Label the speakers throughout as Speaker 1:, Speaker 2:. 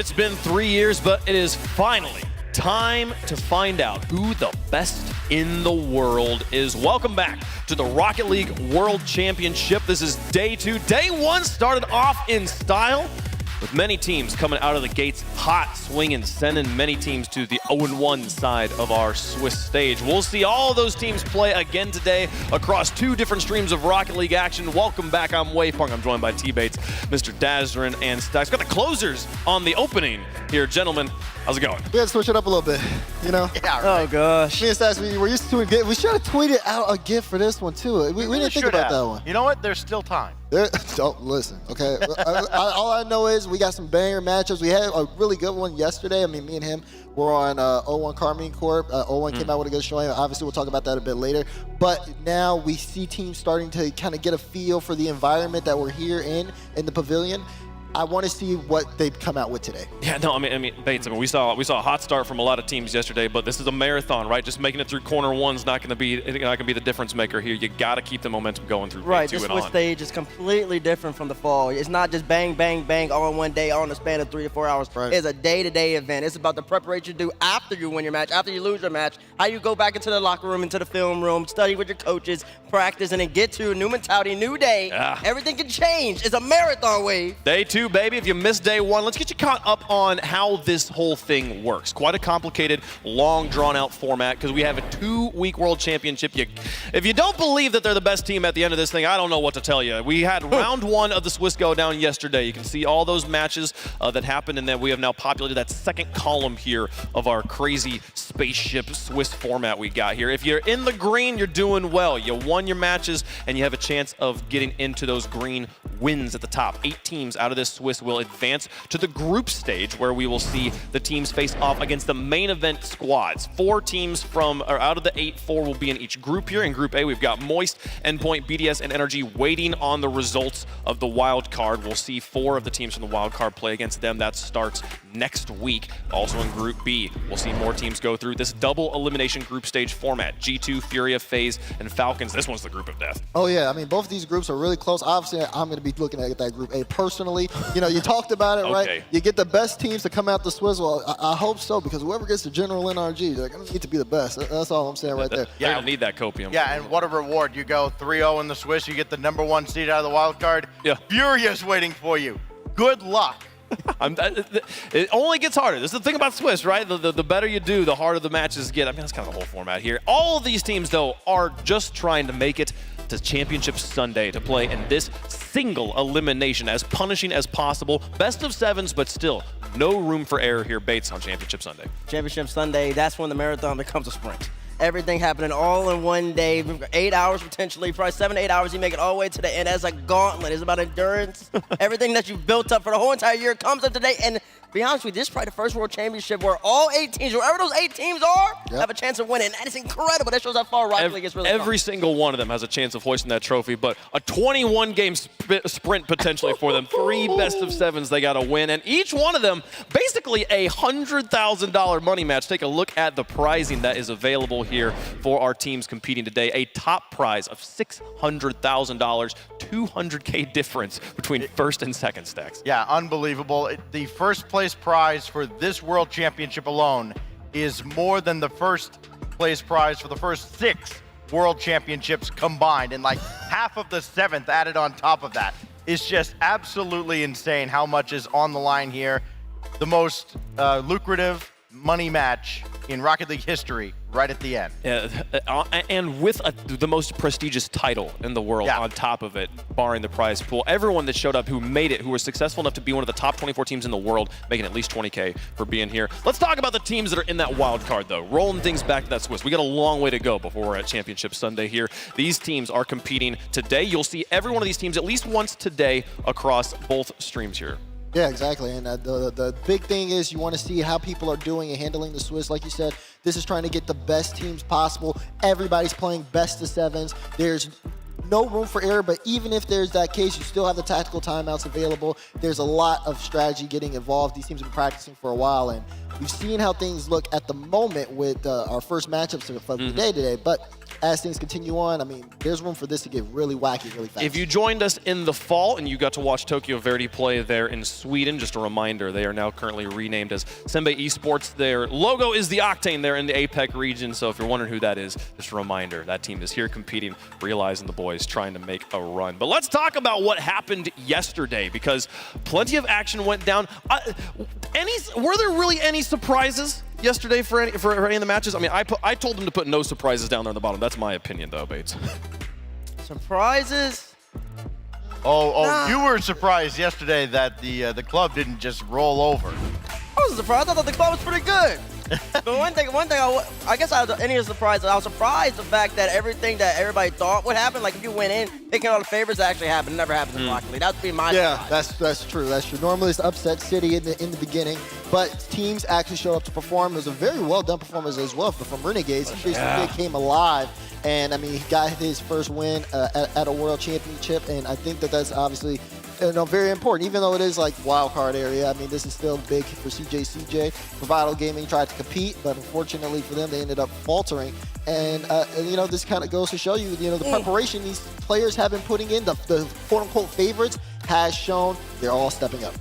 Speaker 1: It's been 3 years, but it is finally time to find out who the best in the world is. Welcome back to the Rocket League World Championship. This is day 2. Day 1 started off in style, with many teams coming out of the gates hot, swinging, sending many teams to the 0-1 side of our Swiss stage. We'll see all of those teams play again today across 2 different streams of Rocket League action. Welcome back. I'm Waypunk. I'm joined by T-Bates, Mr. Dazarin, and Stacks. Got the closers on the opening here, gentlemen. How's it going?
Speaker 2: We had to switch it up a little bit, you know?
Speaker 3: Yeah, right.
Speaker 2: Oh, gosh. Me and Stacks, we were used to it. We should have tweeted out a gift for this one, too. We didn't think about that one.
Speaker 3: You know what? There's still time.
Speaker 2: Don't listen, okay? All I know is we got some banger matchups. We had a really good one yesterday. I mean, me and him were on 0-1 Carmine Corp. 0-1 came out with a good showing. Obviously, we'll talk about that a bit later. But now we see teams starting to kind of get a feel for the environment that we're here in the pavilion. I want to see what they come out with today.
Speaker 1: Yeah, no, I mean, Bates. I mean, we saw a hot start from a lot of teams yesterday, but this is a marathon, right? Just making it through corner one's not going to be the difference maker here. You got to keep the momentum going through
Speaker 4: right.
Speaker 1: Day 2
Speaker 4: This
Speaker 1: and on.
Speaker 4: Swiss stage is completely different from the fall. It's not just bang, bang, bang all in one day, all in the span of 3 to 4 hours.
Speaker 2: Right.
Speaker 4: It's a day-to-day event. It's about the preparation you do after you win your match, after you lose your match, how you go back into the locker room, into the film room, study with your coaches, practice, and then get to a new mentality, new day.
Speaker 1: Yeah.
Speaker 4: Everything can change. It's a marathon wave.
Speaker 1: Day 2, baby. If you missed Day 1, let's get you caught up on how this whole thing works. Quite a complicated, long, drawn-out format because we have a 2-week World Championship. If you don't believe that they're the best team at the end of this thing, I don't know what to tell you. We had round 1 of the Swiss Go Down yesterday. You can see all those matches that happened, and then we have now populated that second column here of our crazy spaceship Swiss format we got here. If you're in the green, you're doing well. You won your matches, and you have a chance of getting into those green wins at the top. 8 teams out of this Swiss will advance to the group stage, where we will see the teams face off against the main event squads. 4 teams out of the 8, 4 will be in each group here. In Group A, we've got Moist, Endpoint, BDS, and Energy waiting on the results of the wild card. We'll see 4 of the teams from the wild card play against them. That starts next week. Also in Group B, we'll see more teams go through this double elimination group stage format. G2, Furia, FaZe, and Falcons. This one's the group of death.
Speaker 2: Oh, yeah. I mean, both of these groups are really close. Obviously, I'm going to be looking at that Group A personally. You know, you talked about it, right?
Speaker 1: Okay.
Speaker 2: You get the best teams to come out the Swiss. Well, I hope so, because whoever gets the general NRG, they're going to need to be the best. That's all I'm saying right there.
Speaker 1: Yeah, don't need that copium.
Speaker 3: Yeah, and what a reward. You go 3-0 in the Swiss, you get the #1 seed out of the wild card.
Speaker 1: Yeah.
Speaker 3: Furious waiting for you. Good luck.
Speaker 1: It only gets harder. This is the thing about Swiss, right? The better you do, the harder the matches get. I mean, that's kind of the whole format here. All of these teams, though, are just trying to make it to Championship Sunday to play in this single elimination, as punishing as possible. Best of 7s, but still no room for error here, Bates, on Championship Sunday.
Speaker 4: Championship Sunday, that's when the marathon becomes a sprint. Everything happening all in one day. We've got 8 hours potentially, probably 7 to 8 hours. You make it all the way to the end as a gauntlet. It's about endurance. Everything that you've built up for the whole entire year comes up today. And to be honest with you, this is probably the first World Championship where all 8 teams, wherever those 8 teams are, have a chance of winning. That is incredible. That shows how far Rocket League is really
Speaker 1: Every single one of them has a chance of hoisting that trophy, but a 21-game sprint potentially for them. 3 best of 7s they got to win, and each one of them basically a $100,000 money match. Take a look at the prizing that is available here for our teams competing today. A top prize of $600,000, 200K difference between first and second, Stacks.
Speaker 3: Yeah, unbelievable. The first place prize for this World Championship alone is more than the first place prize for the first 6 World Championships combined, and like half of the 7th added on top of that. It's just absolutely insane how much is on the line here. The most lucrative money match in Rocket League history right at the end.
Speaker 1: And with the most prestigious title in the world on top of it, barring the prize pool. Everyone that showed up who made it, who was successful enough to be one of the top 24 teams in the world, making at least 20K for being here. Let's talk about the teams that are in that wild card, though. Rolling things back to that Swiss. We got a long way to go before we're at Championship Sunday here. These teams are competing today. You'll see every one of these teams at least once today across both streams here.
Speaker 2: Yeah, exactly. And the big thing is you want to see how people are doing and handling the Swiss. Like you said, this is trying to get the best teams possible. Everybody's playing best of 7s. There's no room for error, but even if there's that case, you still have the tactical timeouts available. There's a lot of strategy getting involved. These teams have been practicing for a while, and we've seen how things look at the moment with our first matchups of the day today. But as things continue on, I mean, there's room for this to get really wacky really fast.
Speaker 1: If you joined us in the fall and you got to watch Tokyo Verdy play there in Sweden, just a reminder, they are now currently renamed as Senbei Esports. Their logo is the Octane there in the APEC region, so if you're wondering who that is, just a reminder, that team is here competing, realizing the boys trying to make a run. But let's talk about what happened yesterday, because plenty of action went down. Were there really any surprises yesterday for any of the matches? I mean, I told them to put no surprises down there on the bottom. That's my opinion, though, Bates.
Speaker 4: Surprises?
Speaker 3: You were surprised yesterday that the club didn't just roll over.
Speaker 4: I wasn't surprised. I thought the club was pretty good. But one thing I guess I was any surprised. I was surprised the fact that everything that everybody thought would happen, like if you went in picking all the favorites, actually happened. It never happens in Rocket League. That would be my surprise.
Speaker 2: That's true. That's true. Normally it's upset city in the beginning, but teams actually showed up to perform. It was a very well done performance as well from Renegades. He basically came alive, and I mean he got his first win at a world championship, and I think that's obviously very important, even though it is like wildcard area. I mean, this is still big for CJ. Bravado Gaming tried to compete, but unfortunately for them, they ended up faltering. And this kind of goes to show you, the preparation these players have been putting in, the quote-unquote favorites, has shown they're all stepping up.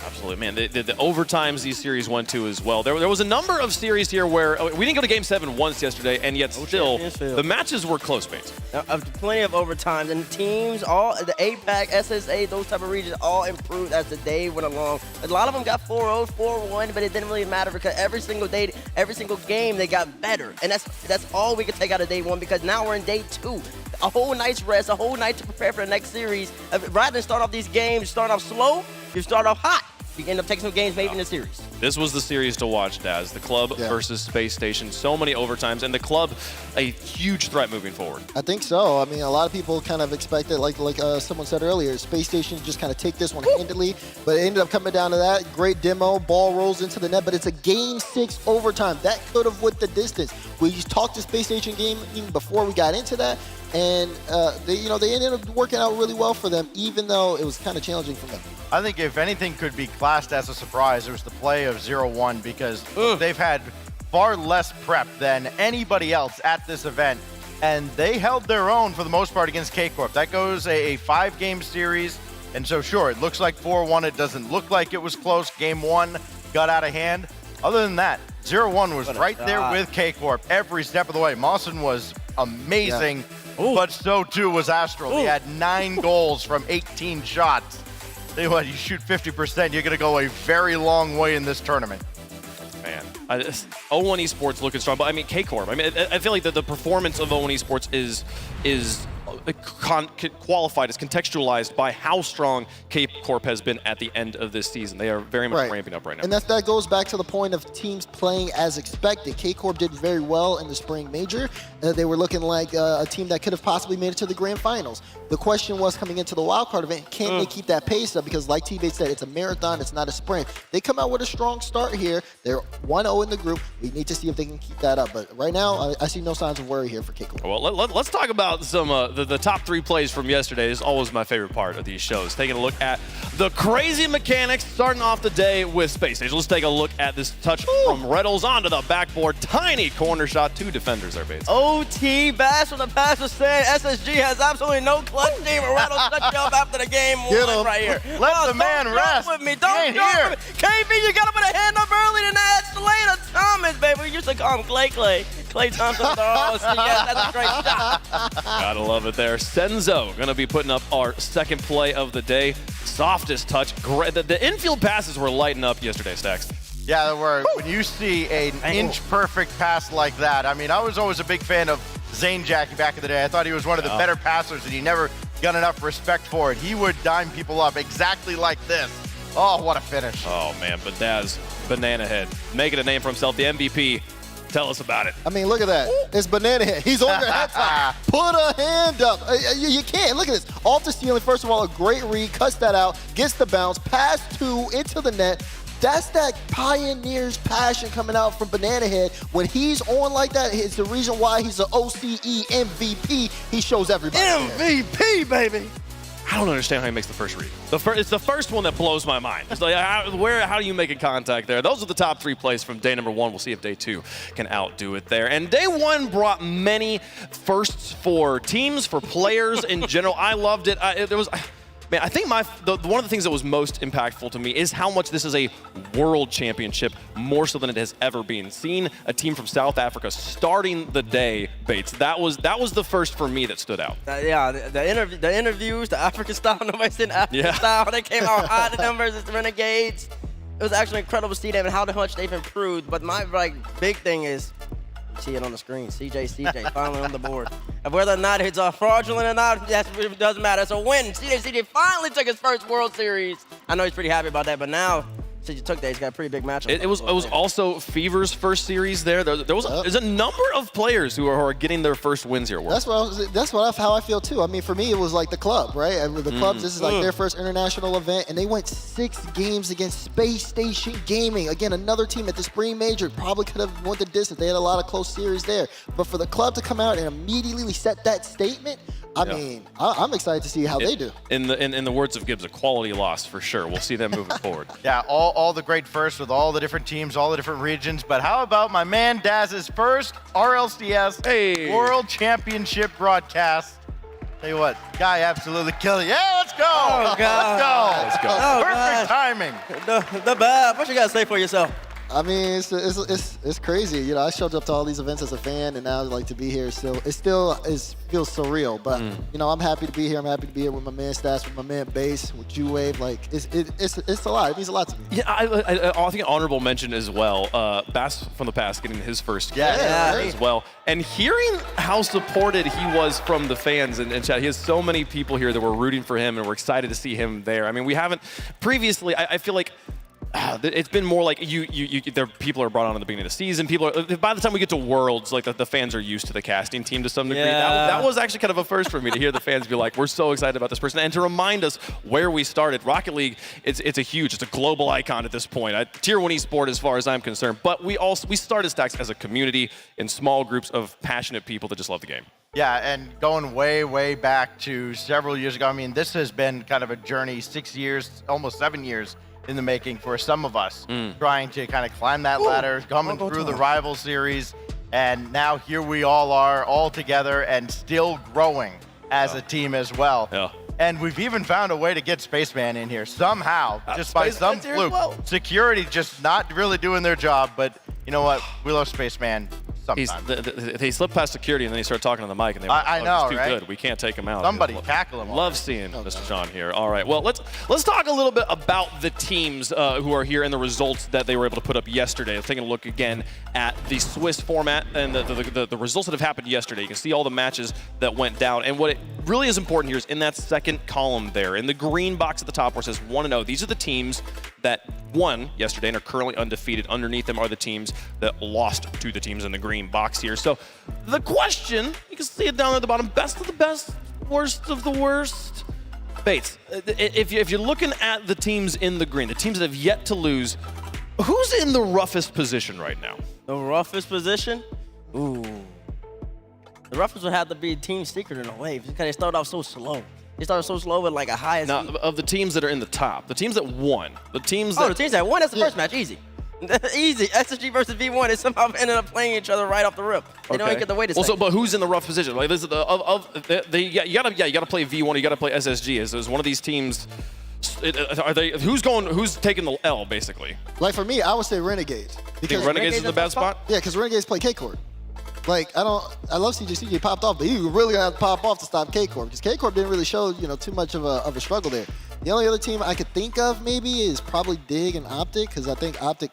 Speaker 1: Absolutely, man. The overtimes these series went to as well. There was a number of series here where we didn't go to Game 7 once yesterday, and yet still the matches were close, Bates.
Speaker 4: Plenty of overtimes, and teams, all the APAC, SSA, those type of regions, all improved as the day went along. A lot of them got 4-0, 4-1, but it didn't really matter because every single day, every single game, they got better, and that's all we could take out of day 1 because now we're in day 2. A whole night's rest, a whole night to prepare for the next series. Rather than start off these games, start off slow, you start off hot. You end up taking some games maybe in the series.
Speaker 1: This was the series to watch, Daz. The club versus Space Station. So many overtimes, and the club a huge threat moving forward.
Speaker 2: I think so. I mean, a lot of people kind of expected, like someone said earlier, Space Station just kind of take this one handedly, but it ended up coming down to that. Great demo, ball rolls into the net, but it's a Game 6 overtime. That could have went the distance. We talked to Space Station game even before we got into that, and they ended up working out really well for them, even though it was kind of challenging for them.
Speaker 3: I think if anything could be classed as a surprise, it was the play of 0-1 because they've had far less prep than anybody else at this event, and they held their own for the most part against K-Corp. That goes a 5-game series, and so sure, it looks like 4-1. It doesn't look like it was close. Game 1 got out of hand. Other than that, 0-1 was right there with K-Corp every step of the way. Mawson was amazing, but so too was Astral. He had 9 goals from 18 shots. Tell you what, you shoot 50%, you're going to go a very long way in this tournament.
Speaker 1: Man, 0-1 Esports looking strong, but I mean K-Corp. I mean, I feel like the performance of 0-1 Esports is qualified, is contextualized by how strong K-Corp has been at the end of this season. They are very much ramping up right now.
Speaker 2: And that goes back to the point of teams playing as expected. K-Corp did very well in the spring major. They were looking like a team that could have possibly made it to the grand finals. The question was coming into the wildcard event, can they keep that pace up? Because like T-Bate said, it's a marathon, it's not a sprint. They come out with a strong start here. They're 1-0 in the group. We need to see if they can keep that up. But right now, I see no signs of worry here for K-Corp.
Speaker 1: Well, let's talk about some the top 3 plays from yesterday. Is always my favorite part of these shows. Taking a look at the crazy mechanics, starting off the day with Space Station. Let's take a look at this touch from Reddles onto the backboard. Tiny corner shot. 2 defenders there, Bates.
Speaker 4: OT Bash from the passer saying SSG has absolutely no clutch team. Reddles shut you up after the game one right here.
Speaker 3: Let the man rest.
Speaker 4: With me. Don't jump with me. KB, you got to put a hand up early than that. Slater Thomas, baby. We used to call him Clay. Clay Thompson. Yes, that's a great shot.
Speaker 1: Gotta love it there. Senzo gonna be putting up our second play of the day. Softest touch. The infield passes were lighting up yesterday, Stacks.
Speaker 3: Yeah, they were. When you see an inch-perfect pass like that, I mean, I was always a big fan of Zane Jackie back in the day. I thought he was one of the better passers, and he never got enough respect for it. He would dime people up exactly like this. Oh, what a finish.
Speaker 1: Oh, man, but Daz, Banana Head, making a name for himself, the MVP. Tell us about it.
Speaker 2: I mean, look at that. It's Banana Head. He's on your head top. Put a hand up. You can't. Look at this. Off the ceiling. First of all, a great read. Cuts that out. Gets the bounce. Pass 2 into the net. That's that Pioneer's passion coming out from Banana Head. When he's on like that, it's the reason why he's an OCE MVP. He shows everybody.
Speaker 4: MVP, baby.
Speaker 1: I don't understand how he makes the first read. It's the first one that blows my mind. It's like, how do you make a contact there? Those are the top 3 plays from day number 1. We'll see if day 2 can outdo it there. And day 1 brought many firsts for teams, for players in general. I loved it. Man, I think one of the things that was most impactful to me is how much this is a world championship, more so than it has ever been. Seeing a team from South Africa starting the day, Bates, that was the first for me that stood out.
Speaker 4: The interviews, the African style, nobody's in African style. They came out hot, the numbers, it's Renegades. It was actually incredible to see them and how much they've improved. But my big thing is, see it on the screen. CJ finally on the board. And whether or not it's fraudulent or not, it doesn't matter. It's a win. CJ finally took his first World Series. I know he's pretty happy about that, but now since you took that, he's got a pretty big matchup.
Speaker 1: It was also Fever's first series there. There's a number of players who are getting their first wins here.
Speaker 2: How I feel too. I mean, for me, it was like the club, right? And the clubs, this is like their first international event, and they went 6 games against Space Station Gaming. Again, another team at the spring major probably could have went the distance. They had a lot of close series there, but for the club to come out and immediately set that statement, I mean, I'm excited to see how they do.
Speaker 1: In the words of Gibbs, a quality loss for sure. We'll see them moving forward.
Speaker 3: Yeah, all the great firsts with all the different teams, all the different regions. But how about my man Daz's first RLCS World Championship broadcast? Tell you what, guy absolutely killed it. Yeah, let's go.
Speaker 4: Oh, God.
Speaker 3: Let's go.
Speaker 4: Oh,
Speaker 3: Perfect timing.
Speaker 4: The bad. What you got to say for yourself?
Speaker 2: I mean, it's crazy. You know, I showed up to all these events as a fan, and now like to be here feels surreal. But you know, I'm happy to be here. I'm happy to be here with my man Stats, with my man Bass, with G-Wave. Like it's a lot. It means a lot to me.
Speaker 1: Yeah, I think an honorable mention as well. Bass from the past getting his first as well, and hearing how supported he was from the fans and chat. He has so many people here that were rooting for him, and we're excited to see him there. I mean, we haven't previously. I feel like. It's been more like people are brought on in the beginning of the season. By the time we get to Worlds, like the fans are used to the casting team to some degree. That was actually kind of a first for me to hear the fans be like, "We're so excited about this person," and to remind us where we started. Rocket League, it's a global icon at this point. Tier 1 esport as far as I'm concerned. But we started Stacks as a community in small groups of passionate people that just love the game.
Speaker 3: Yeah, and going way back to several years ago. I mean, this has been kind of a journey, 6 years, almost 7 years. In the making for some of us, trying to kind of climb that ladder, coming through the rival series, and now here we all are, all together and still growing as a team as well.
Speaker 1: Yeah.
Speaker 3: And we've even found a way to get Spaceman in here somehow, just by some fluke. Security just not really doing their job, but you know what? We love Spaceman.
Speaker 1: He slipped past security and then he started talking on the mic and they were
Speaker 3: I know,
Speaker 1: he's too
Speaker 3: right?
Speaker 1: good. We can't take him out.
Speaker 3: Somebody tackle him.
Speaker 1: Love seeing Mr. Sean here. All right, well, let's talk a little bit about the teams who are here and the results that they were able to put up yesterday. Let's take a look again at the Swiss format and the results that have happened yesterday. You can see all the matches that went down. And what it really is important here is in that second column there, in the green box at the top where it says 1-0, these are the teams that won yesterday and are currently undefeated. Underneath them are the teams that lost to the teams in the green box here. So the question, you can see it down at the bottom, best of the best, worst of the worst. Bates, if you're looking at the teams in the green, the teams that have yet to lose, who's in the roughest position right now?
Speaker 4: The roughest position? Ooh. The roughest would have to be Team Secret in a way because they started off so slow. They started so slow with like a highest.
Speaker 1: Now, of the teams that are in the top, the teams that won, the teams
Speaker 4: that won, that's the first match, easy. Easy. SSG versus V1, they somehow ended up playing each other right off the rip. They don't even get to wait a second.
Speaker 1: But who's in the rough position? Like this is you gotta play V1, you gotta play SSG. Is one of these teams? Who's taking the L basically?
Speaker 2: Like for me, I would say Renegades.
Speaker 1: Because Renegades is the bad spot?
Speaker 2: Yeah, because Renegades play K-Corp. Like I love CJ. CJ popped off, but he really gonna have to pop off to stop K-Corp because K-Corp didn't really show too much of a struggle there. The only other team I could think of maybe is probably Dig and Optic because I think Optic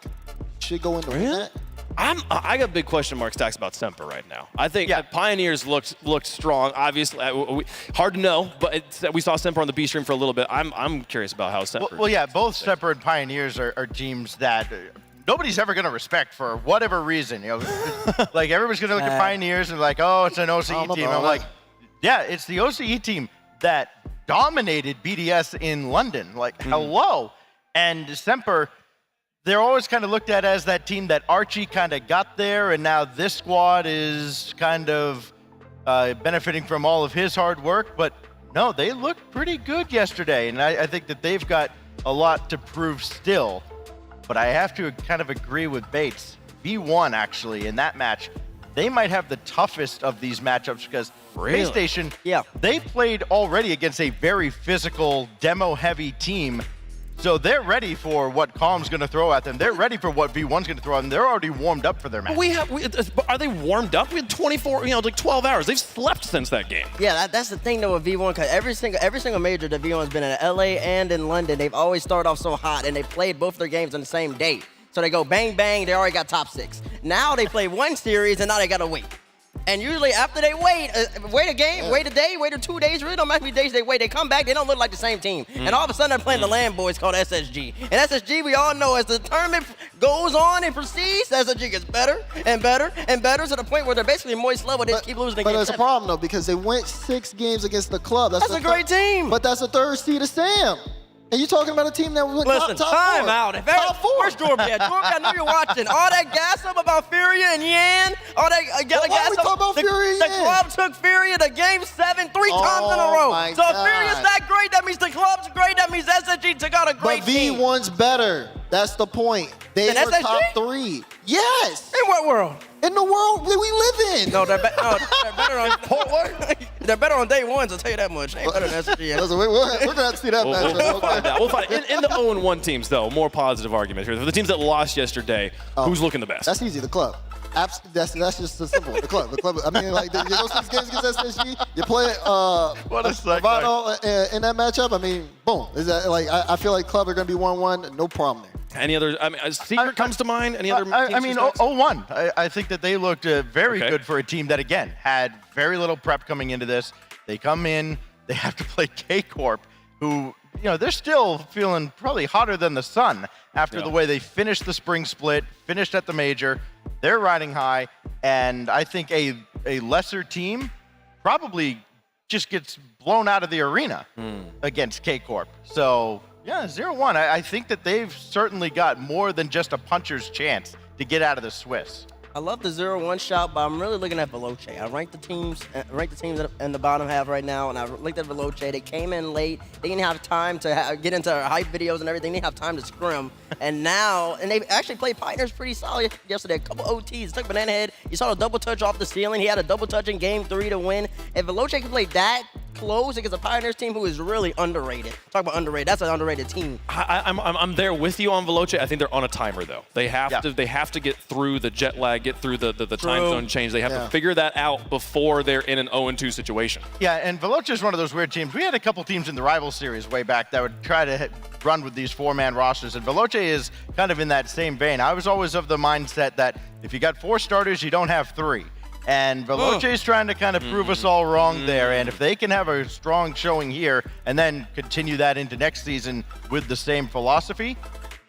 Speaker 2: should go into that.
Speaker 1: I got big question mark Stacks about Semper right now. I think Pioneers looked strong. Obviously, hard to know, but we saw Semper on the B stream for a little bit. I'm curious about how Semper.
Speaker 3: Well, yeah, both Semper and Pioneers are teams that nobody's ever going to respect for whatever reason. Like everybody's going to look at Pioneers and like, oh, it's an OCE team. I'm like, yeah, it's the OCE team that dominated BDS in London. Like, hello. And Semper, they're always kind of looked at as that team that Archie kind of got there, and now this squad is kind of benefiting from all of his hard work. But No, they looked pretty good yesterday, and I think that they've got a lot to prove still. But I have to kind of agree with Bates. V1, actually, in that match, they might have the toughest of these matchups because PlayStation, they played already against a very physical, demo-heavy team. So they're ready for what Calm's going to throw at them. They're ready for what V1's going to throw at them. They're already warmed up for their match.
Speaker 1: Are they warmed up? We had 24, like 12 hours. They've slept since that game.
Speaker 4: Yeah, that's the thing though with V1, because every single major that V1's been in LA and in London, they've always started off so hot, and they played both their games on the same day. So they go bang, bang, they already got top 6. Now they play one series, and now they got to wait. And usually after they wait a game, wait a day, wait 2 days, really don't matter how many days they wait, they come back, they don't look like the same team. And all of a sudden they're playing the land boys called SSG. And SSG, we all know, as the tournament goes on and proceeds, SSG gets better and better and better to the point where they're basically moist level. They just keep losing against.
Speaker 2: But there's a problem though, because they went 6 games against the club.
Speaker 4: That's a great team.
Speaker 2: But that's a 3rd seed of Sam. And you're talking about a team that was top 4.
Speaker 4: Time out.
Speaker 2: Top 4.
Speaker 4: Where's Jordan? Yeah, Jordan, I know you're watching. All that gas up about Furia and Yan. All that gas
Speaker 2: Why are we talking about Furia and
Speaker 4: The
Speaker 2: Yan?
Speaker 4: club took Furia to game 7 3 times in a row.
Speaker 2: My
Speaker 4: So if
Speaker 2: God.
Speaker 4: Furia's that great, that means the club's great. That means SSG took out a great
Speaker 2: But
Speaker 4: team.
Speaker 2: V1's better. That's the point. They
Speaker 4: Than
Speaker 2: were
Speaker 4: SSG?
Speaker 2: top 3. Yes.
Speaker 4: In what world?
Speaker 2: In the world that we live in.
Speaker 4: No, they're better on they're better on day ones, I'll tell you that much. They ain't better than SSG.
Speaker 2: Listen, we're going to have to see that match.
Speaker 1: We'll find out. We'll find out. In the 0-1 teams, though, more positive argument here. For the teams that lost yesterday, who's looking the best?
Speaker 2: That's easy. The club. That's just the simple. The club. I mean, like, you go 6 games against SSG, you play
Speaker 3: What a segue.
Speaker 2: Bravado in that matchup. I mean, boom. Is that like I feel like club are going to be 1-1. No problem there.
Speaker 1: Any other? I mean, Secret comes to mind. Any other?
Speaker 3: I mean,
Speaker 1: teams
Speaker 3: 0-1. I think that they looked very good for a team that, again, had very little prep coming into this. They come in, they have to play K-Corp, who, they're still feeling probably hotter than the sun after the way they finished the spring split, finished at the major. They're riding high, and I think a lesser team probably just gets blown out of the arena against K-Corp. So, yeah, 0-1. I think that they've certainly got more than just a puncher's chance to get out of the Swiss.
Speaker 4: I love the 0-1 shot, but I'm really looking at Veloce. I ranked the teams in the bottom half right now, and I looked at Veloce. They came in late. They didn't have time to get into hype videos and everything. They didn't have time to scrim. And they actually played Pioneers pretty solid yesterday. A couple OTs. Took Banana Head. You saw a double touch off the ceiling. He had a double touch in game 3 to win. If Veloce can play that close against a Pioneers team who is really underrated. Talk about underrated. That's an underrated team.
Speaker 1: I'm there with you on Veloce. I think they're on a timer though. They have to get through the jet lag, get through the time zone change. They have to figure that out before they're in an 0-2 situation.
Speaker 3: Yeah, and Veloce is one of those weird teams. We had a couple teams in the rival series way back that would try to run with these 4-man rosters, and Veloce is kind of in that same vein. I was always of the mindset that if you got 4 starters, you don't have 3. And Veloce is trying to kind of prove us all wrong there. And if they can have a strong showing here and then continue that into next season with the same philosophy,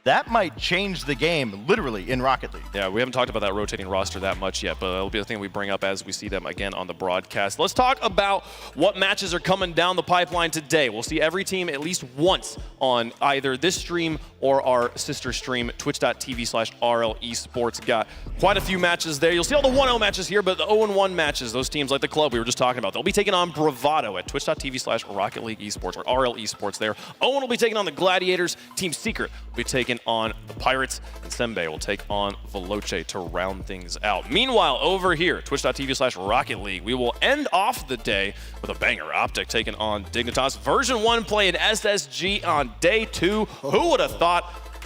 Speaker 3: that might change the game literally in Rocket League.
Speaker 1: Yeah, we haven't talked about that rotating roster that much yet, but it'll be the thing we bring up as we see them again on the broadcast. Let's talk about what matches are coming down the pipeline today. We'll see every team at least once on either this stream or our sister stream, twitch.tv/RL Esports. Got quite a few matches there. You'll see all the 1-0 matches here, but the 0-1 matches, those teams like the club we were just talking about, they'll be taking on Bravado at twitch.tv/Rocket League Esports, or RL Esports there. Owen will be taking on the Gladiators. Team Secret will be taking on the Pirates, and Sembe will take on Veloce to round things out. Meanwhile, over here, twitch.tv/Rocket League, we will end off the day with a banger. Optic taking on Dignitas. Version 1 playing SSG on day 2. Who would have thought?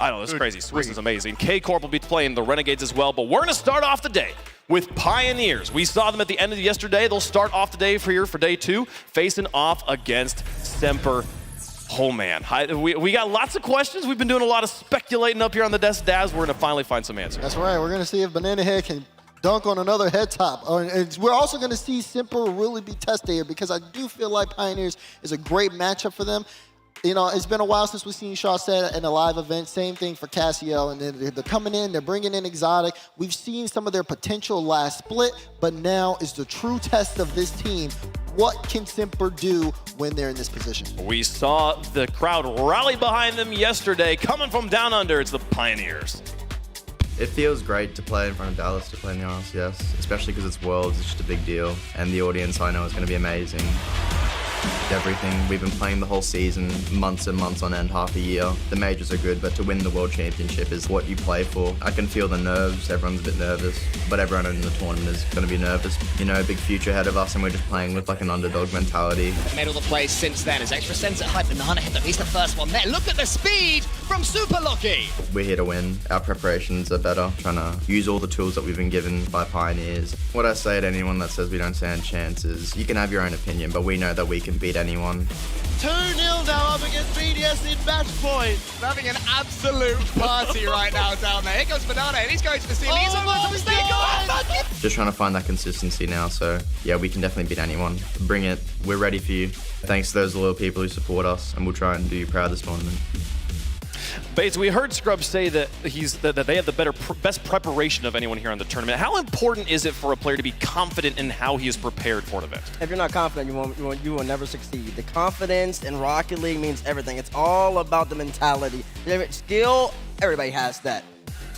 Speaker 1: I know, this is crazy. Swiss is amazing. K-Corp will be playing the Renegades as well, but we're going to start off the day with Pioneers. We saw them at the end of yesterday. They'll start off the day for day 2, facing off against Semper. Oh, man. We got lots of questions. We've been doing a lot of speculating up here on the desk, Daz. We're going to finally find some answers.
Speaker 2: That's right. We're going to see if Banana Head can dunk on another head top. And we're also going to see Semper really be tested here, because I do feel like Pioneers is a great matchup for them. It's been a while since we've seen Chaussette in a live event. Same thing for Cassiel. And then they're coming in, they're bringing in Exotic. We've seen some of their potential last split, but now is the true test of this team. What can Semper do when they're in this position? We
Speaker 1: saw the crowd rally behind them yesterday. Coming from down under, it's the Pioneers.
Speaker 5: It feels great to play in front of Dallas, to play in the RLCS, especially because it's Worlds. It's just a big deal, and the audience I know is going to be amazing. Everything. We've been playing the whole season, months and months on end, half a year. The majors are good, but to win the World Championship is what you play for. I can feel the nerves. Everyone's a bit nervous, but everyone in the tournament is going to be nervous. You know, a big future ahead of us, and we're just playing with like an underdog mentality.
Speaker 6: Made all the plays since then. His extra sense at height, banana hit them. He's the first one there. Look at the speed from Super Lucky.
Speaker 5: We're here to win. Our preparations are better. Trying to use all the tools that we've been given by Pioneers. What I say to anyone that says we don't stand chances, you can have your own opinion, but we know that we can beat anyone.
Speaker 7: 2-0 now up against BDS in match point.
Speaker 6: Having an absolute party right now down there. Here comes Banana, and he's going to the ceiling. He's almost a mistake.
Speaker 5: Just trying to find that consistency now, so yeah, we can definitely beat anyone. Bring it. We're ready for you. Thanks to those loyal people who support us, and we'll try and do you proud this tournament.
Speaker 1: Bates, we heard Scrub say that that they have the best preparation of anyone here on the tournament. How important is it for a player to be confident in how he is prepared for an event?
Speaker 4: If you're not confident, you will never succeed. The confidence in Rocket League means everything. It's all about the mentality. Skill, everybody has that.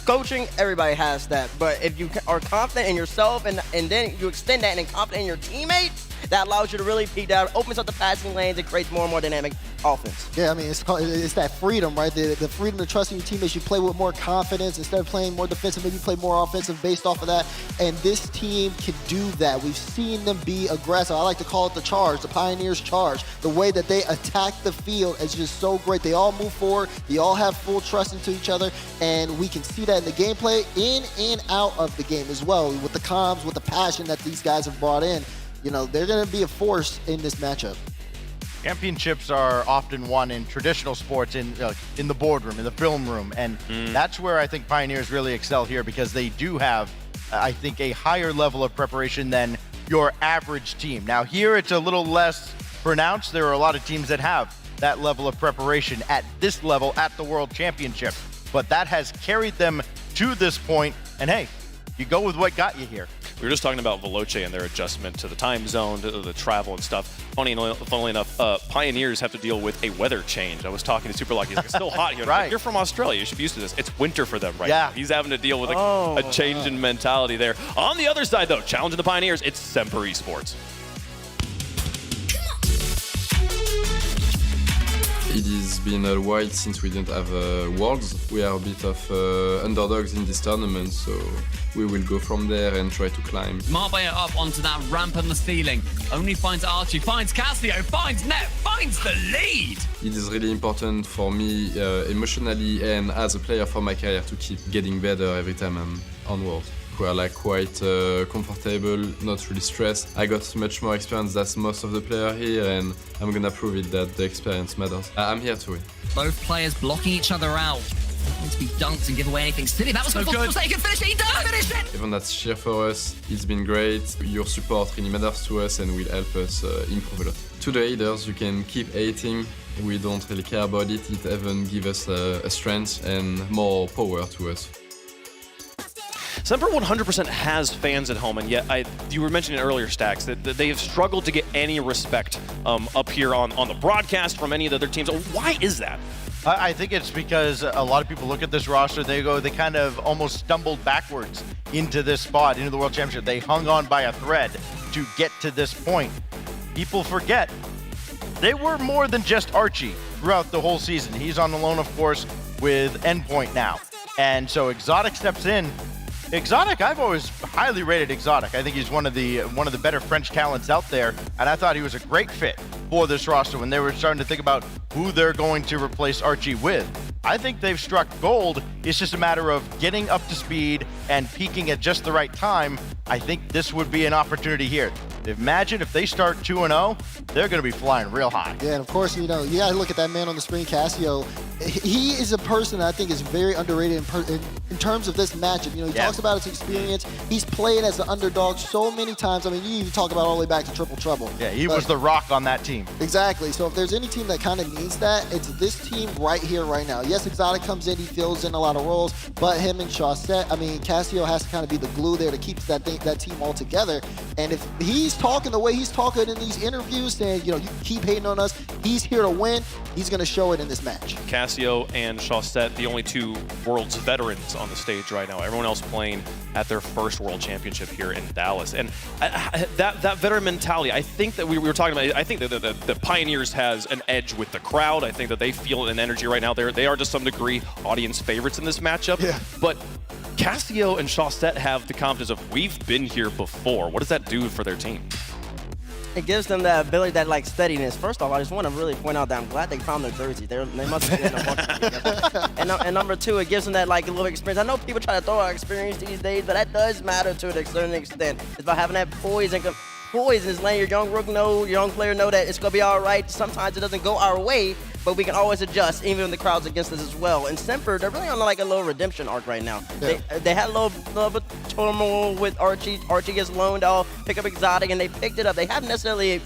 Speaker 4: Coaching, everybody has that. But if you are confident in yourself and then you extend that and confident in your teammates, that allows you to really peak out, opens up the passing lanes, and creates more and more dynamic offense.
Speaker 2: Yeah, I mean, it's that freedom, right? The freedom to trust in your teammates. You play with more confidence. Instead of playing more defensive, maybe you play more offensive based off of that. And this team can do that. We've seen them be aggressive. I like to call it the charge, the Pioneers charge. The way that they attack the field is just so great. They all move forward. They all have full trust into each other. And we can see that in the gameplay, in and out of the game as well, with the comms, with the passion that these guys have brought in. You know, they're going to be a force in this matchup.
Speaker 3: Championships are often won in traditional sports, in the boardroom, in the film room, and that's where I think Pioneers really excel here, because they do have, I think, a higher level of preparation than your average team. Now here it's a little less pronounced. There are a lot of teams that have that level of preparation at this level at the World Championship, but that has carried them to this point, and hey, you go with what got you here.
Speaker 1: We were just talking about Veloce and their adjustment to the time zone, to the travel and stuff. Funnily enough, Pioneers have to deal with a weather change. I was talking to Super Lucky. He's like, it's still hot here.
Speaker 3: Right.
Speaker 1: Like, you're from Australia. You should be used to this. It's winter for them right now. He's having to deal with a change in mentality there. On the other side, though, challenging the Pioneers, it's Semper Esports.
Speaker 8: It has been a while since we didn't have Worlds. We are a bit of underdogs in this tournament, so we will go from there and try to climb.
Speaker 9: Marbella up onto that ramp on the ceiling. Only finds Archie, finds Casio, finds Net, finds the lead!
Speaker 8: It is really important for me emotionally and as a player for my career to keep getting better every time I'm on Worlds. We are like quite comfortable, not really stressed. I got much more experience than most of the players here, and I'm gonna prove it that the experience matters. I'm here to win.
Speaker 9: Both players blocking each other out. Not to be dunked and give away anything silly. That was so good. He can finish it. He does finish it.
Speaker 8: Everyone that's cheered for us, it's been great. Your support really matters to us and will help us improve a lot. To the haters, you can keep hating. We don't really care about it. It even gives us a strength and more power to us.
Speaker 1: Semper 100% has fans at home, and yet you were mentioning earlier, Stacks, that they have struggled to get any respect up here on the broadcast from any of the other teams. Why is that?
Speaker 3: I think it's because a lot of people look at this roster, they kind of almost stumbled backwards into this spot, into the World Championship. They hung on by a thread to get to this point. People forget, they were more than just Archie throughout the whole season. He's on the loan, of course, with Endpoint now. And so Exotic steps in. Exotic, I've always highly rated Exotic. I think he's one of the better French talents out there, and I thought he was a great fit for this roster when they were starting to think about who they're going to replace Archie with. I think they've struck gold. It's just a matter of getting up to speed and peaking at just the right time. I think this would be an opportunity here. Imagine if they start 2-0, they're going to be flying real high.
Speaker 2: Yeah, and of course, you know, you got to look at that man on the screen, Casio. He is a person that I think is very underrated in terms of this matchup. You know, he talks about his experience. He's played as an underdog so many times. I mean, you even talk about all the way back to Triple Trouble.
Speaker 3: Yeah, he was the rock on that team.
Speaker 2: Exactly. So if there's any team that kind of needs that, it's this team right here, right now. Yes, Exotic comes in, he fills in a lot of roles, but him and Chaussette, I mean, Casio has to kind of be the glue there to keep that team all together. And if he's he's talking, the way he's talking in these interviews, saying, you keep hating on us. He's here to win. He's going to show it in this match.
Speaker 1: Cassio and Chaussette, the only two Worlds veterans on the stage right now. Everyone else playing at their first World Championship here in Dallas. And that veteran mentality, I think that we were talking about, I think that the Pioneers has an edge with the crowd. I think that they feel an energy right now. They are to some degree audience favorites in this matchup.
Speaker 2: Yeah.
Speaker 1: But Cassio and Chaussette have the confidence of, we've been here before. What does that do for their team?
Speaker 4: It gives them that ability, that steadiness. First off, I just want to really point out that I'm glad they found their jersey. They must have been together. And number two, it gives them that a little experience. I know people try to throw out experience these days, but that does matter to a certain extent. It's about having that poise and is letting your young player know that it's gonna be all right. Sometimes it doesn't go our way, but we can always adjust, even when the crowd's against us as well. And Semper, they're really on a little redemption arc right now.
Speaker 2: Yeah.
Speaker 4: They had a little bit of turmoil with Archie. Archie gets loaned out, pick up Exotic, and they picked it up. They haven't necessarily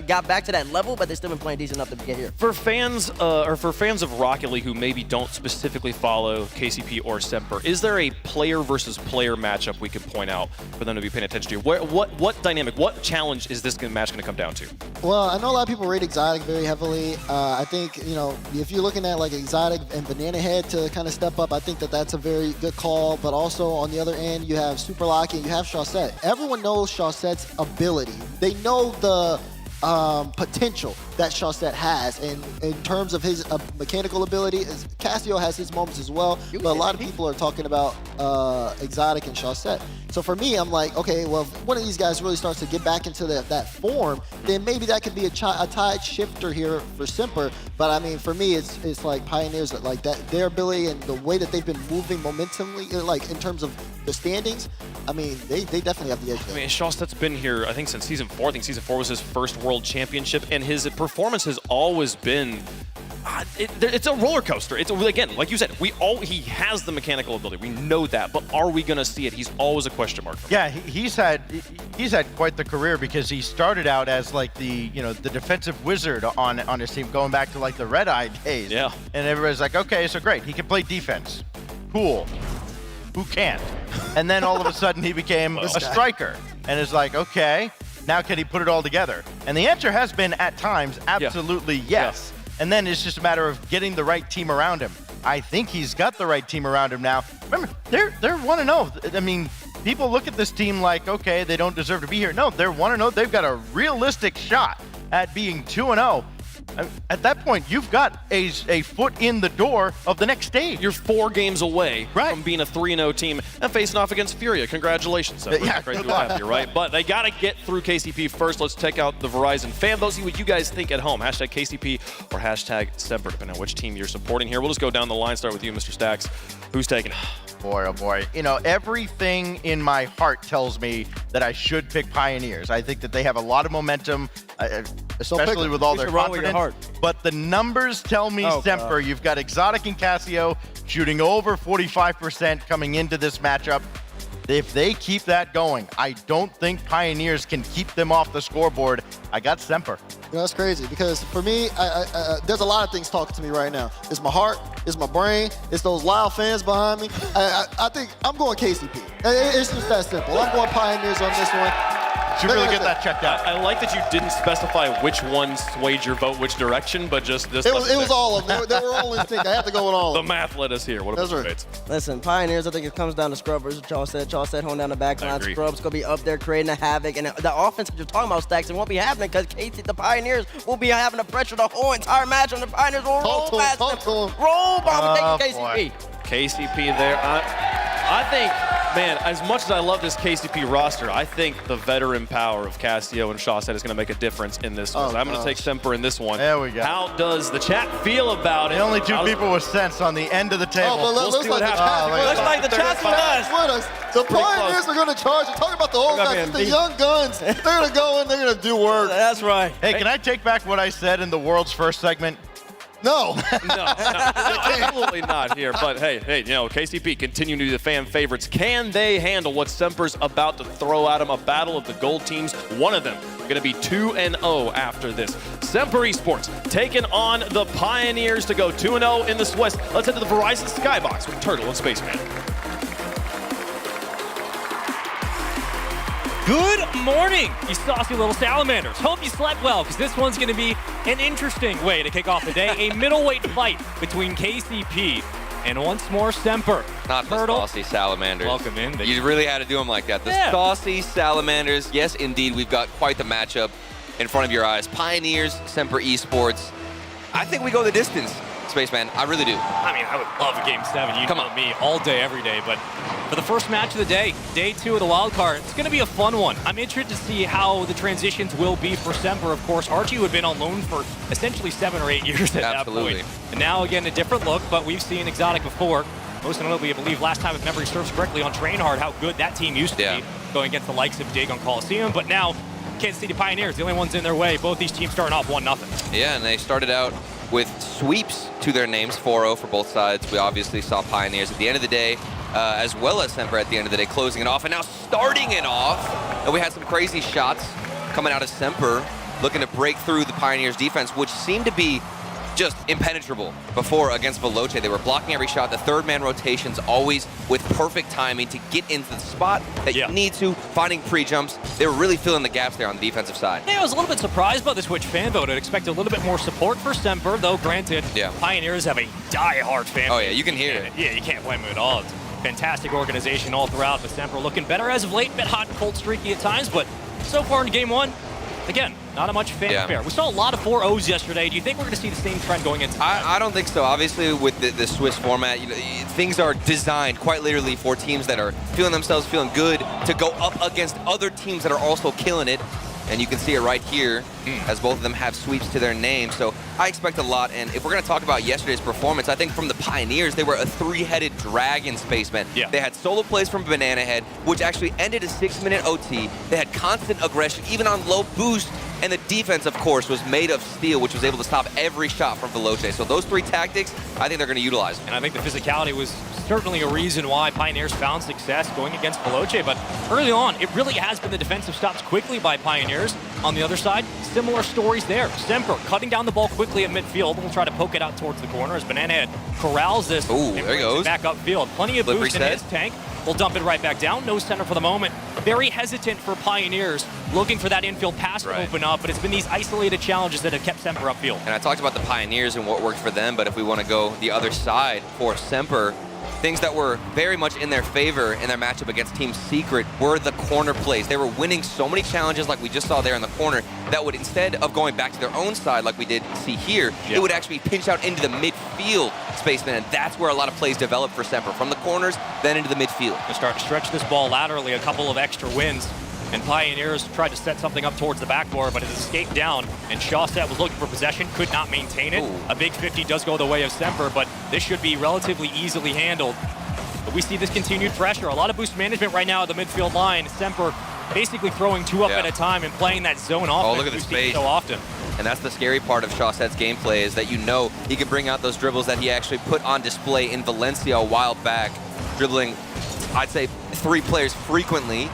Speaker 4: got back to that level, but they've still been playing decent enough to get here.
Speaker 1: For fans of Rocket League who maybe don't specifically follow KCP or Semper, is there a player versus player matchup we could point out for them to be paying attention to? What dynamic, what challenge is this match going to come down to?
Speaker 2: Well, I know a lot of people rate Exotic very heavily. I think, if you're looking at Exotic and Banana Head to kind of step up, I think that's a very good call. But also on the other end, you have Super Locky and you have Chaussette. Everyone knows Chaussette's ability. They know the potential that Chaussette has, and in terms of his mechanical ability, Cassio has his moments as well, but a lot of people are talking about Exotic and Chaussette. So for me, I'm like, okay, well, if one of these guys really starts to get back into that form, then maybe that could be a tide shifter here for Semper. But I mean, for me, it's like Pioneers, that their ability and the way that they've been moving momentumly, in terms of the standings, I mean, they definitely have the edge there.
Speaker 1: I mean, Chaussette's been here, I think, since Season 4. I think Season 4 was his first World Championship, and his performance has always been, it's a roller coaster. It's, again, like you said, he has the mechanical ability. We know that, but are we going to see it? He's always a question mark for me.
Speaker 3: Yeah, he's had quite the career, because he started out as the defensive wizard on his team, going back to the Red Eye days.
Speaker 1: Yeah.
Speaker 3: And everybody's like, okay, so great, he can play defense. Cool. Who can't? And then all of a sudden he became a striker, and it's like, okay, now can he put it all together? And the answer has been at times absolutely yes. And then it's just a matter of getting the right team around him. I think he's got the right team around him now. Remember, they're 1-0. I mean, people look at this team like, okay, they don't deserve to be here. No, they're 1-0. They've got a realistic shot at being 2-0. At that point, you've got a foot in the door of the next stage.
Speaker 1: You're 4 games away from being a 3-0 team and facing off against Furia. Congratulations.
Speaker 3: Yeah,
Speaker 1: great to have you, right? But they got to get through KCP first. Let's check out the Verizon fan vote. See what you guys think at home. Hashtag KCP or hashtag Semper, depending on which team you're supporting here. We'll just go down the line. Start with you, Mr. Stacks. Who's taking it?
Speaker 3: Boy, oh boy. Everything in my heart tells me that I should pick Pioneers. I think that they have a lot of momentum, especially with all their confidence. But the numbers tell me Semper. You've got Exotic and Cassio shooting over 45% coming into this matchup. If they keep that going, I don't think Pioneers can keep them off the scoreboard. I got Semper.
Speaker 2: That's crazy, because for me, there's a lot of things talking to me right now. It's my heart, it's my brain, it's those loud fans behind me. I think I'm going KCP. It's just that simple. I'm going Pioneers on this one.
Speaker 3: Should really get that checked out.
Speaker 1: I like that you didn't specify which one swayed your vote which direction, but just this.
Speaker 2: It was all of them. They were all in sync. I had to go with all of them.
Speaker 1: The math led us here. What about
Speaker 2: That's right.
Speaker 1: Fates?
Speaker 4: Listen, Pioneers, I think it comes down to Scrub versus Chaussette. Chaussette holding down the back line. Scrub's going to be up there creating a havoc. And the offense that you're talking about, Stacks, it won't be happening because the Pioneers will be having the pressure the whole entire match, and the Pioneers will roll past them. Roll bomb taking KCP.
Speaker 1: KCP there. I think, man, as much as I love this KCP roster, I think the veteran power of Cassio and Chaussette is going to make a difference in this one. So I'm going to take Semper in this one.
Speaker 3: There we go.
Speaker 1: How does the chat feel about it?
Speaker 3: The only two people with sense on the end of the table.
Speaker 1: We'll see what happens.
Speaker 4: Looks like the chat's with us.
Speaker 2: The Pioneers are going to charge. You're talking about the old guys, the young guns. They're going to go in, they're going to do work.
Speaker 4: That's right.
Speaker 3: Hey, can I take back what I said in the world's first segment?
Speaker 2: No.
Speaker 1: No, absolutely not here. But hey, KCP continuing to be the fan favorites. Can they handle what Semper's about to throw at them? A battle of the gold teams. One of them going to be 2-0 after this. Semper Esports taking on the Pioneers to go 2-0 in the West. Let's head to the Verizon Skybox with Turtle and Spaceman.
Speaker 10: Good morning, you saucy little salamanders. Hope you slept well, because this one's going to be an interesting way to kick off the day. A middleweight fight between KCP and once more Semper.
Speaker 11: Not the saucy salamanders.
Speaker 10: Welcome in.
Speaker 11: You really had to do them like that. The saucy salamanders. Yes, indeed, we've got quite the matchup in front of your eyes. Pioneers, Semper Esports. I think we go the distance, Spaceman. I really do.
Speaker 10: I mean, I would love a Game 7. You know me all day, every day. But for the first match of the day, day 2 of the wild card, it's going to be a fun one. I'm interested to see how the transitions will be for Semper. Of course, Archie, who had been on loan for essentially 7 or 8 years at that point. And now, again, a different look, but we've seen Exotic before. Most notably, I believe, last time, if memory serves correctly, on Trainhard, how good that team used to be, going against the likes of Dig on Coliseum. But now, Kansas City Pioneers, the only ones in their way. Both these teams starting off 1-0.
Speaker 11: Yeah, and they started out with sweeps to their names, 4-0 for both sides. We obviously saw Pioneers at the end of the day, as well as Semper at the end of the day, closing it off. And now starting it off, and we had some crazy shots coming out of Semper, looking to break through the Pioneers defense, which seemed to be just impenetrable before against Veloce. They were blocking every shot. The third man rotations always with perfect timing to get into the spot that you need to, finding pre-jumps. They were really filling the gaps there on the defensive side.
Speaker 10: Yeah, I was a little bit surprised by the Twitch fan vote. I'd expect a little bit more support for Semper, though granted, Pioneers have a die-hard fan.
Speaker 11: Oh yeah, you can hear it.
Speaker 10: Yeah, you can't blame them at all. It's a fantastic organization all throughout, but Semper looking better as of late, bit hot and cold streaky at times, but so far in Game 1, again, not a much fanfare. We saw a lot of 4-0s yesterday. Do you think we're going to see the same trend going into
Speaker 11: I don't think so. Obviously, with the Swiss format, things are designed quite literally for teams that are feeling themselves, feeling good, to go up against other teams that are also killing it. And you can see it right here, as both of them have sweeps to their name. So I expect a lot. And if we're going to talk about yesterday's performance, I think from the Pioneers, they were a 3-headed dragon, Spaceman. They had solo plays from Banana Head, which actually ended a 6-minute OT. They had constant aggression, even on low boost. And the defense, of course, was made of steel, which was able to stop every shot from Veloce. So those 3 tactics, I think they're going to utilize.
Speaker 10: And I think the physicality was certainly a reason why Pioneers found success going against Veloce. But early on, it really has been the defensive stops quickly by Pioneers. On the other side, similar stories there. Semper cutting down the ball quickly at midfield. We'll try to poke it out towards the corner as Banana Head corrals this.
Speaker 11: Ooh, there he goes.
Speaker 10: Back upfield. Plenty of boost in his tank. We'll dump it right back down. No center for the moment. Very hesitant for Pioneers, looking for that infield pass to open up, but it's been these isolated challenges that have kept Semper upfield.
Speaker 11: And I talked about the Pioneers and what worked for them, but if we want to go the other side for Semper, things that were very much in their favor in their matchup against Team Secret were the corner plays. They were winning so many challenges like we just saw there in the corner that would, instead of going back to their own side like we did see here, it would actually pinch out into the midfield, Spaceman, and that's where a lot of plays developed for Semper, from the corners, then into the midfield.
Speaker 10: They start to stretch this ball laterally, a couple of extra wins, and Pioneers tried to set something up towards the backboard, but it escaped down, and Shawset was looking for possession, could not maintain it. A big 50 does go the way of Semper, but this should be relatively easily handled. But we see this continued pressure. A lot of boost management right now at the midfield line. Semper basically throwing 2 up at a time and playing that zone offense.
Speaker 11: Oh, look at the space
Speaker 10: so often.
Speaker 11: And that's the scary part of Shawset's gameplay, is that he can bring out those dribbles that he actually put on display in Valencia a while back, dribbling, I'd say, 3 players frequently,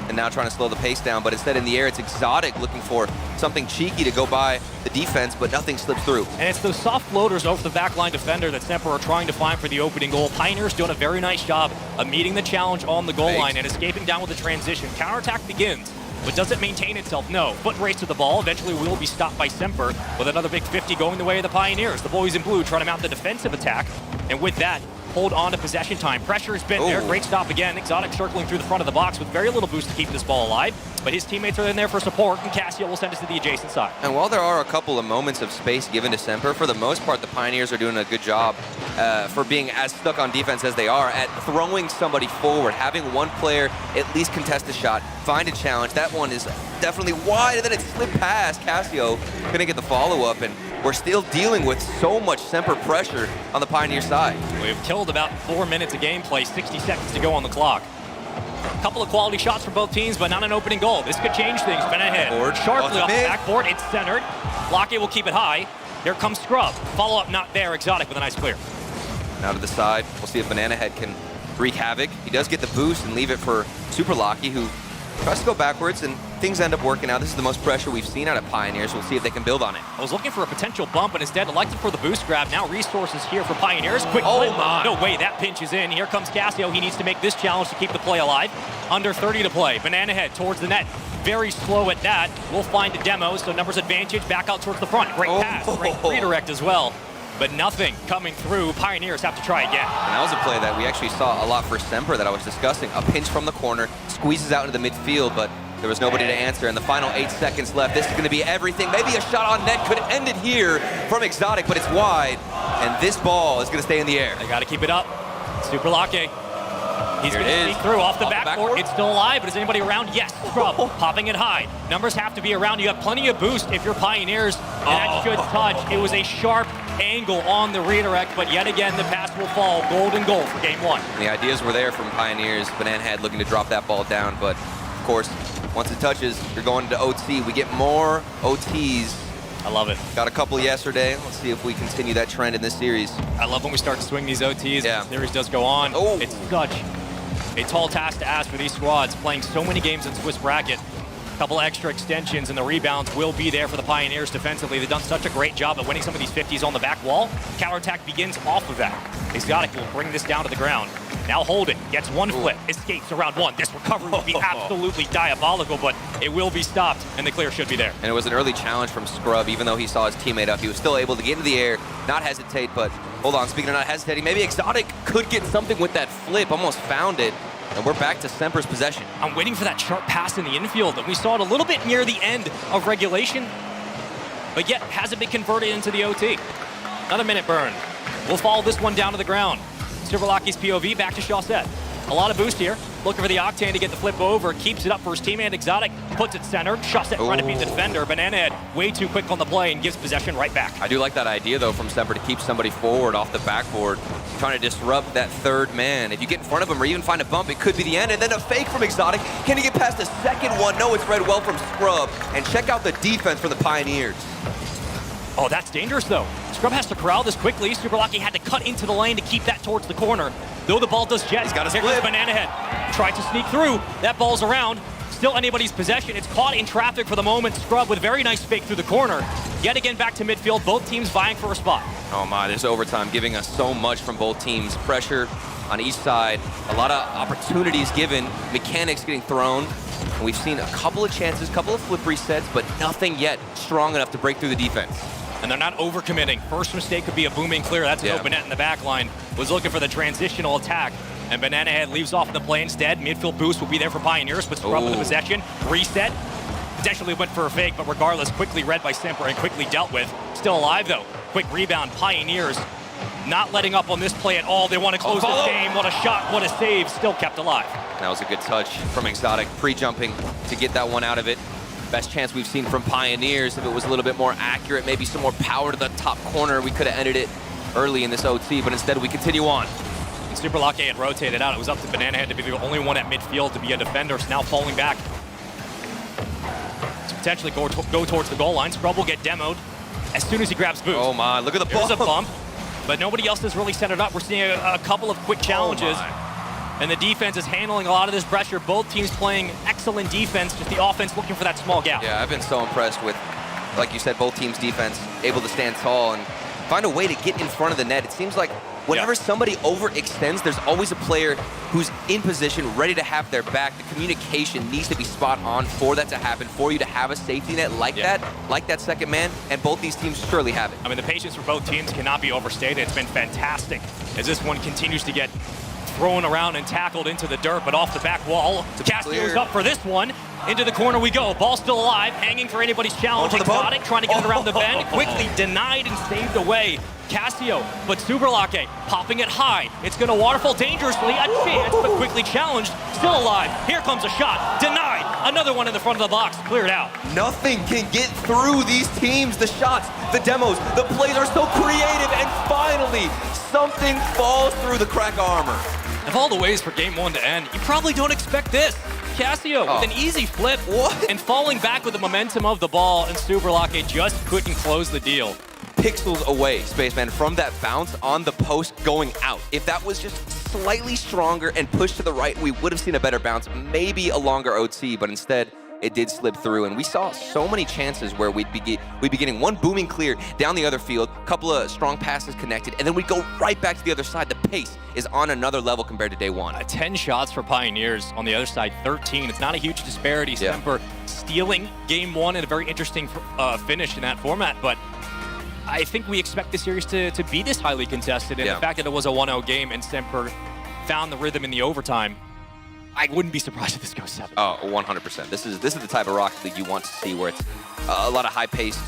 Speaker 11: and now trying to slow the pace down. But instead in the air, it's Exotic looking for something cheeky to go by the defense, but nothing slips through.
Speaker 10: And it's those soft floaters over the backline defender that Semper are trying to find for the opening goal. Pioneers doing a very nice job of meeting the challenge on the goal line and escaping down with the transition. Counterattack begins, but does it maintain itself? No. Foot race to the ball. Eventually will be stopped by Semper with another big 50 going the way of the Pioneers. The boys in blue trying to mount the defensive attack, and with that, hold on to possession time. Pressure has been there. Great stop again. Exotic circling through the front of the box with very little boost to keep this ball alive. But his teammates are in there for support, and Cassio will send us to the adjacent side.
Speaker 11: And while there are a couple of moments of space given to Semper, for the most part, the Pioneers are doing a good job for being as stuck on defense as they are at throwing somebody forward, having one player at least contest a shot, find a challenge. That one is definitely wide, and then it slipped past. Cassio couldn't get the follow-up, and we're still dealing with so much Semper pressure on the Pioneer side.
Speaker 10: We've killed about 4 minutes of gameplay, 60 seconds to go on the clock. A couple of quality shots from both teams, but not an opening goal. This could change things. Banana Head sharply off the backboard. It's centered. Lockett will keep it high. Here comes Scrub. Follow-up not there. Exotic with a nice clear.
Speaker 11: Now to the side. We'll see if Banana Head can wreak havoc. He does get the boost and leave it for Super Locky, who tries to go backwards, and things end up working out. This is the most pressure we've seen out of Pioneers. We'll see if they can build on it.
Speaker 10: I was looking for a potential bump, but instead elected for the boost grab. Now resources here for Pioneers. Quick
Speaker 11: Oh
Speaker 10: flip.
Speaker 11: my.
Speaker 10: No way, that pinch is in. Here comes Cassio. He needs to make this challenge to keep the play alive. Under 30 to play. Banana Head towards the net. Very slow at that. We'll find a demo, so numbers advantage back out towards the front. Great pass, great redirect as well. But nothing coming through. Pioneers have to try again.
Speaker 11: And that was a play that we actually saw a lot for Semper that I was discussing. A pinch from the corner, squeezes out into the midfield, but there was nobody to answer. In the final 8 seconds left, this is going to be everything. Maybe a shot on net could end it here from Exotic, but it's wide. And this ball is going to stay in the air.
Speaker 10: They got to keep it up. Super Lake. He's
Speaker 11: Here
Speaker 10: going
Speaker 11: it
Speaker 10: to
Speaker 11: is.
Speaker 10: sneak through off the
Speaker 11: Off the
Speaker 10: backboard.
Speaker 11: backboard.
Speaker 10: It's still alive, but is anybody around? Yes. Scrub popping it high. Numbers have to be around. You have plenty of boost if you're Pioneers, and that should touch. It was a sharp angle on the redirect, but yet again, the pass will fall. Golden goal for game 1.
Speaker 11: The ideas were there from Pioneers. Banana Head looking to drop that ball down, but of course, once it touches, you're going to OT. We get more OTs.
Speaker 10: I love it.
Speaker 11: Got a couple yesterday. Let's see if we continue that trend in this series.
Speaker 10: I love when we start to swing these OTs.
Speaker 11: Yeah.
Speaker 10: The series does go on.
Speaker 11: Oh.
Speaker 10: It's such a tall task to ask for these squads, playing so many games in Swiss bracket. A couple extra extensions, and the rebounds will be there for the Pioneers defensively. They've done such a great job at winning some of these 50s on the back wall. Counterattack begins off of that. Exotic will bring this down to the ground. Now Holden gets one flip, escapes around one. This recovery will be absolutely diabolical, but it will be stopped, and the clear should be there.
Speaker 11: And it was an early challenge from Scrub. Even though he saw his teammate up, he was still able to get into the air, not hesitate, but hold on, speaking of not hesitating, maybe Exotic could get something with that flip, almost found it. And we're back to Semper's possession.
Speaker 10: I'm waiting for that sharp pass in the infield, and we saw it a little bit near the end of regulation, but yet hasn't been converted into the OT. Another minute burn. We'll follow this one down to the ground. Silverlocky's POV back to Chaussette. A lot of boost here. Looking for the Octane to get the flip over. Keeps it up for his teammate. Exotic puts it centered. Chaussette trying to beat the defender. Banana Head way too quick on the play and gives possession right back.
Speaker 11: I do like that idea, though, from Semper to keep somebody forward off the backboard, trying to disrupt that third man. If you get in front of him or even find a bump, it could be the end. And then a fake from Exotic. Can he get past the second one? No, it's read well from Scrub. And check out the defense for the Pioneers.
Speaker 10: Oh, that's dangerous, though. Scrub has to corral this quickly. Super Lucky had to cut into the lane to keep that towards the corner. Though the ball does jet.
Speaker 11: He's got a
Speaker 10: Here
Speaker 11: split.
Speaker 10: goes Banana Head. Tried to sneak through. That ball's around. Still anybody's possession. It's caught in traffic for the moment. Scrub with a very nice fake through the corner. Yet again back to midfield. Both teams vying for a spot.
Speaker 11: Oh my, this overtime giving us so much from both teams. Pressure on each side. A lot of opportunities given. Mechanics getting thrown. And we've seen a couple of chances, couple of flip resets, but nothing yet strong enough to break through the defense.
Speaker 10: And they're not overcommitting. First mistake could be a booming clear. That's an open net in the back line. Was looking for the transitional attack. And Banana Head leaves off the play instead. Midfield boost will be there for Pioneers, but Scrub with the possession. Reset. Potentially went for a fake, but regardless, quickly read by Semper and quickly dealt with. Still alive, though. Quick rebound. Pioneers not letting up on this play at all. They want to close this game. What a shot, what a save. Still kept alive.
Speaker 11: That was a good touch from Exotic, pre-jumping to get that one out of it. Best chance we've seen from Pioneers. If it was a little bit more accurate, maybe some more power to the top corner, we could have ended it early in this OT, but instead we continue on.
Speaker 10: And Super Lake had rotated out. It was up to Banana Head to be the only one at midfield to be a defender. So now falling back to potentially go towards the goal line. Scrub will get demoed as soon as he grabs boost.
Speaker 11: Oh my, look at the ball.
Speaker 10: There's a bump, but nobody else has really set it up. We're seeing a couple of quick challenges. And the defense is handling a lot of this pressure. Both teams playing excellent defense, just the offense looking for that small gap.
Speaker 11: Yeah, I've been so impressed with, like you said, both teams' defense, able to stand tall and find a way to get in front of the net. It seems like whenever somebody overextends, there's always a player who's in position, ready to have their back. The communication needs to be spot on for that to happen, for you to have a safety net like that second man, and both these teams surely have it.
Speaker 10: I mean, the patience for both teams cannot be overstated. It's been fantastic as this one continues to get thrown around and tackled into the dirt, but off the back wall. Castillo's up for this one. Into the corner we go. Ball still alive, hanging for anybody's challenge. Exotic trying to get it around the bend. Quickly denied and saved away. Cassio, but Superlake popping it high. It's going to waterfall dangerously. A chance, but quickly challenged. Still alive. Here comes a shot. Denied. Another one in the front of the box. Cleared out.
Speaker 11: Nothing can get through these teams. The shots, the demos, the plays are so creative, and finally, something falls through the crack armor.
Speaker 10: Of all the ways for game one to end, you probably don't expect this. Cassio with an easy flip and falling back with the momentum of the ball, and Superlake just couldn't close the deal.
Speaker 11: Pixels away, Spaceman, from that bounce on the post going out. If that was just slightly stronger and pushed to the right, we would have seen a better bounce, maybe a longer OT, but instead, it did slip through, and we saw so many chances where we'd be getting one booming clear down the other field, couple of strong passes connected, and then we'd go right back to the other side. The pace is on another level compared to day one.
Speaker 10: 10 shots for Pioneers. On the other side, 13. It's not a huge disparity. Semper stealing game one and a very interesting finish in that format, but I think we expect the series to be this highly contested, and the fact that it was a 1-0 game and Semper found the rhythm in the overtime, I wouldn't be surprised if this goes 7.
Speaker 11: Oh, 100%. This is the type of Rocket League you want to see, where it's a lot of high-paced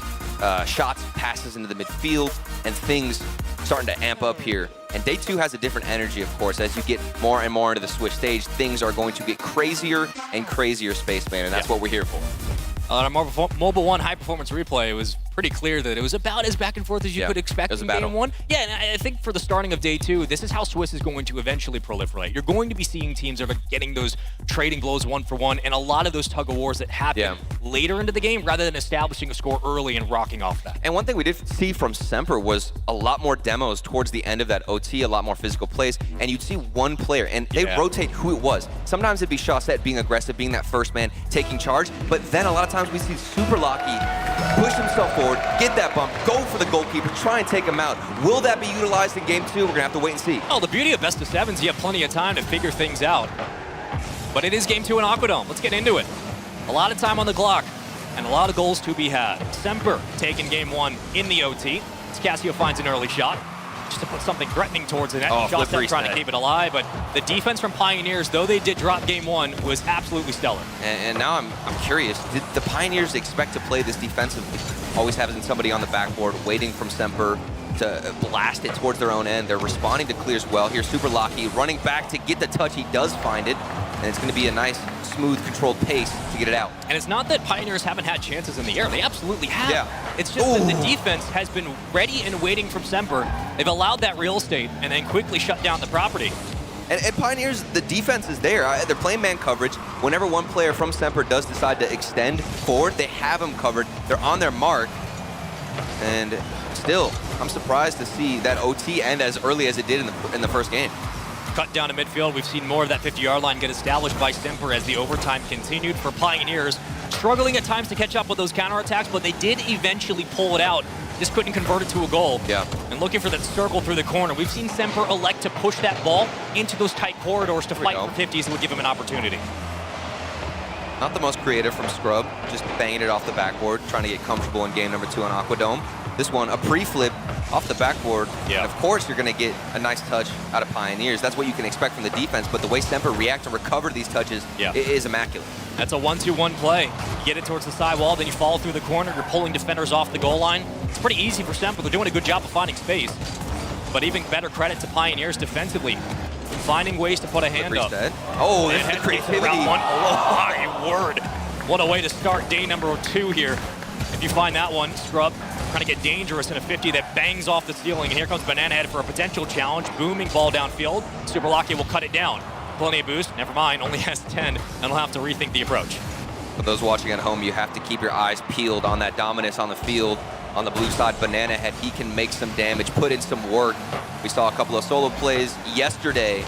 Speaker 11: shots, passes into the midfield, and things starting to amp up here. And day 2 has a different energy, of course. As you get more and more into the Switch stage, things are going to get crazier and crazier, Spaceman, and that's what we're here for.
Speaker 10: On our Mobile 1 high-performance replay, it was pretty clear that it was about as back and forth as you could expect in game 1. Yeah, and I think for the starting of day 2, this is how Swiss is going to eventually proliferate. You're going to be seeing teams that are getting those trading blows 1-for-1 and a lot of those tug-of-wars that happen later into the game rather than establishing a score early and rocking off that.
Speaker 11: And one thing we did see from Semper was a lot more demos towards the end of that OT, a lot more physical plays, and you'd see one player, and they rotate who it was. Sometimes it'd be Chaussette being aggressive, being that first man, taking charge, but then a lot of times we see Super Lucky push himself forward, get that bump, go for the goalkeeper, try and take him out. Will that be utilized in game 2? We're going to have to wait and see.
Speaker 10: Oh, the beauty of best of 7s, you have plenty of time to figure things out. But it is game 2 in Aquadome. Let's get into it. A lot of time on the clock and a lot of goals to be had. Semper taking game 1 in the OT. As Cassio finds an early shot, just to put something threatening towards the net. Chaussette trying to keep it alive, but the defense from Pioneers, though they did drop game 1, was absolutely stellar.
Speaker 11: And now I'm curious, did the Pioneers expect to play this defensively? Always having somebody on the backboard, waiting from Semper to blast it towards their own end. They're responding to clears well. Here's Super Lucky running back to get the touch. He does find it, and it's going to be a nice, smooth, controlled pace to get it out.
Speaker 10: And it's not that Pioneers haven't had chances in the air. They absolutely have. It's just that the defense has been ready and waiting from Semper. They've allowed that real estate and then quickly shut down the property.
Speaker 11: And Pioneers, the defense is there. They're playing man coverage. Whenever one player from Semper does decide to extend forward, they have him covered. They're on their mark. And still, I'm surprised to see that OT end as early as it did in the first game.
Speaker 10: Cut down to midfield. We've seen more of that 50-yard line get established by Semper as the overtime continued for Pioneers. Struggling at times to catch up with those counterattacks, but they did eventually pull it out. Just couldn't convert it to a goal. And looking for that circle through the corner. We've seen Semper elect to push that ball into those tight corridors to fight for 50s that would give him an opportunity.
Speaker 11: Not the most creative from Scrub, just banging it off the backboard, trying to get comfortable in game number 2 on Aquadome. This one, a pre-flip off the backboard. And of course, you're going to get a nice touch out of Pioneers. That's what you can expect from the defense, but the way Semper react and recover these touches is immaculate.
Speaker 10: That's a 1-2-1 play. You get it towards the side wall, then you fall through the corner. You're pulling defenders off the goal line. It's pretty easy for Semper. They're doing a good job of finding space. But even better credit to Pioneers defensively, finding ways to put a hand up.
Speaker 11: Oh, this is the creativity.
Speaker 10: Oh, my word. What a way to start day number 2 here. If you find that one, Scrub trying to get dangerous in a 50 that bangs off the ceiling. And here comes Banana Head for a potential challenge. Booming ball downfield. Super Lucky will cut it down. Plenty of boost. Never mind. Only has 10. And will have to rethink the approach.
Speaker 11: For those watching at home, you have to keep your eyes peeled on that dominance on the field. On the blue side, Banana Head, he can make some damage, put in some work. We saw a couple of solo plays yesterday.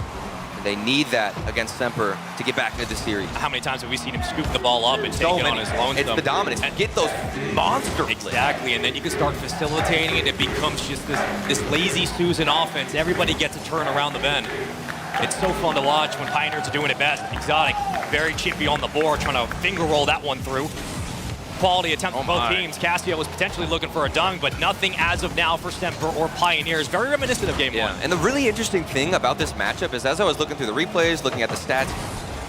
Speaker 11: They need that against Semper to get back into the series.
Speaker 10: How many times have we seen him scoop the ball up and take it on his lonesome?
Speaker 11: It's the dominance. And get those monster plays.
Speaker 10: Exactly, and then you can start facilitating, and it becomes just this lazy Susan offense. Everybody gets a turn around the bend. It's so fun to watch when Pioneers are doing it best. Exotic, very chippy on the board, trying to finger roll that one through. Quality attempt from both teams. Cassio was potentially looking for a dunk, but nothing as of now for Semper or Pioneers. Very reminiscent of game 1.
Speaker 11: And the really interesting thing about this matchup is as I was looking through the replays, looking at the stats,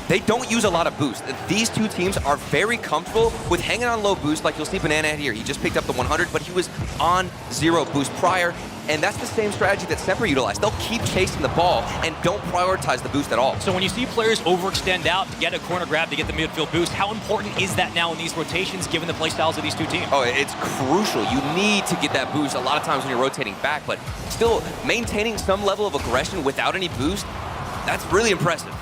Speaker 11: they don't use a lot of boost. These two teams are very comfortable with hanging on low boost, like you'll see Banana Head here. He just picked up the 100, but he was on 0 boost prior, and that's the same strategy that Semper utilized. They'll keep chasing the ball and don't prioritize the boost at all.
Speaker 10: So when you see players overextend out to get a corner grab to get the midfield boost, how important is that now in these rotations given the play styles of these two teams?
Speaker 11: Oh, it's crucial. You need to get that boost a lot of times when you're rotating back, but still maintaining some level of aggression without any boost, that's really impressive.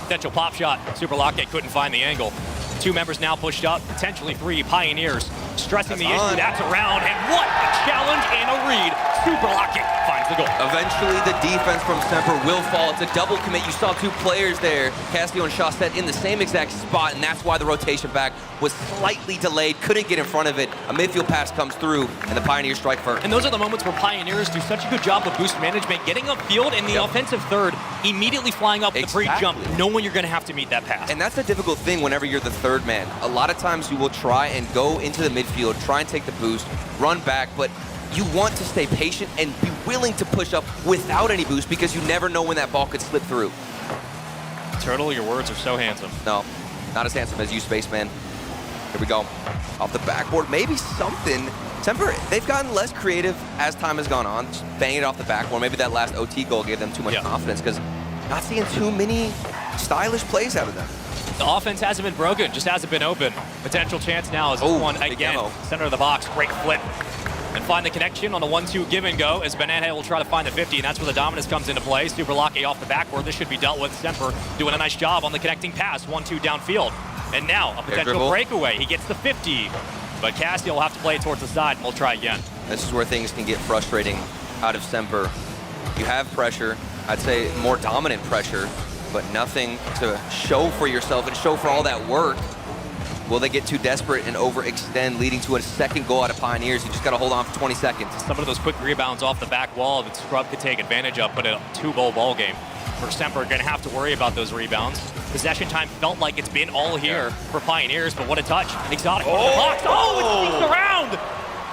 Speaker 10: Potential pop shot. Super Lockett couldn't find the angle. 2 members now pushed up, potentially 3. Pioneers stressing the issue. That's around, and what a challenge and a read. Super Lockett finds finds the goal.
Speaker 11: Eventually, the defense from Semper will fall. It's a double commit. You saw two players there, Castillo and Chaussette, in the same exact spot, and that's why the rotation back was slightly delayed, couldn't get in front of it. A midfield pass comes through, and the Pioneers strike first.
Speaker 10: And those are the moments where Pioneers do such a good job of boost management, getting upfield in the offensive third, immediately flying up with the free jump, knowing you're going to have to meet that pass.
Speaker 11: And that's a difficult thing whenever you're the third man. A lot of times you will try and go into the midfield, try and take the boost, run back, but you want to stay patient and be willing to push up without any boost because you never know when that ball could slip through.
Speaker 10: Turtle, your words are so handsome.
Speaker 11: No, not as handsome as you, Spaceman. Here we go. Off the backboard, maybe something. Semper, they've gotten less creative as time has gone on, just banging it off the backboard. Maybe that last OT goal gave them too much confidence because not seeing too many stylish plays out of them.
Speaker 10: The offense hasn't been broken, just hasn't been open. Potential chance now is one again. Center of the box, great flip. And find the connection on the 1-2 give and go as Banana will try to find the 50, and that's where the dominance comes into play. Super Locky off the backboard. This should be dealt with. Semper doing a nice job on the connecting pass, 1-2 downfield. And now a potential breakaway. He gets the 50, but Cassie will have to play it towards the side, and we'll try again.
Speaker 11: This is where things can get frustrating out of Semper. You have pressure, I'd say more dominant pressure, but nothing to show for yourself and show for all that work. Will they get too desperate and overextend, leading to a second goal out of Pioneers? You just got to hold on for 20 seconds.
Speaker 10: Some of those quick rebounds off the back wall that Scrub could take advantage of, put a 2-goal ball game. For Semper, going to have to worry about those rebounds. Possession time felt like it's been all here for Pioneers, but what a touch. Exotic from the box. Oh, it sneaks around!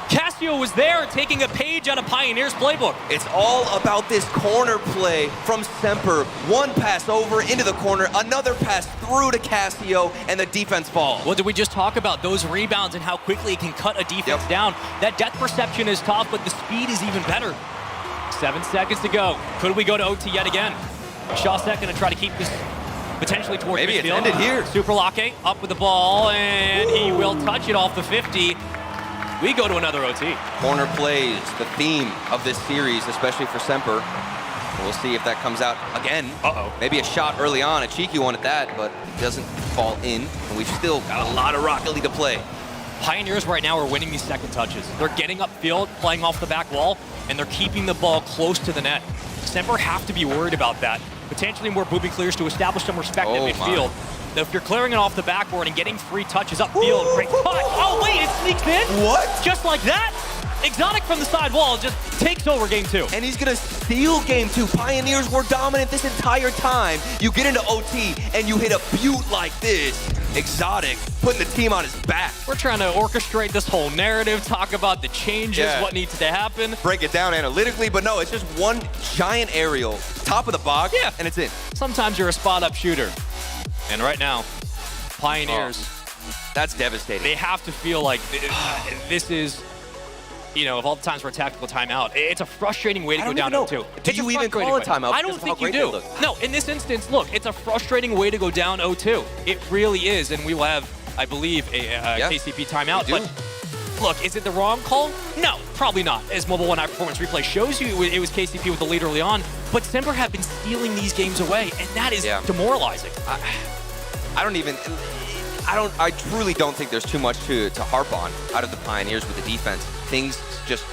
Speaker 10: Castillo was there taking a page out of Pioneers' playbook.
Speaker 11: It's all about this corner play from Semper. One pass over into the corner, another pass through to Castillo, and the defense falls.
Speaker 10: Well, did we just talk about those rebounds and how quickly it can cut a defense down? That depth perception is tough, but the speed is even better. 7 seconds to go. Could we go to OT yet again? Chaussette going to try to keep this potentially towards midfield.
Speaker 11: Maybe it's ended here.
Speaker 10: Super Locky up with the ball, and he will touch it off the 50. We go to another OT.
Speaker 11: Corner plays, the theme of this series, especially for Semper. We'll see if that comes out again. Maybe a shot early on, a cheeky one at that, but it doesn't fall in. And we've still got a lot of Rocket League to play.
Speaker 10: Pioneers right now are winning these second touches. They're getting upfield, playing off the back wall, and they're keeping the ball close to the net. Semper have to be worried about that. Potentially more booby clears to establish some respect in midfield. If you're clearing it off the backboard and getting free touches upfield, great touch. Oh, wait, it sneaks in?
Speaker 11: What?
Speaker 10: Just like that? Exotic from the side wall just takes over game 2.
Speaker 11: And he's going to steal game 2. Pioneers were dominant this entire time. You get into OT and you hit a butte like this. Exotic putting the team on his back.
Speaker 10: We're trying to orchestrate this whole narrative, talk about the changes, what needs to happen.
Speaker 11: Break it down analytically, but no, it's just one giant aerial, top of the box, and it's in.
Speaker 10: Sometimes you're a spot-up shooter. And right now, Pioneers,
Speaker 11: that's devastating.
Speaker 10: They have to feel like this is, you know, of all the times for a tactical timeout, it's a frustrating way to go down 0-2.
Speaker 11: Do you even call a timeout?
Speaker 10: I don't think you do. No, in this instance, look, it's a frustrating way to go down 0-2. It really is, and we will have, I believe, a KCP timeout. But look, is it the wrong call? No, probably not. As Mobile One High Performance Replay shows you, it was KCP with the lead early on. But Semper have been stealing these games away, and that is demoralizing.
Speaker 11: I truly don't think there's too much to harp on out of the Pioneers with the defense. Things just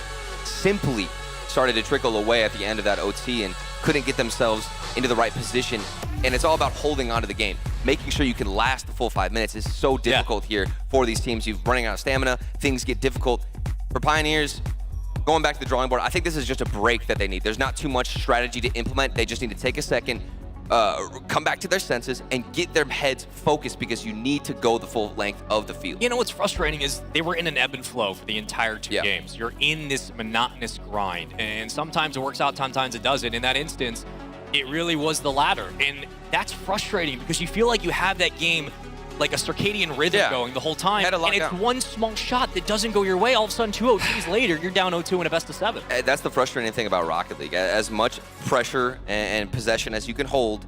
Speaker 11: simply started to trickle away at the end of that OT and couldn't get themselves into the right position. And it's all about holding on to the game. Making sure you can last the full 5 minutes is so difficult here for these teams. You're running out of stamina. Things get difficult. For Pioneers, going back to the drawing board, I think this is just a break that they need. There's not too much strategy to implement. They just need to take a second, come back to their senses, and get their heads focused because you need to go the full length of the field.
Speaker 10: You know what's frustrating is they were in an ebb and flow for the entire 2 games. You're in this monotonous grind, and sometimes it works out, sometimes it doesn't. In that instance, it really was the latter, and that's frustrating because you feel like you have that game like a circadian rhythm going the whole time, and it's one small shot that doesn't go your way. All of a sudden, 2 OTs later, you're down 0-2 in a best of 7.
Speaker 11: That's the frustrating thing about Rocket League. As much pressure and possession as you can hold,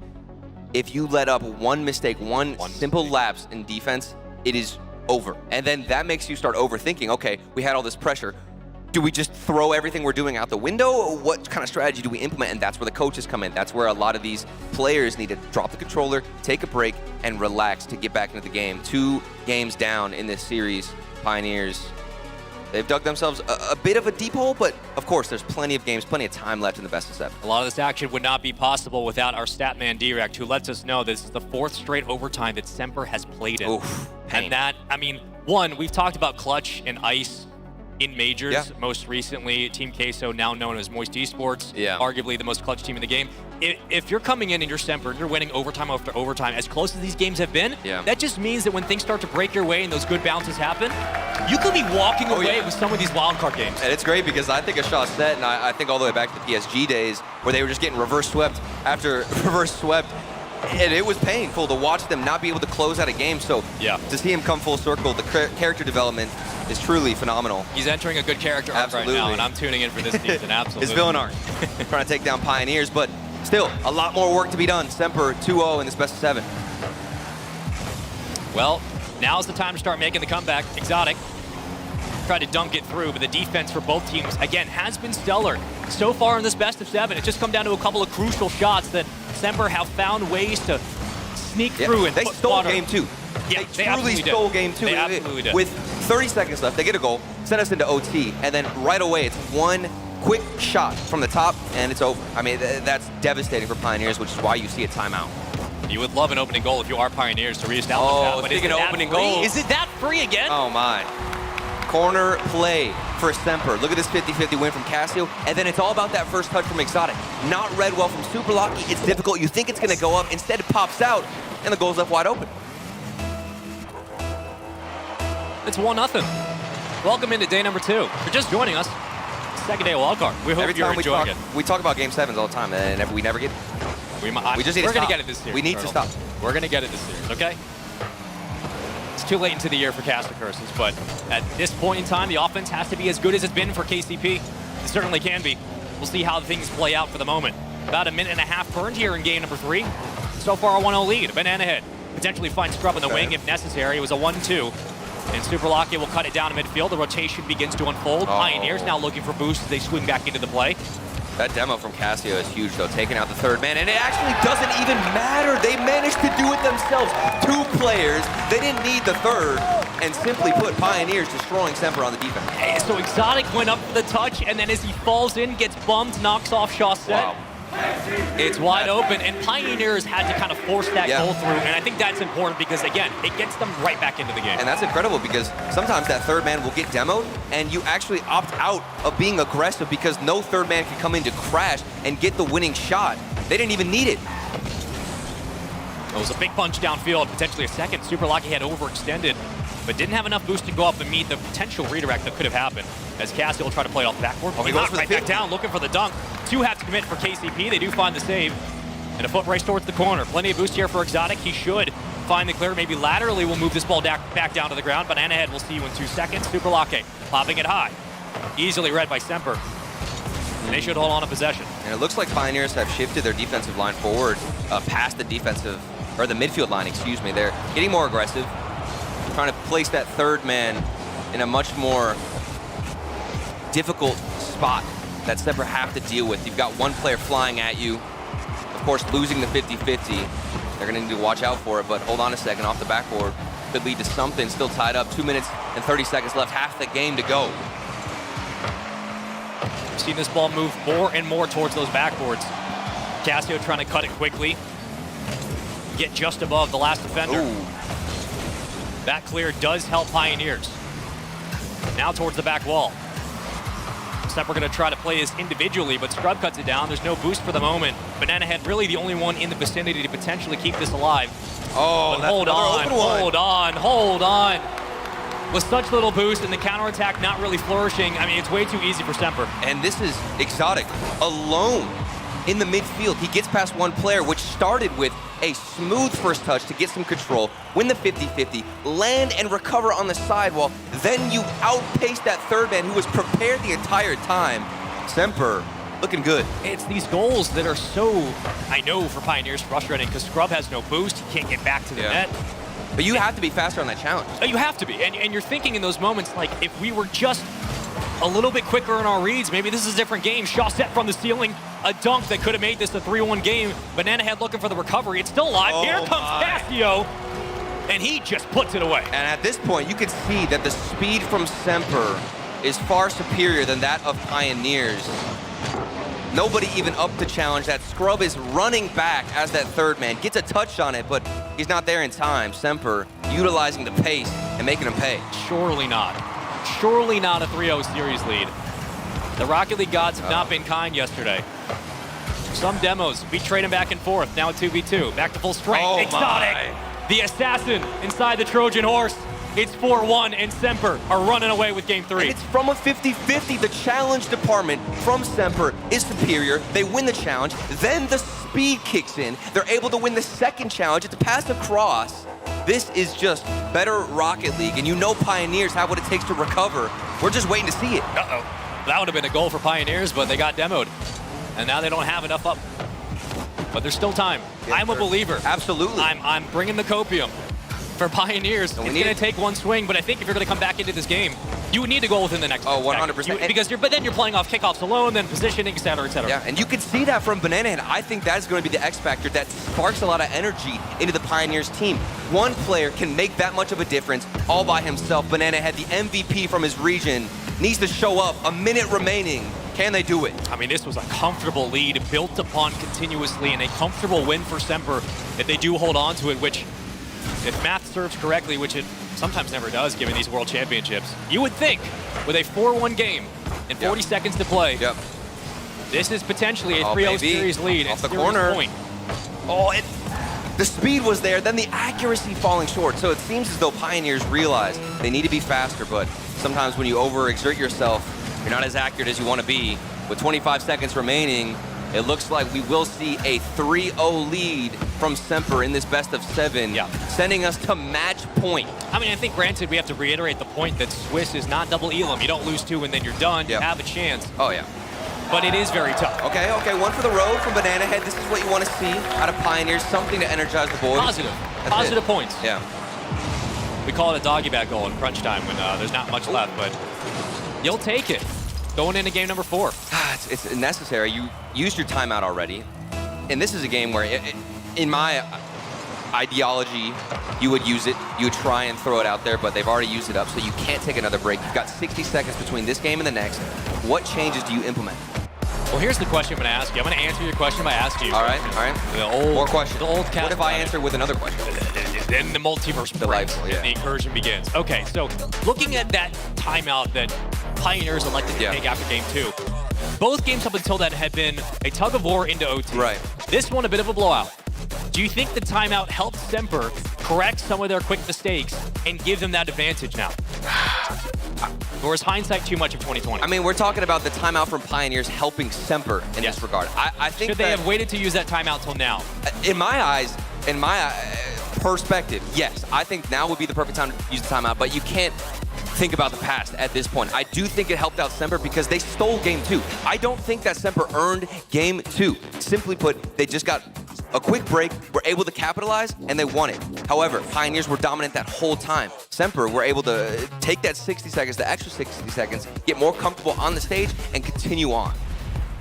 Speaker 11: if you let up one mistake, one simple lapse in defense, it is over. And then that makes you start overthinking, okay, we had all this pressure. Do we just throw everything we're doing out the window? What kind of strategy do we implement? And that's where the coaches come in. That's where a lot of these players need to drop the controller, take a break, and relax to get back into the game. 2 games down in this series. Pioneers They've dug themselves a bit of a deep hole, but of course, there's plenty of games, plenty of time left in the best of 7.
Speaker 10: A lot of this action would not be possible without our Statman Direct, who lets us know this is the 4th straight overtime that Semper has played in.
Speaker 11: Oof, pain.
Speaker 10: And that, I mean, one, we've talked about Clutch and Ice in majors, most recently Team Queso, now known as Moist Esports, arguably the most clutch team in the game. If you're coming in and you're Semper and you're winning overtime after overtime, as close as these games have been, that just means that when things start to break your way and those good bounces happen, you could be walking away with some of these wildcard games.
Speaker 11: And it's great because I think a shot set, and I think all the way back to the PSG days where they were just getting reverse swept after reverse swept, and it was painful to watch them not be able to close out a game. So to see him come full circle, the character development is truly phenomenal.
Speaker 10: He's entering a good character arc right now, and I'm tuning in for this season, absolutely.
Speaker 11: His villain arc, trying to take down Pioneers, but still, a lot more work to be done. Semper 2-0 in this best of 7.
Speaker 10: Well, now's the time to start making the comeback. Exotic tried to dunk it through, but the defense for both teams, again, has been stellar. So far in this best of 7, it's just come down to a couple of crucial shots that Semper have found ways to sneak through and
Speaker 11: they
Speaker 10: put
Speaker 11: stole
Speaker 10: water.
Speaker 11: game 2.
Speaker 10: Yeah,
Speaker 11: they truly stole game 2.
Speaker 10: They absolutely did.
Speaker 11: With 30 seconds left, they get a goal, send us into OT, and then right away, it's one quick shot from the top, and it's over. I mean, that's devastating for Pioneers, which is why you see a timeout.
Speaker 10: You would love an opening goal if you are Pioneers to reestablish that. But
Speaker 11: speaking of opening goals.
Speaker 10: Is it that free again?
Speaker 11: Oh, my. Corner play for Semper. Look at this 50-50 win from Casio, and then it's all about that first touch from Exotic. Not read well from Super Lucky. It's difficult. You think it's going to go up. Instead, it pops out, and the goal's left wide open.
Speaker 10: It's 1-0. Welcome into day number 2. If you're just joining us, second day of Wildcard. We hope you're enjoying it.
Speaker 11: We talk about Game 7s all the time, and we never get it. We just need to
Speaker 10: We're going
Speaker 11: stop.
Speaker 10: to get it this series.
Speaker 11: We need to stop.
Speaker 10: We're going to get it this series, okay? It's too late into the year for Caster Curses, but at this point in time, the offense has to be as good as it's been for KCP. It certainly can be. We'll see how things play out for the moment. About a minute and a half burned here in game number 3. So far, a 1-0 lead. Banana Head potentially finds Scrub in the wing if necessary. It was a 1-2. And Super Lucky will cut it down to midfield. The rotation begins to unfold. Pioneers now looking for boosts as they swing back into the play.
Speaker 11: That demo from Casio is huge, though, taking out the third man, and it actually doesn't even matter. They managed to do it themselves. 2 players. They didn't need the third, and simply put, Pioneers destroying Semper on the defense.
Speaker 10: Hey, so Exotic went up for the touch, and then as he falls in, gets bumped, knocks off Chaussette.
Speaker 11: Wow.
Speaker 10: It's wide open, and Pioneers had to kind of force that goal through, and I think that's important because, again, it gets them right back into the game.
Speaker 11: And that's incredible because sometimes that third man will get demoed, and you actually opt out of being aggressive because no third man can come in to crash and get the winning shot. They didn't even need it.
Speaker 10: It was a big punch downfield, potentially a second. Super Lucky had overextended, but didn't have enough boost to go up and meet the potential redirect that could have happened. As Cassie will try to play it off the backboard. He knocked right back down, looking for the dunk. 2 have to commit for KCP. They do find the save. And a foot race towards the corner. Plenty of boost here for Exotic. He should find the clear. Maybe laterally will move this ball back down to the ground. Banana Head will see you in 2 seconds. Super Lucky popping it high. Easily read by Semper. They should hold on to possession.
Speaker 11: And it looks like Pioneers have shifted their defensive line forward past the midfield line, excuse me. They're getting more aggressive, trying to place that third man in a much more difficult spot that Semper have to deal with. You've got one player flying at you. Of course, losing the 50-50. They're going to need to watch out for it, but hold on a second. Off the backboard could lead to something. Still tied up. 2 minutes and 30 seconds left. Half the game to go.
Speaker 10: We've seen this ball move more and more towards those backboards. Casio trying to cut it quickly. Get just above the last defender.
Speaker 11: Ooh.
Speaker 10: That clear does help Pioneers. Now towards the back wall. Semper going to try to play this individually, but Scrub cuts it down. There's no boost for the moment. Banana Head really the only one in the vicinity to potentially keep this alive.
Speaker 11: Oh,
Speaker 10: but hold on. With such little boost and the counterattack not really flourishing, I mean, it's way too easy for Semper.
Speaker 11: And this is Exotic alone in the midfield. He gets past one player, which started with a smooth first touch to get some control, win the 50-50, land and recover on the sidewall. Then you outpace that third man who was prepared the entire time. Semper looking good.
Speaker 10: It's these goals that are so, I know for Pioneers, frustrating because Scrub has no boost. He can't get back to the net.
Speaker 11: But you have to be faster on that challenge.
Speaker 10: You have to be. And you're thinking in those moments, like, if we were just a little bit quicker in our reads, maybe this is a different game. Chaussette from the ceiling, a dunk that could have made this a 3-1 game. Banana Head looking for the recovery. It's still alive. Here comes Casio, and he just puts it away.
Speaker 11: And at this point, you can see that the speed from Semper is far superior than that of Pioneers. Nobody even up to challenge. That Scrub is running back as that third man. Gets a touch on it, but he's not there in time. Semper utilizing the pace and making him pay.
Speaker 10: Surely not. Surely not a 3-0 series lead. The Rocket League gods have not been kind yesterday. Some demos, we trade them back and forth. Now 2v2, back to full strength.
Speaker 11: Oh
Speaker 10: Exotic, the assassin inside the Trojan horse. It's 4-1, and Semper are running away with game 3.
Speaker 11: And it's from a 50-50. The challenge department from Semper is superior. They win the challenge. Then the speed kicks in. They're able to win the second challenge. It's a pass across. This is just better Rocket League, and you know Pioneers have what it takes to recover. We're just waiting to see it.
Speaker 10: Uh-oh. That would have been a goal for Pioneers, but they got demoed. And now they don't have enough up. But there's still time.
Speaker 11: Yeah,
Speaker 10: I'm a believer.
Speaker 11: Absolutely.
Speaker 10: I'm bringing the copium. For Pioneers, it's going to take one swing, but I think if you're going to come back into this game, you would need to go within the next
Speaker 11: 100%.
Speaker 10: Because but then you're playing off kickoffs alone, then positioning, et cetera, et cetera.
Speaker 11: Yeah, and you can see that from Banana Head. I think that is going to be the X factor that sparks a lot of energy into the Pioneers team. One player can make that much of a difference all by himself. Banana Head, the MVP from his region, needs to show up. A minute remaining. Can they do it?
Speaker 10: I mean, this was a comfortable lead built upon continuously, and a comfortable win for Semper if they do hold on to it, which, if math serves correctly, which it sometimes never does given these World Championships, you would think with a 4-1 game and 40 seconds to play, this is potentially a 3-0 series lead.
Speaker 11: Off the corner.
Speaker 10: Point.
Speaker 11: Oh, the speed was there, then the accuracy falling short. So it seems as though Pioneers realize they need to be faster, but sometimes when you overexert yourself, you're not as accurate as you want to be. With 25 seconds remaining, it looks like we will see a 3-0 lead from Semper in this best of 7, sending us to match point.
Speaker 10: I mean, I think, granted, we have to reiterate the point that Swiss is not double Elam. You don't lose 2 and then you're done. You have a chance.
Speaker 11: Oh, yeah.
Speaker 10: But it is very tough.
Speaker 11: Okay, one for the road from Banana Head. This is what you want to see out of Pioneers, something to energize the boys.
Speaker 10: Positive points.
Speaker 11: Yeah.
Speaker 10: We call it a doggy bag goal in crunch time when there's not much left, but you'll take it. Going into game number 4.
Speaker 11: It's necessary. You used your timeout already. And this is a game where, in my ideology, you would use it. You would try and throw it out there, but they've already used it up, so you can't take another break. You've got 60 seconds between this game and the next. What changes do you implement?
Speaker 10: Well, here's the question I'm going to ask you. I'm going to answer your question by asking you.
Speaker 11: All right. More questions.
Speaker 10: The old
Speaker 11: what if I answer with another question?
Speaker 10: Then the multiverse breaks and the incursion begins. Okay, so looking at that timeout that Pioneers elected to take after game 2, both games up until that had been a tug of war into OT.
Speaker 11: Right.
Speaker 10: This one a bit of a blowout. Do you think the timeout helped Semper correct some of their quick mistakes and give them that advantage now? Or is hindsight too much of 2020?
Speaker 11: I mean, we're talking about the timeout from Pioneers helping Semper in this regard. I think
Speaker 10: should they have waited to use that timeout till now?
Speaker 11: In my eyes, in my perspective, yes. I think now would be the perfect time to use the timeout, but you can't think about the past at this point. I do think it helped out Semper because they stole game 2. I don't think that Semper earned game 2. Simply put, they just got a quick break, were able to capitalize, and they won it. However, Pioneers were dominant that whole time. Semper were able to take that 60 seconds, the extra 60 seconds, get more comfortable on the stage, and continue on.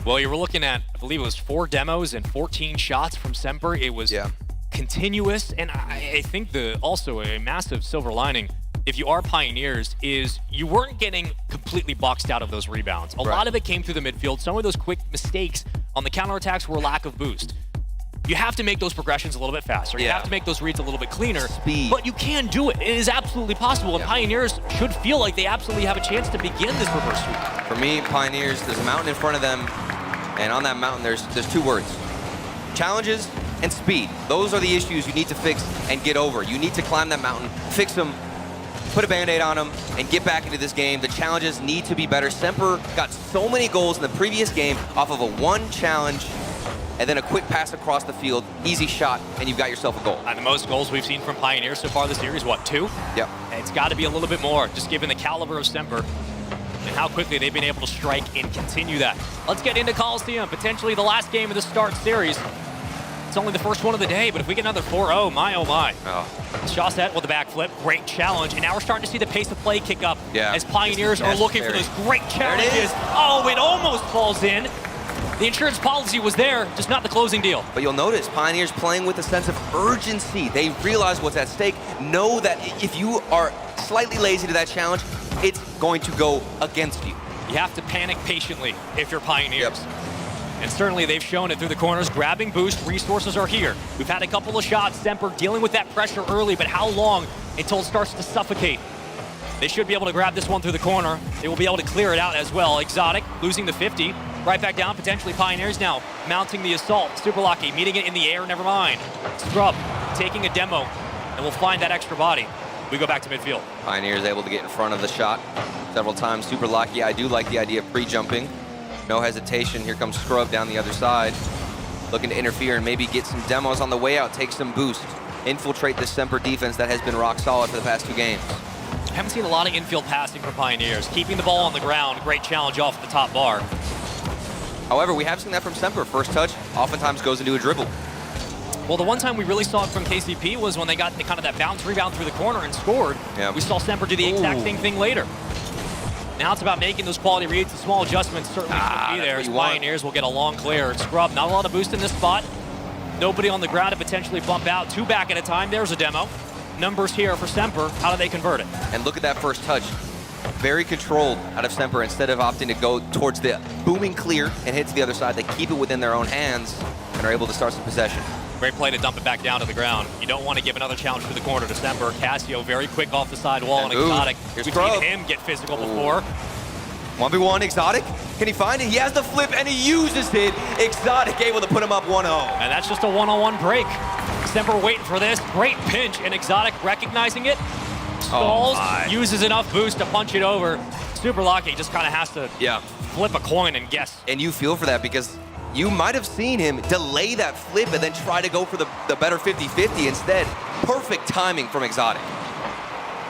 Speaker 10: Well, you were looking at, I believe it was 4 demos and 14 shots from Semper. It was continuous, and I think also a massive silver lining, if you are Pioneers, is you weren't getting completely boxed out of those rebounds. A lot of it came through the midfield. Some of those quick mistakes on the counterattacks were lack of boost. You have to make those progressions a little bit faster. You have to make those reads a little bit cleaner. But you can do it. It is absolutely possible. And Pioneers should feel like they absolutely have a chance to begin this reverse sweep.
Speaker 11: For me, Pioneers, there's a mountain in front of them. And on that mountain, there's 2 words. Challenges and speed. Those are the issues you need to fix and get over. You need to climb that mountain, fix them, put a Band-Aid on them, and get back into this game. The challenges need to be better. Semper got so many goals in the previous game off of a 1 challenge and then a quick pass across the field, easy shot, and you've got yourself a goal.
Speaker 10: And the most goals we've seen from Pioneers so far this series, what, 2?
Speaker 11: Yep.
Speaker 10: It's got to be a little bit more, just given the caliber of Semper and how quickly they've been able to strike and continue that. Let's get into Coliseum, potentially the last game of the start series. It's only the first one of the day, but if we get another 4-0, my oh my. Shawset with a backflip, great challenge, and now we're starting to see the pace of play kick up as Pioneers are looking for those great challenges. Oh, it almost falls in. The insurance policy was there, just not the closing deal.
Speaker 11: But you'll notice Pioneers playing with a sense of urgency. They realize what's at stake, know that if you are slightly lazy to that challenge, it's going to go against you.
Speaker 10: You have to panic patiently if you're Pioneers. Yep. And certainly they've shown it through the corners. Grabbing boost, resources are here. We've had a couple of shots. Semper dealing with that pressure early, but how long until it starts to suffocate? They should be able to grab this one through the corner. They will be able to clear it out as well. Exotic losing the 50. Right back down, potentially Pioneers now mounting the assault. Super Lucky meeting it in the air, never mind. Scrub taking a demo, and we'll find that extra body. We go back to midfield.
Speaker 11: Pioneers able to get in front of the shot several times. Super Lucky, I do like the idea of pre-jumping. No hesitation, here comes Scrub down the other side. Looking to interfere and maybe get some demos on the way out, take some boost. Infiltrate the Semper defense that has been rock solid for the past 2 games.
Speaker 10: I haven't seen a lot of infield passing for Pioneers. Keeping the ball on the ground, great challenge off the top bar.
Speaker 11: However, we have seen that from Semper. First touch oftentimes goes into a dribble.
Speaker 10: Well, the one time we really saw it from KCP was when they got kind of that bounce rebound through the corner and scored.
Speaker 11: Yep.
Speaker 10: We saw Semper do the exact same thing later. Now it's about making those quality reads. The small adjustments certainly should be there. As Pioneers will get a long clear. Scrub, not a lot of boost in this spot. Nobody on the ground to potentially bump out. 2 back at a time. There's a demo. Numbers here for Semper. How do they convert it?
Speaker 11: And look at that first touch. Very controlled out of Semper. Instead of opting to go towards the booming clear and hit to the other side, they keep it within their own hands and are able to start some possession.
Speaker 10: Great play to dump it back down to the ground. You don't want to give another challenge to the corner to Semper. Cassio very quick off the side wall and Exotic. We've seen him get physical before.
Speaker 11: 1v1 Exotic. Can he find it? He has the flip and he uses it. Exotic able to put him up 1-0.
Speaker 10: And that's just a one-on-one break. Semper waiting for this. Great pinch, and Exotic recognizing it. Stalls, uses enough boost to punch it over. Super Lucky just kind of has to flip a coin and guess.
Speaker 11: And you feel for that because you might have seen him delay that flip and then try to go for the better 50-50 instead. Perfect timing from Exotic.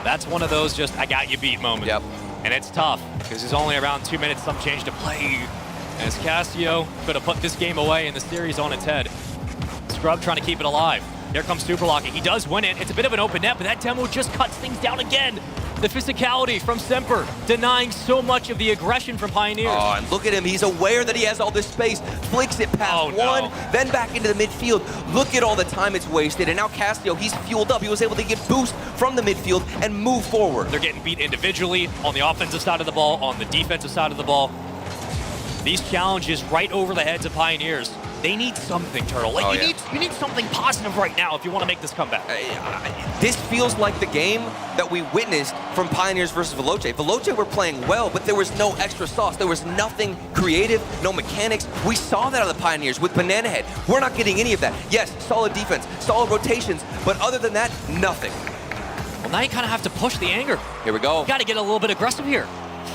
Speaker 10: That's one of those just, I got you beat moments.
Speaker 11: Yep.
Speaker 10: And it's tough because he's only around 2 minutes, some change to play. As Cassio could have put this game away and the series on its head. Scrub trying to keep it alive. Here comes Super Lucky. He does win it. It's a bit of an open net, but that demo just cuts things down again. The physicality from Semper, denying so much of the aggression from Pioneers.
Speaker 11: Oh, and look at him. He's aware that he has all this space. Flicks it past one, then back into the midfield. Look at all the time it's wasted. And now Cassio, he's fueled up. He was able to get boost from the midfield and move forward.
Speaker 10: They're getting beat individually on the offensive side of the ball, on the defensive side of the ball. These challenges right over the heads of Pioneers. They need something, Turtle. Like you need something positive right now if you want to make this comeback.
Speaker 11: This feels like the game that we witnessed from Pioneers versus Veloce. Veloce were playing well, but there was no extra sauce. There was nothing creative, no mechanics. We saw that on the Pioneers with Banana Head. We're not getting any of that. Yes, solid defense, solid rotations, but other than that, nothing.
Speaker 10: Well, now you kind of have to push the anger.
Speaker 11: Here we go.
Speaker 10: You got to get a little bit aggressive here.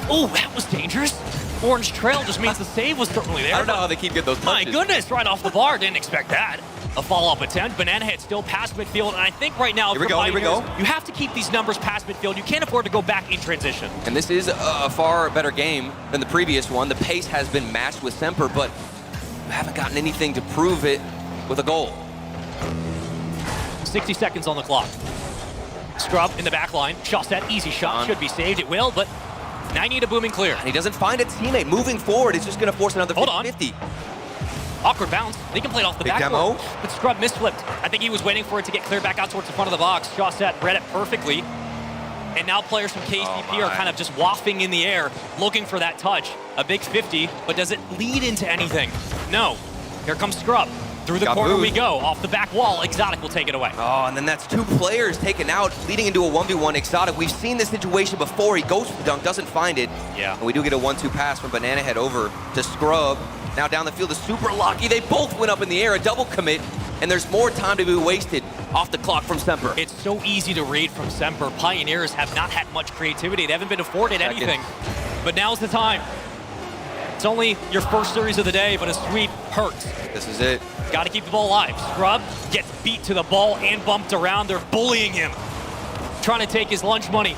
Speaker 10: Oh, that was dangerous. Orange trail just means the save was certainly there.
Speaker 11: I don't know how they keep getting those touches.
Speaker 10: My goodness, right off the bar. Didn't expect that. A follow-up attempt. Banana Head still past midfield, and I think right now,
Speaker 11: here we go.
Speaker 10: You have to keep these numbers past midfield. You can't afford to go back in transition.
Speaker 11: And this is a far better game than the previous one. The pace has been matched with Semper, but we haven't gotten anything to prove it with a goal.
Speaker 10: 60 seconds on the clock. Scrub in the back line. Shot set, easy shot. Should be saved. It will, but now you need a booming clear.
Speaker 11: And he doesn't find a teammate. Moving forward, it's just going to force another 50-50.
Speaker 10: Awkward bounce. They can play it off the back.
Speaker 11: Demo.
Speaker 10: But Scrub misflipped. I think he was waiting for it to get cleared back out towards the front of the box. Shot set, read it perfectly. And now players from KCP are kind of just wafting in the air, looking for that touch. A big 50, but does it lead into anything? No. Here comes Scrub. Through the corner we go. Off the back wall, Exotic will take it away.
Speaker 11: Oh, and then that's 2 players taken out, leading into a 1v1 Exotic. We've seen this situation before. He goes for the dunk, doesn't find it.
Speaker 10: Yeah.
Speaker 11: And we do get a 1-2 pass from Banana Head over to Scrub. Now down the field is Super Lucky. They both went up in the air, a double commit, and there's more time to be wasted off the clock from Semper.
Speaker 10: It's so easy to read from Semper. Pioneers have not had much creativity. They haven't been afforded anything. But now's the time. It's only your first series of the day, but a sweep hurts.
Speaker 11: This is it.
Speaker 10: Got to keep the ball alive. Scrub gets beat to the ball and bumped around. They're bullying him. Trying to take his lunch money.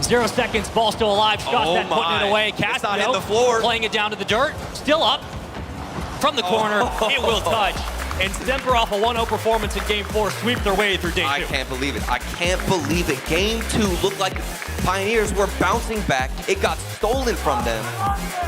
Speaker 10: 0 seconds, ball still alive. Shot that, putting it away. Cassio
Speaker 11: the floor.
Speaker 10: Playing it down to the dirt. Still up. From the corner, it will touch. And Semper off a 1-0 performance in Game 4 sweep their way through Day 2.
Speaker 11: I can't believe it. I can't believe it. Game 2 looked like Pioneers were bouncing back. It got stolen from them.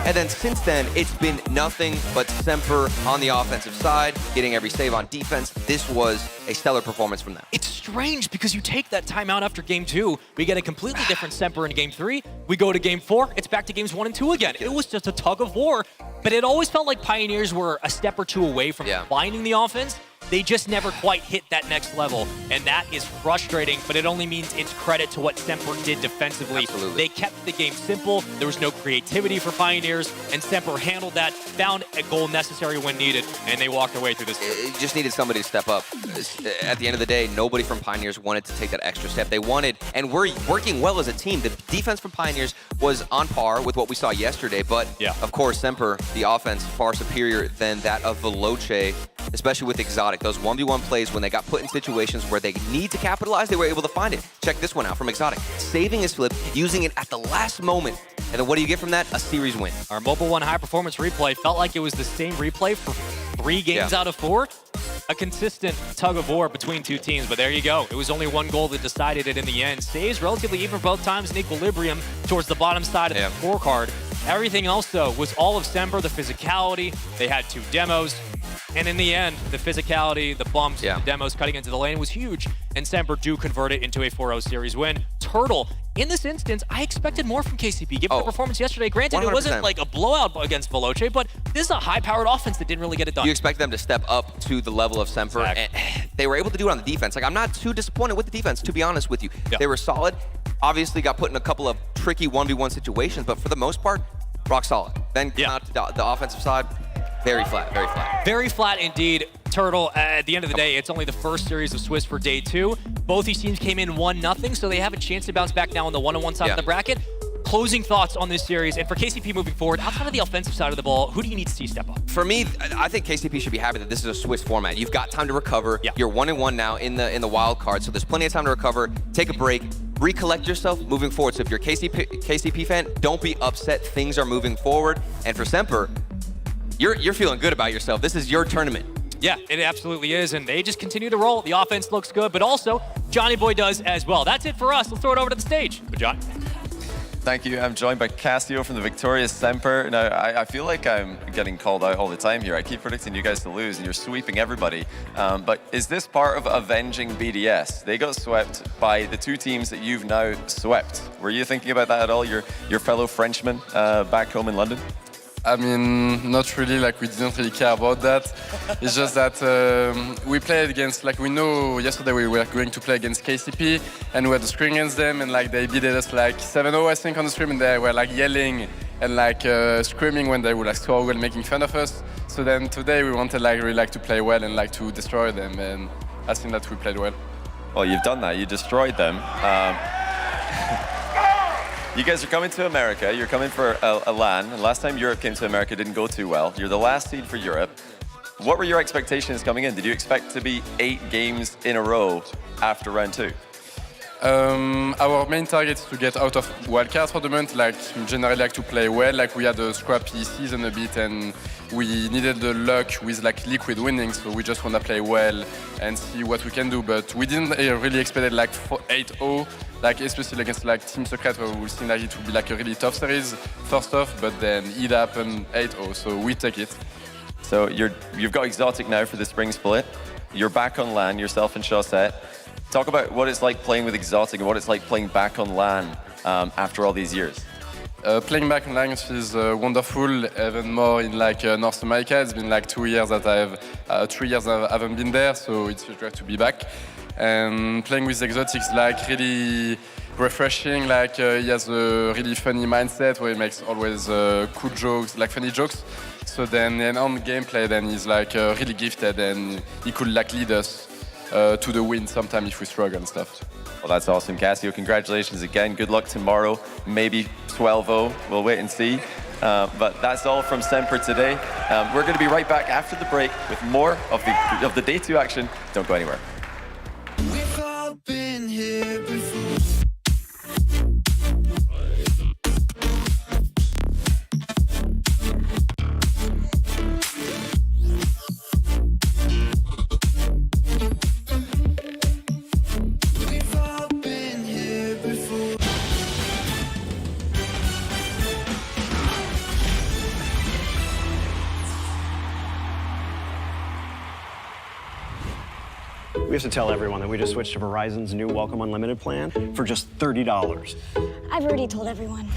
Speaker 11: And then since then, it's been nothing but Semper on the offensive side, getting every save on defense. This was a stellar performance from them.
Speaker 10: It's strange because you take that timeout after game 2, we get a completely different Semper in game 3. We go to game 4, it's back to games 1 and 2 again. It was just a tug of war, but it always felt like Pioneers were a step or two away from finding the offense. They just never quite hit that next level, and that is frustrating, but it only means it's credit to what Semper did defensively.
Speaker 11: Absolutely.
Speaker 10: They kept the game simple, there was no creativity for Pioneers, and Semper handled that, found a goal necessary when needed, and they walked away through this game.
Speaker 11: It just needed somebody to step up. At the end of the day, nobody from Pioneers wanted to take that extra step. They wanted, and we're working well as a team. The defense from Pioneers was on par with what we saw yesterday, but of course, Semper, the offense, far superior than that of Veloce, especially with Exotic. Those 1v1 plays, when they got put in situations where they need to capitalize, they were able to find it. Check this one out from Exotic. Saving his flip, using it at the last moment. And then what do you get from that? A series win.
Speaker 10: Our Mobile One high-performance replay felt like it was the same replay for 3 games out of 4. A consistent tug of war between two teams, but there you go. It was only one goal that decided it in the end. Stays relatively even both times in equilibrium towards the bottom side of the scorecard. Everything else, though, was all of Semper, the physicality. They had 2 demos. And in the end, the physicality, the bumps, the demos cutting into the lane was huge. And Semper do convert it into a 4-0 series win. Turtle, in this instance, I expected more from KCP, given the performance yesterday. Granted, 100%. It wasn't like a blowout against Veloce, but this is a high-powered offense that didn't really get it done.
Speaker 11: You expect them to step up to the level of Semper, and they were able to do it on the defense. Like, I'm not too disappointed with the defense, to be honest with you. They were solid. Obviously got put in a couple of tricky 1v1 situations, but for the most part, rock solid. Then come out to the offensive side, very flat, very flat.
Speaker 10: Very flat indeed. Turtle, at the end of the day, it's only the first series of Swiss for day 2. Both these teams came in 1-0, so they have a chance to bounce back now on the 1-on-1 side of the bracket. Closing thoughts on this series, and for KCP moving forward, outside of the offensive side of the ball, who do you need to see step up?
Speaker 11: For me, I think KCP should be happy that this is a Swiss format. You've got time to recover. You're 1-1 now in the wild card, so there's plenty of time to recover, take a break, recollect yourself moving forward. So if you're a KCP fan, don't be upset. Things are moving forward. And for Semper, you're feeling good about yourself. This is your tournament.
Speaker 10: Yeah, it absolutely is, and they just continue to roll. The offense looks good, but also Johnny Boy does as well. That's it for us. Let's throw it over to the stage. Good job.
Speaker 12: Thank you. I'm joined by Castillo from the victorious Semper. Now, I feel like I'm getting called out all the time here. I keep predicting you guys to lose, and you're sweeping everybody. But is this part of avenging BDS? They got swept by the 2 teams that you've now swept. Were you thinking about that at all, your fellow Frenchmen back home in London?
Speaker 8: I mean, not really, like we didn't really care about that. It's just that we played against, like we know yesterday we were going to play against KCP and we had the screen against them and like they beat us like 7-0 I think on the stream and they were like yelling and like screaming when they would like score a goal, making fun of us. So then today we wanted like really like to play well and like to destroy them, and I think that we played well.
Speaker 12: Well, you've done that, you destroyed them. You guys are coming to America, you're coming for a LAN, and last time Europe came to America didn't go too well. You're the last seed for Europe. What were your expectations coming in? Did you expect to be 8 games in a row after round 2?
Speaker 8: Our main target is to get out of Wildcard for the moment, like generally like to play well, like we had a scrappy season a bit and we needed the luck with like Liquid winning, so we just want to play well and see what we can do, but we didn't really expect it like 8-0, like especially against like Team Secret where we think that it would be like a really tough series first off, but then it happened 8-0, so we take it.
Speaker 12: So you've got Exotic now for the spring split, you're back on LAN, yourself and Chaussette. Talk about what it's like playing with Exotic and what it's like playing back on LAN after all these years.
Speaker 8: Playing back on LAN is wonderful, even more in like North America. It's been like 2 years that 3 years I haven't been there, so it's great to be back. And playing with Exotic is like really refreshing, like he has a really funny mindset where he makes always cool jokes, like funny jokes. So then and on gameplay then he's like really gifted and he could like lead us to the win sometime if we struggle and stuff.
Speaker 12: Well, that's awesome, Casio. Congratulations again. Good luck tomorrow. Maybe 12-0. We'll wait and see. But that's all from Semper today. We're going to be right back after the break with more of the Day 2 action. Don't go anywhere.
Speaker 7: We've all been here before.
Speaker 13: We have to tell everyone that we just switched to Verizon's new Welcome Unlimited plan for just $30.
Speaker 14: I've already told everyone.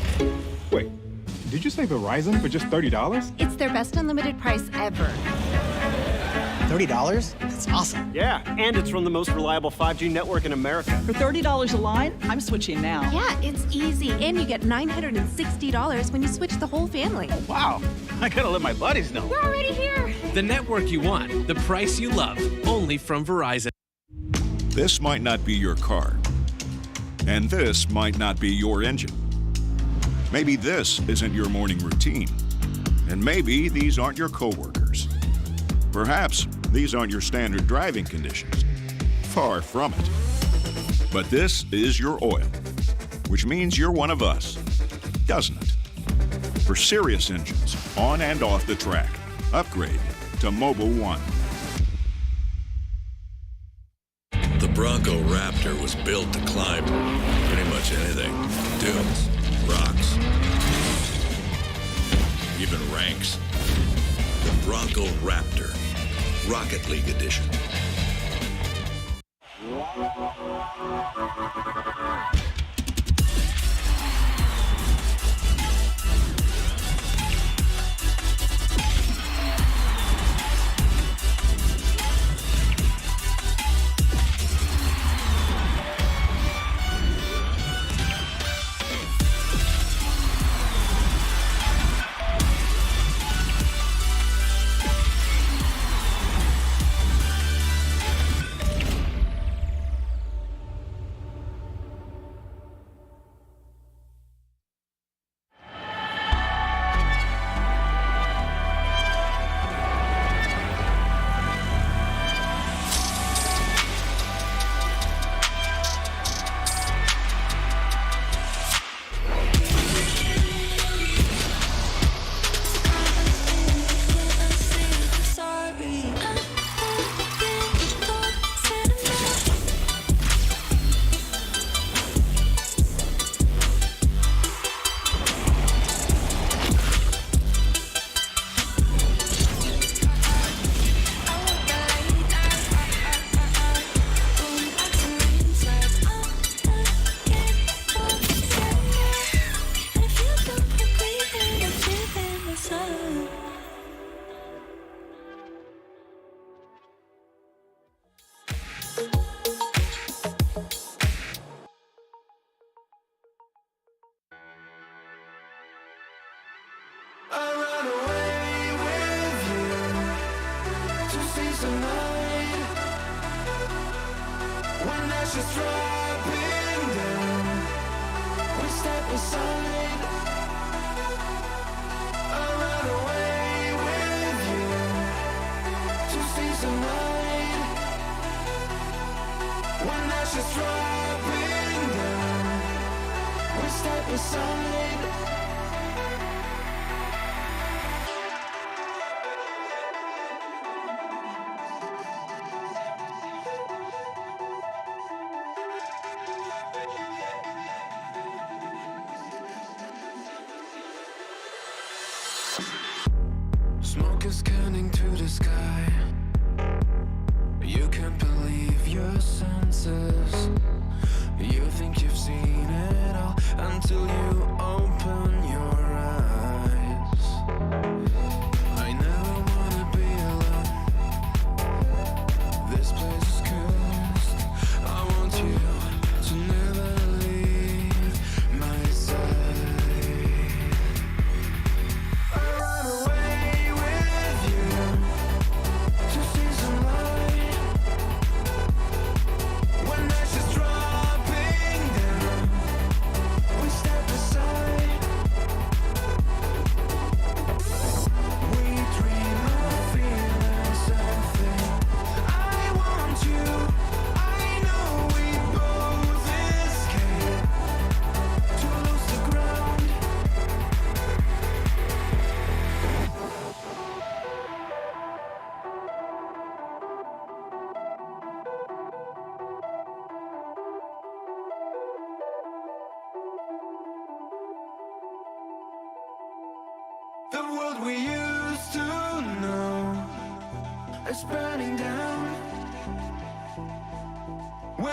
Speaker 15: Wait, did you say Verizon for just $30?
Speaker 14: It's their best unlimited price ever.
Speaker 13: $30? That's awesome. Yeah, and it's from the most reliable 5G network in America.
Speaker 16: For $30 a line, I'm switching now.
Speaker 14: Yeah, it's easy. And you get $960 when you switch the whole family.
Speaker 13: Oh, wow. I gotta let my buddies know.
Speaker 14: We're already here.
Speaker 17: The network you want, the price you love, only from Verizon.
Speaker 18: This might not be your car. And this might not be your engine. Maybe this isn't your morning routine. And maybe these aren't your coworkers. Perhaps these aren't your standard driving conditions. Far from it. But this is your oil, which means you're one of us, doesn't it? For serious engines, on and off the track, upgrade to Mobil 1.
Speaker 19: The Bronco Raptor was built to climb pretty much anything. Dunes, rocks, even ranks. The Bronco Raptor, Rocket League Edition.
Speaker 20: Smoke is scanning to the sky. You can't believe your senses. You think you've seen it all until you open your eyes. I never wanna be alone. This place is cursed. I want you to never leave my side. I run away with you to see some light. When ashes dropping down, we step aside. We dream of feeling something. I want you. I know we both escape to lose the ground. The world we used to know is burning down. They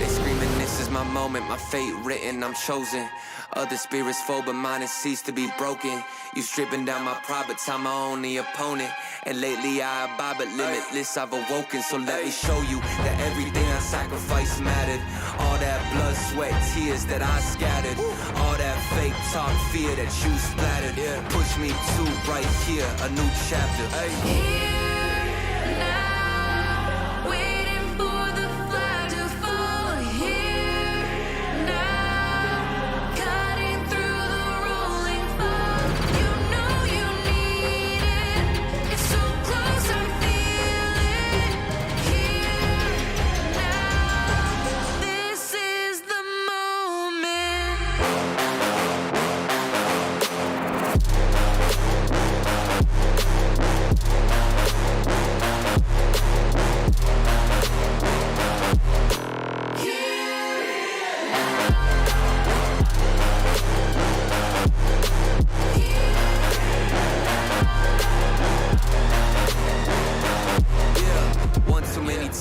Speaker 20: screaming, this is my moment, my fate written, I'm chosen. Other spirits fall, but mine has ceased to be broken. You stripping down my pride, but I'm my only opponent. And lately I abide, but limitless I've awoken. So let me show you that everything I sacrificed mattered. All that blood, sweat, tears that I scattered. All that fake talk, fear that you splattered. Push me to right here, a new chapter.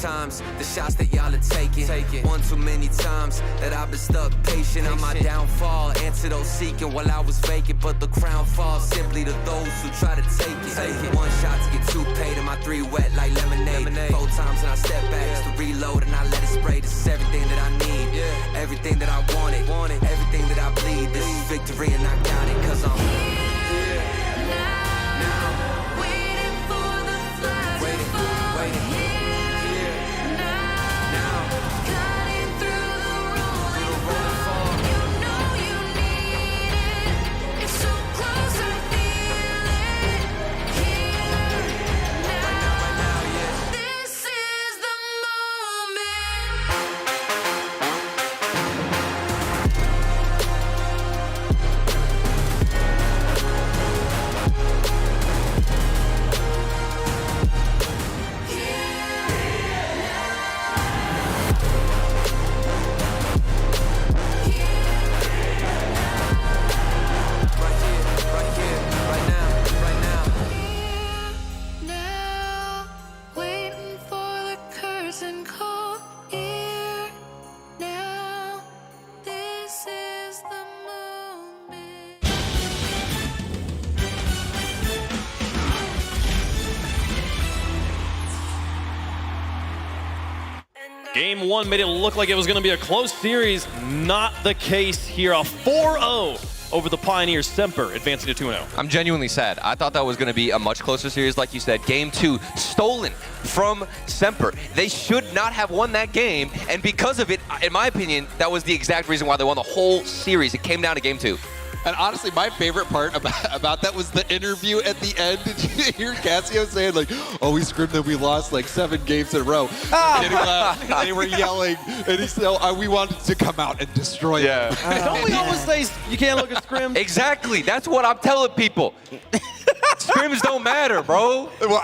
Speaker 20: Times, the shots that y'all are taking. One too many times that I've been stuck patient on my downfall. Antidote seeking while I was vacant, but the crown falls simply to those who try to take it. One shot to get two paid and my three wet like lemonade. 4 times and I step back just to reload and I let it spray. This is everything that I need, everything that I wanted, everything that I bleed. This is victory and I got it 'cause I'm here now, waiting for the flag to fall. Waiting.
Speaker 1: Game 1 made it look like it was going to be a close series. Not the case here. A 4-0 over the Pioneers. Semper advancing to 2-0.
Speaker 11: I'm genuinely sad. I thought that was going to be a much closer series, like you said. Game 2 stolen from Semper. They should not have won that game, and because of it, in my opinion, that was the exact reason why they won the whole series. It came down to Game 2.
Speaker 21: And honestly, my favorite part about that was the interview at the end. Did you hear Cassio saying, like, oh, we screamed that we lost like 7 games in a row? They were yelling, and he said, oh, we wanted to come out and destroy them.
Speaker 1: Don't we always say you can't look at scrim?
Speaker 11: Exactly. That's what I'm telling people. Scrims don't matter, bro.
Speaker 21: Well,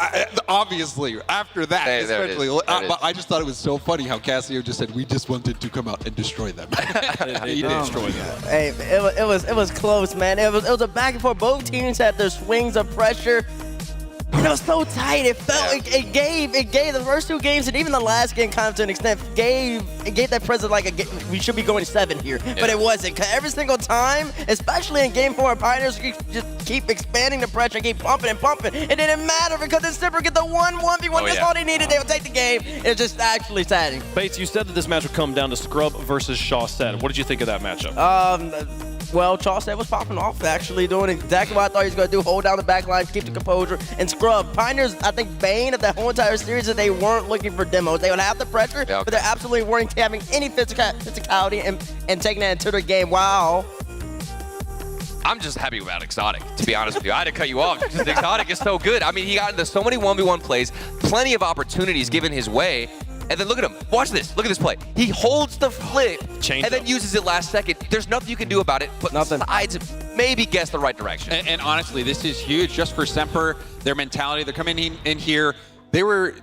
Speaker 21: obviously, after that, especially. I just thought it was so funny how Cassio just said, we just wanted to come out and destroy them. He did destroy them.
Speaker 4: Hey, it was close, man. It was a back and forth. Both teams had their swings of pressure. And it was so tight. It felt it gave the first 2 games and even the last game kind of to an extent gave that presence like we should be going 7 here, but it wasn't. Cause every single time, especially in Game 4, Pioneers just keep expanding the pressure, keep pumping and pumping. It didn't matter because the Semper get the 1-1v1. That's all they needed. They would take the game. It was just actually saddening.
Speaker 1: Bates, you said that this match would come down to Scrub versus Shawset. What did you think of that matchup?
Speaker 4: Well, Chaucer was popping off, actually doing exactly what I thought he was going to do, hold down the back line, keep the composure, and scrub. Pioneers, I think, bane of the whole entire series that they weren't looking for demos. They would have the pressure, but they absolutely weren't having any physicality and taking that into the game. Wow.
Speaker 11: I'm just happy about Exotic, to be honest with you. I had to cut you off because Exotic is so good. I mean, he got into so many 1v1 plays, plenty of opportunities given his way. And then look at him. Watch this. Look at this play. He holds the flip and then uses it last second. There's nothing you can do about it, but besides maybe guess the right direction.
Speaker 21: And honestly, this is huge just for Semper, their mentality. They're coming in here. They were,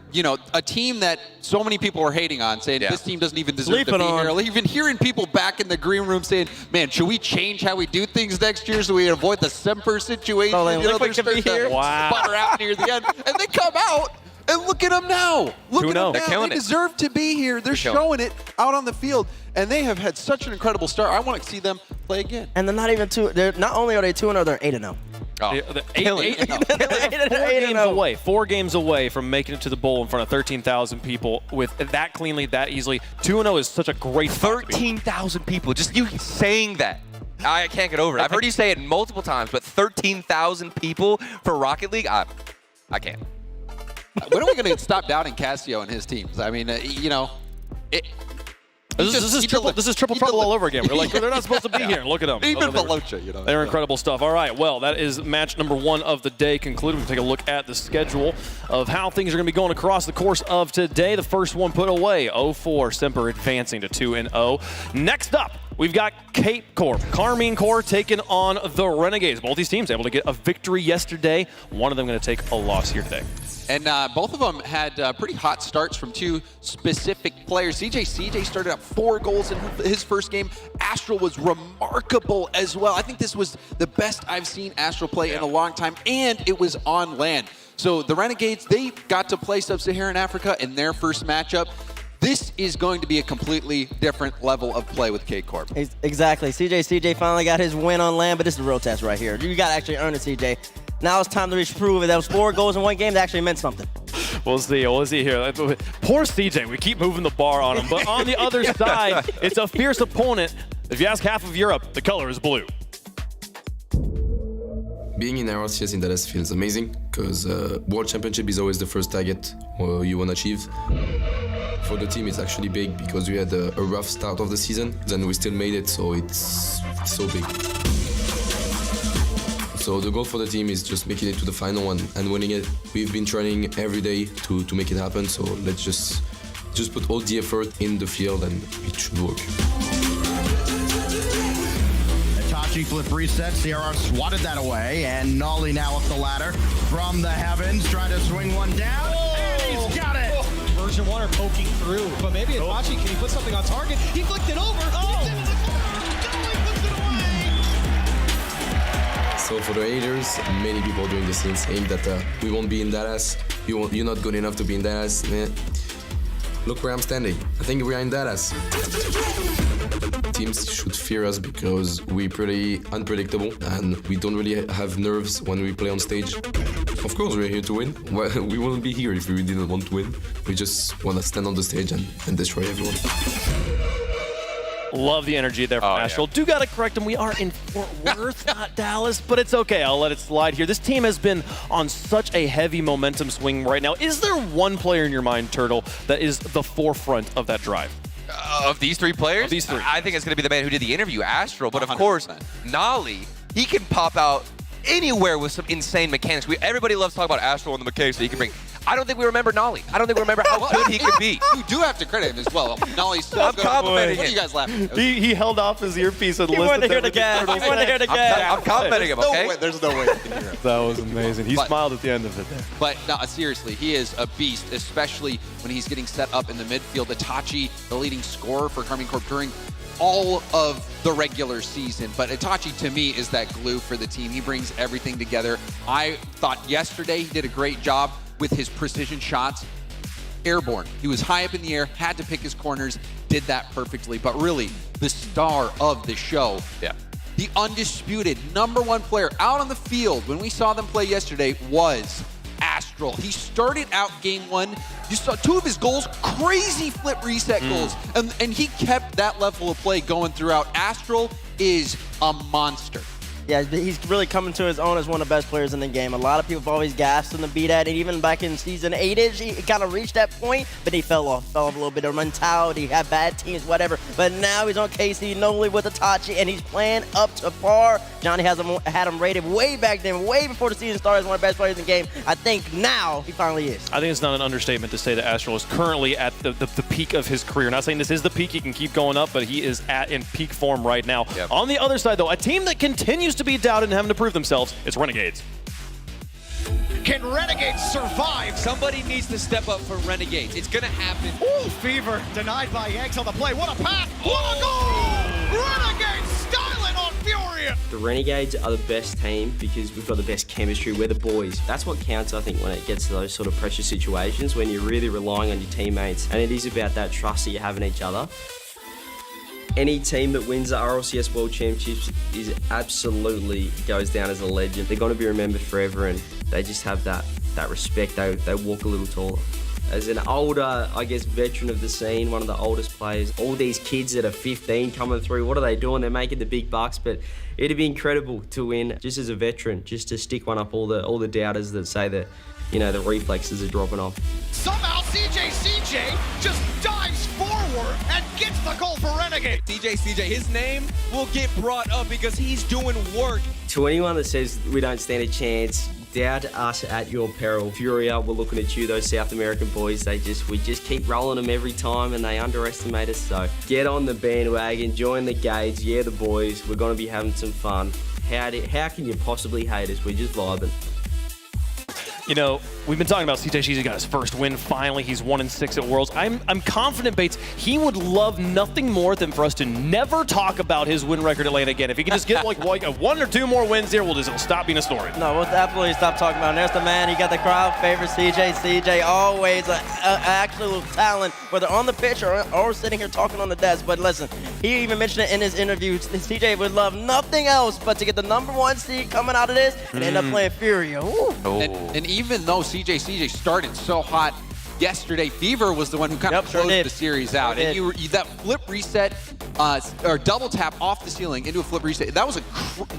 Speaker 21: a team that so many people were hating on, saying this team doesn't even deserve to be here. Like, even hearing people back in the green room saying, man, should we change how we do things next year so we avoid the Semper situation? They're starting to sputter out near the end. And they come out, and look at them now. Look at them now. They deserve to be here. They're showing it out on the field. And they have had such an incredible start. I want to see them play again.
Speaker 4: And they're not even not only are they 2-0, they're 8-0.
Speaker 1: Oh. 4 games away from making it to the bowl in front of 13,000 people with that cleanly, that easily. 2-0 is such a great
Speaker 11: 13,000 people. Just you saying that. I can't get over it. I've heard you say it multiple times, but 13,000 people for Rocket League, I can't.
Speaker 21: When are we going to stop doubting Casio and his teams? I mean,
Speaker 1: This is triple trouble all over again. We're like, they're not supposed to be here. Look at them.
Speaker 21: Even Velocia,
Speaker 1: They're incredible stuff. All right, well, that is match number 1 of the day concluded. We'll take a look at the schedule of how things are going to be going across the course of today. The first one put away, 0-4, Semper advancing to 2-0. Next up, we've got Cape Corp, Carmine Corp taking on the Renegades. Both these teams able to get a victory yesterday. One of them going to take a loss here today.
Speaker 21: And both of them had pretty hot starts from 2 specific players. CJ started out 4 goals in his first game. Astral was remarkable as well. I think this was the best I've seen Astral play in a long time, and it was on land. So the Renegades, they got to play Sub-Saharan Africa in their first matchup. This is going to be a completely different level of play with K-Corp.
Speaker 4: Exactly. CJ finally got his win on land, but this is the real test right here. You got to actually earn it, CJ. Now it's time to prove it. That was 4 goals in 1 game. That actually meant something.
Speaker 1: We'll see here. Poor CJ. We keep moving the bar on him. But on the other side, it's a fierce opponent. If you ask half of Europe, the color is blue.
Speaker 8: Being in RLCS in Dallas feels amazing because World Championship is always the first target you want to achieve. For the team, it's actually big because we had a rough start of the season. Then we still made it, so it's so big. So the goal for the team is just making it to the final one and winning it. We've been training every day to make it happen, so let's just put all the effort in the field and it should work.
Speaker 3: Itachi flip reset, CRR swatted that away, and Nolly now up the ladder from the heavens, trying to swing one down, and he's got it!
Speaker 6: Version 1 are poking through, but maybe Itachi, can he put something on target? He flicked it over,
Speaker 8: So for the haters, many people are doing this thing saying that we won't be in Dallas, you're not good enough to be in Dallas. Look where I'm standing. I think we're in Dallas. Teams should fear us because we're pretty unpredictable and we don't really have nerves when we play on stage. Of course, we're here to win. We wouldn't be here if we didn't want to win. We just want to stand on the stage and destroy everyone.
Speaker 1: Love the energy there from Astral. Do got to correct him. We are in Fort Worth, not Dallas, but it's okay. I'll let it slide here. This team has been on such a heavy momentum swing right now. Is there one player in your mind, Turtle, that is the forefront of that drive?
Speaker 11: Of these 3 players?
Speaker 1: Of these 3.
Speaker 11: I think it's going to be the man who did the interview, Astral. But of course, Nolly, he can pop out anywhere with some insane mechanics. Everybody loves talking about Astral and the mechanics that he can bring. I don't think we remember Nolly. I don't think we remember how good he could be.
Speaker 21: You do have to credit him as well. Nolly's so
Speaker 11: I'm
Speaker 21: good.
Speaker 11: complimenting
Speaker 21: What are
Speaker 11: him.
Speaker 21: you guys laughing at?
Speaker 1: He held off his earpiece and
Speaker 4: He
Speaker 1: listened
Speaker 4: wanted to hear
Speaker 1: to
Speaker 4: the gas.
Speaker 1: everything
Speaker 4: He wanted to hear the gas.
Speaker 11: I'm complimenting him, okay?
Speaker 21: There's no way you can hear him.
Speaker 1: That was amazing. He smiled at the end of it there.
Speaker 21: But no, seriously, he is a beast, especially when he's getting set up in the midfield. Itachi, the leading scorer for Carmine Corp during all of the regular season. But Itachi, to me, is that glue for the team. He brings everything together. I thought yesterday he did a great job with his precision shots. Airborne. He was high up in the air, had to pick his corners, did that perfectly. But really, the star of the show, the undisputed #1 player out on the field when we saw them play yesterday was Astral. He started out game 1. You saw 2 of his goals, crazy flip reset goals. And he kept that level of play going throughout. Astral is a monster.
Speaker 4: Yeah, he's really coming to his own as one of the best players in the game. A lot of people have always gassed him to be that, and even back in Season 8-ish, he kind of reached that point, but he fell off a little bit of mentality, had bad teams, whatever. But now he's on KC Noli with Itachi, and he's playing up to par. Johnny had him rated way back then, way before the season started, as one of the best players in the game. I think now he finally is.
Speaker 1: I think it's not an understatement to say that Astral is currently at the peak of his career. Not saying this is the peak, he can keep going up, but he is in peak form right now. On the other side, though, a team that continues to be doubted and having to prove themselves, it's Renegades.
Speaker 6: Can Renegades survive?
Speaker 21: Somebody needs to step up for Renegades. It's going to happen.
Speaker 6: Ooh, Fever denied by Yanks on the play. What a pass! What a goal! Renegades styling on Furia!
Speaker 5: The Renegades are the best team because we've got the best chemistry. We're the boys. That's what counts, I think, when it gets to those sort of pressure situations, when you're really relying on your teammates. And it is about that trust that you have in each other. Any team that wins the RLCS World Championships is absolutely goes down as a legend. They're going to be remembered forever, and they just have that respect. They walk a little taller. As an older, I guess, veteran of the scene, one of the oldest players, all these kids that are 15 coming through, what are they doing? They're making the big bucks, but it'd be incredible to win just as a veteran, just to stick one up all the doubters that say that, you know, the reflexes are dropping off.
Speaker 6: Somehow CJ just dives forward and gets the goal for Renegade.
Speaker 21: CJ, his name will get brought up because he's doing work.
Speaker 5: To anyone that says we don't stand a chance, doubt us at your peril. Furia, we're looking at you, those South American boys. We just keep rolling them every time, and they underestimate us. So get on the bandwagon, join the Gades. Yeah, the boys. We're going to be having some fun. How can you possibly hate us? We're just vibing.
Speaker 1: You know, we've been talking about CJ got his first win finally. He's 1-6 at Worlds. I'm confident, Bates, he would love nothing more than for us to never talk about his win record at LAN again. If he can just get like one or two more wins here, it'll stop being a story.
Speaker 4: No, we'll absolutely stop talking about him. There's the man. He got the crowd favorite, CJ. Always an actual talent, whether on the pitch or sitting here talking on the desk. But listen, he even mentioned it in his interview. CJ would love nothing else but to get the #1 seed coming out of this and end up playing Furia.
Speaker 21: And even though CJ started so hot yesterday, Fever was the one who kind of closed the series out. And that flip reset or double tap off the ceiling into a flip reset, that was a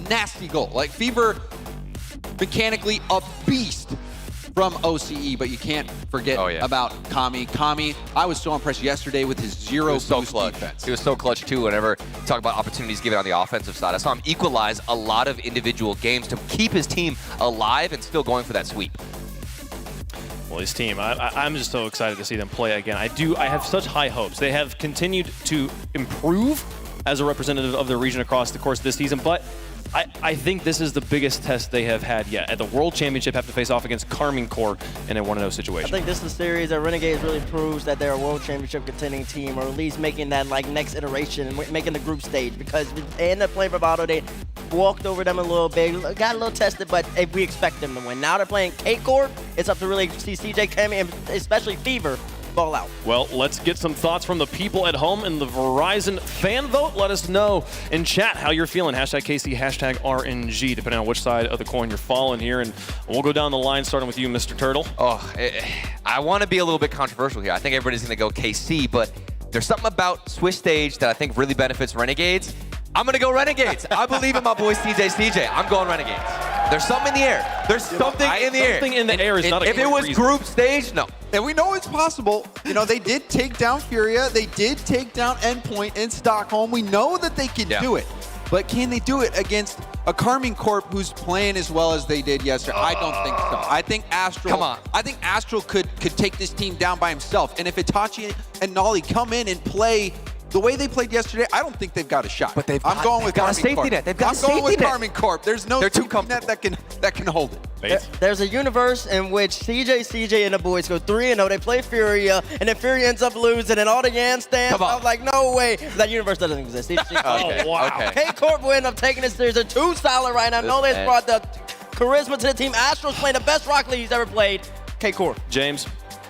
Speaker 21: nasty goal. Like, Fever mechanically a beast from OCE, but you can't forget about Kami. Kami, I was so impressed yesterday with his zero boost defense.
Speaker 11: He was so clutch too whenever you talk about opportunities given on the offensive side. I saw him equalize a lot of individual games to keep his team alive and still going for that sweep.
Speaker 1: Well, his team, I'm just so excited to see them play again. I have such high hopes. They have continued to improve as a representative of the region across the course of this season, but I think this is the biggest test they have had yet. At the World Championship, have to face off against Carmine Corp in a 1-0 situation.
Speaker 4: I think this is a series that Renegades really proves that they're a World Championship contending team, or at least making that next iteration and making the group stage, because they ended up playing Bravado. They walked over them a little bit, got a little tested, but we expect them to win. Now they're playing K-Corp. It's up to really see CJ Kami and especially Fever ball out.
Speaker 1: Well, let's get some thoughts from the people at home in the Verizon fan vote. Let us know in chat how you're feeling. #KC, #RNG, depending on which side of the coin you're falling here. And we'll go down the line, starting with you, Mr. Turtle.
Speaker 11: I want to be a little bit controversial here. I think everybody's going to go KC, but there's something about Swiss stage that I think really benefits Renegades. I'm going to go Renegades. I believe in my boy CJ. I'm going Renegades. There's something in the air. There's something in the air.
Speaker 1: Something in the air is not a
Speaker 11: If it was group stage, no.
Speaker 21: And we know it's possible. You know, they did take down Furia. They did take down Endpoint in Stockholm. We know that they can do it. But can they do it against a Carmine Corp who's playing as well as they did yesterday? I don't think so. I think Astral. I think Astral could take this team down by himself. And if Itachi and Nolly come in and play the way they played yesterday, I don't think they've got a shot. But I'm going with Carmine Corp.
Speaker 11: They've got a safety net.
Speaker 21: I'm going with Carmine Corp. There's no safety net that can hold it.
Speaker 4: There's a universe in which CJ and the boys go 3-0. They play Furia, and then Furia ends up losing, and all the Yan stands. I'm like, no way. That universe doesn't exist.
Speaker 11: Okay.
Speaker 4: Oh, wow. K-Corp will end up taking this series. They're too solid right now. Nolan's brought the charisma to the team. Astral's playing the best Rocket League he's ever played. K-Corp.
Speaker 1: James,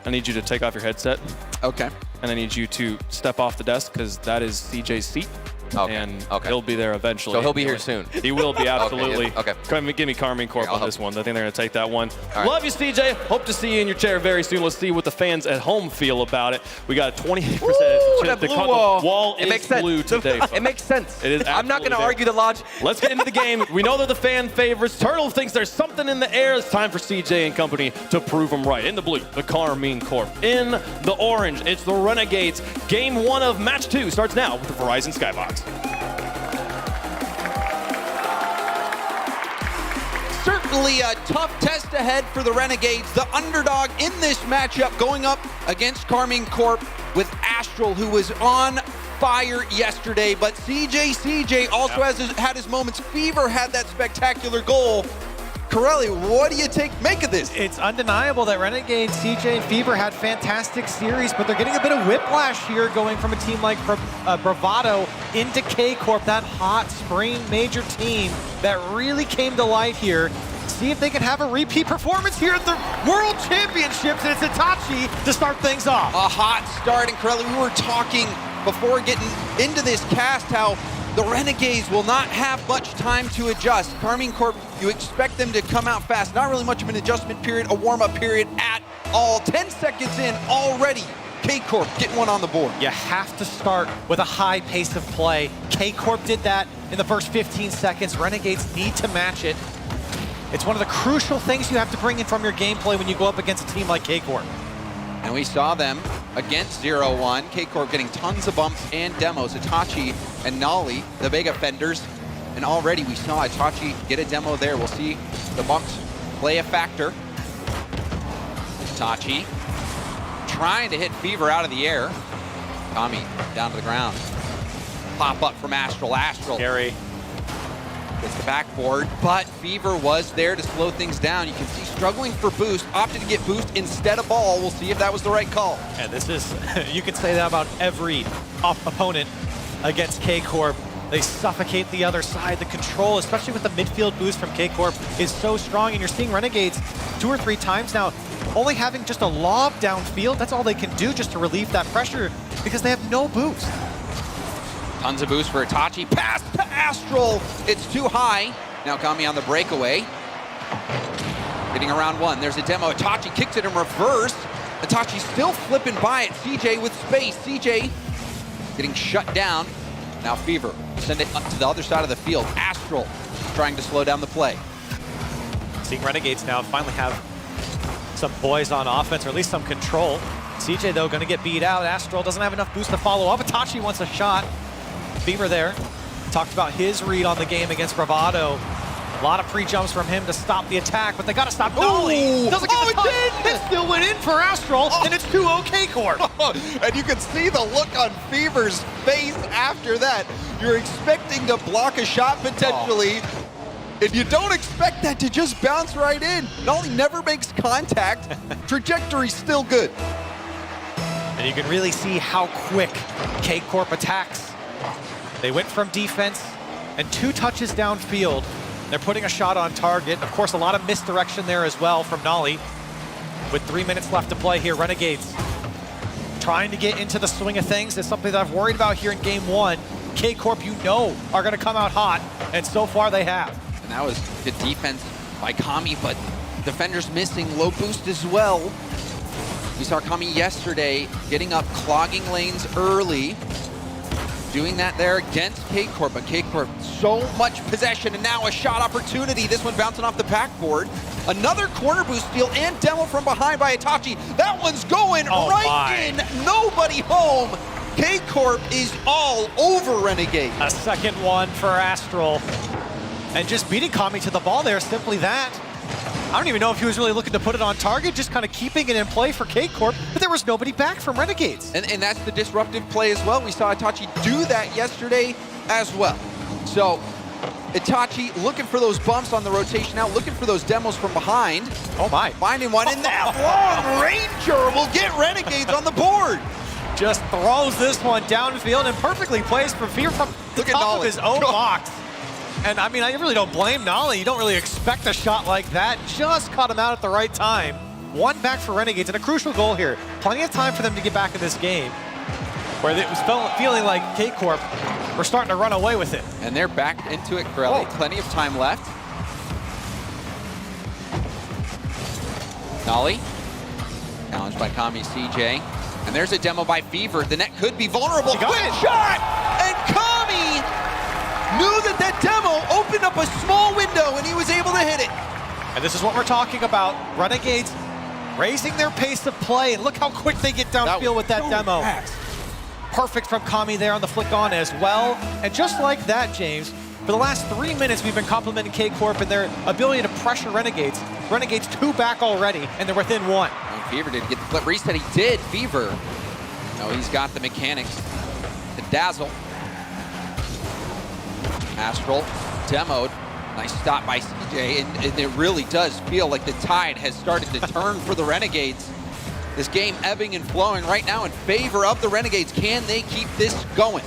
Speaker 1: I need you to take off your headset.
Speaker 21: Okay.
Speaker 1: And I need you to step off the desk, because that is CJ's seat. And he'll be there eventually.
Speaker 11: So he'll be here soon.
Speaker 1: He will be, absolutely.
Speaker 11: Okay.
Speaker 1: Give me Carmine Corp on this one. I think they're going to take that one. Love you, CJ. Hope to see you in your chair very soon. Let's see what the fans at home feel about it. We got a 28% chance. The wall is blue today.
Speaker 11: It makes sense.
Speaker 1: It is.
Speaker 11: I'm not going to argue the logic.
Speaker 1: Let's get into the game. We know they're the fan favorites. Turtle thinks there's something in the air. It's time for CJ and company to prove them right. In the blue, the Carmine Corp. In the orange, it's the Renegades. Game 1 of match 2 starts now with the Verizon Skybox.
Speaker 21: Certainly a tough test ahead for the Renegades, the underdog in this matchup, going up against Carmine Corp with Astral, who was on
Speaker 9: fire yesterday, but CJ also had his moments. Fever had that spectacular goal. Corelli, what do you make of this?
Speaker 6: It's undeniable that Renegade, CJ, and Fever had fantastic series, but they're getting a bit of whiplash here going from a team like Bravado into K-Corp, that hot spring major team that really came to light here. See if they can have a repeat performance here at the World Championships, and it's Itachi to start things off.
Speaker 9: A hot start, and Corelli, we were talking before getting into this cast how the Renegades will not have much time to adjust. Karmine Corp, you expect them to come out fast. Not really much of an adjustment period, a warm-up period at all. 10 seconds in already, K-Corp getting one on the board.
Speaker 6: You have to start with a high pace of play. K-Corp did that in the first 15 seconds. Renegades need to match it. It's one of the crucial things you have to bring in from your gameplay when you go up against a team like K-Corp.
Speaker 9: And we saw them against 0-1. K-Corp getting tons of bumps and demos. Itachi and Nolly, the big offenders. And already we saw Itachi get a demo there. We'll see the bumps play a factor. Itachi trying to hit Fever out of the air. Kami down to the ground. Pop up from Astral.
Speaker 6: Scary.
Speaker 9: Gets the backboard, but Fever was there to slow things down. You can see struggling for boost, opted to get boost instead of ball. We'll see if that was the right call.
Speaker 6: And this is, you can say that about every opponent against K-Corp. They suffocate the other side. The control, especially with the midfield boost from K-Corp, is so strong. And you're seeing Renegades 2 or 3 times now, only having just a lob downfield. That's all they can do just to relieve that pressure because they have no boost.
Speaker 9: Tons of boost for Itachi. Pass to Astral. It's too high. Now Kami on the breakaway. Getting around one. There's a demo. Itachi kicks it in reverse. Itachi still flipping by it. CJ with space. CJ getting shut down. Now Fever. Send it up to the other side of the field. Astral trying to slow down the play.
Speaker 6: Seeing Renegades now finally have some poise on offense, or at least some control. CJ, though, going to get beat out. Astral doesn't have enough boost to follow up. Itachi wants a shot. Fever there. Talked about his read on the game against Bravado. A lot of pre-jumps from him to stop the attack, but they got to stop Nolly. Doesn't get the touch. It still went in for Astral, and it's 2-0 K-Corp.
Speaker 9: And you can see the look on Fever's face after that. You're expecting to block a shot potentially, and you don't expect that to just bounce right in. Nolly never makes contact. Trajectory's still good.
Speaker 6: And you can really see how quick K-Corp attacks. They went from defense and 2 touches downfield. They're putting a shot on target. Of course, a lot of misdirection there as well from Nolly. With 3 minutes left to play here, Renegades trying to get into the swing of things is something that I've worried about here in game 1. K-Corp, you know, are going to come out hot, and so far they have.
Speaker 9: And that was good defense by Kami, but defenders missing, low boost as well. We saw Kami yesterday getting up, clogging lanes early. Doing that there against K-Corp, but K-Corp, so much possession, and now a shot opportunity. This one bouncing off the backboard. Another corner boost steal and demo from behind by Itachi. That one's going in. Nobody home. K-Corp is all over Renegade.
Speaker 6: A second one for Astral. And just beating Kami to the ball there, simply that. I don't even know if he was really looking to put it on target, just kind of keeping it in play for K-Corp, but there was nobody back from Renegades.
Speaker 9: And that's the disruptive play as well. We saw Itachi do that yesterday as well. So Itachi looking for those bumps on the rotation out, looking for those demos from behind.
Speaker 6: Oh my.
Speaker 9: Finding one, and that long ranger will get Renegades on the board.
Speaker 6: Just throws this one downfield and perfectly placed for Fever from the top of his own box. And I mean, I really don't blame Nolly. You don't really expect a shot like that. Just caught him out at the right time. One back for Renegades, and a crucial goal here. Plenty of time for them to get back in this game, where it was feeling like K-Corp were starting to run away with it.
Speaker 9: And they're back into it, Corelli. Plenty of time left. Nolly, challenged by Kami CJ. And there's a demo by Fever. The net could be vulnerable. Quick shot! And Kami knew that demo opened up a small window, and he was able to hit it.
Speaker 6: And this is what we're talking about. Renegades raising their pace of play, and look how quick they get downfield with that demo. Perfect from Kami there on the flick on as well. And just like that, James, for the last 3 minutes, we've been complimenting K-Corp and their ability to pressure Renegades. Renegades 2 back already, and they're within 1.
Speaker 9: Fever didn't get the flip reset. He did. Fever. No, he's got the mechanics. to Dazzle. Astral demoed. Nice stop by CJ, and it really does feel like the tide has started to turn for the Renegades. This game ebbing and flowing right now in favor of the Renegades. Can they keep this going?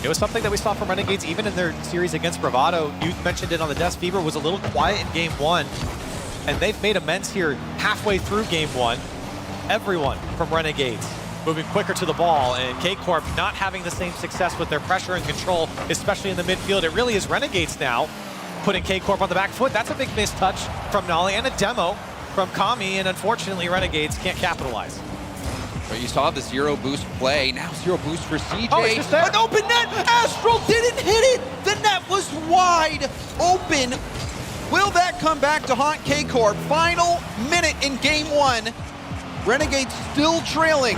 Speaker 6: It was something that we saw from Renegades even in their series against Bravado. You mentioned it on the desk. Fever was a little quiet in game 1, and they've made amends here halfway through game 1. Everyone from Renegades moving quicker to the ball, and K-Corp not having the same success with their pressure and control, especially in the midfield. It really is Renegades now putting K-Corp on the back foot. That's a big missed touch from Nolly and a demo from Kami, and unfortunately Renegades can't capitalize.
Speaker 9: But you saw the zero boost play. Now zero boost for CJ.
Speaker 6: Oh, it's just there.
Speaker 9: An open net. Astral didn't hit it. The net was wide open. Will that come back to haunt K-Corp? Final minute in game 1. Renegades still trailing.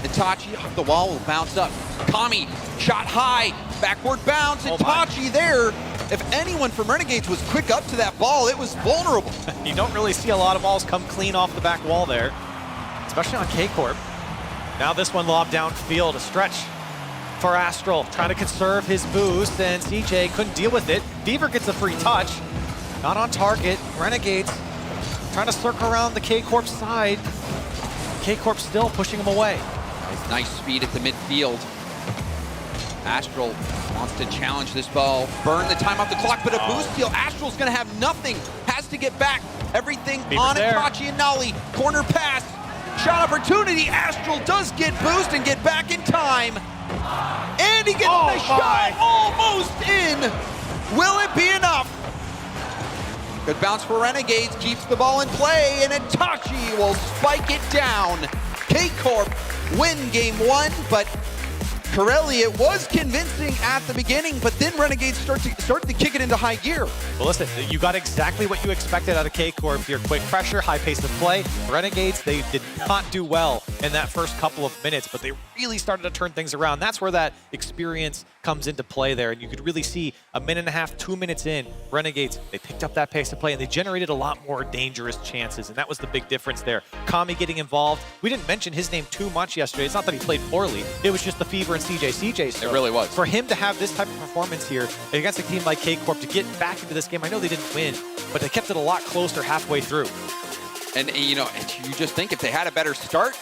Speaker 9: Itachi off the wall will bounce up. Kami shot high. Backward bounce. Itachi there. If anyone from Renegades was quick up to that ball, it was vulnerable.
Speaker 6: You don't really see a lot of balls come clean off the back wall there, especially on K-Corp. Now this one lobbed downfield, a stretch for Astral, trying to conserve his boost, and CJ couldn't deal with it. Fever gets a free touch, not on target. Renegades trying to circle around the K-Corp side. K-Corp still pushing him away.
Speaker 9: Nice speed at the midfield. Astral wants to challenge this ball, burn the time off the clock, but a boost steal. Astral's gonna have nothing, has to get back. Everything on Itachi and Nolly. Corner pass, shot opportunity. Astral does get boost and get back in time. And he gets the shot almost in. Will it be enough? Good bounce for Renegades, keeps the ball in play, and Itachi will spike it down. K-Corp win game 1, but Corelli, it was convincing at the beginning, but then Renegades started to kick it into high gear.
Speaker 6: Well, listen, you got exactly what you expected out of K-Corp. Your quick pressure, high pace of play. Renegades, they did not do well in that first couple of minutes, but they really started to turn things around. That's where that experience comes into play there, and you could really see a minute and a half, 2 minutes in, Renegades, they picked up that pace of play, and they generated a lot more dangerous chances, and that was the big difference there. Kami getting involved. We didn't mention his name too much yesterday. It's not that he played poorly. It was just the Fever and CJ. So
Speaker 9: it really was.
Speaker 6: For him to have this type of performance here against a team like K-Corp, to get back into this game, I know they didn't win, but they kept it a lot closer halfway through.
Speaker 9: And you know, you just think if they had a better start,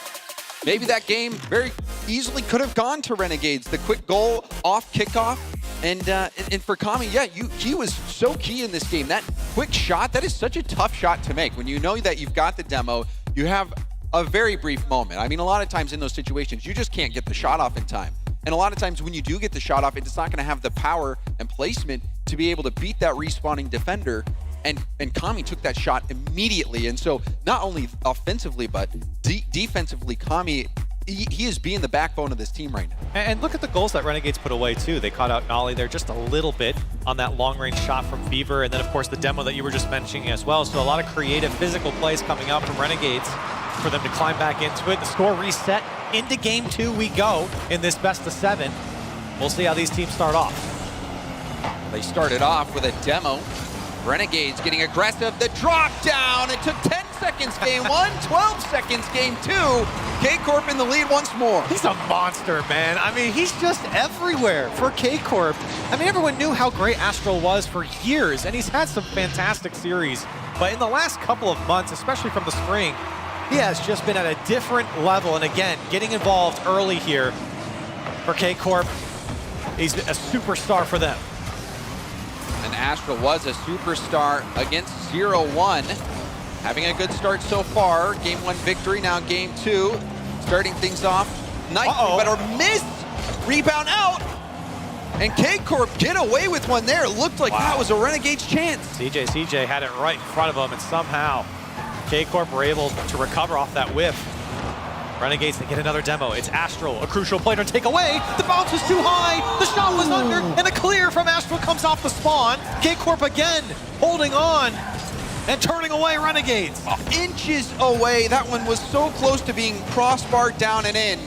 Speaker 9: maybe that game very easily could have gone to Renegades. The quick goal off kickoff, and for Kami, yeah, he was so key in this game. That quick shot, that is such a tough shot to make. When you know that you've got the demo, you have a very brief moment. I mean, a lot of times in those situations, you just can't get the shot off in time. And a lot of times when you do get the shot off, it's not going to have the power and placement to be able to beat that respawning defender. And Kami took that shot immediately. And so not only offensively, but defensively, Kami, he is being the backbone of this team right now.
Speaker 6: And look at the goals that Renegades put away too. They caught out Nolly there just a little bit on that long-range shot from Fever. And then of course the demo that you were just mentioning as well. So a lot of creative physical plays coming out from Renegades for them to climb back into it. The score reset. Into game 2 we go in this best of 7. We'll see how these teams start off.
Speaker 9: They started off with a demo. Renegades getting aggressive. The drop down. It took 10 seconds game 1, 12 seconds game 2. K-Corp in the lead once more.
Speaker 6: He's a monster, man. I mean, he's just everywhere for K-Corp. I mean, everyone knew how great Astral was for years, and he's had some fantastic series. But in the last couple of months, especially from the spring, he has just been at a different level. And again, getting involved early here for K-Corp. He's a superstar for them.
Speaker 9: And Astral was a superstar against 0-1. Having a good start so far. Game 1 victory, now game 2. Starting things off nicely, but a miss. Rebound out. And K-Corp get away with one there. It looked like that was a Renegade's chance.
Speaker 6: CJ had it right in front of him, and somehow K-Corp were able to recover off that whiff. Renegades, they get another demo. It's Astral, a crucial play to take away. The bounce was too high, the shot was under, and a clear from Astral comes off the spawn. K-Corp again holding on and turning away Renegades.
Speaker 9: Inches away. That one was so close to being crossbarred down and in,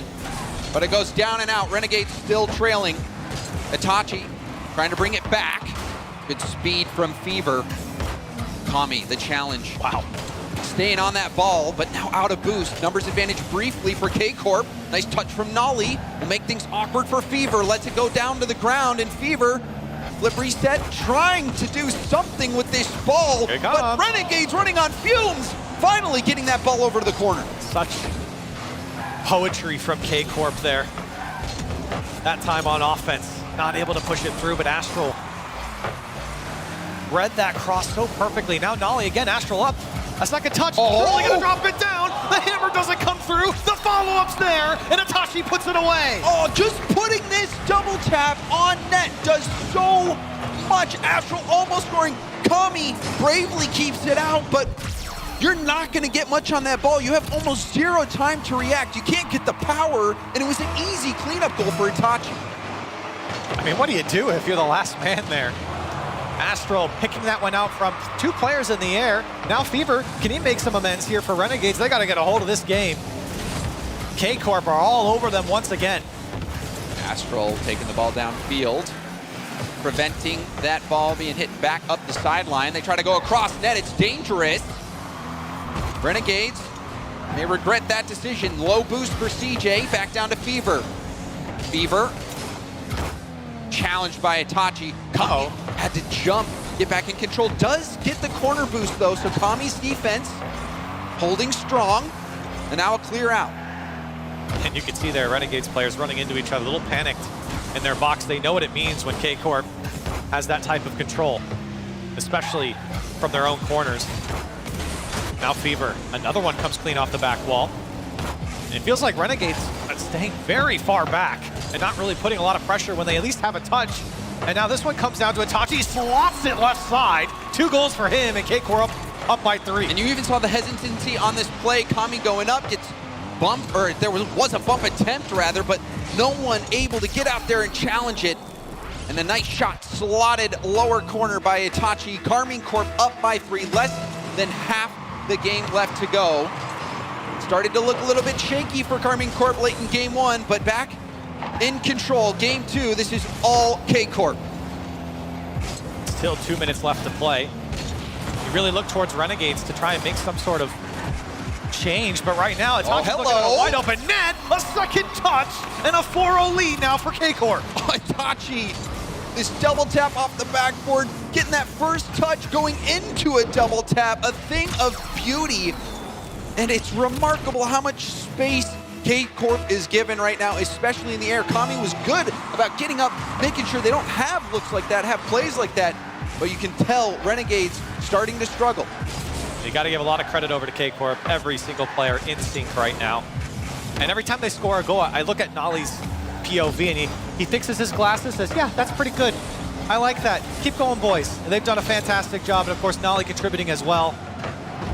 Speaker 9: but it goes down and out. Renegades still trailing. Itachi trying to bring it back. Good speed from Fever. Kami, the challenge.
Speaker 6: Wow.
Speaker 9: staying on that ball, but now out of boost. Numbers advantage briefly for K-Corp. Nice touch from Nolly. Will make things awkward for Fever. Lets it go down to the ground, and Fever, flip reset, trying to do something with this ball, but Renegade's running on fumes, finally getting that ball over to the corner.
Speaker 6: Such poetry from K-Corp there. That time on offense, not able to push it through, but Astral read that cross so perfectly. Now Nolly again, Astral up. A second touch,
Speaker 1: Only gonna drop it down. The hammer doesn't come through. The follow-up's there, and Itachi puts it away.
Speaker 9: Oh, just putting this double tap on net does so much. Astral almost scoring. Kami bravely keeps it out, but you're not gonna get much on that ball. You have almost zero time to react. You can't get the power, and it was an easy cleanup goal for Itachi.
Speaker 6: I mean, what do you do if you're the last man there? Astral picking that one out from two players in the air. Now Fever, can he make some amends here for Renegades? They got to get a hold of this game. K-Corp are all over them once again.
Speaker 9: Astral taking the ball downfield, preventing that ball being hit back up the sideline. They try to go across net. It's dangerous. Renegades may regret that decision. Low boost for CJ. Back down to Fever. Fever challenged by Itachi. Kami had to jump, get back in control. Does get the corner boost though, so Kami's defense holding strong, and now a clear out.
Speaker 6: And you can see there, Renegades players running into each other, a little panicked in their box. They know what it means when K-Corp has that type of control, especially from their own corners. Now Fever, another one comes clean off the back wall. And it feels like Renegades are staying very far back and not really putting a lot of pressure when they at least have a touch. And now this one comes down to Itachi, slots it left side. 2 goals for him, and K-Corp up by 3.
Speaker 9: And you even saw the hesitancy on this play. Kami going up, gets bumped, or there was a bump attempt rather, but no one able to get out there and challenge it. And a nice shot slotted lower corner by Itachi. Carmine Corp up by 3, less than half the game left to go. Started to look a little bit shaky for Carmine Corp late in game 1, but back in control. Game 2, this is all K-Corp.
Speaker 6: Still 2 minutes left to play. You really look towards Renegades to try and make some sort of change, but right now it's looking at a wide open net, a second touch, and a 4-0 lead now for K-Corp.
Speaker 9: Itachi, this double tap off the backboard, getting that first touch, going into a double tap, a thing of beauty. And it's remarkable how much space K-Corp is given right now, especially in the air. Kami was good about getting up, making sure they don't have looks like that, have plays like that, but you can tell Renegades starting to struggle.
Speaker 6: You got to give a lot of credit over to K-Corp, every single player in sync right now. And every time they score a goal, I look at Nolly's POV and he fixes his glasses, says, yeah, that's pretty good. I like that. Keep going, boys. And they've done a fantastic job, and of course, Nolly contributing as well.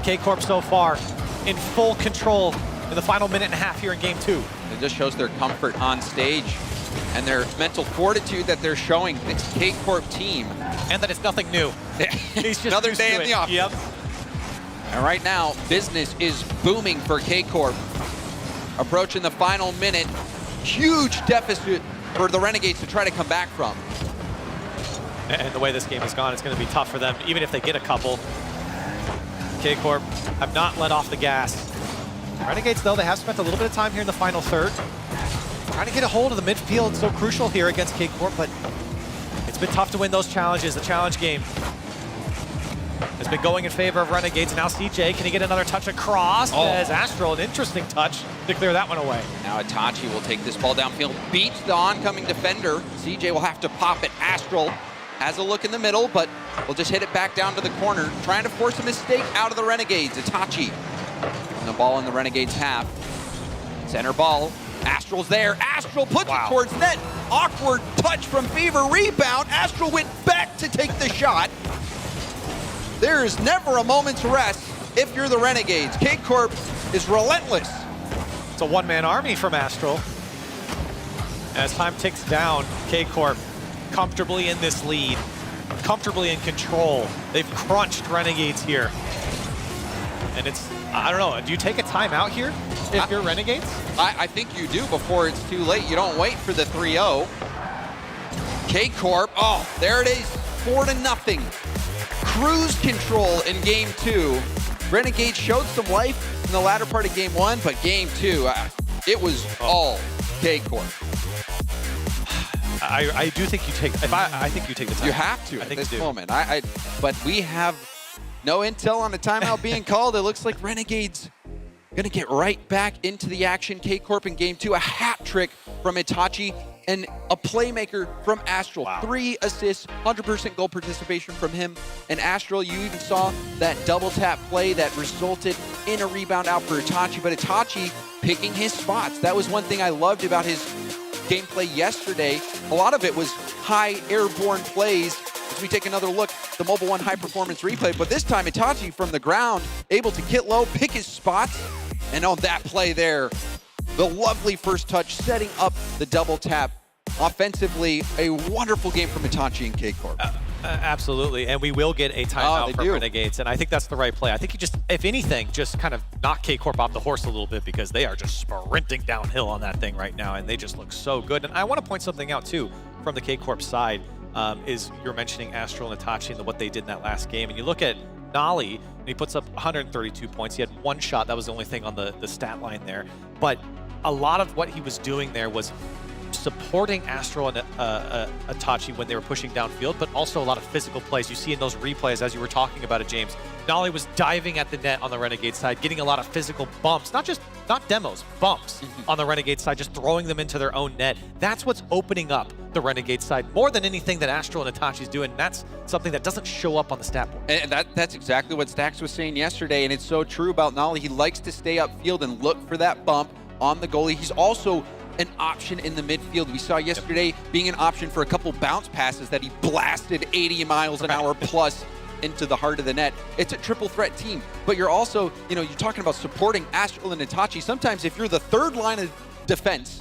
Speaker 6: K-Corp so far in full control in the final minute and a half here in game 2.
Speaker 9: It just shows their comfort on stage and their mental fortitude that they're showing. This K-Corp team.
Speaker 6: And that it's nothing new. He's just
Speaker 9: another day in the office.
Speaker 6: Yep.
Speaker 9: And right now, business is booming for K-Corp. Approaching the final minute. Huge deficit for the Renegades to try to come back from.
Speaker 6: And the way this game has gone, it's going to be tough for them, even if they get a couple. K-Corp have not let off the gas. Renegades, though, they have spent a little bit of time here in the final third. Trying to get a hold of the midfield, so crucial here against K-Corp, but it's been tough to win those challenges. The challenge game has been going in favor of Renegades. And now CJ, can he get another touch across? As Astral, an interesting touch to clear that one away.
Speaker 9: Now Itachi will take this ball downfield, beats the oncoming defender. CJ will have to pop it. Astral has a look in the middle, but will just hit it back down to the corner, trying to force a mistake out of the Renegades. Itachi, and the ball in the Renegades half. Center ball, Astral's there. Astral puts it towards net. Awkward touch from Fever, rebound. Astral went back to take the shot. There is never a moment's rest if you're the Renegades. K-Corp is relentless.
Speaker 6: It's a one-man army from Astral. As time ticks down, K-Corp comfortably in this lead, comfortably in control. They've crunched Renegades here. And it's, I don't know, do you take a timeout here if you're Renegades?
Speaker 9: I think you do before it's too late. You don't wait for the 3-0. K-Corp, oh, there it is, 4-0. Cruise control in game 2 Renegade showed some life in the latter part of game 1, but game 2, it was all K-Corp.
Speaker 6: I do think you take. I think you take the time.
Speaker 9: You have to
Speaker 6: I
Speaker 9: at
Speaker 6: think
Speaker 9: this
Speaker 6: you do.
Speaker 9: moment. But we have no intel on the timeout being called. It looks like Renegade's gonna get right back into the action. K-Corp in game 2, a hat trick from Itachi and a playmaker from Astral. 3 assists, 100% goal participation from him. And Astral, you even saw that double tap play that resulted in a rebound out for Itachi, but Itachi picking his spots. That was one thing I loved about his gameplay yesterday. A lot of it was high airborne plays. As we take another look, the Mobile One high performance replay, but this time Itachi from the ground, able to get low, pick his spots, and on that play there, the lovely first touch, setting up the double tap. Offensively, a wonderful game from Itachi and K-Corp.
Speaker 6: Absolutely, and we will get a timeout from Renegades, and I think that's the right play. I think you just, if anything, just kind of knock K-Corp off the horse a little bit because they are just sprinting downhill on that thing right now, and they just look so good. And I want to point something out, too, from the K-Corp side, is you're mentioning Astral and Itachi and what they did in that last game, and you look at Nolly, and he puts up 132 points. He had 1 shot. That was the only thing on the stat line there. But a lot of what he was doing there was supporting Astral and Itachi when they were pushing downfield, but also a lot of physical plays. You see in those replays, as you were talking about it, James, Nolly was diving at the net on the Renegade side, getting a lot of physical bumps, not demos, bumps on the Renegade side, just throwing them into their own net. That's what's opening up the Renegade side more than anything that Astral and Itachi's doing. And that's something that doesn't show up on the stat board.
Speaker 9: And that's exactly what Stax was saying yesterday, and it's so true about Nolly. He likes to stay upfield and look for that bump on the goalie. He's also an option in the midfield. We saw yesterday being an option for a couple bounce passes that he blasted 80 miles an hour plus into the heart of the net. It's a triple threat team, but you're also, you're talking about supporting Astral and Itachi. Sometimes if you're the third line of defense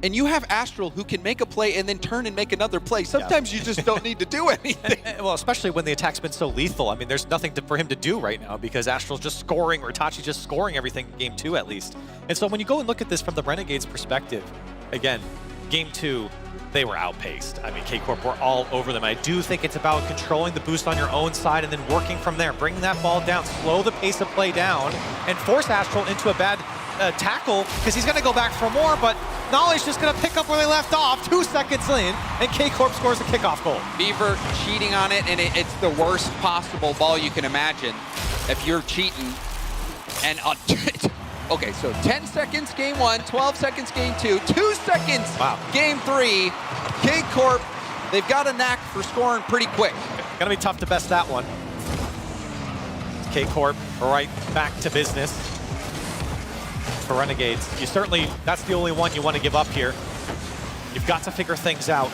Speaker 9: and you have Astral who can make a play and then turn and make another play, sometimes you just don't need to do anything.
Speaker 6: Well, especially when the attack's been so lethal. I mean, there's nothing for him to do right now because Astral's just scoring, or Itachi's just scoring everything in game 2 at least. And so when you go and look at this from the Renegades' perspective, again, game 2, they were outpaced. I mean, K-Corp were all over them. I do think it's about controlling the boost on your own side and then working from there, bringing that ball down, slow the pace of play down, and force Astral into a bad tackle because he's going to go back for more, but Nolly's just going to pick up where they left off 2 seconds in, and K-Corp scores the kickoff goal.
Speaker 9: Beaver cheating on it, and it's the worst possible ball you can imagine if you're cheating. And okay, so 10 seconds game 1, 12 seconds game 2, 2 seconds game 3. K-Corp, they've got a knack for scoring pretty quick.
Speaker 6: Gonna be tough to best that one. K-Corp right back to business. For Renegades, you certainly, that's the only one you want to give up here. You've got to figure things out.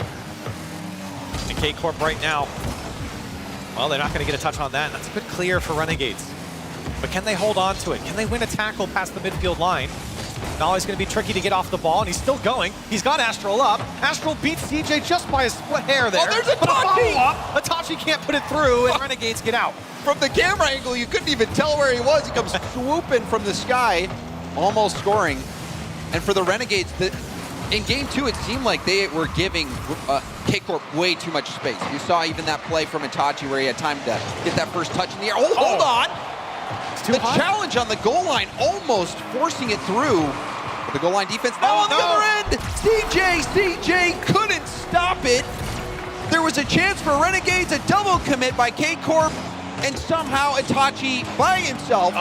Speaker 6: And K-Corp right now, well, they're not going to get a touch on that. And that's a good clear for Renegades. But can they hold on to it? Can they win a tackle past the midfield line? Nolly's going to be tricky to get off the ball, and he's still going. He's got Astral up. Astral beats CJ just by a split hair there.
Speaker 9: Oh, there's Itachi!
Speaker 6: Itachi can't put it through, and Renegades get out.
Speaker 9: From the camera angle, you couldn't even tell where he was. He comes swooping from the sky, almost scoring. And for the Renegades, in game 2, it seemed like they were giving K-Corp way too much space. You saw even that play from Itachi where he had time to get that first touch in the air. Oh, hold on! The challenge on the goal line, almost forcing it through. The goal line defense now on the other end. CJ couldn't stop it. There was a chance for Renegades, a double commit by K-Corp, and somehow Itachi by himself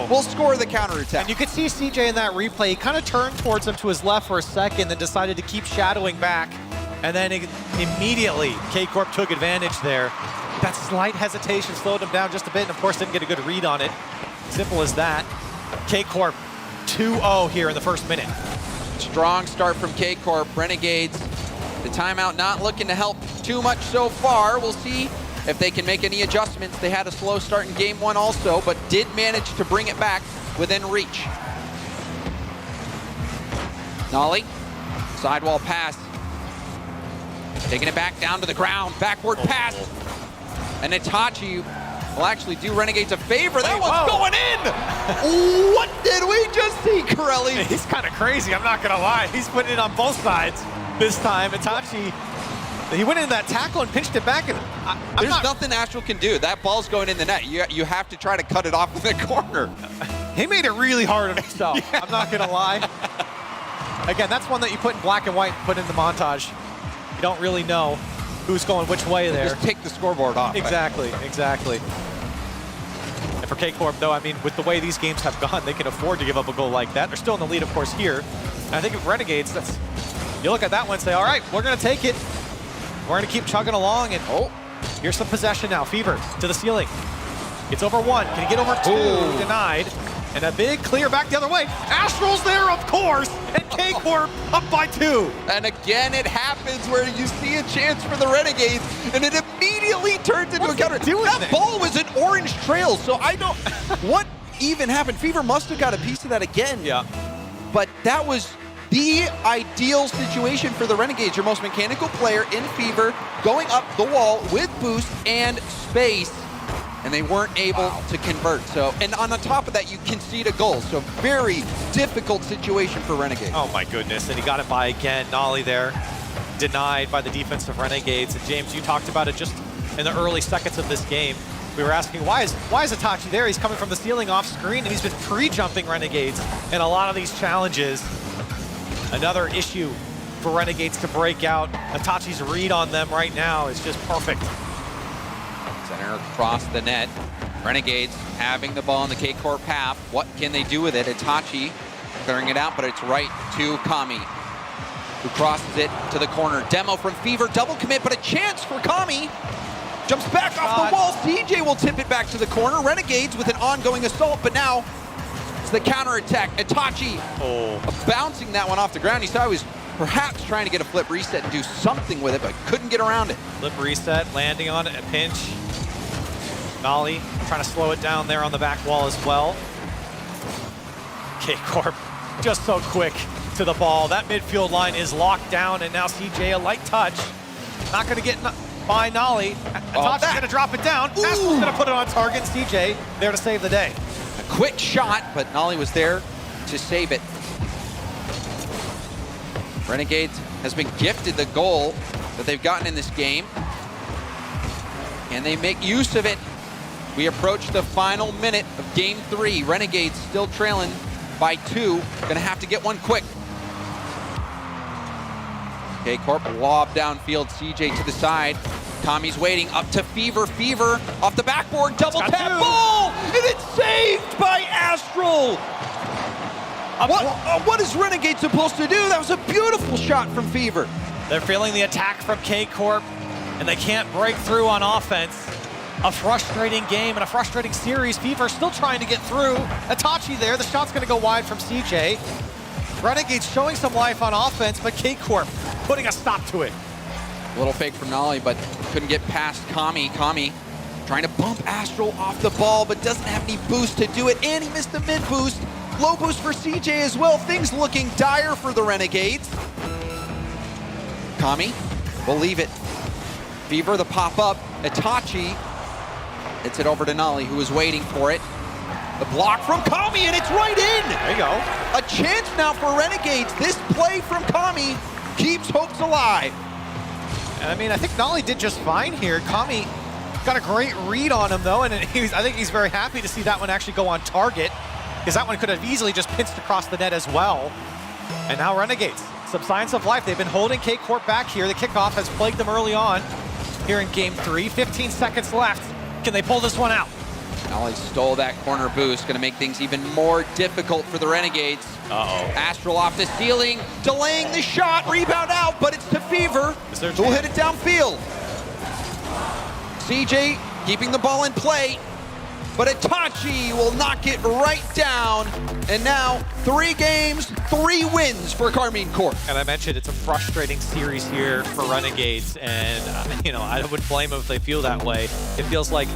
Speaker 9: will score the counterattack.
Speaker 6: And you could see CJ in that replay. He kind of turned towards him to his left for a second, then decided to keep shadowing back. And then immediately, K-Corp took advantage there. That slight hesitation slowed him down just a bit, and of course didn't get a good read on it. Simple as that. K-Corp 2-0 here in the first minute.
Speaker 9: Strong start from K-Corp. Renegades, the timeout not looking to help too much so far. We'll see if they can make any adjustments. They had a slow start in game 1 also, but did manage to bring it back within reach. Nolly, sidewall pass. Taking it back down to the ground, backward pass. And Itachi will actually do Renegades a favor. That one's going in! What did we just see, Corelli?
Speaker 6: He's kind of crazy, I'm not gonna lie. He's putting it on both sides this time. Itachi, he went in that tackle and pinched it back, and
Speaker 9: There's nothing Astral can do. That ball's going in the net. You have to try to cut it off in the corner.
Speaker 6: He made it really hard on himself. I'm not going to lie. Again, that's one that you put in black and white and put in the montage. You don't really know who's going which way there.
Speaker 9: Just take the scoreboard off.
Speaker 6: Exactly, exactly. And for K-Corp, though, I mean, with the way these games have gone, they can afford to give up a goal like that. They're still in the lead, of course, here. And I think if Renegades, you look at that one and say, all right, we're going to take it. We're going to keep chugging along. And here's some possession now. Fever to the ceiling. It's over 1. Can he get over 2? Ooh. Denied. And a big clear back the other way. Astral's there, of course, and K-Corp up by 2.
Speaker 9: And again, it happens where you see a chance for the Renegades, and it immediately turns into a counter. That ball was an orange trail, so I don't... What even happened? Fever must have got a piece of that again.
Speaker 6: Yeah.
Speaker 9: But that was the ideal situation for the Renegades. Your most mechanical player in Fever, going up the wall with boost and space. And they weren't able to convert. So, and on the top of that, you concede a goal. So very difficult situation for Renegades.
Speaker 6: Oh my goodness, and he got it by again. Nolly there, denied by the defensive Renegades. And James, you talked about it just in the early seconds of this game. We were asking, why is Itachi there? He's coming from the ceiling off screen, and he's been pre-jumping Renegades in a lot of these challenges. Another issue for Renegades to break out. Itachi's read on them right now is just perfect.
Speaker 9: Center across the net. Renegades having the ball in the K-Corp half. What can they do with it? Itachi clearing it out, but it's right to Kami, who crosses it to the corner. Demo from Fever, double commit, but a chance for Kami. Jumps back off the wall. CJ will tip it back to the corner. Renegades with an ongoing assault, but now it's the counterattack. Itachi bouncing that one off the ground. He saw he was perhaps trying to get a flip reset and do something with it, but couldn't get around it.
Speaker 6: Flip reset, landing on it, a pinch. Nolly trying to slow it down there on the back wall as well. K-Corp just so quick to the ball. That midfield line is locked down, and now CJ a light touch. Not going to get by Nolly. Itachi's going to drop it down. Astral's going to put it on target. CJ there to save the day.
Speaker 9: A quick shot, but Nolly was there to save it. Renegades has been gifted the goal that they've gotten in this game, and they make use of it. We approach the final minute of Game 3. Renegades still trailing by 2. Gonna have to get one quick. K-Corp lob downfield, CJ to the side. Tommy's waiting, up to Fever. Fever off the backboard, double tap ball! And it's saved by Astral! What is Renegade supposed to do? That was a beautiful shot from Fever.
Speaker 6: They're feeling the attack from K-Corp, and they can't break through on offense. A frustrating game and a frustrating series. Fever still trying to get through. Itachi there, the shot's gonna go wide from CJ. Renegades showing some life on offense, but K-Corp putting a stop to it.
Speaker 9: A little fake from Nolly, but couldn't get past Kami. Kami trying to bump Astral off the ball, but doesn't have any boost to do it, and he missed the mid boost. Low boost for CJ as well. Things looking dire for the Renegades. Kami will leave it. Fever the pop-up. Itachi hits it over to Nolly, who was waiting for it. The block from Kami, and it's right in!
Speaker 6: There you go.
Speaker 9: A chance now for Renegades. This play from Kami keeps hopes alive.
Speaker 6: I mean, I think Nolly did just fine here. Kami got a great read on him, though, and I think he's very happy to see that one actually go on target, because that one could have easily just pinched across the net as well. And now Renegades, some signs of life. They've been holding K-Corp back here. The kickoff has plagued them early on here in Game 3. 15 seconds left. Can they pull this one out?
Speaker 9: Nolly stole that corner boost, gonna make things even more difficult for the Renegades. Astral off the ceiling, delaying the shot, rebound out, but it's to Fever, who'll hit it downfield. CJ keeping the ball in play, but Itachi will knock it right down. And now 3 games, 3 wins for Carmine Corp.
Speaker 6: And I mentioned it's a frustrating series here for Renegades, and I wouldn't blame them if they feel that way. It feels like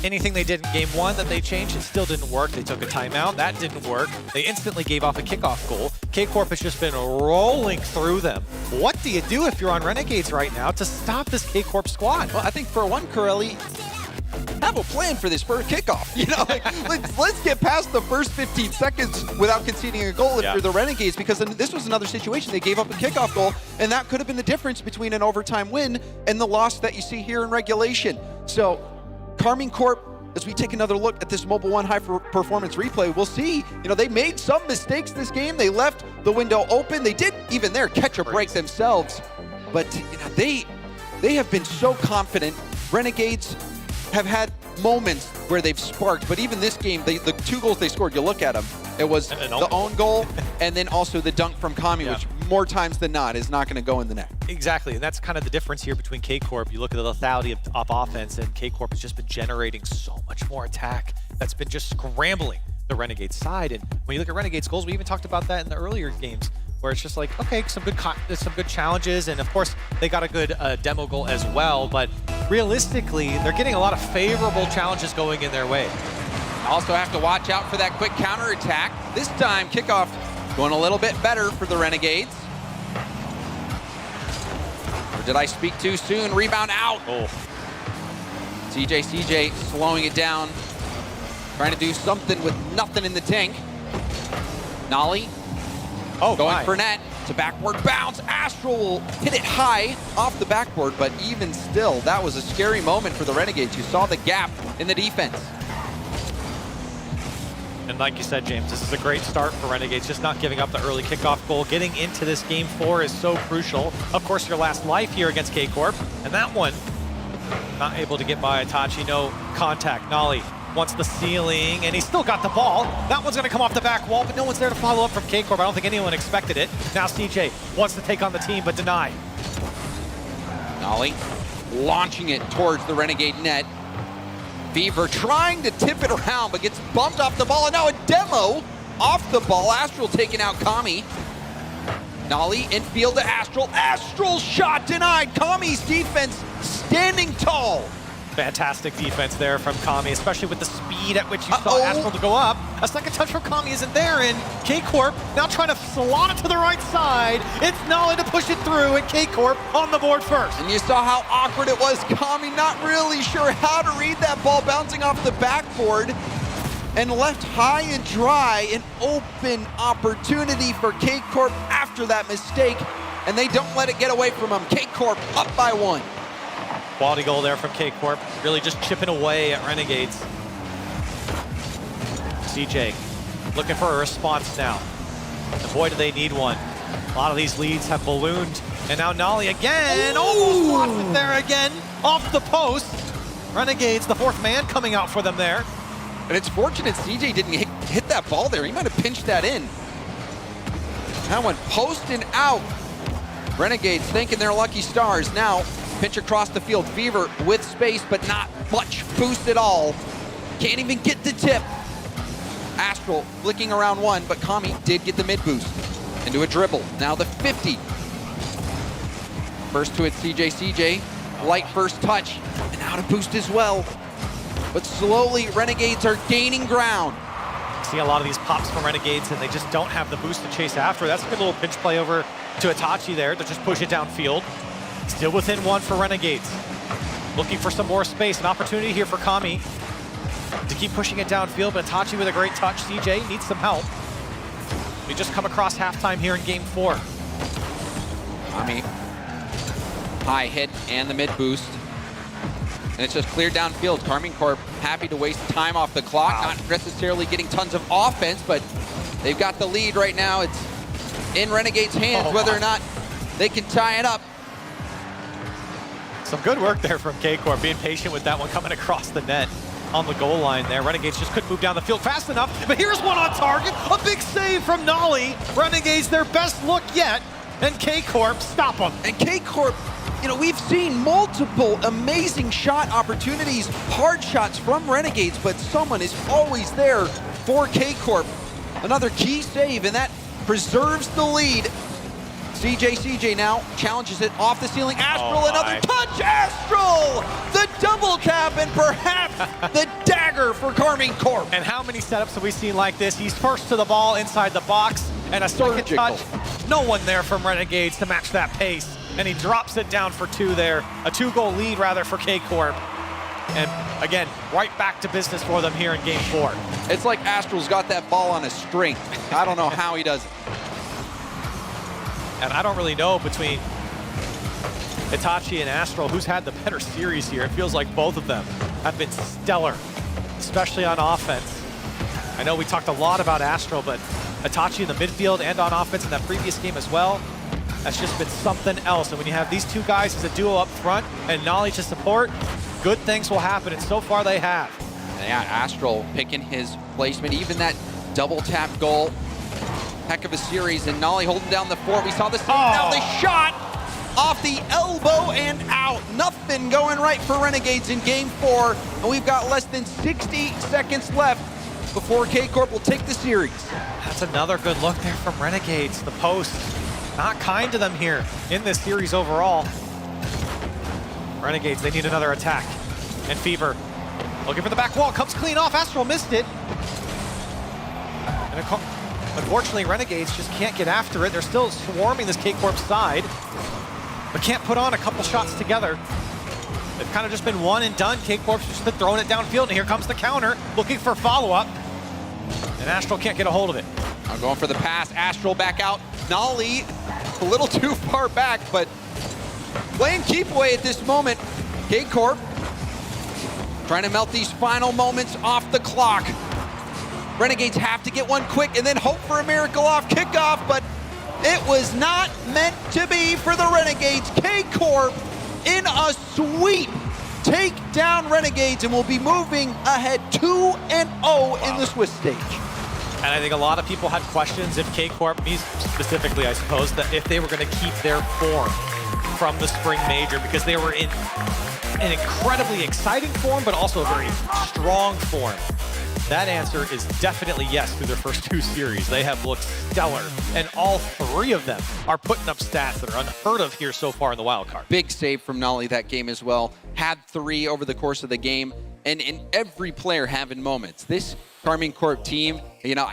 Speaker 6: anything they did in Game 1 that they changed, it still didn't work. They took a timeout, that didn't work. They instantly gave off a kickoff goal. K-Corp has just been rolling through them. What do you do if you're on Renegades right now to stop this K-Corp squad?
Speaker 9: Well, I think for one, Corelli, have a plan for this first kickoff. You know, like, let's get past the first 15 seconds without conceding a goal if you're the Renegades, because this was another situation. They gave up a kickoff goal, and that could have been the difference between an overtime win and the loss that you see here in regulation. So, Carmine Corp, as we take another look at this Mobile One high performance replay, we'll see, you know, they made some mistakes this game. They left the window open. They did even there catch a break themselves, but you know, they have been so confident. Renegades have had moments where they've sparked, but even this game, the 2 goals they scored, you look at them, it was the own goal and then also the dunk from Kami, which more times than not is not going to go in the net.
Speaker 6: Exactly, and that's kind of the difference here between K-Corp. You look at the lethality of offense, and K-Corp has just been generating so much more attack that's been just scrambling the Renegades side. And when you look at Renegades goals, we even talked about that in the earlier games, where it's just like, okay, some good challenges, and of course they got a good demo goal as well, but realistically they're getting a lot of favorable challenges going in their way.
Speaker 9: Also have to watch out for that quick counterattack. This time kickoff going a little bit better for the Renegades. Or did I speak too soon? Rebound out. CJ slowing it down, trying to do something with nothing in the tank. Nolly going for net. It's a backboard bounce. Astral will hit it high off the backboard, but even still, that was a scary moment for the Renegades. You saw the gap in the defense.
Speaker 6: And like you said, James, this is a great start for Renegades, just not giving up the early kickoff goal. Getting into this game 4 is so crucial. Of course, your last life here against K-Corp, and that one, not able to get by Itachi, no contact. Nolly wants the ceiling, and he's still got the ball. That one's gonna come off the back wall, but no one's there to follow up from K-Corp. I don't think anyone expected it. Now CJ wants to take on the team, but denied.
Speaker 9: Nolly launching it towards the Renegade net. Beaver trying to tip it around, but gets bumped off the ball, and now a demo off the ball. Astral taking out Kami. Nolly infield to Astral. Astral shot denied. Kami's defense standing tall.
Speaker 6: Fantastic defense there from Kami, especially with the speed at which you saw Astral to go up. A second touch from Kami isn't there, and K-Corp now trying to slot it to the right side. It's Nolly to push it through, and K-Corp on the board first.
Speaker 9: And you saw how awkward it was. Kami not really sure how to read that ball bouncing off the backboard, and left high and dry. An open opportunity for K-Corp after that mistake, and they don't let it get away from them. K-Corp up by 1.
Speaker 6: Quality goal there from K-Corp, really just chipping away at Renegades. CJ looking for a response now. And boy, do they need one. A lot of these leads have ballooned. And now Nolly again, almost lost it there again, off the post. Renegades, the 4th man coming out for them there.
Speaker 9: And it's fortunate CJ didn't hit that ball there. He might have pinched that in. That one posting out. Renegades thinking they're lucky stars. Now, pitch across the field. Fever with space, but not much boost at all. Can't even get the tip. Astral flicking around 1, but Kami did get the mid boost into a dribble. Now the 50. First to it, CJ. Light first touch, and out of boost as well. But slowly, Renegades are gaining ground.
Speaker 6: See a lot of these pops from Renegades, and they just don't have the boost to chase after. That's a good little pinch play over to Itachi there to just push it downfield. Still within 1 for Renegades. Looking for some more space. An opportunity here for Kami to keep pushing it downfield, but Itachi with a great touch. CJ needs some help. We just come across halftime here in game 4.
Speaker 9: Kami, high hit and the mid boost. And it's just cleared downfield. Carmine Corp happy to waste time off the clock. Not necessarily getting tons of offense, but they've got the lead right now. It's in Renegade's hands, whether or not they can tie it up.
Speaker 6: Some good work there from K-Corp, being patient with that one coming across the net on the goal line there. Renegades just couldn't move down the field fast enough, but here's one on target. A big save from Nolly. Renegades their best look yet, and K-Corp stop them.
Speaker 9: And K-Corp, you know, we've seen multiple amazing shot opportunities, hard shots from Renegades, but someone is always there for K-Corp. Another key save, and that preserves the lead. CJ now challenges it off the ceiling. Astral, another touch. Astral, the double tap, and perhaps the dagger for Carmine Corp.
Speaker 6: And how many setups have we seen like this? He's first to the ball inside the box, and a second touch. No one there from Renegades to match that pace. And he drops it down for 2 there. A 2-goal lead, rather, for K-Corp. And again, right back to business for them here in game 4.
Speaker 9: It's like Astral's got that ball on a string. I don't know how he does it.
Speaker 6: And I don't really know between Itachi and Astral who's had the better series here. It feels like both of them have been stellar, especially on offense. I know we talked a lot about Astral, but Itachi in the midfield and on offense in that previous game as well, that's just been something else. And when you have these two guys as a duo up front and Nolly to support, good things will happen, and so far they have.
Speaker 9: And yeah, Astral picking his placement, even that double tap goal. Heck of a series, and Nolly holding down the fort. We saw the same now, the shot off the elbow and out. Nothing going right for Renegades in game 4, and we've got less than 60 seconds left before K-Corp will take the series.
Speaker 6: That's another good look there from Renegades. The post, not kind to them here in this series overall. Renegades, they need another attack. And Fever looking for the back wall, comes clean off. Astral missed it. And unfortunately, Renegades just can't get after it. They're still swarming this K-Corp side, but can't put on a couple shots together. They've kind of just been one and done. K-Corp's just been throwing it downfield, and here comes the counter, looking for follow-up. And Astral can't get a hold of it.
Speaker 9: I'm going for the pass. Astral back out. Nolly a little too far back, but playing keep away at this moment. K-Corp trying to melt these final moments off the clock. Renegades have to get one quick and then hope for a miracle off kickoff, but it was not meant to be for the Renegades. K-Corp in a sweep take down Renegades and will be moving ahead 2-0 in the Swiss stage.
Speaker 6: And I think a lot of people had questions if K-Corp, me specifically, I suppose, that if they were going to keep their form from the Spring Major, because they were in an incredibly exciting form, but also a very strong form. That answer is definitely yes through their first 2 series. They have looked stellar, and all 3 of them are putting up stats that are unheard of here so far in the wildcard.
Speaker 9: Big save from Nolly that game as well. Had 3 over the course of the game, and in every player having moments. This Karmine Corp team, you know,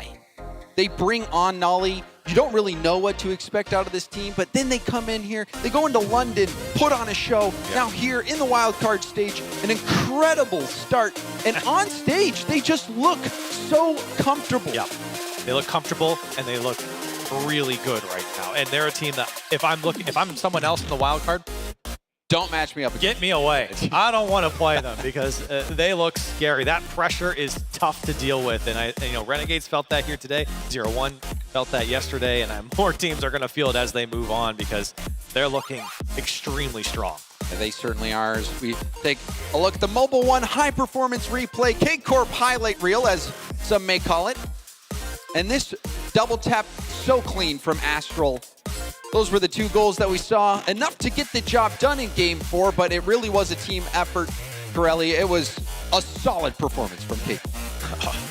Speaker 9: they bring on Nolly. You don't really know what to expect out of this team, but then they come in here, they go into London, put on a show. Now here in the wildcard stage, an incredible start. And on stage, they just look so comfortable.
Speaker 6: Yeah, they look comfortable and they look really good right now. And they're a team that if I'm someone else in the wildcard,
Speaker 9: don't match me up again.
Speaker 6: Get me away. I don't want to play them because they look scary. That pressure is tough to deal with. And you know, Renegades felt that here today. 0-1 felt that yesterday, and more teams are going to feel it as they move on because they're looking extremely strong.
Speaker 9: And they certainly are. As we take a look at the Mobile One high performance replay, K-Corp highlight reel, as some may call it. And this double tap so clean from Astral. Those were the 2 goals that we saw. Enough to get the job done in game 4, but it really was a team effort, Corelli. It was a solid performance from K.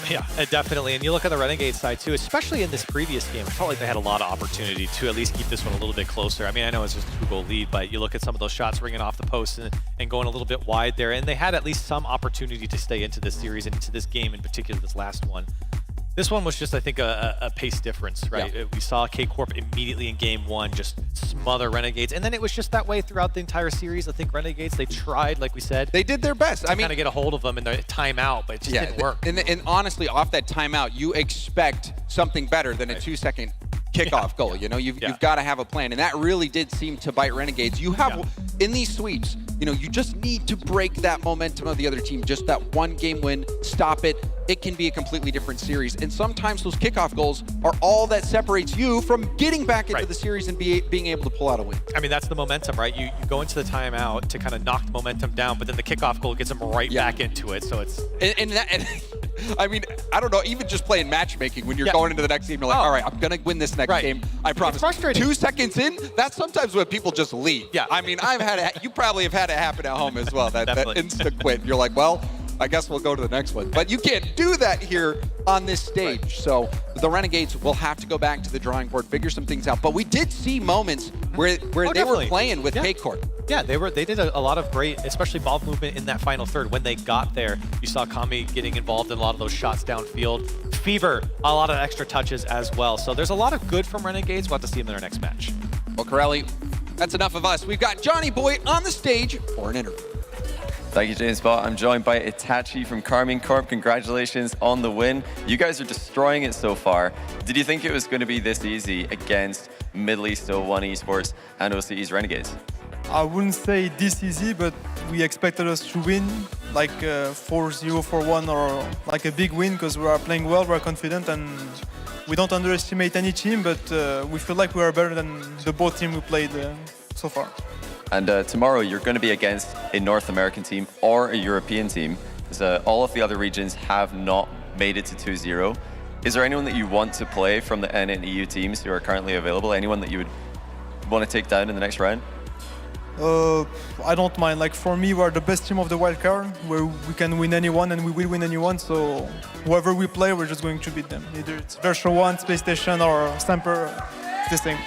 Speaker 6: Yeah, definitely. And you look at the Renegade side too, especially in this previous game, I felt like they had a lot of opportunity to at least keep this one a little bit closer. I mean, I know it's just a 2-goal lead, but you look at some of those shots ringing off the post and going a little bit wide there, and they had at least some opportunity to stay into this series and into this game in particular, this last one. This one was just, I think, a pace difference, right? Yeah. We saw K-Corp immediately in game 1 just smother Renegades, and then it was just that way throughout the entire series. I think Renegades, they tried, like we said.
Speaker 9: They did their best.
Speaker 6: To kind of get a hold of them in the timeout, but it just didn't work.
Speaker 9: And honestly, off that timeout, you expect something better than a 2-second kickoff goal. You know, you've got to have a plan, and that really did seem to bite Renegades. You have, in these sweeps, you know, you just need to break that momentum of the other team. Just that 1 game win, stop it. It can be a completely different series. And sometimes those kickoff goals are all that separates you from getting back into the series and being able to pull out a win.
Speaker 6: I mean, that's the momentum, right? You go into the timeout to kind of knock the momentum down, but then the kickoff goal gets them right back into it. So it's...
Speaker 9: And I mean, I don't know, even just playing matchmaking when you're going into the next game, you're like, all right, I'm going to win this next game. I promise.
Speaker 6: It's frustrating.
Speaker 9: 2 seconds in, that's sometimes when people just leave.
Speaker 6: Yeah.
Speaker 9: I mean, you probably have had it happen at home as well, that instant quit. You're like, well, I guess we'll go to the next one. But you can't do that here on this stage. Right. So the Renegades will have to go back to the drawing board, figure some things out. But we did see moments where they were playing with K-Corp.
Speaker 6: Yeah, they did a lot of great, especially ball movement in that final third. When they got there, you saw Kami getting involved in a lot of those shots downfield. Fever, a lot of extra touches as well. So there's a lot of good from Renegades. We'll have to see them in their next match.
Speaker 9: Well, Corelli, that's enough of us. We've got Johnny Boy on the stage for an interview.
Speaker 12: Thank you, James Bott. I'm joined by Itachi from Karming Corp. Congratulations on the win. You guys are destroying it so far. Did you think it was going to be this easy against Middle East 01 Esports and OCE's Renegades?
Speaker 2: I wouldn't say this easy, but we expected us to win like 4-0, 4-1 or like a big win because we are playing well, we're confident, and we don't underestimate any team, but we feel like we are better than the both teams we played so far.
Speaker 12: And tomorrow you're going to be against a North American team or a European team. All of the other regions have not made it to 2-0. Is there anyone that you want to play from the N and EU teams who are currently available? Anyone that you would want to take down in the next round?
Speaker 2: I don't mind. Like for me, we're the best team of the Wildcard, where we can win anyone and we will win anyone. So whoever we play, we're just going to beat them. Either it's version 1, Space Station, or Stamper, it's the same.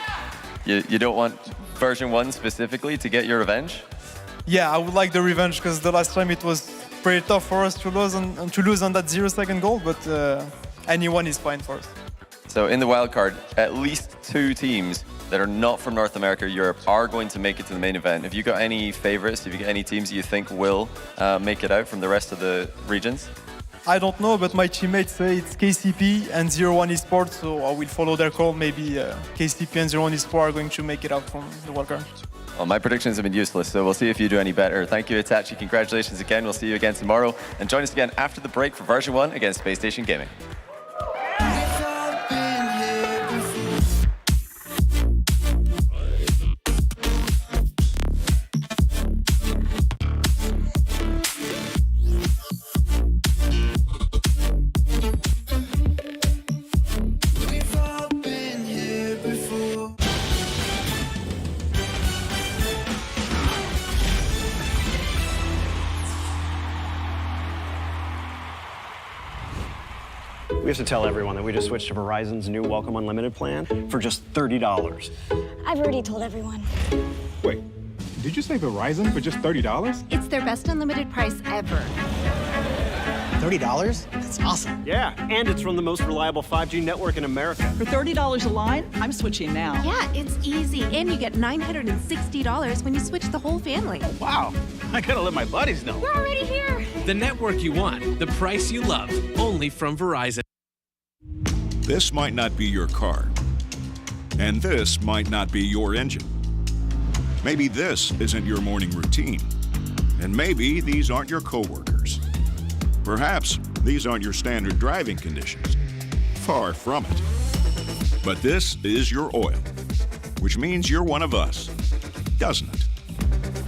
Speaker 12: You don't want version 1 specifically to get your revenge?
Speaker 2: Yeah, I would like the revenge because the last time it was pretty tough for us to lose on that 0-second goal, but anyone is fine for us.
Speaker 12: So in the wildcard, at least 2 teams that are not from North America or Europe are going to make it to the main event. Have you got any favorites? Have you got any teams you think will make it out from the rest of the regions?
Speaker 2: I don't know, but my teammates say it's KCP and 01 Esports, so I will follow their call. Maybe KCP and 01 Esports are going to make it out from the wildcard.
Speaker 12: Well, my predictions have been useless, so we'll see if you do any better. Thank you, Itachi. Congratulations again. We'll see you again tomorrow. And join us again after the break for version 1 against Space Station Gaming.
Speaker 13: We have to tell everyone that we just switched to Verizon's new Welcome Unlimited plan for just $30.
Speaker 22: I've already told everyone.
Speaker 15: Wait, did you say Verizon for just $30?
Speaker 14: It's their best unlimited price ever.
Speaker 13: $30? That's awesome. Yeah, and it's from the most reliable 5G network in America.
Speaker 16: For $30 a line, I'm switching now.
Speaker 14: Yeah, it's easy. And you get $960 when you switch the whole family.
Speaker 17: Wow, I gotta let my buddies know.
Speaker 14: We're already here.
Speaker 17: The network you want, the price you love, only from Verizon.
Speaker 18: This might not be your car, and this might not be your engine. Maybe this isn't your morning routine, and maybe these aren't your coworkers. Perhaps these aren't your standard driving conditions. Far from it. But this is your oil, which means you're one of us, doesn't it?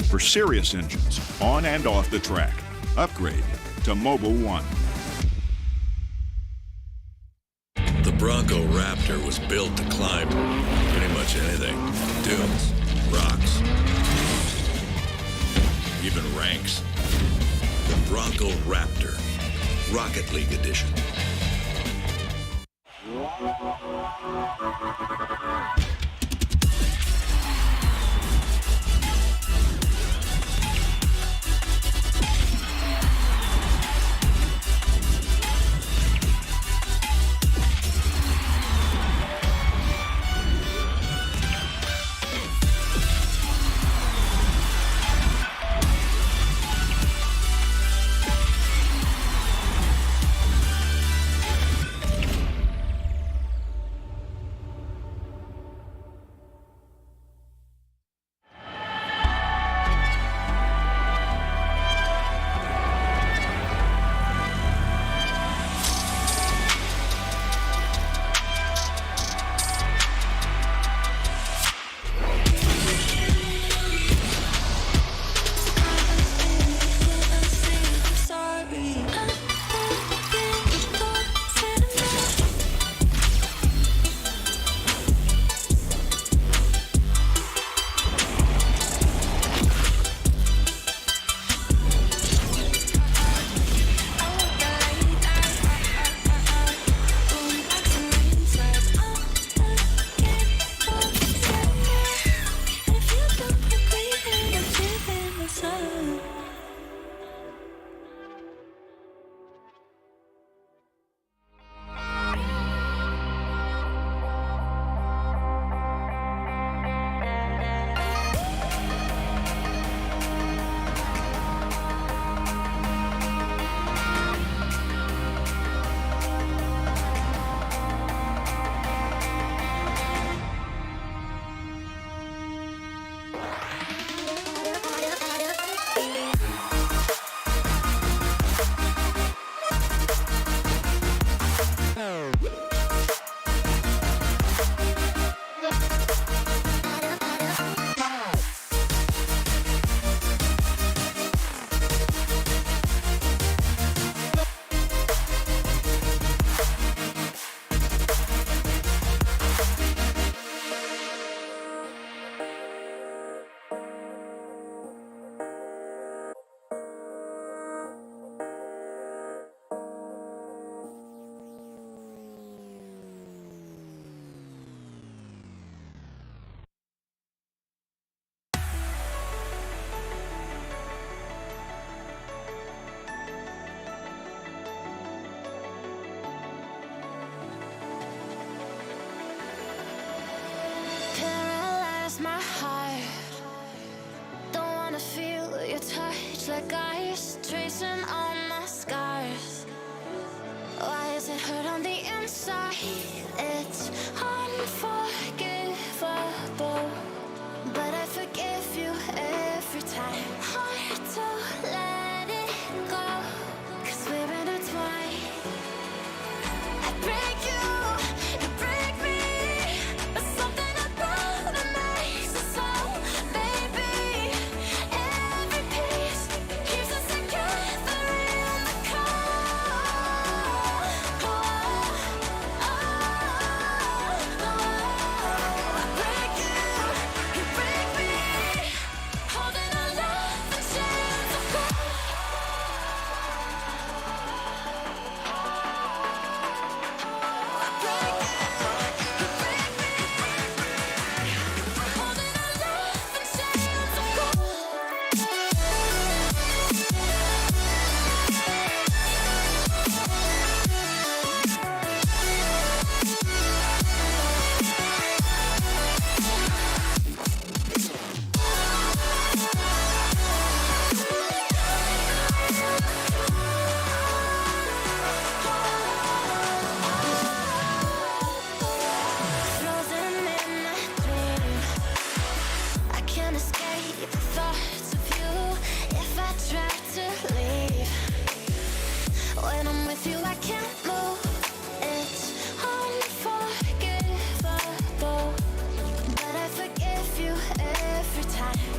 Speaker 18: For serious engines, on and off the track, upgrade to Mobil 1.
Speaker 19: The Bronco Raptor was built to climb pretty much anything. Dunes, rocks, even ranks. The Bronco Raptor, Rocket League Edition.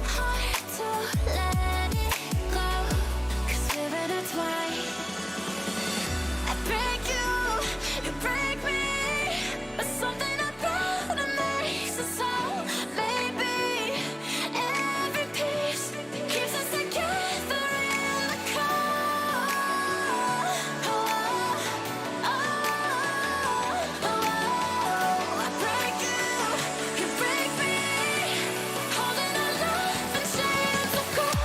Speaker 20: hard to let it go, 'cause we're intertwined. I break you, you break me, but something about it makes us whole. Maybe every piece keeps us together in the cold. I break you break me, holding our love in chains of gold.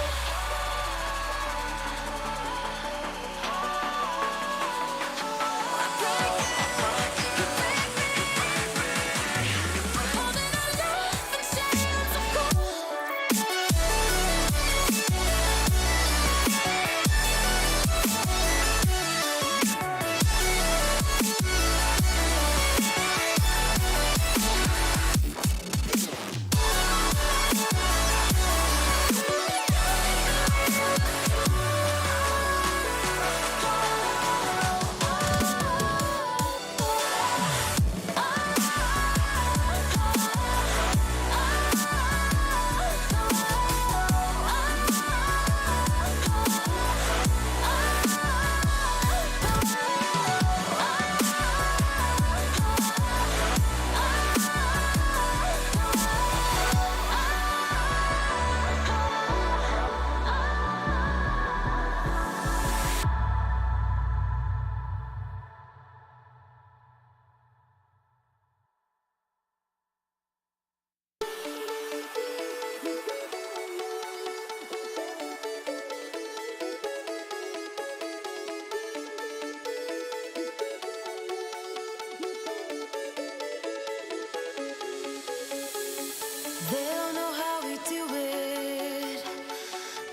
Speaker 20: They'll know how we do it.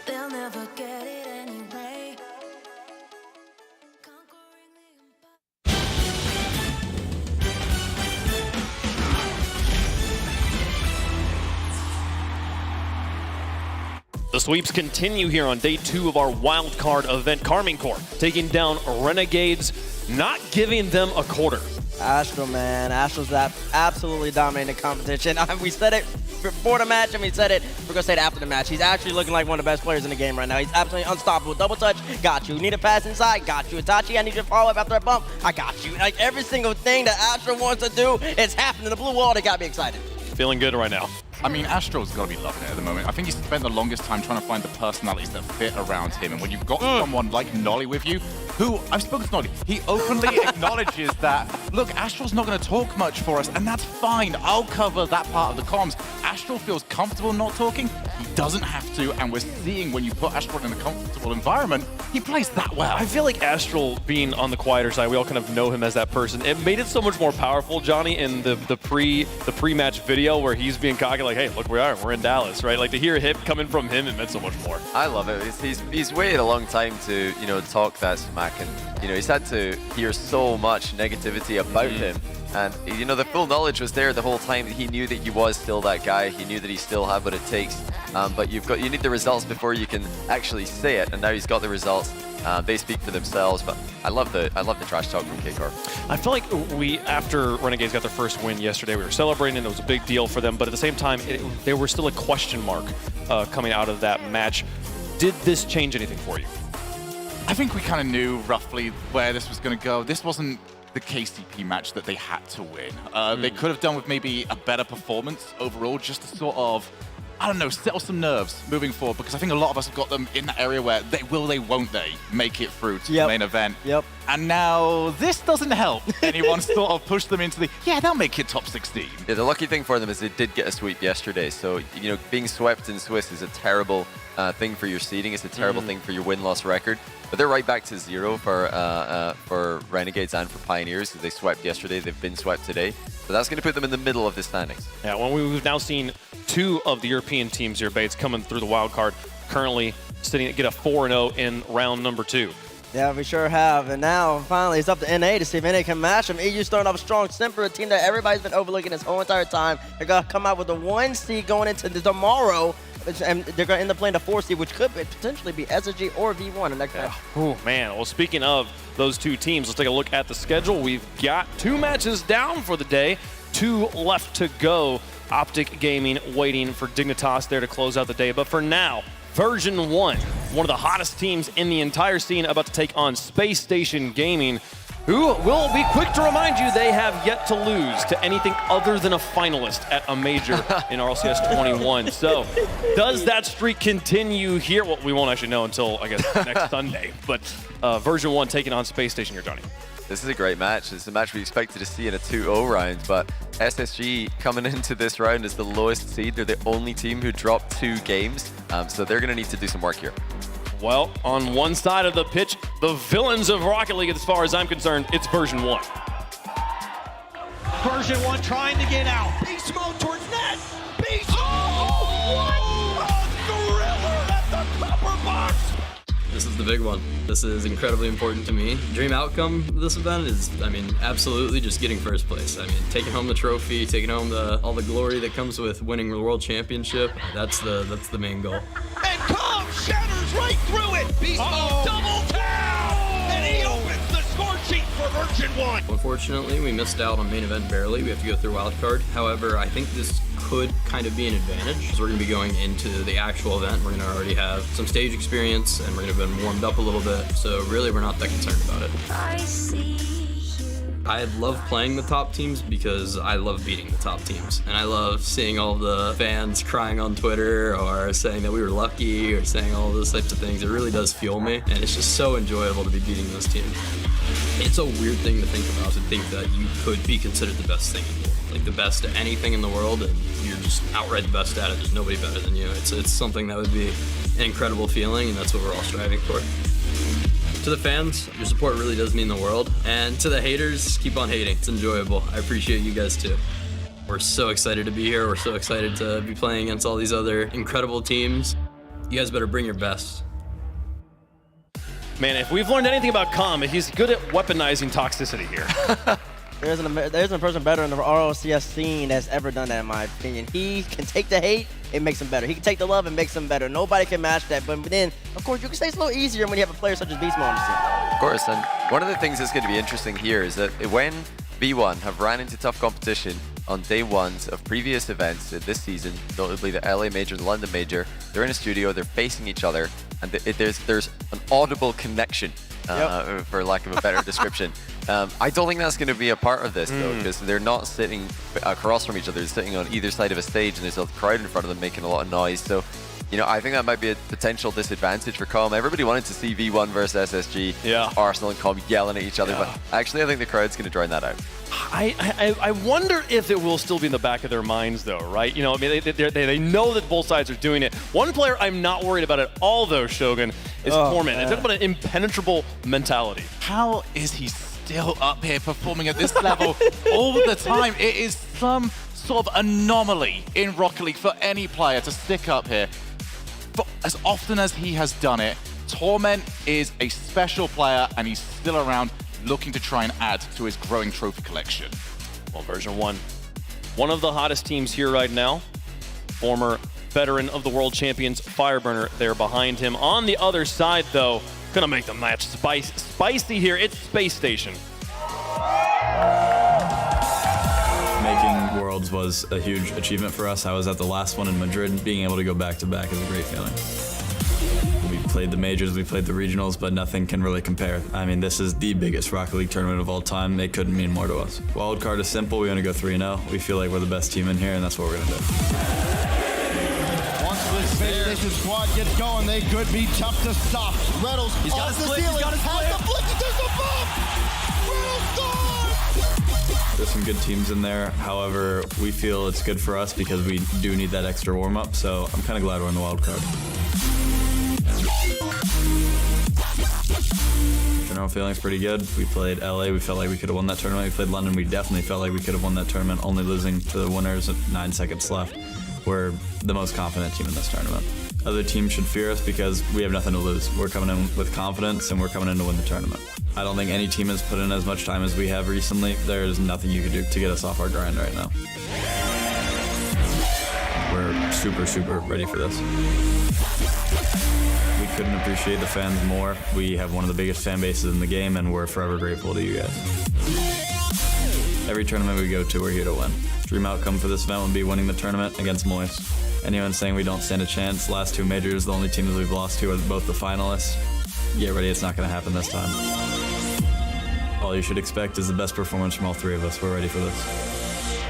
Speaker 20: They'll never get it anyway.
Speaker 1: The sweeps continue here on day 2 of our Wildcard event. Karming Corp taking down Renegades, not giving them a quarter.
Speaker 4: Astro, man. Astro's absolutely dominating the competition. We said it before the match, and we said it, we're going to say it after the match. He's actually looking like one of the best players in the game right now. He's absolutely unstoppable. Double touch, got you. Need a pass inside, got you. Itachi, I need you to follow up after a bump, I got you. Like, every single thing that Astro wants to do is happening. The blue wall, they got me excited.
Speaker 1: Feeling good right now.
Speaker 7: I mean, Astro's got to be loving it at the moment. I think he's spent the longest time trying to find the personalities that fit around him. And when you've got someone like Nolly with you, who, I've spoken to Nolly, he openly acknowledges that, look, Astro's not going to talk much for us, and that's fine. I'll cover that part of the comms. Astro feels comfortable not talking. He doesn't have to, and we're seeing when you put Astro in a comfortable environment, he plays that well.
Speaker 1: I feel like Astral being on the quieter side, we all kind of know him as that person. It made it so much more powerful, Johnny, in the pre-match video where he's being cocky, like, hey, look, we're in Dallas, right? Like, to hear him coming from him, it meant so much more.
Speaker 12: I love it. He's waited a long time to, talk that smack, and, he's had to hear so much negativity about him. And, the full knowledge was there the whole time. He knew that he was still that guy. He knew that he still had what it takes. But you need the results before you can actually say it. And now he's got the results. They speak for themselves. But I love the trash talk from K-Corp.
Speaker 1: I feel like after Renegades got their first win yesterday, we were celebrating. It was a big deal for them. But at the same time, there were still a question mark coming out of that match. Did this change anything for you?
Speaker 7: I think we kind of knew roughly where this was going to go. This wasn't the KCP match that they had to win. They could have done with maybe a better performance overall, just to sort of, I don't know, settle some nerves moving forward, because I think a lot of us have got them in that area where they won't they make it through to the main event. And now this doesn't help anyone sort of push them into they'll make it top 16.
Speaker 12: Yeah, the lucky thing for them is they did get a sweep yesterday. So, being swept in Swiss is a terrible thing for your seeding. It's a terrible thing for your win-loss record. But they're right back to 0 for Renegades and for Pioneers. They swept yesterday. They've been swept today. So that's going to put them in the middle of the standings.
Speaker 1: Yeah, well, we've now seen 2 of the European teams here, Bates, coming through the wild card, currently get a 4-0 in round number 2.
Speaker 4: Yeah, we sure have. And now, finally, it's up to NA to see if NA can match them. EU starting off strong. Semper, a team that everybody's been overlooking this whole entire time. They're going to come out with a 1 seed going into tomorrow. And they're going to end up playing the 4 seed, which could potentially be SSG or V1 in that match.
Speaker 1: Oh, man. Well, speaking of those 2 teams, let's take a look at the schedule. We've got 2 matches down for the day. 2 left to go. Optic Gaming waiting for Dignitas there to close out the day. But for now, Version 1, one of the hottest teams in the entire scene, about to take on Space Station Gaming, who will be quick to remind you they have yet to lose to anything other than a finalist at a major in RLCS 21. So does that streak continue here? Well, we won't actually know until, I guess, next Sunday. But Version 1 taking on Space Station here, Johnny.
Speaker 12: This is a great match. It's a match we expected to see in a 2-0 round, but SSG coming into this round as the lowest seed. They're the only team who dropped 2 games, so they're going to need to do some work here.
Speaker 1: Well, on one side of the pitch, the villains of Rocket League, as far as I'm concerned, it's Version 1.
Speaker 3: Version 1 trying to get out. Beast mode towards net. Beast mode. Oh, what a thriller at the copper box.
Speaker 10: This is the big one. This is incredibly important to me. Dream outcome of this event is, I mean, absolutely just getting first place. I mean, taking home the trophy, taking home all the glory that comes with winning the World Championship. That's the main goal.
Speaker 3: And Cobb shatters right through it. Beast mode double tap. And he opens the score sheet for Version 1.
Speaker 10: Unfortunately, we missed out on main event barely. We have to go through Wildcard. However, I think this could kind of be an advantage because we're going to be going into the actual event. We're going to already have some stage experience and we're going to have been warmed up a little bit. So really, we're not that concerned about it.
Speaker 20: I see.
Speaker 10: I love playing the top teams because I love beating the top teams. And I love seeing all the fans crying on Twitter or saying that we were lucky or saying all those types of things. It really does fuel me. And it's just so enjoyable to be beating those teams. It's a weird thing to think about, to think that you could be considered the best thing in the world. Like the best at anything in the world, and you're just outright the best at it. There's nobody better than you. It's something that would be an incredible feeling, and that's what we're all striving for. To the fans, your support really does mean the world. And to the haters, keep on hating. It's enjoyable. I appreciate you guys too. We're so excited to be here. We're so excited to be playing against all these other incredible teams. You guys better bring your best.
Speaker 1: Man, if we've learned anything about Calm, he's good at weaponizing toxicity here.
Speaker 4: There isn't a person better in the RLCS scene that's ever done that, in my opinion. He can take the hate, it makes him better. He can take the love, it makes him better. Nobody can match that. But then, of course, you can say it's a little easier when you have a player such as Beast Mode on the team.
Speaker 12: Of course, and one of the things that's going to be interesting here is that when V1 have ran into tough competition on day 1s of previous events this season, notably the LA Major and the London Major, they're in a studio, they're facing each other, and there's an audible connection, for lack of a better description. I don't think that's going to be a part of this, though, because they're not sitting across from each other. They're sitting on either side of a stage, and there's a crowd in front of them making a lot of noise. So, you know, I think that might be a potential disadvantage for Com. Everybody wanted to see V1 versus SSG, Arsenal and Com yelling at each other, but actually I think the crowd's going to drown that out.
Speaker 1: I wonder if it will still be in the back of their minds, though, right? You know, I mean, they know that both sides are doing it. One player I'm not worried about at all, though, Shogun, is Torment. They talk about an impenetrable mentality.
Speaker 7: How is he still up here performing at this level all the time? It is some sort of anomaly in Rocket League for any player to stick up here. But as often as he has done it, Torment is a special player and he's still around looking to try and add to his growing trophy collection.
Speaker 1: Well, Version 1, one of the hottest teams here right now. Former veteran of the World Champions, Fireburner, there behind him. On the other side, though, gonna make the match spicy here. It's Space Station.
Speaker 23: Making Worlds was a huge achievement for us. I was at the last one in Madrid. Being able to go back-to-back is a great feeling. We played the majors, we played the regionals, but nothing can really compare. I mean, this is the biggest Rocket League tournament of all time. It couldn't mean more to us. Wildcard is simple. We want to go 3-0. We feel like we're the best team in here, and that's what we're going to do.
Speaker 3: Once this Space Station squad gets going, they could be tough to stop. Reynolds
Speaker 24: He's got
Speaker 3: off
Speaker 24: a
Speaker 3: the
Speaker 24: split, he's
Speaker 3: ceiling,
Speaker 24: got a
Speaker 3: has
Speaker 24: split.
Speaker 3: the flick, there's a bomb! Reynolds scores!
Speaker 23: There's some good teams in there. However, we feel it's good for us because we do need that extra warm-up, so I'm kind of glad we're in the wild card. General feeling's pretty good. We played LA, we felt like we could have won that tournament. We played London, we definitely felt like we could have won that tournament, only losing to the winners at 9 seconds left. We're the most confident team in this tournament. Other teams should fear us because we have nothing to lose. We're coming in with confidence and we're coming in to win the tournament. I don't think any team has put in as much time as we have recently. There's nothing you could do to get us off our grind right now. We're super, super ready for this. We couldn't appreciate the fans more. We have one of the biggest fan bases in the game and we're forever grateful to you guys. Every tournament we go to, we're here to win. Dream outcome for this event would be winning the tournament against Moist. Anyone saying we don't stand a chance, last 2 majors, the only teams we've lost to are both the finalists. Get ready, it's not going to happen this time. All you should expect is the best performance from all 3 of us. We're ready for this.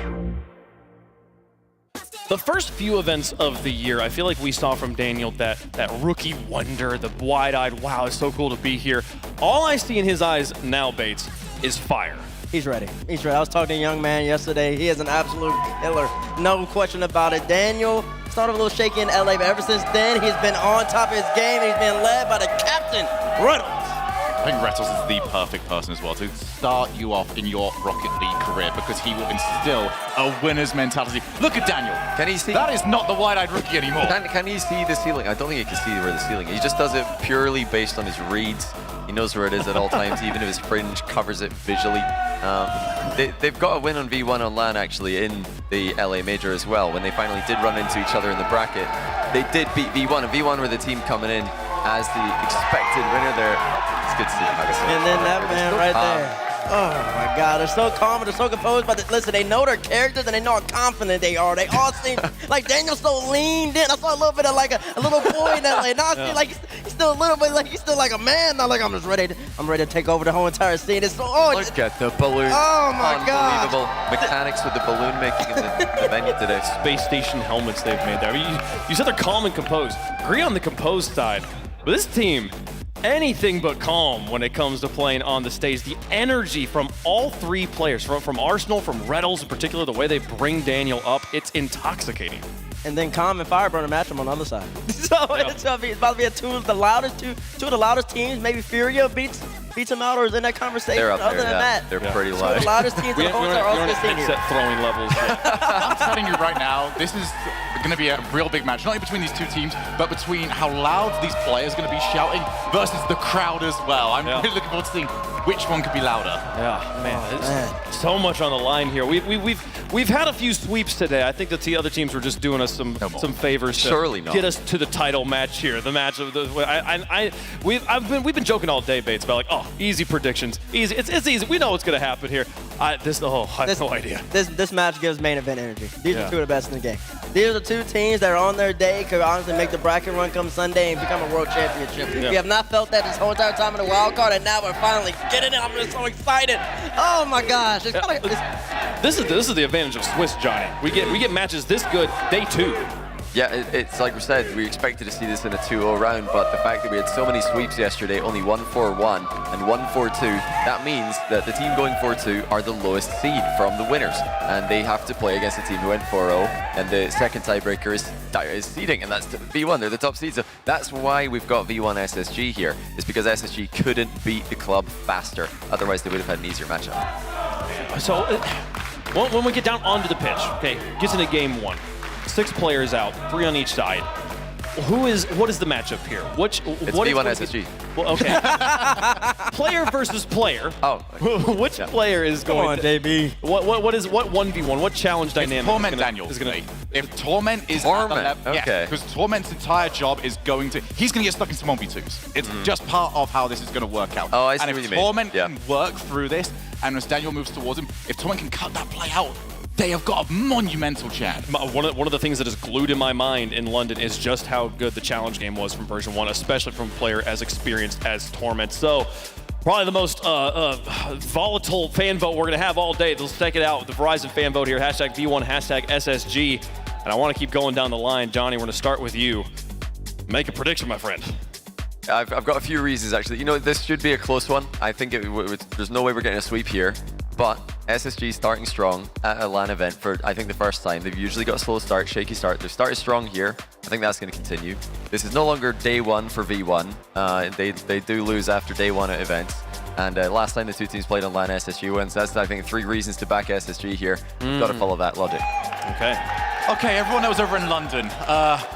Speaker 1: The first few events of the year, I feel like we saw from Daniel that rookie wonder, the wide-eyed, wow, it's so cool to be here. All I see in his eyes now, Bates, is fire.
Speaker 4: He's ready. He's ready. I was talking to a young man yesterday. He is an absolute killer. No question about it. Daniel started a little shaky in LA, but ever since then, he's been on top of his game. He's been led by the captain, Reynolds.
Speaker 7: I think Reynolds is the perfect person as well to start you off in your Rocket League career because he will instill a winner's mentality. Look at Daniel.
Speaker 12: Can he see?
Speaker 7: That is not the wide-eyed rookie anymore.
Speaker 12: Can he see the ceiling? I don't think he can see where the ceiling is. He just does it purely based on his reads. He knows where it is at all times, even if his fringe covers it visually. They've got a win on V1 on LAN actually in the LA Major as well. When they finally did run into each other in the bracket, they did beat V1, and V1 were the team coming in as the expected winner there. It's good to see him.
Speaker 4: And then that man right there. Oh my God, they're so calm, they're so composed, but listen, they know their characters and they know how confident they are. They all seem like Daniel's so leaned in. I saw a little bit of like a little boy in LA. Now I feel like he's still a little bit like he's still like a man. Not like I'm ready to take over the whole entire scene. It's so
Speaker 12: Look at the balloon.
Speaker 4: Oh my God.
Speaker 12: Unbelievable mechanics with the balloon making in the venue today.
Speaker 1: Space station helmets they've made there. I mean, you said they're calm and composed. Agree on the composed side, but this team, anything but calm when it comes to playing on the stage. The energy from all 3 players, from Arsenal, from Reynolds in particular, the way they bring Daniel up, it's intoxicating.
Speaker 4: And then Calm and Fireburner match them on the other side. So it's about to be two of the loudest teams. Maybe Furia beats them out, or is in that conversation.
Speaker 12: They're up
Speaker 4: Other
Speaker 12: there,
Speaker 4: than
Speaker 12: yeah.
Speaker 4: that,
Speaker 12: They're pretty
Speaker 4: two
Speaker 12: loud.
Speaker 4: of the loudest teams in the whole entire RLCS
Speaker 1: Set throwing levels.
Speaker 7: I'm telling you right now, this is going to be a real big match, not only between these 2 teams, but between how loud these players are going to be shouting versus the crowd as well. I'm really looking forward to seeing which one could be louder.
Speaker 1: Yeah, man, so much on the line here. We've had a few sweeps today. I think that the other teams were just doing us some favors to get us to the title match here. The match of the we've been joking all day, Bates, about like, oh, easy predictions, easy. It's easy. We know what's going to happen here. I have no idea.
Speaker 4: This match gives main event energy. These are 2 of the best in the game. These are 2 teams that are on their day, could honestly make the bracket run come Sunday and become a world championship. We have not felt that this whole entire time in the wild card, and now we're finally getting it. I'm just so excited. Oh my gosh.
Speaker 1: This is the advantage of Swiss, Johnny. We get matches this good day 2.
Speaker 12: Yeah, it's like we said, we expected to see this in a 2-0 round, but the fact that we had so many sweeps yesterday, only 1-4-1 and 1-4-2, that means that the team going 4-2 are the lowest seed from the winners, and they have to play against a team who went 4-0, and the second tiebreaker is seeding, and that's V1. They're the top seed, so that's why we've got V1 SSG here, is because SSG couldn't beat the club faster. Otherwise, they would have had an easier matchup.
Speaker 1: So when we get down onto the pitch, okay, gets into game 1. 6 players out, 3 on each side. What is the matchup here?
Speaker 12: It's V1 SSG.
Speaker 1: Well, okay. Player versus player.
Speaker 12: Oh.
Speaker 1: Which player is going?
Speaker 4: Come on, JB.
Speaker 1: What 1v1? What challenge dynamic?
Speaker 7: If Torment Daniel is going to. If Torment is at the level,
Speaker 12: okay.
Speaker 7: Because Torment's entire job is he's going to get stuck in some 1v2s. It's just part of how this is going to work out.
Speaker 12: Oh, I see
Speaker 7: and
Speaker 12: what
Speaker 7: if
Speaker 12: you mean.
Speaker 7: Torment can work through this, and as Daniel moves towards him, if Torment can cut that play out, they have got a monumental chance.
Speaker 1: One of the things that is glued in my mind in London is just how good the challenge game was from version 1, especially from a player as experienced as Torment. So probably the most volatile fan vote we're going to have all day. Let's check it out with the Verizon fan vote here, hashtag V1, hashtag SSG. And I want to keep going down the line. Johnny, we're going to start with you. Make a prediction, my friend.
Speaker 12: I've got a few reasons, actually. You know, this should be a close one. I think there's no way we're getting a sweep here. But SSG starting strong at a LAN event for, I think, the first time. They've usually got a slow start, shaky start. They've started strong here. I think that's going to continue. This is no longer day 1 for V1. They do lose after day 1 at events. And last time the 2 teams played on LAN, SSG wins. That's, I think, 3 reasons to back SSG here. Got to follow that logic.
Speaker 7: Okay, everyone that was over in London,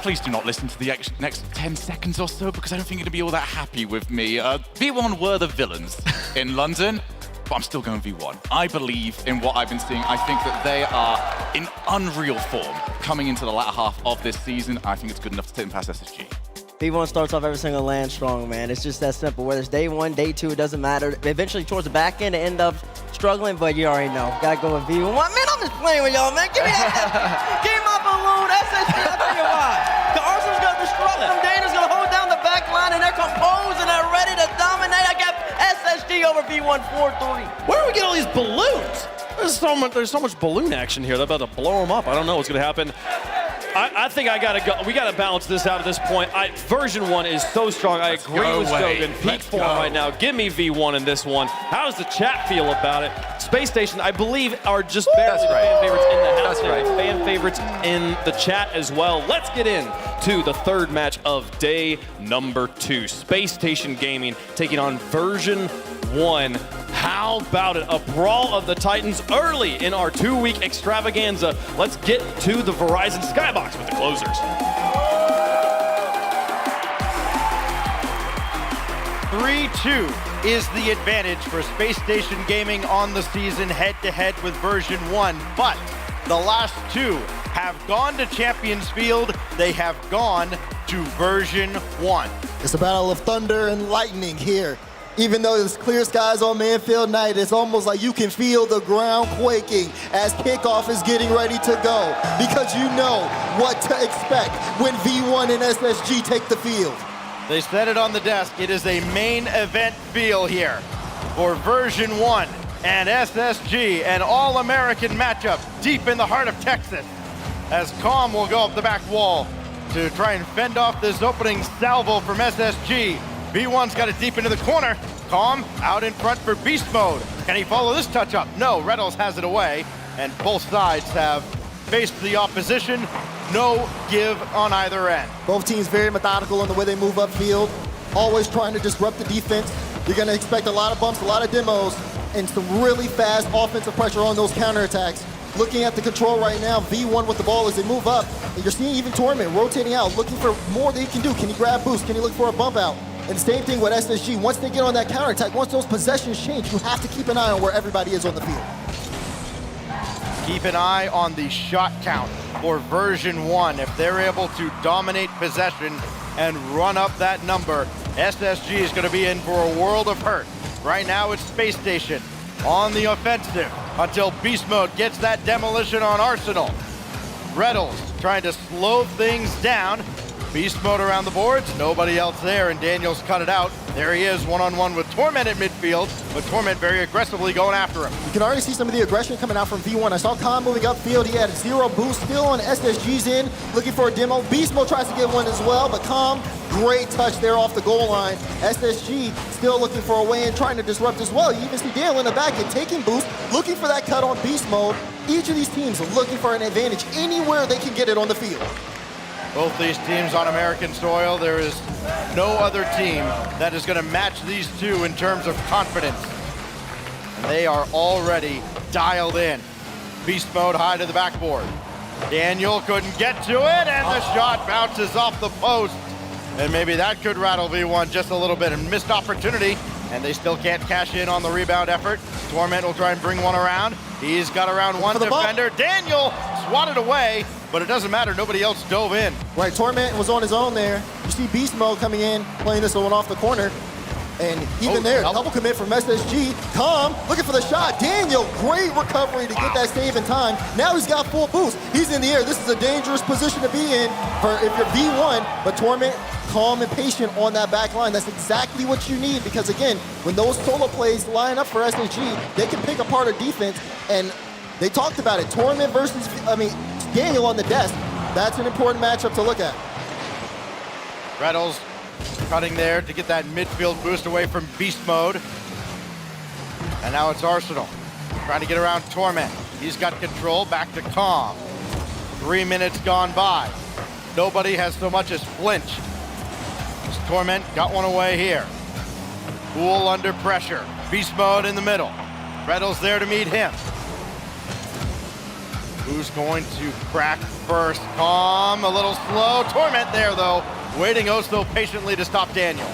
Speaker 7: please do not listen to the next 10 seconds or so, because I don't think you're going to be all that happy with me. V1 were the villains in London. But I'm still going V1. I believe in what I've been seeing. I think that they are in unreal form coming into the latter half of this season. I think it's good enough to take them past SSG.
Speaker 4: V1 starts off every single LAN strong, man. It's just that simple. Whether it's day 1, day 2, it doesn't matter. Eventually, towards the back end, they end up struggling, but you already know. Gotta go with V1. Man, I'm just playing with y'all, man. Give me that. Give me my balloon. SSG, I'll tell you why. The Arsenal's gonna disrupt them. Daniel's gonna hold down the back line, and they're composed, and they're ready to dominate. I got SSG over V1 4-3.
Speaker 1: Where do we get all these balloons? There's so much balloon action here. They're about to blow them up. I don't know what's going to happen. I think I gotta go. We gotta balance this out at this point. Version 1 is so strong. I agree with Stogan. Peak form right now. Give me V1 in this one. How does the chat feel about it? Space Station, I believe, are just barely the fan favorites in the house. Fan favorites in the chat as well. Let's get in to the third match of day number 2. Space Station Gaming taking on Version 1. How about it? A brawl of the Titans early in our 2-week extravaganza. Let's get to the Verizon Skybox with the closers.
Speaker 5: 3-2 is the advantage for Space Station Gaming on the season, head-to-head with Version 1. But the last 2 have gone to Champions Field. They have gone to Version 1.
Speaker 8: It's a battle of thunder and lightning here. Even though it's clear skies on Manfield night, it's almost like you can feel the ground quaking as kickoff is getting ready to go, because you know what to expect when V1 and SSG take the field.
Speaker 5: They said it on the desk. It is a main event feel here for Version 1 and SSG, an all-American matchup deep in the heart of Texas, as Calm will go up the back wall to try and fend off this opening salvo from SSG. V1's got it deep into the corner. Calm out in front for beast mode. Can he follow this touch up? No, Reynolds has it away, and both sides have faced the opposition. No give on either end.
Speaker 8: Both teams very methodical in the way they move upfield, always trying to disrupt the defense. You're going to expect a lot of bumps, a lot of demos, and some really fast offensive pressure on those counterattacks. Looking at the control right now, V1 with the ball as they move up, and you're seeing even Torment rotating out, looking for more that he can do. Can he grab boost? Can he look for a bump out? And same thing with SSG. Once they get on that counterattack, once those possessions change, you have to keep an eye on where everybody is on the field.
Speaker 5: Keep an eye on the shot count for Version 1. If they're able to dominate possession and run up that number, SSG is going to be in for a world of hurt. Right now it's Space Station on the offensive until Beast Mode gets that demolition on Arsenal. Reynolds trying to slow things down. Beast Mode around the boards, nobody else there, and Daniels cut it out. There he is, one-on-one with Torment at midfield, but Torment very aggressively going after him.
Speaker 8: You can already see some of the aggression coming out from V1. I saw Khan moving upfield. He had 0 boost, still on SSG's in, looking for a demo. Beast Mode tries to get one as well, but Khan, great touch there off the goal line. SSG still looking for a way in, trying to disrupt as well. You even see Daniel in the back and taking boost, looking for that cut on Beast Mode. Each of these teams are looking for an advantage anywhere they can get it on the field.
Speaker 5: Both these teams on American soil, there is no other team that is going to match these two in terms of confidence. And they are already dialed in. Beast Mode high to the backboard. Daniel couldn't get to it, and the shot bounces off the post. And maybe that could rattle V1 just a little bit. And missed opportunity, and they still can't cash in on the rebound effort. Torment will try and bring one around. He's got around one defender. Daniel swatted away, but it doesn't matter. Nobody else dove in.
Speaker 8: Right, Torment was on his own there. You see Beast Mode coming in, playing this one off the corner. And even there, double commit from SSG. Calm, looking for the shot. Daniel, great recovery to get that save in time. Now he's got full boost. He's in the air. This is a dangerous position to be in for if you're V1, but Torment, calm and patient on that back line. That's exactly what you need, because again, when those solo plays line up for SSG, they can pick apart a defense, and they talked about it. Torment versus, Daniel on the desk. That's an important matchup to look at.
Speaker 5: Reynolds cutting there to get that midfield boost away from Beast Mode. And now it's Arsenal trying to get around Torment. He's got control, back to Calm. 3 minutes gone by. Nobody has so much as flinched. Torment got one away here. Pool under pressure. Beast Mode in the middle. Reynolds there to meet him. Who's going to crack first? Calm, a little slow. Torment there though, waiting oh so patiently to stop Daniel.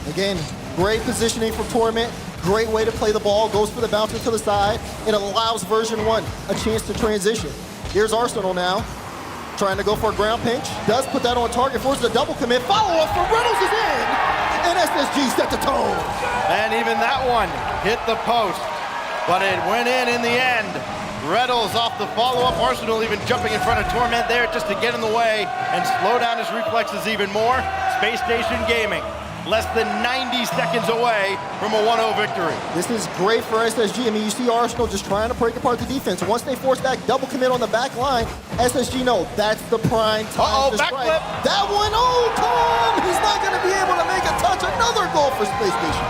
Speaker 8: Again, great positioning from Torment. Great way to play the ball. Goes for the bouncer to the side. It allows Version 1 a chance to transition. Here's Arsenal now, trying to go for a ground pinch. Does put that on target. Forces a double commit. Follow up for Reynolds is in. And SSG set the tone.
Speaker 5: And even that one hit the post. but it went in the end. Reddles off the follow-up. Arsenal even jumping in front of Torment there just to get in the way and slow down his reflexes even more. Space Station Gaming, less than 90 seconds away from a 1-0 victory.
Speaker 8: This is great for SSG. I mean, you see Arsenal just trying to break apart the defense. Once they force that double commit on the back line, SSG know that's the prime time to strike.
Speaker 5: Backflip.
Speaker 8: That one, oh, come! He's not going to be able to make a touch. Another goal for Space Station.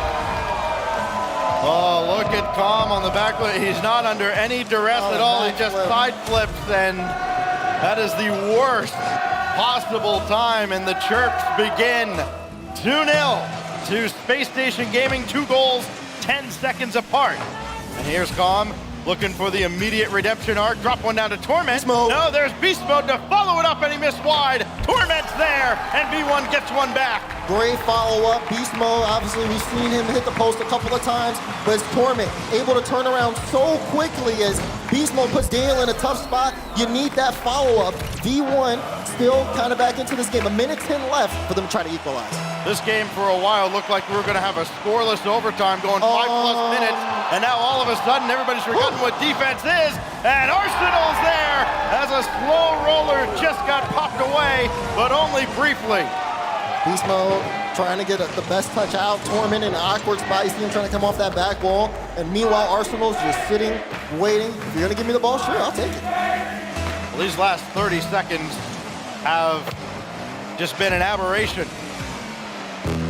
Speaker 5: Oh, look at Calm on the back. He's not under any duress at all. He just side flips, and that is the worst possible time, and the chirps begin. 2-0 to Space Station Gaming, 2 goals, 10 seconds apart. And here's Calm looking for the immediate redemption arc. Drop one down to Torment. No, there's Beast Mode to follow it up, and he missed wide. Torment's there, and V1 gets one back.
Speaker 8: Great follow-up. Beast Mode, obviously we've seen him hit the post a couple of times, but it's Torment able to turn around so quickly as Beast Mode puts Daniel in a tough spot. You need that follow-up. V1 still kind of back into this game. 1:10 left for them to try to equalize.
Speaker 5: This game for a while looked like we were going to have a scoreless overtime going 5+ minutes, and now all of a sudden everybody's forgotten what defense is, and Arsenal's there as a slow roller just got popped away, but only briefly.
Speaker 8: Beast Mode trying to get the best touch out. Torment in an awkward spot. You see him trying to come off that back wall. And meanwhile, Arsenal's just sitting, waiting. If you're going to give me the ball, sure, I'll take it.
Speaker 5: Well, these last 30 seconds have just been an aberration.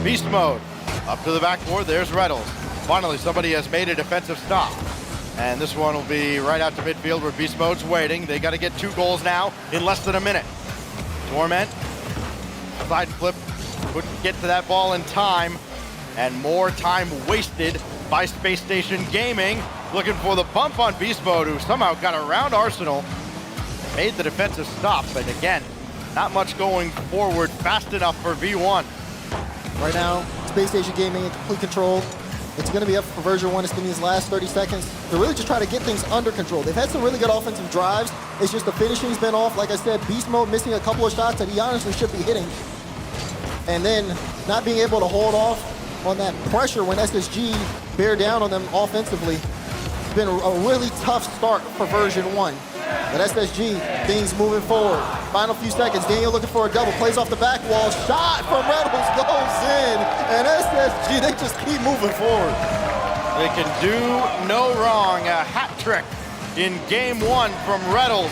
Speaker 5: Beast Mode up to the backboard. There's Reddles. Finally, somebody has made a defensive stop. And this one will be right out to midfield where Beast Mode's waiting. They got to get 2 goals now in less than a minute. Torment, side flip. Couldn't get to that ball in time, and more time wasted by Space Station Gaming. Looking for the bump on Beast Mode, who somehow got around Arsenal, made the defensive stop, but again, not much going forward fast enough for V1.
Speaker 8: Right now, Space Station Gaming in complete control. It's going to be up for version 1 to spend these last 30 seconds to really just try to get things under control. They've had some really good offensive drives. It's just the finishing's been off. Like I said, Beast Mode missing a couple of shots that he honestly should be hitting. And then not being able to hold off on that pressure when SSG bear down on them offensively. It's been a really tough start for version 1. But SSG, things moving forward. Final few seconds, Daniel looking for a double, plays off the back wall, shot from Reddles goes in, and SSG, they just keep moving forward.
Speaker 5: They can do no wrong. A hat trick in game 1 from Reddles.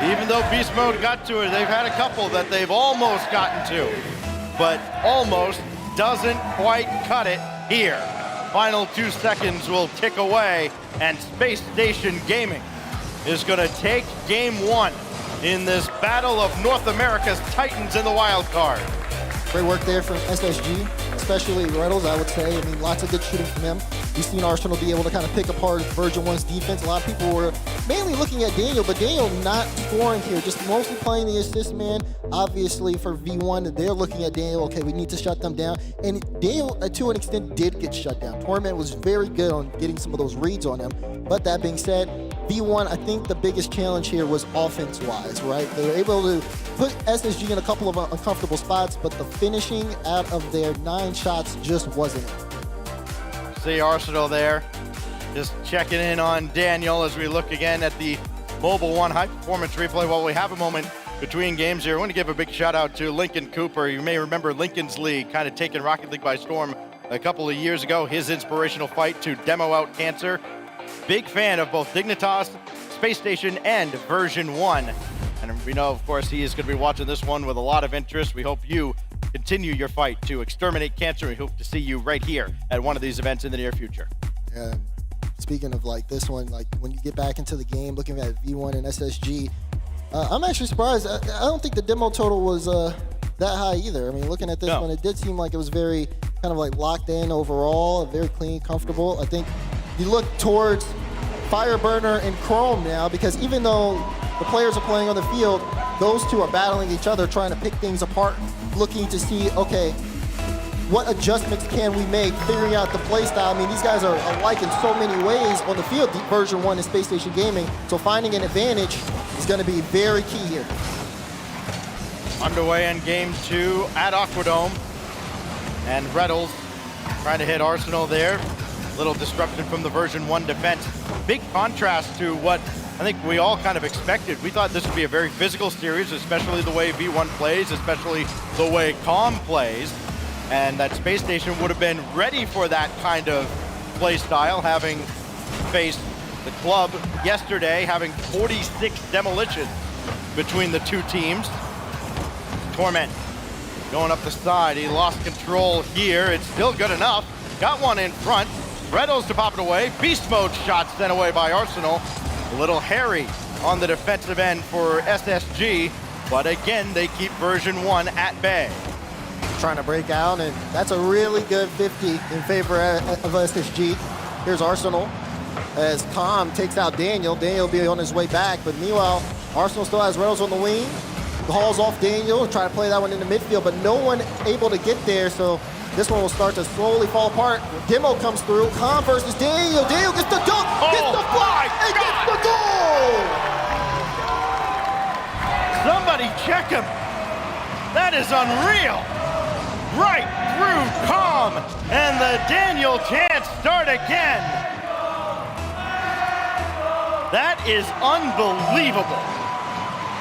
Speaker 5: Even though Beast Mode got to it, they've had a couple that they've almost gotten to, but almost doesn't quite cut it here. Final 2 seconds will tick away, and Space Station Gaming is going to take game 1 in this battle of North America's Titans in the wild card.
Speaker 8: Great work there from SSG, especially Reddles, I would say. I mean, lots of good shooting from him. We've seen Arsenal be able to kind of pick apart version 1's defense. A lot of people were mainly looking at Daniel, but Daniel not scoring here, just mostly playing the assist man. Obviously for V1, they're looking at Daniel, okay, we need to shut them down. And Daniel, to an extent, did get shut down. Torment was very good on getting some of those reads on him. But that being said, V1, I think the biggest challenge here was offense-wise, right? They were able to put SSG in a couple of uncomfortable spots, but the finishing out of their 9 shots just wasn't it.
Speaker 5: See Arsenal there, just checking in on Daniel as we look again at the Mobile One High Performance Replay. While we have a moment between games here, I want to give a big shout out to Lincoln Cooper. You may remember Lincoln's League kind of taking Rocket League by storm a couple of years ago. His inspirational fight to demo out cancer. Big fan of both Dignitas, Space Station, and version 1. And we know, of course, he is going to be watching this one with a lot of interest. We hope you continue your fight to exterminate cancer. We hope to see you right here at one of these events in the near future.
Speaker 8: Yeah. Speaking of like this one, like when you get back into the game, looking at V1 and SSG, I'm actually surprised. I don't think the demo total was that high either. I mean, looking at this one, it did seem like it was very kind of like locked in overall, very clean, comfortable. I think you look towards Fireburner and Chrome now, because even though the players are playing on the field, those two are battling each other, trying to pick things apart, looking to see, okay, what adjustments can we make, figuring out the play style. I mean, these guys are alike in so many ways on the field, version 1 in Space Station Gaming, so finding an advantage is going to be very key here.
Speaker 5: Underway in game 2 at Aquadome, and Reddles trying to hit Arsenal there. Little disruption from the version 1 defense. Big contrast to what I think we all kind of expected. We thought this would be a very physical series, especially the way V1 plays, especially the way Calm plays. And that Space Station would have been ready for that kind of play style, having faced the club yesterday, having 46 demolitions between the two teams. Torment going up the side. He lost control here. It's still good enough. Got one in front. Reddles to pop it away. Beast mode shot sent away by Arsenal. A little hairy on the defensive end for SSG, but again, they keep version 1 at bay.
Speaker 8: Trying to break out, and that's a really good 50 in favor of SSG. Here's Arsenal as Calm takes out Daniel. Daniel will be on his way back, but meanwhile, Arsenal still has Reynolds on the wing. Hauls off Daniel, try to play that one into midfield, but no one able to get there, so this one will start to slowly fall apart. Demo comes through. Calm versus Daniel. Daniel gets the dunk, gets the block, and gets the goal!
Speaker 5: Somebody check him. That is unreal. Right through Calm, and the Daniel can't start again. That is unbelievable.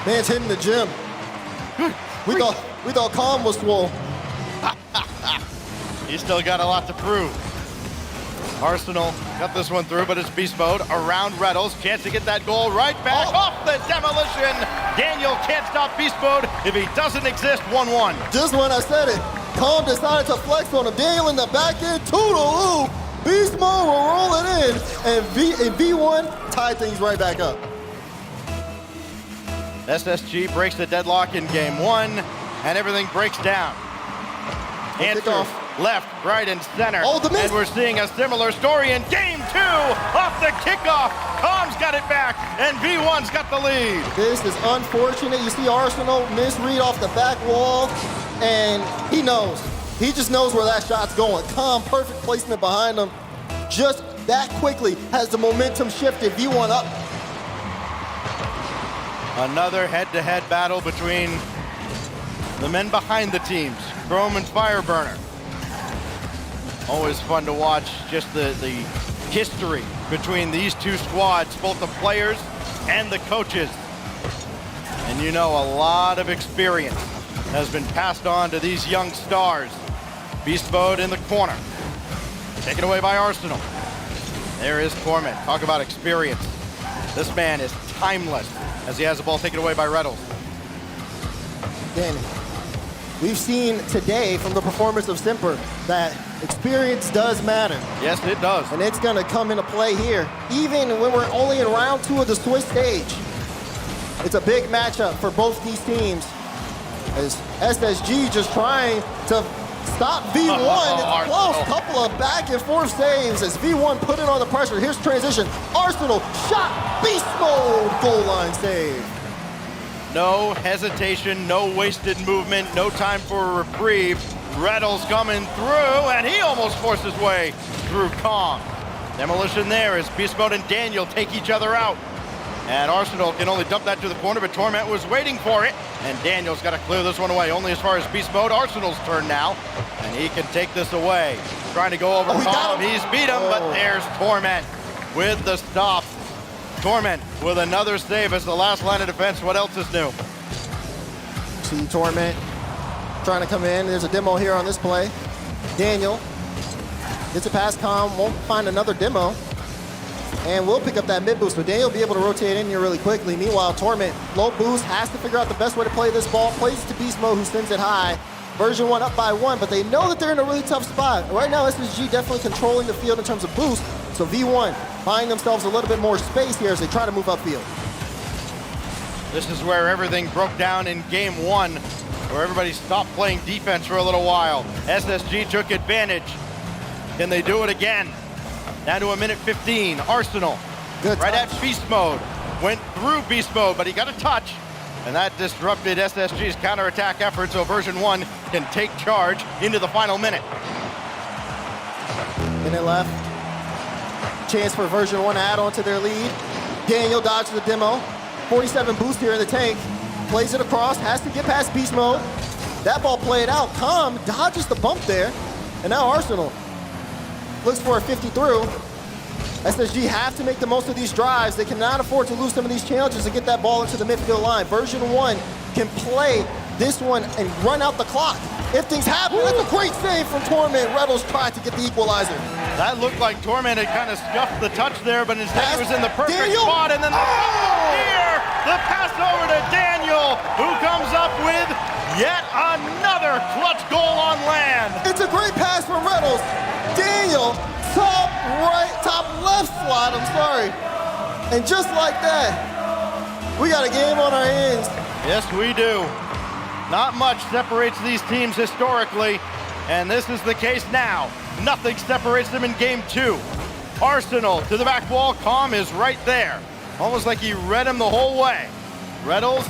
Speaker 8: Man's hitting the gym. We thought Calm was swole.
Speaker 5: He's still got a lot to prove. Arsenal got this one through, but it's beast mode around Reddles. Chance to get that goal right back off the demolition. Daniel can't stop beast mode if he doesn't exist. 1-1.
Speaker 8: Just when I said it, Calm decided to flex on him. Daniel in the back end, toodaloo. Beast mode will roll it in, and V1 tied things right back up.
Speaker 5: SSG breaks the deadlock in game 1, and everything breaks down. Answer left, right, and center.
Speaker 8: Oh, the miss.
Speaker 5: And we're seeing a similar story in game 2. Off the kickoff, Calm's got it back, and V1's got the lead.
Speaker 8: This is unfortunate. You see Arsenal misread off the back wall, and he knows. He just knows where that shot's going. Calm, perfect placement behind him. Just that quickly has the momentum shifted. V1 up.
Speaker 5: Another head-to-head battle between the men behind the teams, Chrome and Fireburner. Always fun to watch just the history between these two squads, both the players and the coaches. And you know, a lot of experience has been passed on to these young stars. Beast mode in the corner, taken away by Arsenal. There is Torment. Talk about experience. This man is timeless as he has the ball taken away by Reddles.
Speaker 8: Again, we've seen today from the performance of Simper that experience does matter.
Speaker 5: Yes, it does.
Speaker 8: And it's going to come into play here, even when we're only in round 2 of the Swiss stage. It's a big matchup for both these teams, as SSG just trying to stop V1. It's close. Couple of back and forth saves as V1 put it on the pressure. Here's transition. Arsenal shot, beast mode, goal line save.
Speaker 5: No hesitation, no wasted movement, no time for a reprieve. Reddles coming through, and he almost forced his way through Calm. Demolition there as Beast Mode and Daniel take each other out. And Arsenal can only dump that to the corner, but Torment was waiting for it. And Daniel's got to clear this one away. Only as far as Beast Mode. Arsenal's turn now. And he can take this away. Trying to go over Calm. He's beat him, but there's Torment with the stop. Torment with another save as the last line of defense. What else is new?
Speaker 8: See Torment trying to come in. There's a demo here on this play. Daniel gets it past Calm, won't find another demo. And we'll pick up that mid boost, but Daniel will be able to rotate in here really quickly. Meanwhile, Torment, low boost, has to figure out the best way to play this ball. Plays it to Beast Mode, who sends it high. Version 1 up by 1, but they know that they're in a really tough spot. Right now, SSG definitely controlling the field in terms of boost. So V1 buying themselves a little bit more space here as they try to move upfield.
Speaker 5: This is where everything broke down in game 1, where everybody stopped playing defense for a little while. SSG took advantage. Can they do it again? Down to 1:15. Arsenal, right at beast mode. Went through beast mode, but he got a touch, and that disrupted SSG's counterattack effort, so version 1 can take charge into the final minute.
Speaker 8: Minute left. Chance for version 1 to add on to their lead. Daniel dodges the demo. 47 boost here in the tank. Plays it across, has to get past beast mode. That ball played out. Calm dodges the bump there, and now Arsenal looks for a 50 through. SSG have to make the most of these drives. They cannot afford to lose some of these challenges and get that ball into the midfield line. Version 1 can play this one and run out the clock. If things happen, that's a great save from Torment. Rebels tried to get the equalizer.
Speaker 5: That looked like Torment had kind of scuffed the touch there, but instead he was in the perfect spot. And then here, the pass over to Daniel, who comes up with yet another clutch goal on land.
Speaker 8: It's a great pass from Rebels. Daniel, top left slot, I'm sorry. And just like that, we got a game on our hands.
Speaker 5: Yes, we do. Not much separates these teams historically, and this is the case now. Nothing separates them in game 2. Arsenal to the back wall. Calm is right there. Almost like he read him the whole way. Reddles.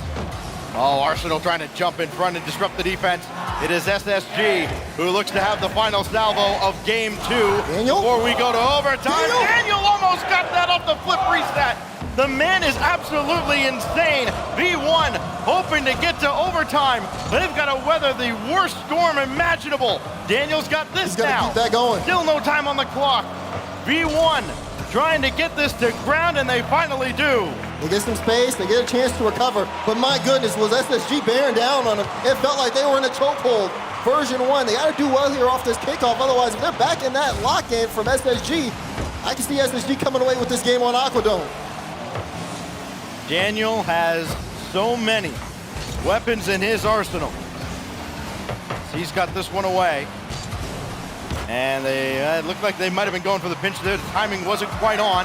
Speaker 5: Oh, Arsenal trying to jump in front and disrupt the defense. It is SSG who looks to have the final salvo of game 2 before we go to overtime. Daniel almost got that off the flip reset. The man is absolutely insane. V1 hoping to get to overtime. They've got to weather the worst storm imaginable. Daniel's got this now.
Speaker 8: Keep that going.
Speaker 5: Still no time on the clock. V1 trying to get this to ground, and they finally do.
Speaker 8: They get some space, they get a chance to recover. But my goodness, was SSG bearing down on them. It felt like they were in a chokehold. Version 1, they got to do well here off this kickoff. Otherwise, if they're back in that lock-in from SSG, I can see SSG coming away with this game on Aquadome.
Speaker 5: Daniel has so many weapons in his arsenal. He's got this one away. And it looked like they might have been going for the pinch there. The timing wasn't quite on.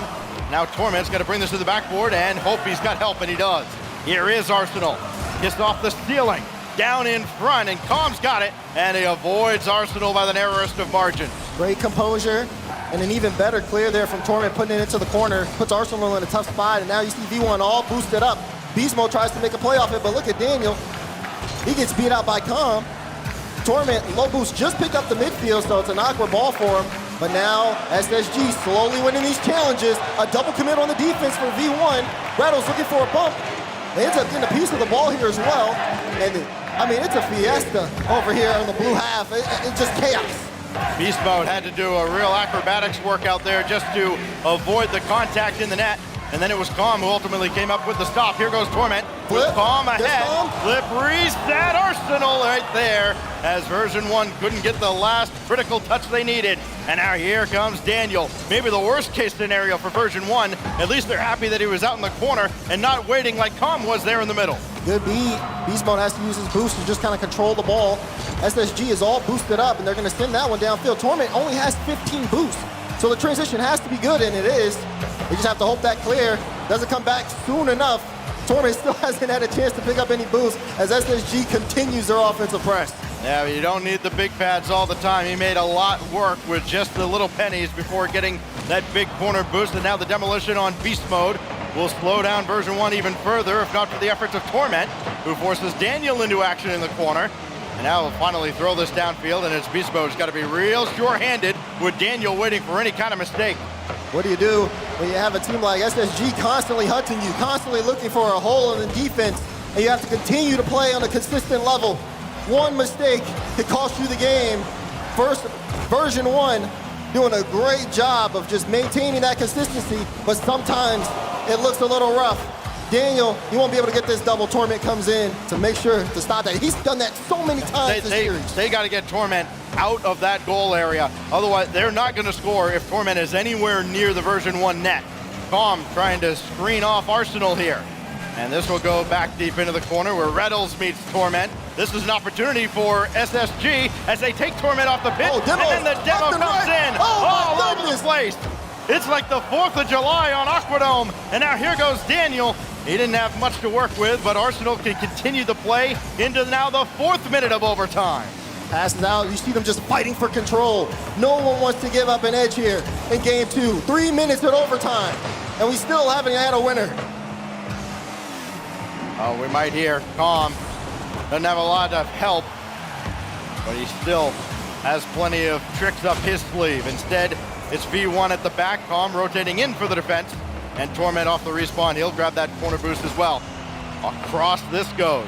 Speaker 5: Now Torment's got to bring this to the backboard and hope he's got help, and he does. Here is Arsenal. Gets off the ceiling. Down in front, and Calm's got it. And he avoids Arsenal by the narrowest of margins.
Speaker 8: Great composure. And an even better clear there from Torment, putting it into the corner. Puts Arsenal in a tough spot, and now you see V1 all boosted up. Beast Mode tries to make a play off it, but look at Daniel. He gets beat out by Calm. Torment, low boost, just picked up the midfield, so it's an awkward ball for him. But now, SSG slowly winning these challenges. A double commit on the defense for V1. Rattle's looking for a bump. They ends up getting a piece of the ball here as well. And I mean, it's a fiesta over here on the blue half. It's just chaos.
Speaker 5: Beast Mode had to do a real acrobatics work out there just to avoid the contact in the net. And then it was Calm who ultimately came up with the stop. Here goes Torment with Calm ahead. Flip reset, Arsenal right there, as version 1 couldn't get the last critical touch they needed. And now here comes Daniel. Maybe the worst case scenario for version 1. At least they're happy that he was out in the corner and not waiting like Calm was there in the middle.
Speaker 8: Good beat. Beast Mode has to use his boost to just kind of control the ball. SSG is all boosted up, and they're going to send that one downfield. Torment only has 15 boosts, so the transition has to be good, and it is. They just have to hope that clear doesn't come back soon enough. Torment still hasn't had a chance to pick up any boosts as SSG continues their offensive press.
Speaker 5: Yeah, but you don't need the big pads all the time. He made a lot work with just the little pennies before getting that big corner boost, and now the demolition on Beast Mode will slow down version 1 even further, if not for the efforts of Torment, who forces Daniel into action in the corner. And now we'll finally throw this downfield, and it's Beast Mode's got to be real sure-handed with Daniel waiting for any kind of mistake.
Speaker 8: What do you do when you have a team like SSG constantly hunting you, constantly looking for a hole in the defense, and you have to continue to play on a consistent level? One mistake could cost you the game. First, version 1 doing a great job of just maintaining that consistency, but sometimes it looks a little rough. Daniel, you won't be able to get this double. Torment comes in to make sure to stop that. He's done that so many times this series.
Speaker 5: They got to get Torment out of that goal area. Otherwise, they're not going to score if Torment is anywhere near the version 1 net. Calm trying to screen off Arsenal here. And this will go back deep into the corner where Reddles meets Torment. This is an opportunity for SSG as they take Torment off the pitch. And then the demo comes in all over the place. It's like the 4th of July on Aquadome. And now here goes Daniel. He didn't have much to work with, but Arsenal can continue the play into now the 4th minute of overtime.
Speaker 8: Passes out, you see them just fighting for control. No one wants to give up an edge here in game 2. 3 minutes at overtime, and we still haven't had a winner.
Speaker 5: Oh, we might hear Calm. Doesn't have a lot of help, but he still has plenty of tricks up his sleeve. Instead, it's V1 at the back, Calm rotating in for the defense, and Torment off the respawn. He'll grab that corner boost as well. Across this goes.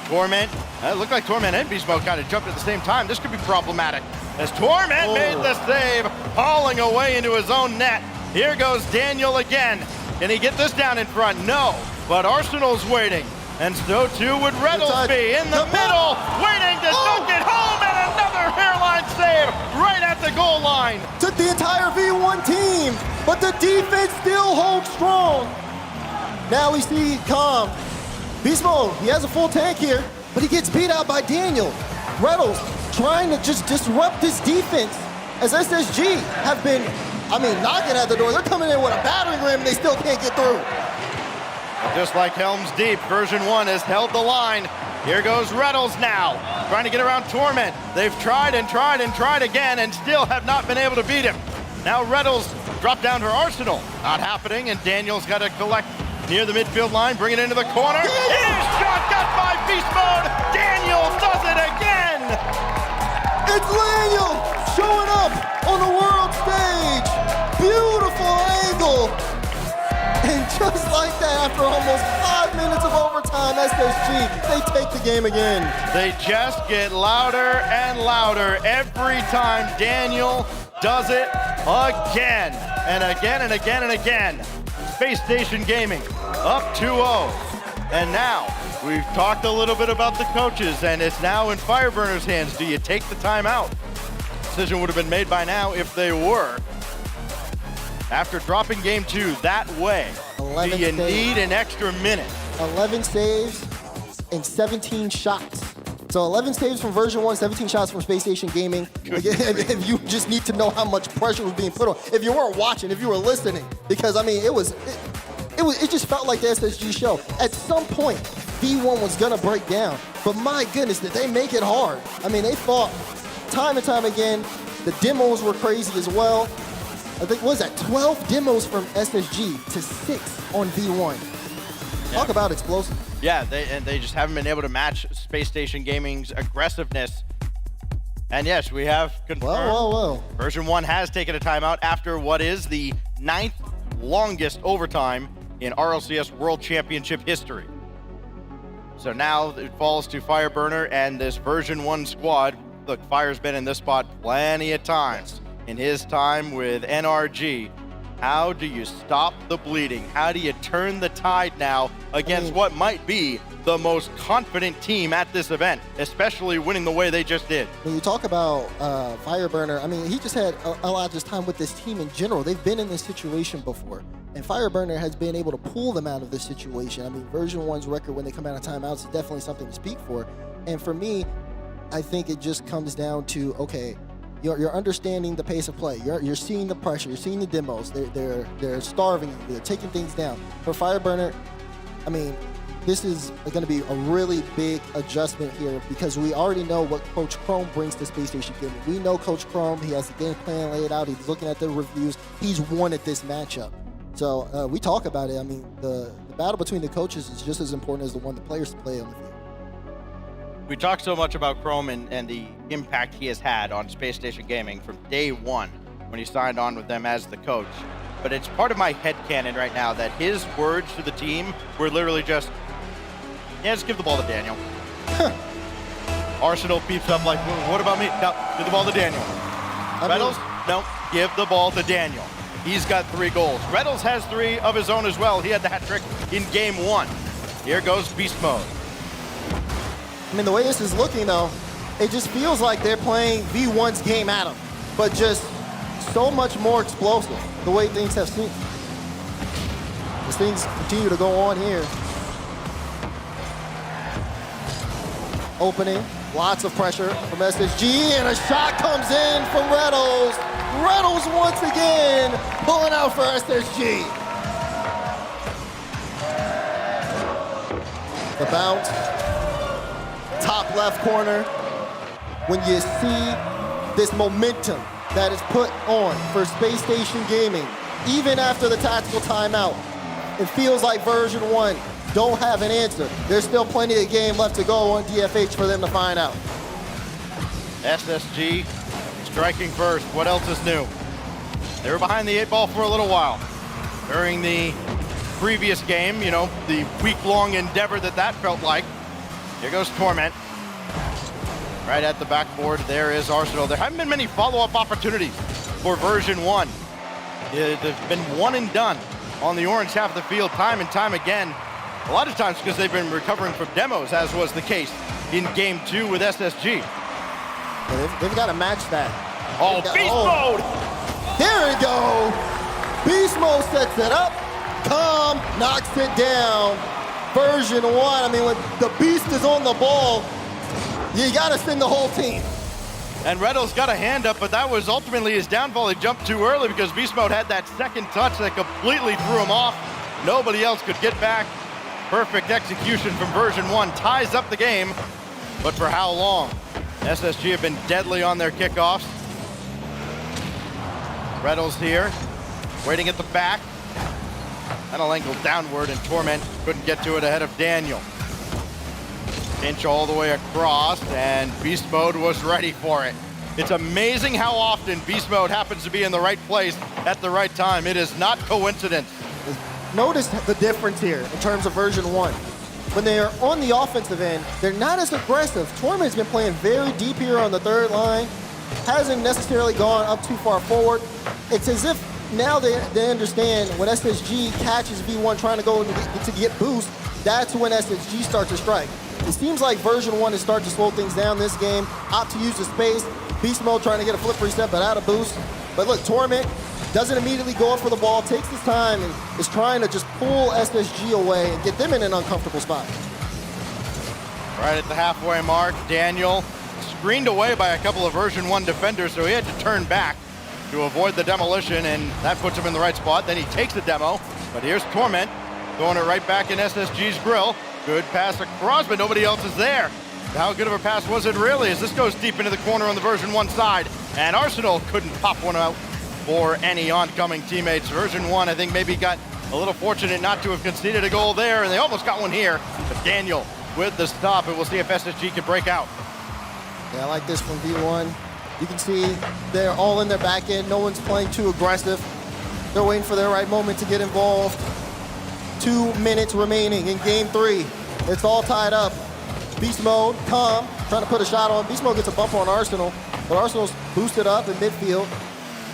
Speaker 5: Torment, it looked like Torment and Beast Mode kind of jumped at the same time. This could be problematic as Torment made the save, hauling away into his own net. Here goes Daniel again. Can he get this down in front? No, but Arsenal's waiting. And so too would Reynolds be in the middle, waiting to dunk it home, and another hairline save right at the goal line.
Speaker 8: Took the entire V1 team, but the defense still holds strong. Now we see Calm. Beast Mode, he has a full tank here, but he gets beat out by Daniel. Reynolds trying to just disrupt this defense as SSG have been, knocking at the door. They're coming in with a battering ram and they still can't get through.
Speaker 5: Just like Helm's Deep, version 1 has held the line. Here goes Reynolds now, trying to get around Torment. They've tried and tried and tried again and still have not been able to beat him. Now Reynolds dropped down for Arsenal. Not happening, and Daniel's got to collect near the midfield line, bring it into the corner. His shot got by Beast Mode. Daniel does it again.
Speaker 8: It's Daniel showing up on the world stage. Beautiful angle. And just like that, after almost 5 minutes of overtime, SSG, they take the game again.
Speaker 5: They just get louder and louder every time Daniel does it again and again and again and again. Space Station Gaming up 2-0. And now we've talked a little bit about the coaches, and it's now in Fireburner's hands. Do you take the timeout? Decision would have been made by now if they were. After dropping game 2 that way, do you need an extra minute?
Speaker 8: 11 saves and 17 shots. So 11 saves from version 1, 17 shots from Space Station Gaming. If you just need to know how much pressure was being put on. If you weren't watching, if you were listening, because it just felt like the SSG show. At some point, V1 was gonna break down, but my goodness, did they make it hard? They fought time and time again. The demos were crazy as well. I think, what was that, 12 demos from SSG to 6 on V1. Talk about explosive.
Speaker 5: Yeah, they just haven't been able to match Space Station Gaming's aggressiveness. And yes, we have confirmed version 1 has taken a timeout after what is the 9th longest overtime in RLCS World Championship history. So now it falls to Fireburner and this version 1 squad. Look, Fire's been in this spot plenty of times. In his time with NRG, how do you stop the bleeding? How do you turn the tide now against what might be the most confident team at this event, especially winning the way they just did?
Speaker 8: When you talk about Fireburner, he just had a lot of just time with this team in general. They've been in this situation before, and Fireburner has been able to pull them out of this situation. Version 1's record when they come out of timeouts is definitely something to speak for. And for me, I think it just comes down to, okay, you're understanding the pace of play. You're seeing the pressure. You're seeing the demos. They're starving you. They're taking things down. For Fireburner, this is going to be a really big adjustment here because we already know what Coach Chrome brings to Space Station Gaming. We know Coach Chrome. He has the game plan laid out. He's looking at the reviews. He's won at this matchup. So we talk about it. The battle between the coaches is just as important as the one the players play on the field.
Speaker 5: We talk so much about Chrome and the impact he has had on Space Station Gaming from day 1 when he signed on with them as the coach. But it's part of my headcanon right now that his words to the team were literally just give the ball to Daniel. Arsenal peeps up like, what about me? No, give the ball to Daniel. Reynolds? No, give the ball to Daniel. He's got 3 goals. Reynolds has 3 of his own as well. He had the hat trick in game 1. Here goes Beast Mode.
Speaker 8: The way this is looking, though, it just feels like they're playing V1's game at them, but just so much more explosive, the way things have seemed. As things continue to go on here. Opening, lots of pressure from SSG, and a shot comes in from Reynolds. Reynolds once again pulling out for SSG. The bounce. Top left corner, when you see this momentum that is put on for Space Station Gaming, even after the tactical timeout, it feels like version 1 don't have an answer. There's still plenty of game left to go on DFH for them to find out.
Speaker 5: SSG striking first. What else is new? They were behind the 8 ball for a little while. During the previous game, the week-long endeavor that felt like. Here goes Torment. Right at the backboard, there is Arsenal. There haven't been many follow-up opportunities for version 1. There's been one and done on the orange half of the field time and time again. A lot of times because they've been recovering from demos, as was the case in game 2 with SSG.
Speaker 8: Yeah, they've got to match that.
Speaker 5: Oh, beast mode!
Speaker 8: There we go. Beast mode sets it up. Calm knocks it down. Version 1, I mean, when the beast is on the ball, you got to send the whole team.
Speaker 5: And Reddle's got a hand up, but that was ultimately his downfall. He jumped too early because Beast Mode had that second touch that completely threw him off. Nobody else could get back. Perfect execution from version 1. Ties up the game, but for how long? SSG have been deadly on their kickoffs. Reddle's here, waiting at the back. That'll angle downward, and Torment couldn't get to it ahead of Daniel. Inch all the way across, and Beast Mode was ready for it. It's amazing how often Beast Mode happens to be in the right place at the right time. It is not coincidence.
Speaker 8: Notice the difference here in terms of version 1. When they are on the offensive end, they're not as aggressive. Torment's been playing very deep here on the third line. Hasn't necessarily gone up too far forward. It's as if now they understand when SSG catches V1 trying to go to get boost, that's when SSG starts to strike. It seems like version 1 is starting to slow things down this game. Opt to use the space. Beast Mode trying to get a flip reset, but out of boost. But look, Torment doesn't immediately go up for the ball, takes his time, and is trying to just pull SSG away and get them in an uncomfortable spot.
Speaker 5: Right at the halfway mark, Daniel screened away by a couple of version 1 defenders, so he had to turn back to avoid the demolition, and that puts him in the right spot. Then he takes the demo, but here's Torment, throwing it right back in SSG's grill. Good pass across, but nobody else is there. How good of a pass was it really, as this goes deep into the corner on the version 1 side, and Arsenal couldn't pop one out for any oncoming teammates. Version 1, I think, maybe got a little fortunate not to have conceded a goal there, and they almost got one here. But Daniel with the stop, and we'll see if SSG can break out.
Speaker 8: Yeah, I like this from V1. You can see they're all in their back end. No one's playing too aggressive. They're waiting for their right moment to get involved. 2 minutes remaining in game 3. It's all tied up. Beast Mode, calm, trying to put a shot on. Beast Mode gets a bump on Arsenal, but Arsenal's boosted up in midfield.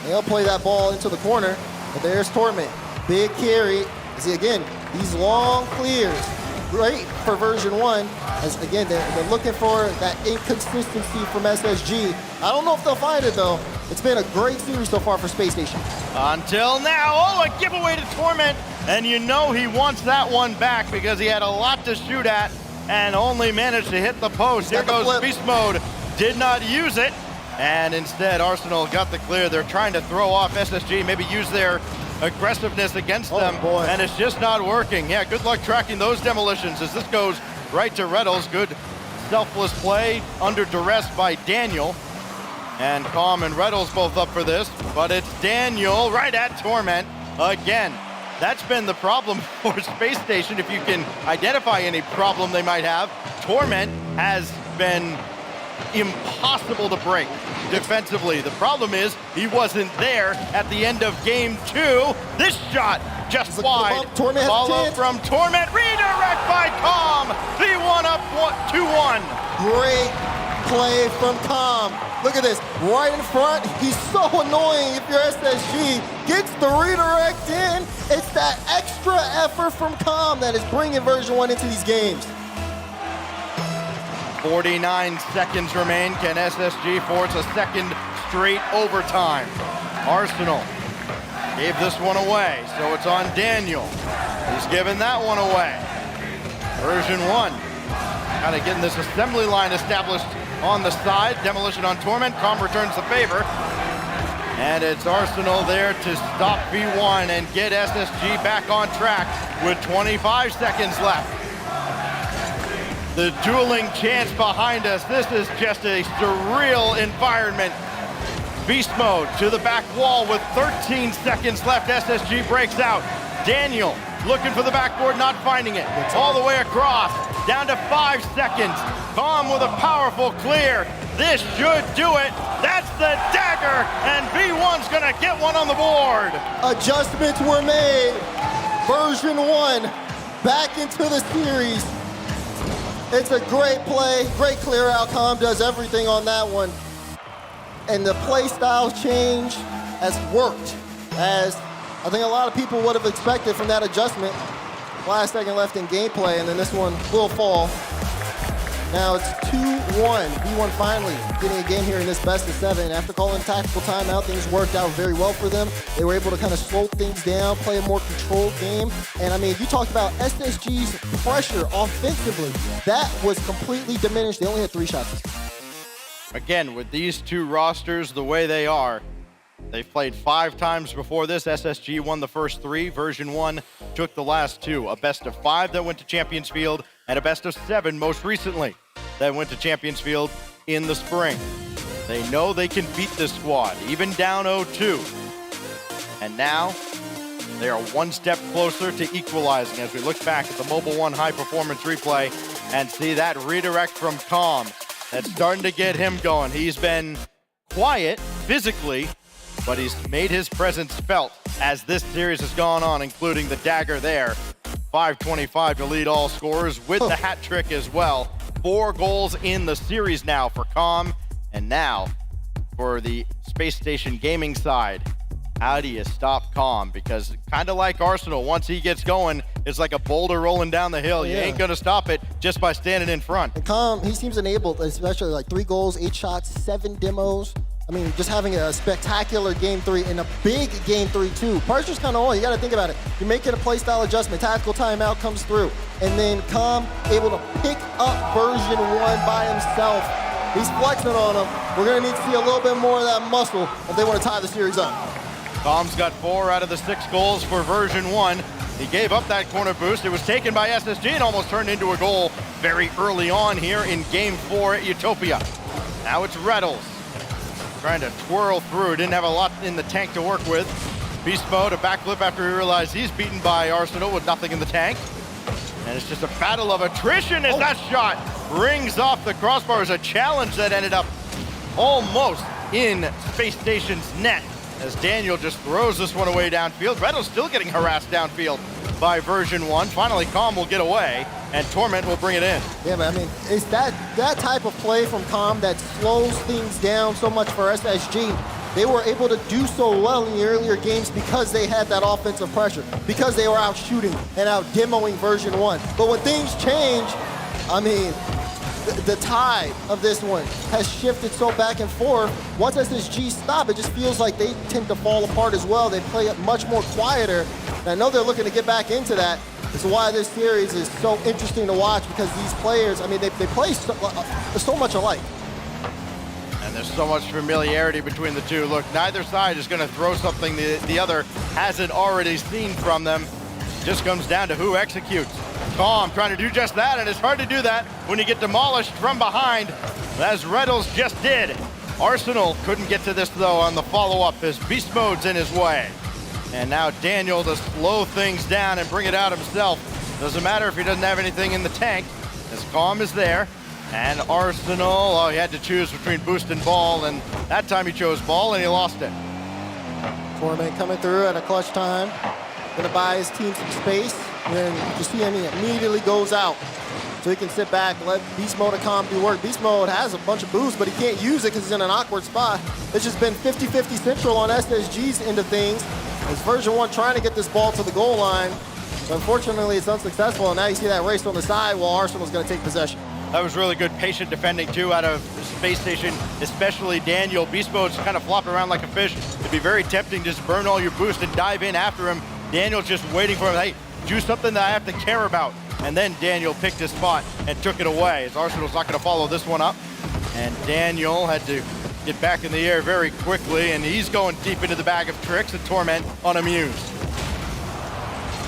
Speaker 8: They'll play that ball into the corner, but there's Torment. Big carry. See, again, these long clears, great for version 1. As again, they're looking for that inconsistency from SSG. I don't know if they'll find it, though. It's been a great series so far for Space Station.
Speaker 5: Until now, oh, a giveaway to Torment. And you know he wants that one back because he had a lot to shoot at and only managed to hit the post. Here goes Beast Mode. Did not use it. And instead, Arsenal got the clear. They're trying to throw off SSG, maybe use their aggressiveness against them.
Speaker 8: Boy.
Speaker 5: And it's just not working. Yeah, good luck tracking those demolitions as this goes right to Reddles. Good selfless play under duress by Daniel. And Calm and Reddles both up for this, but it's Daniel right at Torment again. That's been the problem for Space Station. If you can identify any problem they might have, Torment has been impossible to break defensively. The problem is he wasn't there at the end of game 2. This shot just wide. Follow from Torment. Redirect by Calm. V1 up 2-1.
Speaker 8: Great play from Calm. Look at this, right in front. He's so annoying if you're SSG. Gets the redirect in. It's that extra effort from Calm that is bringing version 1 into these games.
Speaker 5: 49 seconds remain. Can SSG force a second straight overtime? Arsenal gave this one away, so it's on Daniel. He's giving that one away. Version 1 kind of getting this assembly line established on the side. Demolition on Torment. Calm returns the favor. And it's Arsenal there to stop V1 and get SSG back on track with 25 seconds left. The dueling chants behind us. This is just a surreal environment. Beast Mode to the back wall with 13 seconds left. SSG breaks out. Daniel looking for the backboard, not finding it. All the way across, down to 5 seconds. Calm with a powerful clear. This should do it. That's the dagger, and V1's gonna get one on the board.
Speaker 8: Adjustments were made. Version 1 back into the series. It's a great play, great clear out. Calm does everything on that one. And the play style change has worked, as I think a lot of people would have expected from that adjustment. Last second left in gameplay, and then this one will fall. Now it's 2-1. B1 finally getting a game here in this best of 7. After calling tactical timeout, things worked out very well for them. They were able to kind of slow things down, play a more controlled game. And I mean, you talked about SSG's pressure offensively. That was completely diminished. They only had 3 shots.
Speaker 5: Again, with these two rosters the way they are, they've played 5 times before this. SSG won the first 3. Version 1 took the last 2. A best of 5 that went to Champions Field, and a best of 7 most recently that went to Champions Field in the spring. They know they can beat this squad, even down 0-2. And now they are one step closer to equalizing as we look back at the Mobile One high performance replay and see that redirect from Calm. That's starting to get him going. He's been quiet physically, but he's made his presence felt as this series has gone on, including the dagger there. 5:25 to lead all scorers with the hat trick as well. 4 goals in the series now for Calm. And now for the Space Station Gaming side, how do you stop Calm? Because kind of like Arsenal, once he gets going, it's like a boulder rolling down the hill. You ain't gonna stop it just by standing in front.
Speaker 8: And Calm, he seems enabled, especially like 3 goals, 8 shots, 7 demos. I mean, just having a spectacular Game 3 and a big Game 3 too. Pressure's kind of on, you gotta think about it. You're making a play style adjustment, tactical timeout comes through, and then Calm able to pick up version 1 by himself. He's flexing on him. We're gonna need to see a little bit more of that muscle if they wanna tie the series up.
Speaker 5: Calm's got 4 out of the 6 goals for version 1. He gave up that corner boost. It was taken by SSG and almost turned into a goal very early on here in Game 4 at Utopia. Now it's Reddles trying to twirl through. Didn't have a lot in the tank to work with. Beast mode, a backflip after he realized he's beaten by Arsenal with nothing in the tank. And it's just a battle of attrition as that shot rings off the crossbar. As a challenge that ended up almost in Space Station's net as Daniel just throws this one away downfield. Reddle's still getting harassed downfield by version 1. Finally, Calm will get away, and Torment will bring it in.
Speaker 8: Yeah, but I mean, it's that type of play from Calm that slows things down so much for SSG. They were able to do so well in the earlier games because they had that offensive pressure, because they were out shooting and out demoing version 1. But when things change, I mean, the tide of this one has shifted so back and forth. Once SSG stop, it just feels like they tend to fall apart as well. They play it much more quieter. And I know they're looking to get back into that. That's why this series is so interesting to watch, because these players, I mean, they play so much alike.
Speaker 5: And there's so much familiarity between the two. Look, neither side is going to throw something the other hasn't already seen from them. Just comes down to who executes. Calm trying to do just that, and it's hard to do that when you get demolished from behind, as Reddles just did. Arsenal couldn't get to this, though, on the follow-up as Beast Mode's in his way. And now Daniel to slow things down and bring it out himself. Doesn't matter if he doesn't have anything in the tank, as Calm is there. And Arsenal, oh, he had to choose between boost and ball, and that time he chose ball, and he lost it.
Speaker 8: Torment coming through at a clutch time. Gonna buy his team some space. And then you see him, he immediately goes out. So he can sit back, let Beast Mode and Calm do work. Beast Mode has a bunch of boost, but he can't use it because he's in an awkward spot. It's just been 50-50 central on SSG's end of things. As version 1 trying to get this ball to the goal line. But unfortunately, it's unsuccessful. And now you see that race on the side while Arsenal's gonna take possession.
Speaker 5: That was really good patient defending, too, out of Space Station, especially Daniel. Beast Mode's kind of flopping around like a fish. It'd be very tempting to just burn all your boost and dive in after him. Daniel's just waiting for him. Hey, do something that I have to care about. And then Daniel picked his spot and took it away, as Arsenal's not going to follow this one up. And Daniel had to get back in the air very quickly, and he's going deep into the bag of tricks, and Torment unamused.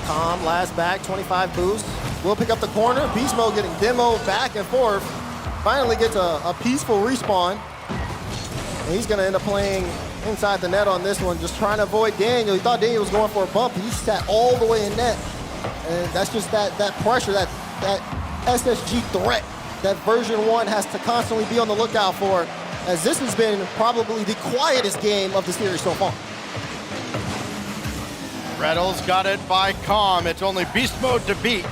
Speaker 8: Calm, last back, 25 boost. Will pick up the corner. Beast Mode getting demoed back and forth. Finally gets a peaceful respawn. And he's going to end up playing inside the net on this one, just trying to avoid Daniel. He thought Daniel was going for a bump. He sat all the way in net. And that's just that pressure, that SSG threat that version 1 has to constantly be on the lookout for, as this has been probably the quietest game of the series so far.
Speaker 5: Reddles got it by Calm. It's only Beast Mode to beat.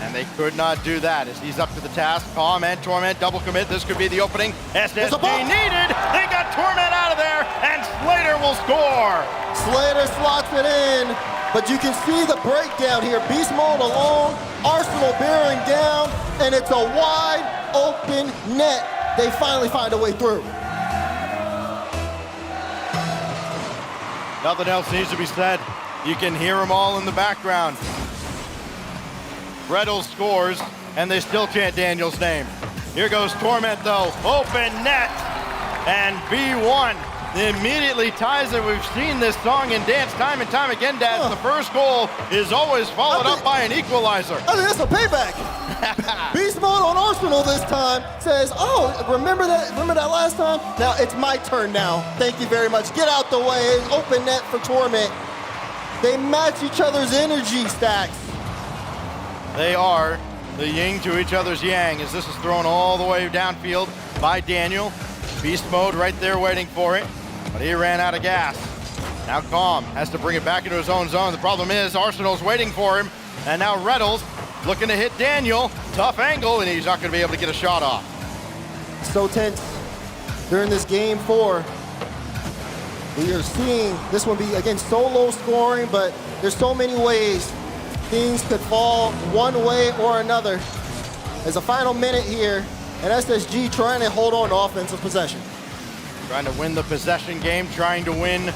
Speaker 5: And they could not do that as he's up to the task. Calm and Torment double commit. This could be the opening. SSG needed. They got Torment out of there, and Slater will score.
Speaker 8: Slater slots it in, but you can see the breakdown here. Beast Mode alone, Arsenal bearing down, and it's a wide open net. They finally find a way through.
Speaker 5: Nothing else needs to be said. You can hear them all in the background. Reddles scores, and they still chant Daniel's name. Here goes Torment, though. Open net, and B1 immediately ties it. We've seen this song and dance time and time again, Dad. The first goal is always followed up by an equalizer.
Speaker 8: I think that's a payback. Beast Mode on Arsenal this time says, oh, remember that last time? Now it's my turn now. Thank you very much. Get out the way. Open net for Torment. They match each other's energy stacks.
Speaker 5: They are the yin to each other's yang as this is thrown all the way downfield by Daniel. Beast Mode right there waiting for it, but he ran out of gas. Now Calm has to bring it back into his own zone. The problem is Arsenal's waiting for him, and now Reddles looking to hit Daniel. Tough angle, and he's not going to be able to get a shot off.
Speaker 8: So tense during this game 4. We are seeing this one be, again, so low scoring, but there's so many ways things could fall one way or another. There's a final minute here, and SSG trying to hold on to offensive possession.
Speaker 5: Trying to win the possession game, trying to win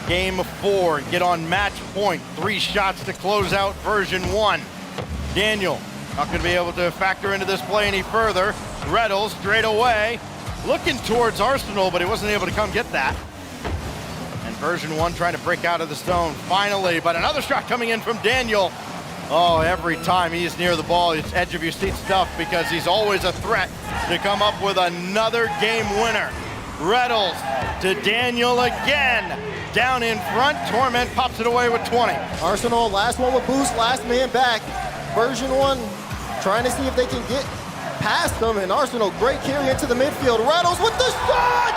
Speaker 5: game 4, get on match point. 3 shots to close out version 1. Daniel not going to be able to factor into this play any further. Reddles straight away, looking towards Arsenal, but he wasn't able to come get that. And version 1 trying to break out of the zone finally, but another shot coming in from Daniel. Oh, every time he's near the ball, it's edge of your seat stuff because he's always a threat to come up with another game winner. Reddles to Daniel again. Down in front, Torment pops it away with 20.
Speaker 8: Arsenal, last one with boost, last man back. Version 1 trying to see if they can get past them, and Arsenal, great carry into the midfield. Reddles with the shot!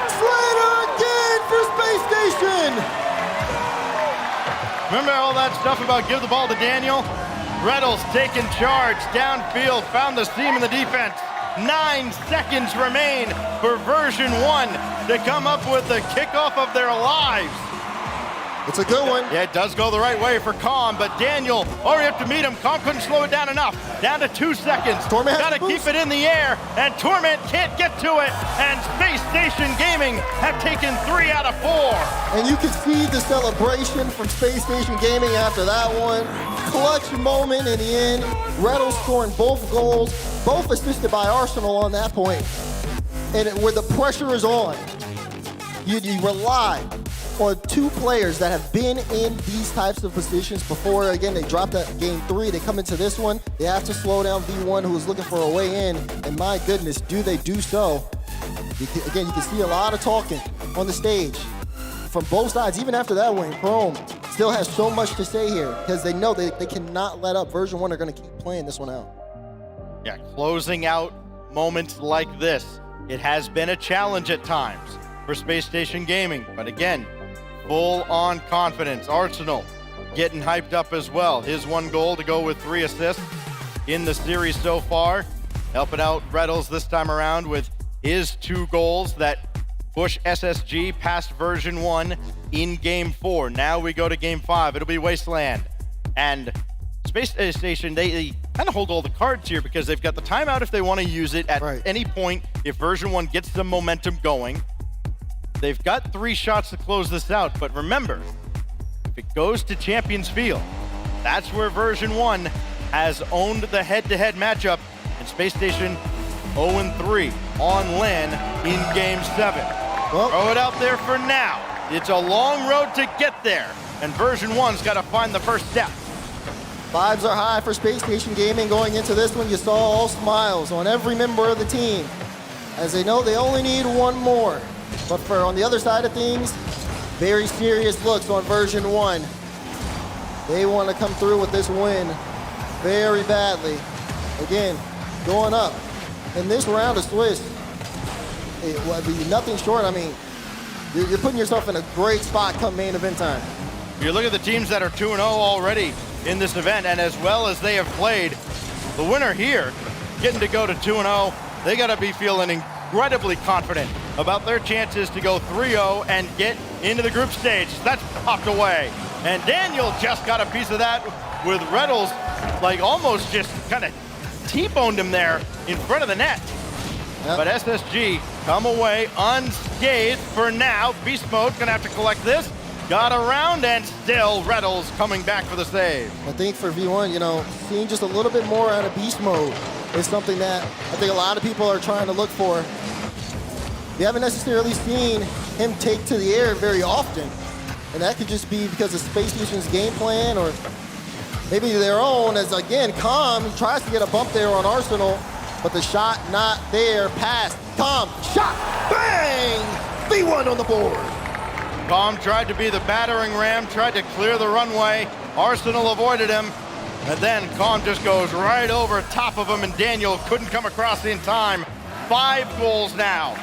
Speaker 8: Slater again for Space Station!
Speaker 5: Remember all that stuff about give the ball to Daniel? Reddles taking charge downfield, found the seam in the defense. 9 seconds remain for version 1 to come up with the kickoff of their lives.
Speaker 8: It's a good one.
Speaker 5: Yeah, it does go the right way for Calm, but Daniel already up to meet him. Calm couldn't slow it down enough. Down to 2 seconds.
Speaker 8: Torment
Speaker 5: got to keep it in the air, and Torment can't get to it. And Space Station Gaming have taken 3 out of 4.
Speaker 8: And you can see the celebration from Space Station Gaming after that one. Clutch moment in the end. Reddles scoring both goals, both assisted by Arsenal on that point. And where the pressure is on, you rely on 2 players that have been in these types of positions before. Again, they dropped that game 3. They come into this one. They have to slow down V1, who is looking for a way in. And my goodness, do they do so. Again, you can see a lot of talking on the stage from both sides. Even after that win, Chrome still has so much to say here because they know they cannot let up. Version 1 are going to keep playing this one out.
Speaker 5: Yeah, closing out moments like this. It has been a challenge at times for Space Station Gaming, but again, full-on confidence. Arsenal getting hyped up as well. His 1 goal to go with 3 assists in the series so far. Helping out Reddles this time around with his 2 goals that push SSG past version 1 in game 4. Now we go to game 5. It'll be Wasteland. And Space Station, they kind of hold all the cards here because they've got the timeout if they want to use it at any point if version 1 gets the momentum going. They've got 3 shots to close this out, but remember, if it goes to Champions Field, that's where version 1 has owned the head-to-head matchup, and Space Station 0-3 on LAN in Game 7. Well, throw it out there for now. It's a long road to get there, and version 1's got to find the first step.
Speaker 8: Vibes are high for Space Station Gaming going into this one. You saw all smiles on every member of the team, as they know they only need 1 more. But for on the other side of things, very serious looks on version 1. They want to come through with this win very badly. Again, going up. In this round of Swiss, it will be nothing short. I mean, you're putting yourself in a great spot come main event time.
Speaker 5: You look at the teams that are 2-0 already. in this event, and as well as they have played, the winner here, getting to go to 2-0, they got to be feeling incredibly confident about their chances to go 3-0 and get into the group stage. That's popped away. And Daniel just got a piece of that with Reynolds, like almost just kind of T-boned him there in front of the net. Yep. But SSG come away unscathed for now. Beast Mode gonna have to collect this. Got around, and still Reynolds coming back for the save.
Speaker 8: I think for V1, you know, seeing just a little bit more out of Beast Mode is something that I think a lot of people are trying to look for. We haven't necessarily seen him take to the air very often, and that could just be because of Space Station's game plan or maybe their own, as again, Calm tries to get a bump there on Arsenal, but the shot not there. Pass, Calm, shot, bang! V1 on the board.
Speaker 5: Calm tried to be the battering ram, tried to clear the runway. Arsenal avoided him, and then Calm just goes right over top of him, and Daniel couldn't come across in time. 5 goals now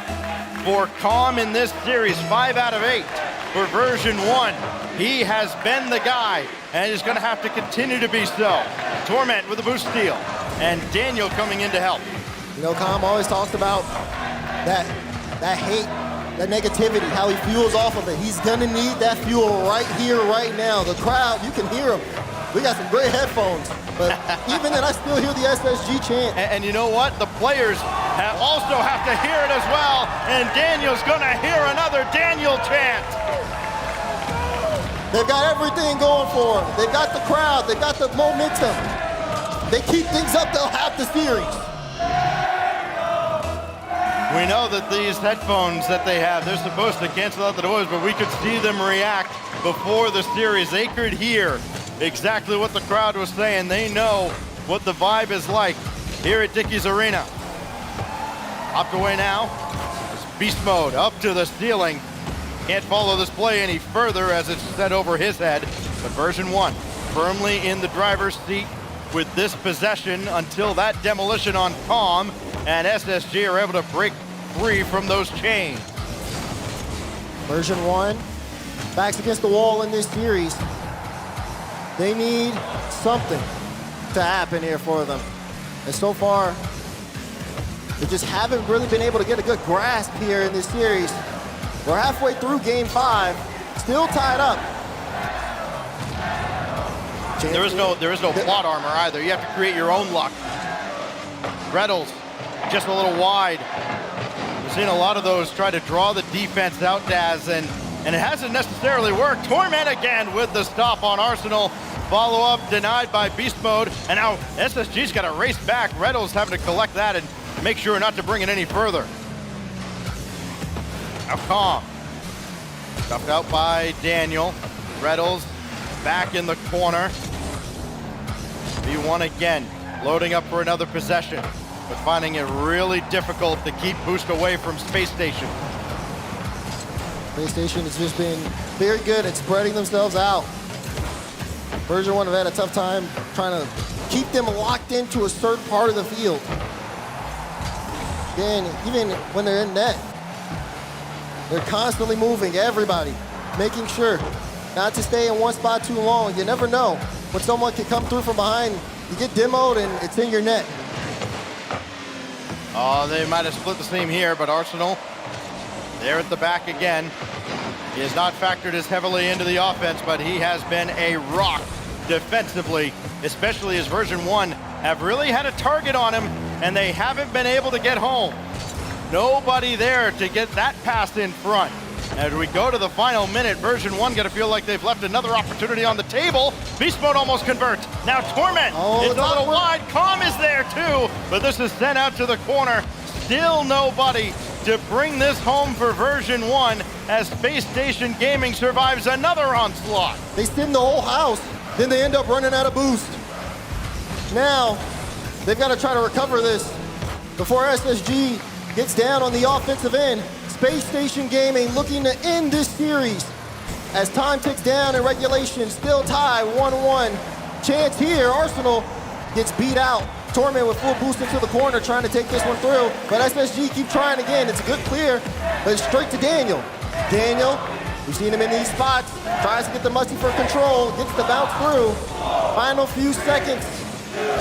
Speaker 5: for Calm in this series, 5 out of 8 for version 1. He has been the guy, and is gonna have to continue to be so. Torment with a boost steal, and Daniel coming in to help.
Speaker 8: You know, Calm always talks about that hate, that negativity, how he fuels off of it. He's gonna need that fuel right here, right now. The crowd, you can hear him. We got some great headphones, but even then I still hear the SSG chant.
Speaker 5: And you know what? The players also have to hear it as well, and Daniel's gonna hear another Daniel chant.
Speaker 8: They've got everything going for them. They've got the crowd, they've got the momentum. They keep things up, they'll have the series.
Speaker 5: We know that these headphones that they have, they're supposed to cancel out the noise, but we could see them react before the series. They could hear exactly what the crowd was saying. They know what the vibe is like here at Dickies Arena. Hopped away now. It's Beast Mode up to the ceiling. Can't follow this play any further as it's set over his head. But version 1 firmly in the driver's seat with this possession until that demolition on Calm, and SSG are able to break free from those chains.
Speaker 8: Version 1, backs against the wall in this series. They need something to happen here for them. And so far, they just haven't really been able to get a good grasp here in this series. We're halfway through game 5, still tied up.
Speaker 5: There is no plot armor either. You have to create your own luck. Reynolds just a little wide. We've seen a lot of those try to draw the defense out, Daz, and it hasn't necessarily worked. Torment again with the stop on Arsenal. Follow-up denied by Beast Mode, and now SSG's got to race back. Reynolds having to collect that and make sure not to bring it any further. Now Calm, stuffed out by Daniel. Reynolds back in the corner. V1 again, loading up for another possession, but finding it really difficult to keep Boost away from Space Station.
Speaker 8: Space Station has just been very good at spreading themselves out. Version 1 have had a tough time trying to keep them locked into a certain part of the field. Again, even when they're in net, they're constantly moving, everybody, making sure not to stay in one spot too long. You never know when someone can come through from behind. You get demoed and it's in your net.
Speaker 5: Oh, they might have split the seam here, but Arsenal, they're at the back again. He has not factored as heavily into the offense, but he has been a rock defensively, especially as version 1 have really had a target on him, and they haven't been able to get home. Nobody there to get that pass in front. As we go to the final minute, version 1 gonna feel like they've left another opportunity on the table. Beast Mode almost converts. Now Torment is a little wide. Calm is there too, but this is sent out to the corner. Still nobody to bring this home for version 1 as Space Station Gaming survives another onslaught.
Speaker 8: They stim the whole house, then they end up running out of boost. Now, they've got to try to recover this before SSG gets down on the offensive end. Space Station Gaming looking to end this series as time ticks down in regulation, still tied 1-1. Chance here, Arsenal gets beat out. Torment with full boost into the corner trying to take this one through, but SSG keep trying again. It's a good clear, but it's straight to Daniel. Daniel We've seen him in these spots. Tries to get the Musty for control. Gets the bounce through. Final few seconds.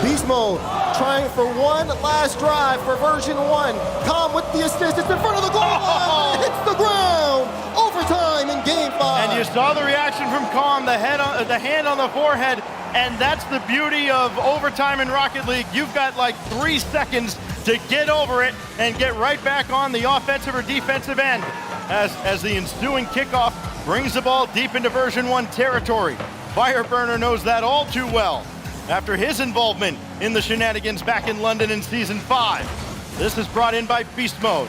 Speaker 8: Beast mode trying for one last drive for version 1. Calm with the assist. It's in front of the goal line. Hits the ground. Overtime in game 5.
Speaker 5: And you saw the reaction from Calm, the hand on the forehead. And that's the beauty of overtime in Rocket League. You've got like 3 seconds to get over it and get right back on the offensive or defensive end as the ensuing kickoff brings the ball deep into version 1 territory. Fireburner knows that all too well after his involvement in the shenanigans back in London in Season 5. This is brought in by Beast Mode.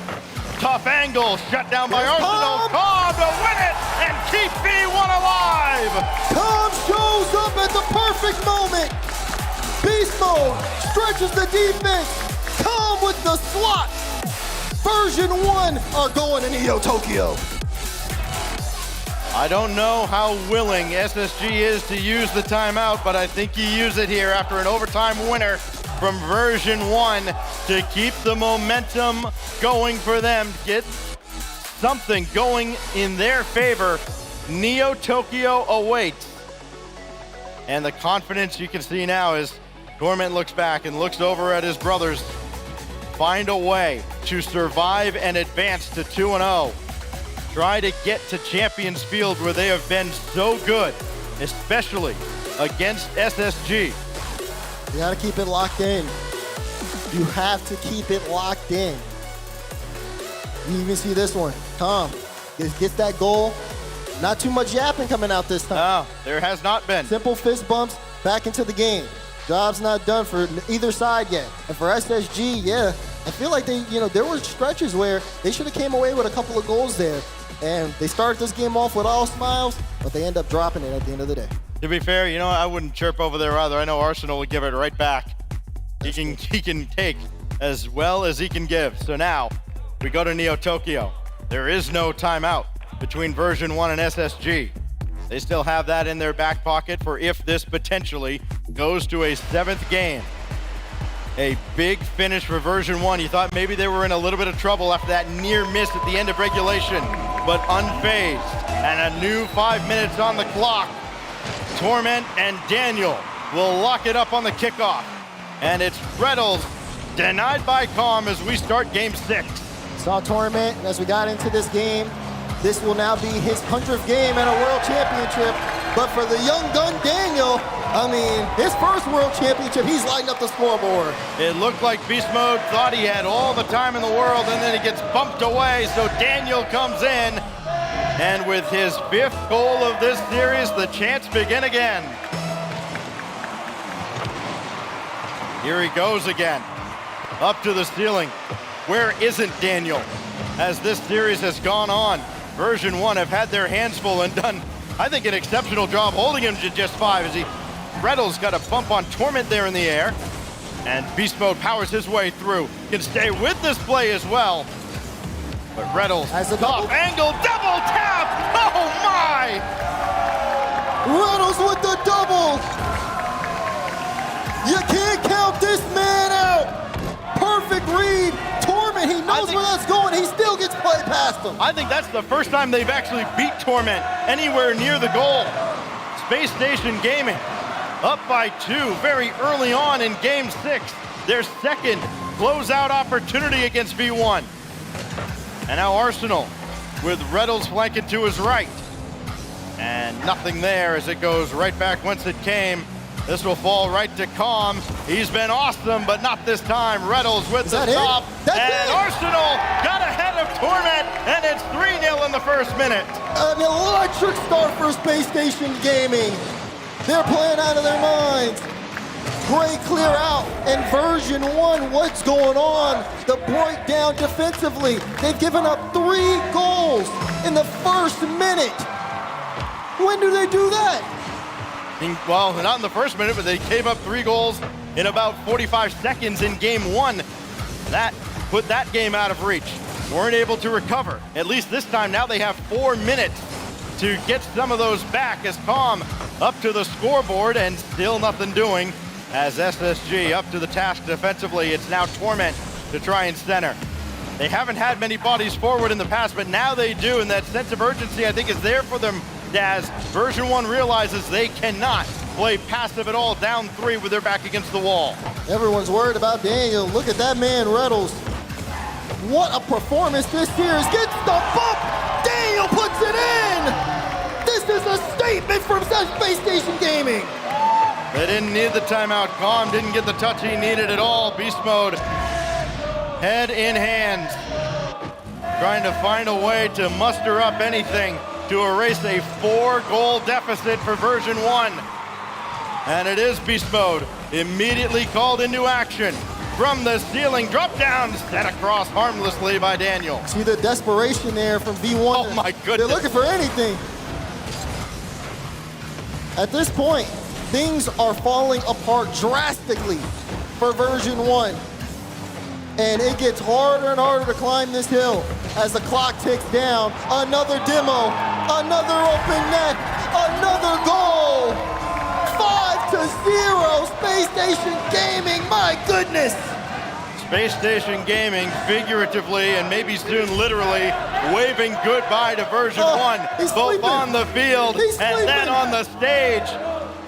Speaker 5: Tough angle, shut down by Arsenal. Calm to win it and keep V1 alive.
Speaker 8: Calm shows up at the perfect moment. Beast Mode stretches the defense. Calm with the slot. Version 1 are going to Neo Tokyo.
Speaker 5: I don't know how willing SSG is to use the timeout, but I think you use it here after an overtime winner from version 1 to keep the momentum going for them, get something going in their favor. Neo Tokyo awaits. And the confidence you can see now is Torment looks back and looks over at his brothers. Find a way to survive and advance to 2-0. Try to get to Champions Field where they have been so good, especially against SSG.
Speaker 8: You gotta keep it locked in. You have to keep it locked in. You even see this one. Calm gets that goal. Not too much yapping coming out this time.
Speaker 5: No, there has not been.
Speaker 8: Simple fist bumps, back into the game. Job's not done for either side yet. And for SSG, yeah, I feel like there were stretches where they should have came away with a couple of goals there. And they started this game off with all smiles, but they end up dropping it at the end of the day.
Speaker 5: To be fair, I wouldn't chirp over there either. I know Arsenal would give it right back. He can take as well as he can give. So now we go to Neo Tokyo. There is no timeout between version 1 and SSG. They still have that in their back pocket for if this potentially goes to a 7th game. A big finish for version 1. You thought maybe they were in a little bit of trouble after that near miss at the end of regulation, but unfazed. And a new 5 minutes on the clock. Torment and Daniel will lock it up on the kickoff. And it's Reddles denied by Calm as we start game 6.
Speaker 8: Saw Torment as we got into this game. This will now be his 100th game at a World Championship. But for the young gun Daniel, his first World Championship, he's lighting up the scoreboard.
Speaker 5: It looked like Beast Mode thought he had all the time in the world, and then he gets bumped away, so Daniel comes in. And with his 5th goal of this series, the chants begin again. Here he goes again, up to the ceiling. Where isn't Daniel? As this series has gone on, version 1 have had their hands full and done, I think, an exceptional job holding him to just 5 as Reddles got a bump on Torment there in the air. And Beast Mode powers his way through. Can stay with this play as well. But Reddles, top angle, double tap! Oh my!
Speaker 8: Reddles with the double! You can't count this man out! Perfect read! Torment, he knows where that's going, he still gets played past him.
Speaker 5: I think that's the first time they've actually beat Torment anywhere near the goal. Space Station Gaming up by 2 very early on in game 6. Their second closeout opportunity against V1. And now Arsenal with Reddles flanking to his right. And nothing there as it goes right back whence it came. This will fall right to Calm. He's been awesome, but not this time. Reddles with the stop. And Arsenal got ahead of Torment, and it's 3-0 in the first minute.
Speaker 8: An electric start for Space Station Gaming. They're playing out of their minds. Great clear out. And version 1, what's going on? The breakdown defensively. They've given up 3 goals in the first minute. When do they do that?
Speaker 5: Well, not in the first minute, but they gave up 3 goals in about 45 seconds in game 1. That put that game out of reach. Weren't able to recover. At least this time, now they have 4 minutes to get some of those back as Calm up to the scoreboard and still nothing doing as SSG up to the task defensively. It's now Torment to try and center. They haven't had many bodies forward in the past, but now they do, and that sense of urgency, I think, is there for them as version 1 realizes they cannot play passive at all, down 3 with their back against the wall.
Speaker 8: Everyone's worried about Daniel. Look at that man, Reddles. What a performance this series. Gets the bump. Daniel puts it in. This is a statement from Space Station Gaming.
Speaker 5: They didn't need the timeout. Calm didn't get the touch he needed at all. Beast mode, head in hand, trying to find a way to muster up anything to erase a 4-goal deficit for version 1. And it is Beast mode, immediately called into action. From the ceiling, drop down, set across harmlessly by Daniel.
Speaker 8: See the desperation there from V1.
Speaker 5: Oh my goodness.
Speaker 8: They're looking for anything. At this point, things are falling apart drastically for version 1. And it gets harder and harder to climb this hill as the clock ticks down. Another demo, another open net, another goal. 5-0, Space Station Gaming, my goodness.
Speaker 5: Space Station Gaming, figuratively and maybe soon literally, waving goodbye to version 1, both
Speaker 8: sleeping.
Speaker 5: on the field and then on the stage.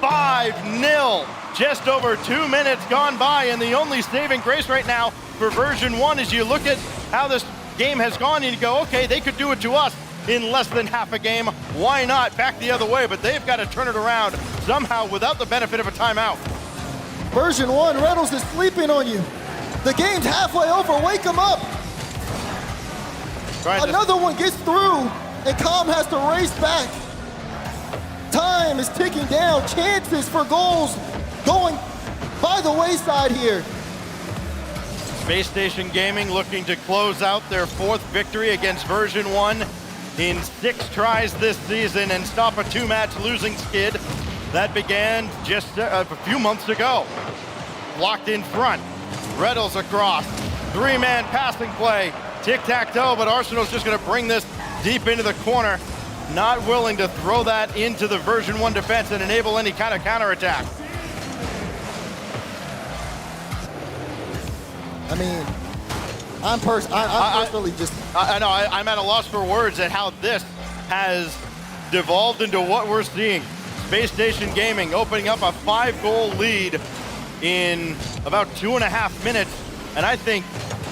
Speaker 5: 5-0, just over 2 minutes gone by, and the only saving grace right now for version 1 is you look at how this game has gone and you go, okay, they could do it to us in less than half a game. Why not back the other way? But they've got to turn it around somehow without the benefit of a timeout.
Speaker 8: Version 1, Reynolds is sleeping on you. The game's halfway over, wake him up. Another one gets through, and Calm has to race back. Time is ticking down, chances for goals going by the wayside here.
Speaker 5: Space Station Gaming looking to close out their 4th victory against version 1 in 6 tries this season and stop a 2-match losing skid that began just a few months ago. Locked in front, Reddles across, 3-man passing play, tic-tac-toe, but Arsenal's just gonna bring this deep into the corner, not willing to throw that into the version 1 defense and enable any kind of counterattack.
Speaker 8: I mean, I'm personally just...
Speaker 5: I know, I'm at a loss for words at how this has devolved into what we're seeing. Space Station Gaming opening up a 5-goal lead in about 2.5 minutes, and I think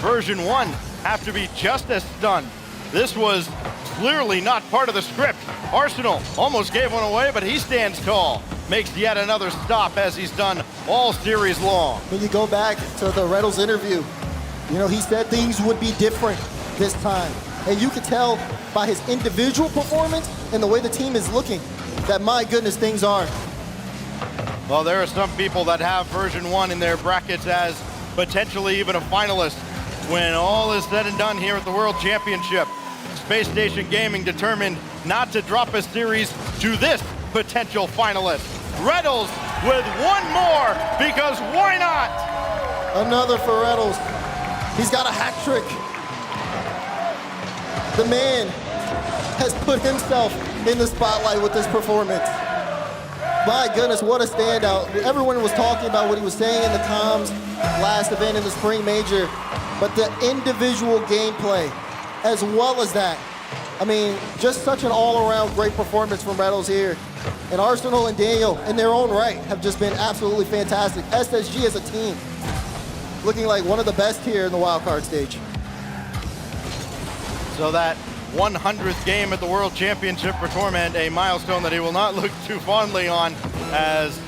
Speaker 5: version 1 have to be just as stunned. This was clearly not part of the script. Arsenal almost gave one away, but he stands tall. Makes yet another stop as he's done all series long.
Speaker 8: When you go back to the Reynolds interview, you know, he said things would be different this time. And you could tell by his individual performance and the way the team is looking that, my goodness, things are.
Speaker 5: Well, there are some people that have version 1 in their brackets as potentially even a finalist when all is said and done here at the World Championship. Space Station Gaming determined not to drop a series to this potential finalist. Reddles with one more, because why not?
Speaker 8: Another for Reynolds. He's got a hat trick. The man has put himself in the spotlight with this performance. My goodness, what a standout. Everyone was talking about what he was saying in the comms last event in the Spring Major, but the individual gameplay, as well as that. I mean, just such an all-around great performance from Reynolds here. And Arsenal and Daniel, in their own right, have just been absolutely fantastic. SSG as a team, looking like one of the best here in the wildcard stage.
Speaker 5: So that 100th game at the World Championship for Torment, a milestone that he will not look too fondly on, as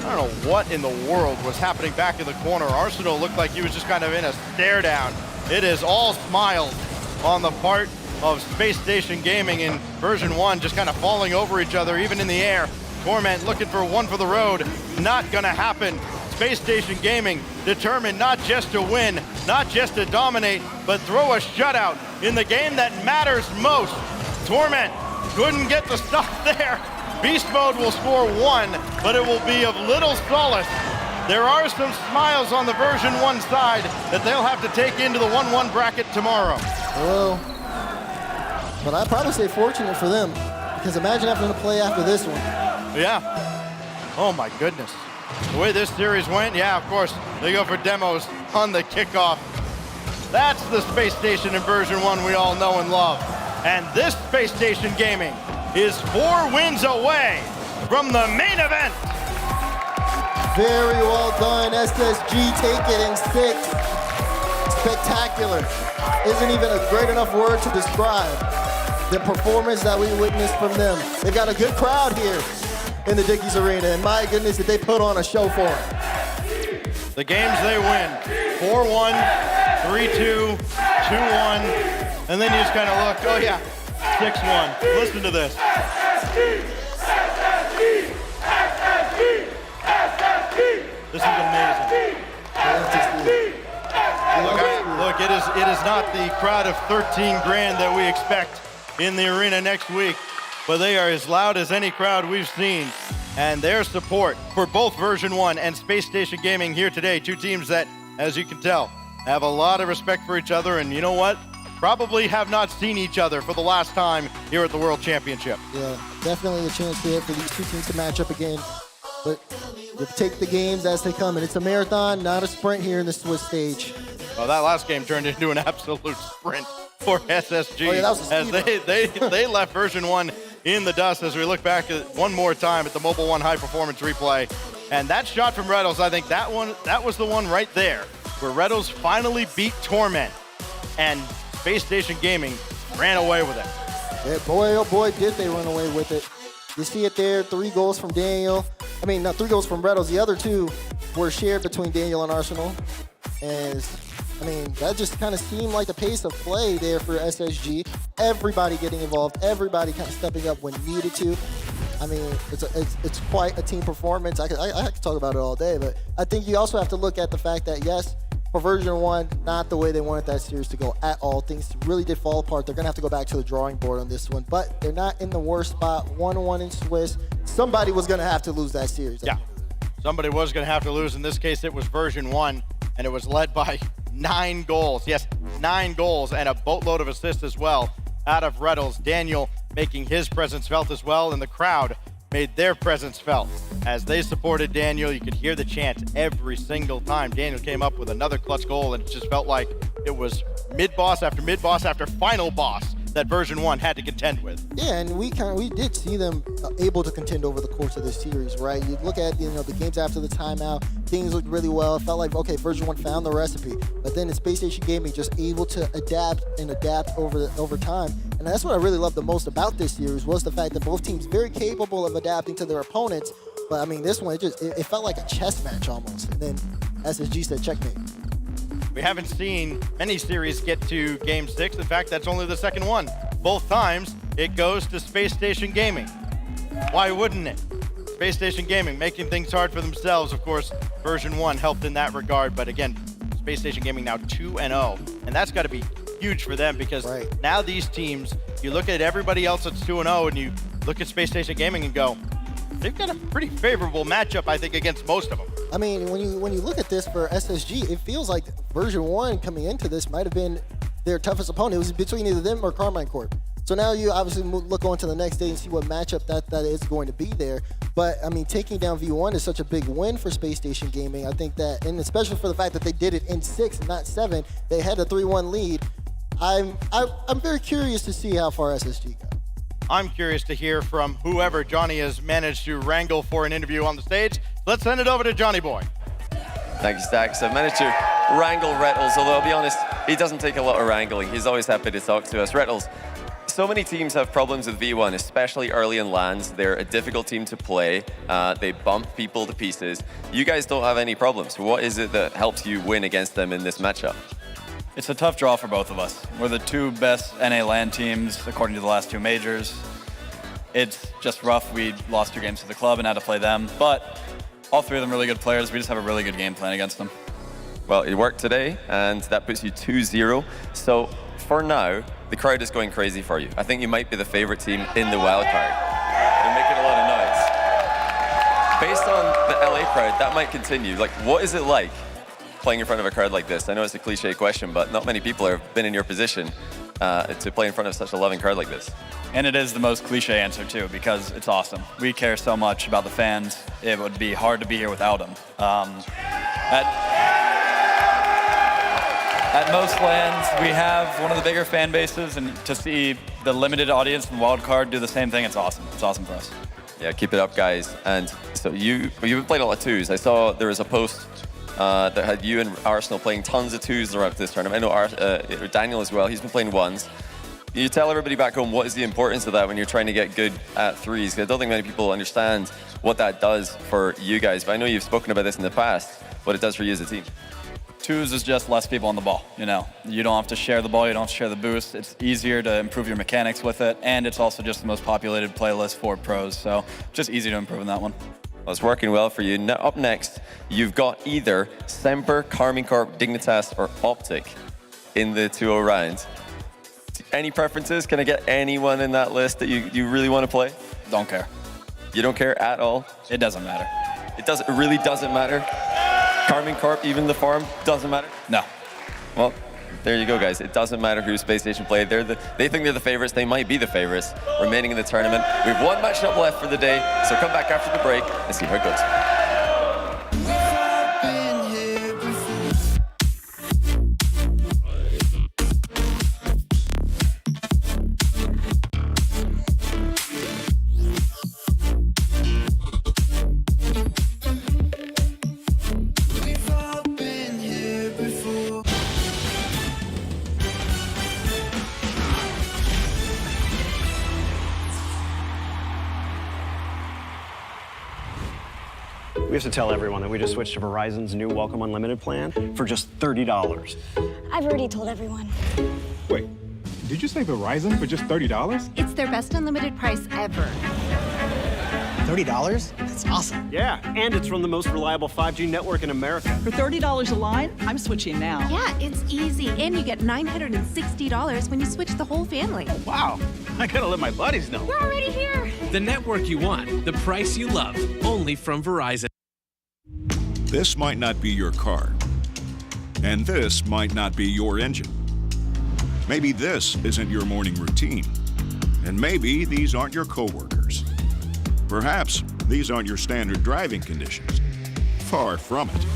Speaker 5: I don't know what in the world was happening back in the corner. Arsenal looked like he was just kind of in a stare down. It is all smiles on the part of Space Station Gaming in version 1, just kind of falling over each other, even in the air. Torment looking for one for the road. Not gonna happen. Space Station Gaming determined not just to win, not just to dominate, but throw a shutout in the game that matters most. Torment couldn't get the stop there. Beast Mode will score 1, but it will be of little solace. There are some smiles on the version 1 side that they'll have to take into the 1-1 bracket tomorrow.
Speaker 8: Well, but I'd probably say fortunate for them, because imagine having to play after this one.
Speaker 5: Yeah. Oh my goodness. The way this series went, yeah, of course, they go for demos on the kickoff. That's the Space Station in version 1 we all know and love. And this Space Station Gaming is 4 wins away from the main event.
Speaker 8: Very well done, SSG. Take it in 6. Spectacular. Isn't even a great enough word to describe the performance that we witnessed from them. They've got a good crowd here in the Dickies Arena, and my goodness, did they put on a show for them.
Speaker 5: The games they win, 4-1, 3-2, 2-1, and then you just kind of look, oh yeah, 6-1. Listen to this. This is amazing. Look, it is not the crowd of 13 grand that we expect in the arena next week, but they are as loud as any crowd we've seen. And their support for both version 1 and Space Station Gaming here today, 2 teams that, as you can tell, have a lot of respect for each other, and you know what? Probably have not seen each other for the last time here at the World Championship.
Speaker 8: Yeah, definitely a chance here for these 2 teams to match up again. But you take the games as they come, and it's a marathon, not a sprint here in the Swiss stage.
Speaker 5: Well, that last game turned into an absolute sprint for SSG.
Speaker 8: Oh, yeah, that was a
Speaker 5: as they left version 1 in the dust as we look back at one more time at the Mobile 1 high performance replay. And that shot from Reddles, I think that was the one right there where Reddles finally beat Torment, and Space Station Gaming ran away with it.
Speaker 8: Yeah, boy, oh boy, did they run away with it. You see it there, 3 goals from Daniel. I mean, not 3 goals from Reddles. The other 2 were shared between Daniel and Arsenal. And I mean, that just kind of seemed like the pace of play there for SSG. Everybody getting involved, everybody kind of stepping up when needed to. I mean, it's quite a team performance. I could talk about it all day, but I think you also have to look at the fact that, yes, for version 1, not the way they wanted that series to go at all. Things really did fall apart. They're going to have to go back to the drawing board on this one, but they're not in the worst spot. 1-1 in Swiss. Somebody was going to have to lose that series.
Speaker 5: Yeah, somebody was going to have to lose. In this case, it was version 1, and it was led by 9 goals. Yes, 9 goals and a boatload of assists as well out of Reddles. Daniel making his presence felt as well, and the crowd made their presence felt. As they supported Daniel, you could hear the chant every single time Daniel came up with another clutch goal, and it just felt like it was mid-boss after mid-boss after final boss that version 1 had to contend with.
Speaker 8: Yeah, and we did see them able to contend over the course of this series, right? You look at the games after the timeout, things looked really well. It felt like, okay, version 1 found the recipe, but then in Space Station Gaming just able to adapt over time. And that's what I really loved the most about this series, was the fact that both teams very capable of adapting to their opponents. But I mean, this one, it felt like a chess match almost. And then SSG said checkmate.
Speaker 5: We haven't seen many series get to Game 6. In fact, that's only the second one. Both times, it goes to Space Station Gaming. Why wouldn't it? Space Station Gaming making things hard for themselves. Of course, version 1 helped in that regard. But again, Space Station Gaming now 2-0. And that's got to be huge for them, because now these teams, you look at everybody else that's 2-0 and you look at Space Station Gaming and go, they've got a pretty favorable matchup, I think, against most of them.
Speaker 8: I mean, when you look at this for SSG, it feels like version 1 coming into this might have been their toughest opponent. It was between either them or Carmine Corp. So now you obviously look on to the next day and see what matchup that is going to be there. But I mean, taking down V1 is such a big win for Space Station Gaming. I think that, and especially for the fact that they did it in 6, not 7, they had a 3-1 lead. I'm very curious to see how far SSG goes.
Speaker 5: I'm curious to hear from whoever Johnny has managed to wrangle for an interview on the stage. Let's send it over to Johnny Boy.
Speaker 12: Thank you, Stacks. I've managed to wrangle Rettles, although I'll be honest, he doesn't take a lot of wrangling. He's always happy to talk to us. Rettles, so many teams have problems with V1, especially early in lands. They're a difficult team to play. They bump people to pieces. You guys don't have any problems. What is it that helps you win against them in this matchup?
Speaker 6: It's a tough draw for both of us. We're the 2 best NA LAN teams, according to the last 2 majors. It's just rough. We lost 2 games to the club and had to play them, but all 3 of them really good players. We just have a really good game plan against them.
Speaker 12: Well, it worked today, and that puts you 2-0. So for now, the crowd is going crazy for you. I think you might be the favorite team in the wildcard. They're making a lot of noise. Based on the LA crowd, that might continue. Like, what is it like playing in front of a crowd like this? I know it's a cliche question, but not many people have been in your position to play in front of such a loving crowd like this.
Speaker 6: And it is the most cliche answer too, because it's awesome. We care so much about the fans. It would be hard to be here without them. At most lands, we have one of the bigger fan bases, and to see the limited audience from Wildcard do the same thing, it's awesome. It's awesome for us.
Speaker 12: Yeah, keep it up, guys. And so you've played a lot of twos. I saw there was a post that had you and Arsenal playing tons of twos throughout this tournament. I know Daniel as well. He's been playing ones. You tell everybody back home what is the importance of that when you're trying to get good at threes. 'Cause I don't think many people understand what that does for you guys. But I know you've spoken about this in the past, what it does for you as a team.
Speaker 6: Twos is just less people on the ball, you know. You don't have to share the ball, you don't have to share the boost. It's easier to improve your mechanics with it, and it's also just the most populated playlist for pros, so just easy to improve in that one.
Speaker 12: Well, it's working well for you. Now, up next, you've got either Semper, Karmine Corp, Dignitas, or Optic in the 2-0 round. Any preferences? Can I get anyone in that list that you really want to play?
Speaker 6: Don't care.
Speaker 12: You don't care at all?
Speaker 6: It doesn't matter.
Speaker 12: It really doesn't matter? Karmine Corp, even the farm, doesn't matter?
Speaker 6: No.
Speaker 12: Well, there you go, guys. It doesn't matter who Space Station played. They think they're the favorites. They might be the favorites remaining in the tournament. We have one matchup left for the day, so come back after the break and see how it goes.
Speaker 13: We have to tell everyone that we just switched to Verizon's new Welcome Unlimited plan for just $30.
Speaker 22: I've already told everyone.
Speaker 15: Wait, did you say Verizon for just $30?
Speaker 14: It's their best unlimited price ever.
Speaker 9: $30? That's awesome.
Speaker 13: Yeah, and it's from the most reliable 5G network in America.
Speaker 16: For $30 a line, I'm switching now.
Speaker 14: Yeah, it's easy. And you get $960 when you switch the whole family.
Speaker 17: Wow, I gotta let my buddies know.
Speaker 14: We're already here.
Speaker 17: The network you want, the price you love, only from Verizon.
Speaker 18: This might not be your car. And this might not be your engine. Maybe this isn't your morning routine. And maybe these aren't your coworkers. Perhaps these aren't your standard driving conditions. Far from it.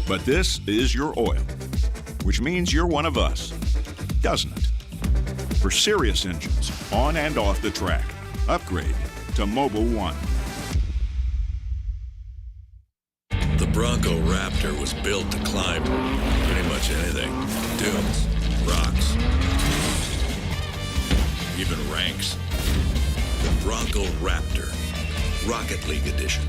Speaker 18: But this is your oil, which means you're one of us, doesn't it? For serious engines, on and off the track, upgrade to Mobil 1.
Speaker 19: The Bronco Raptor was built to climb pretty much anything. Dunes, rocks, even ranks. The Bronco Raptor, Rocket League Edition.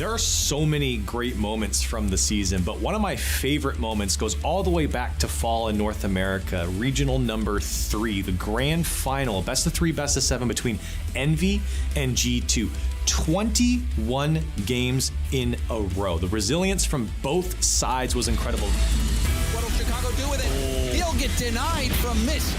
Speaker 9: There are so many great moments from the season, but one of my favorite moments goes all the way back to fall in North America, regional number 3, the grand final, best of 3, best of 7 between Envy and G2. 21 games in a row. The resilience from both sides was incredible.
Speaker 3: What'll Chicago do with it? He'll get denied from Mist.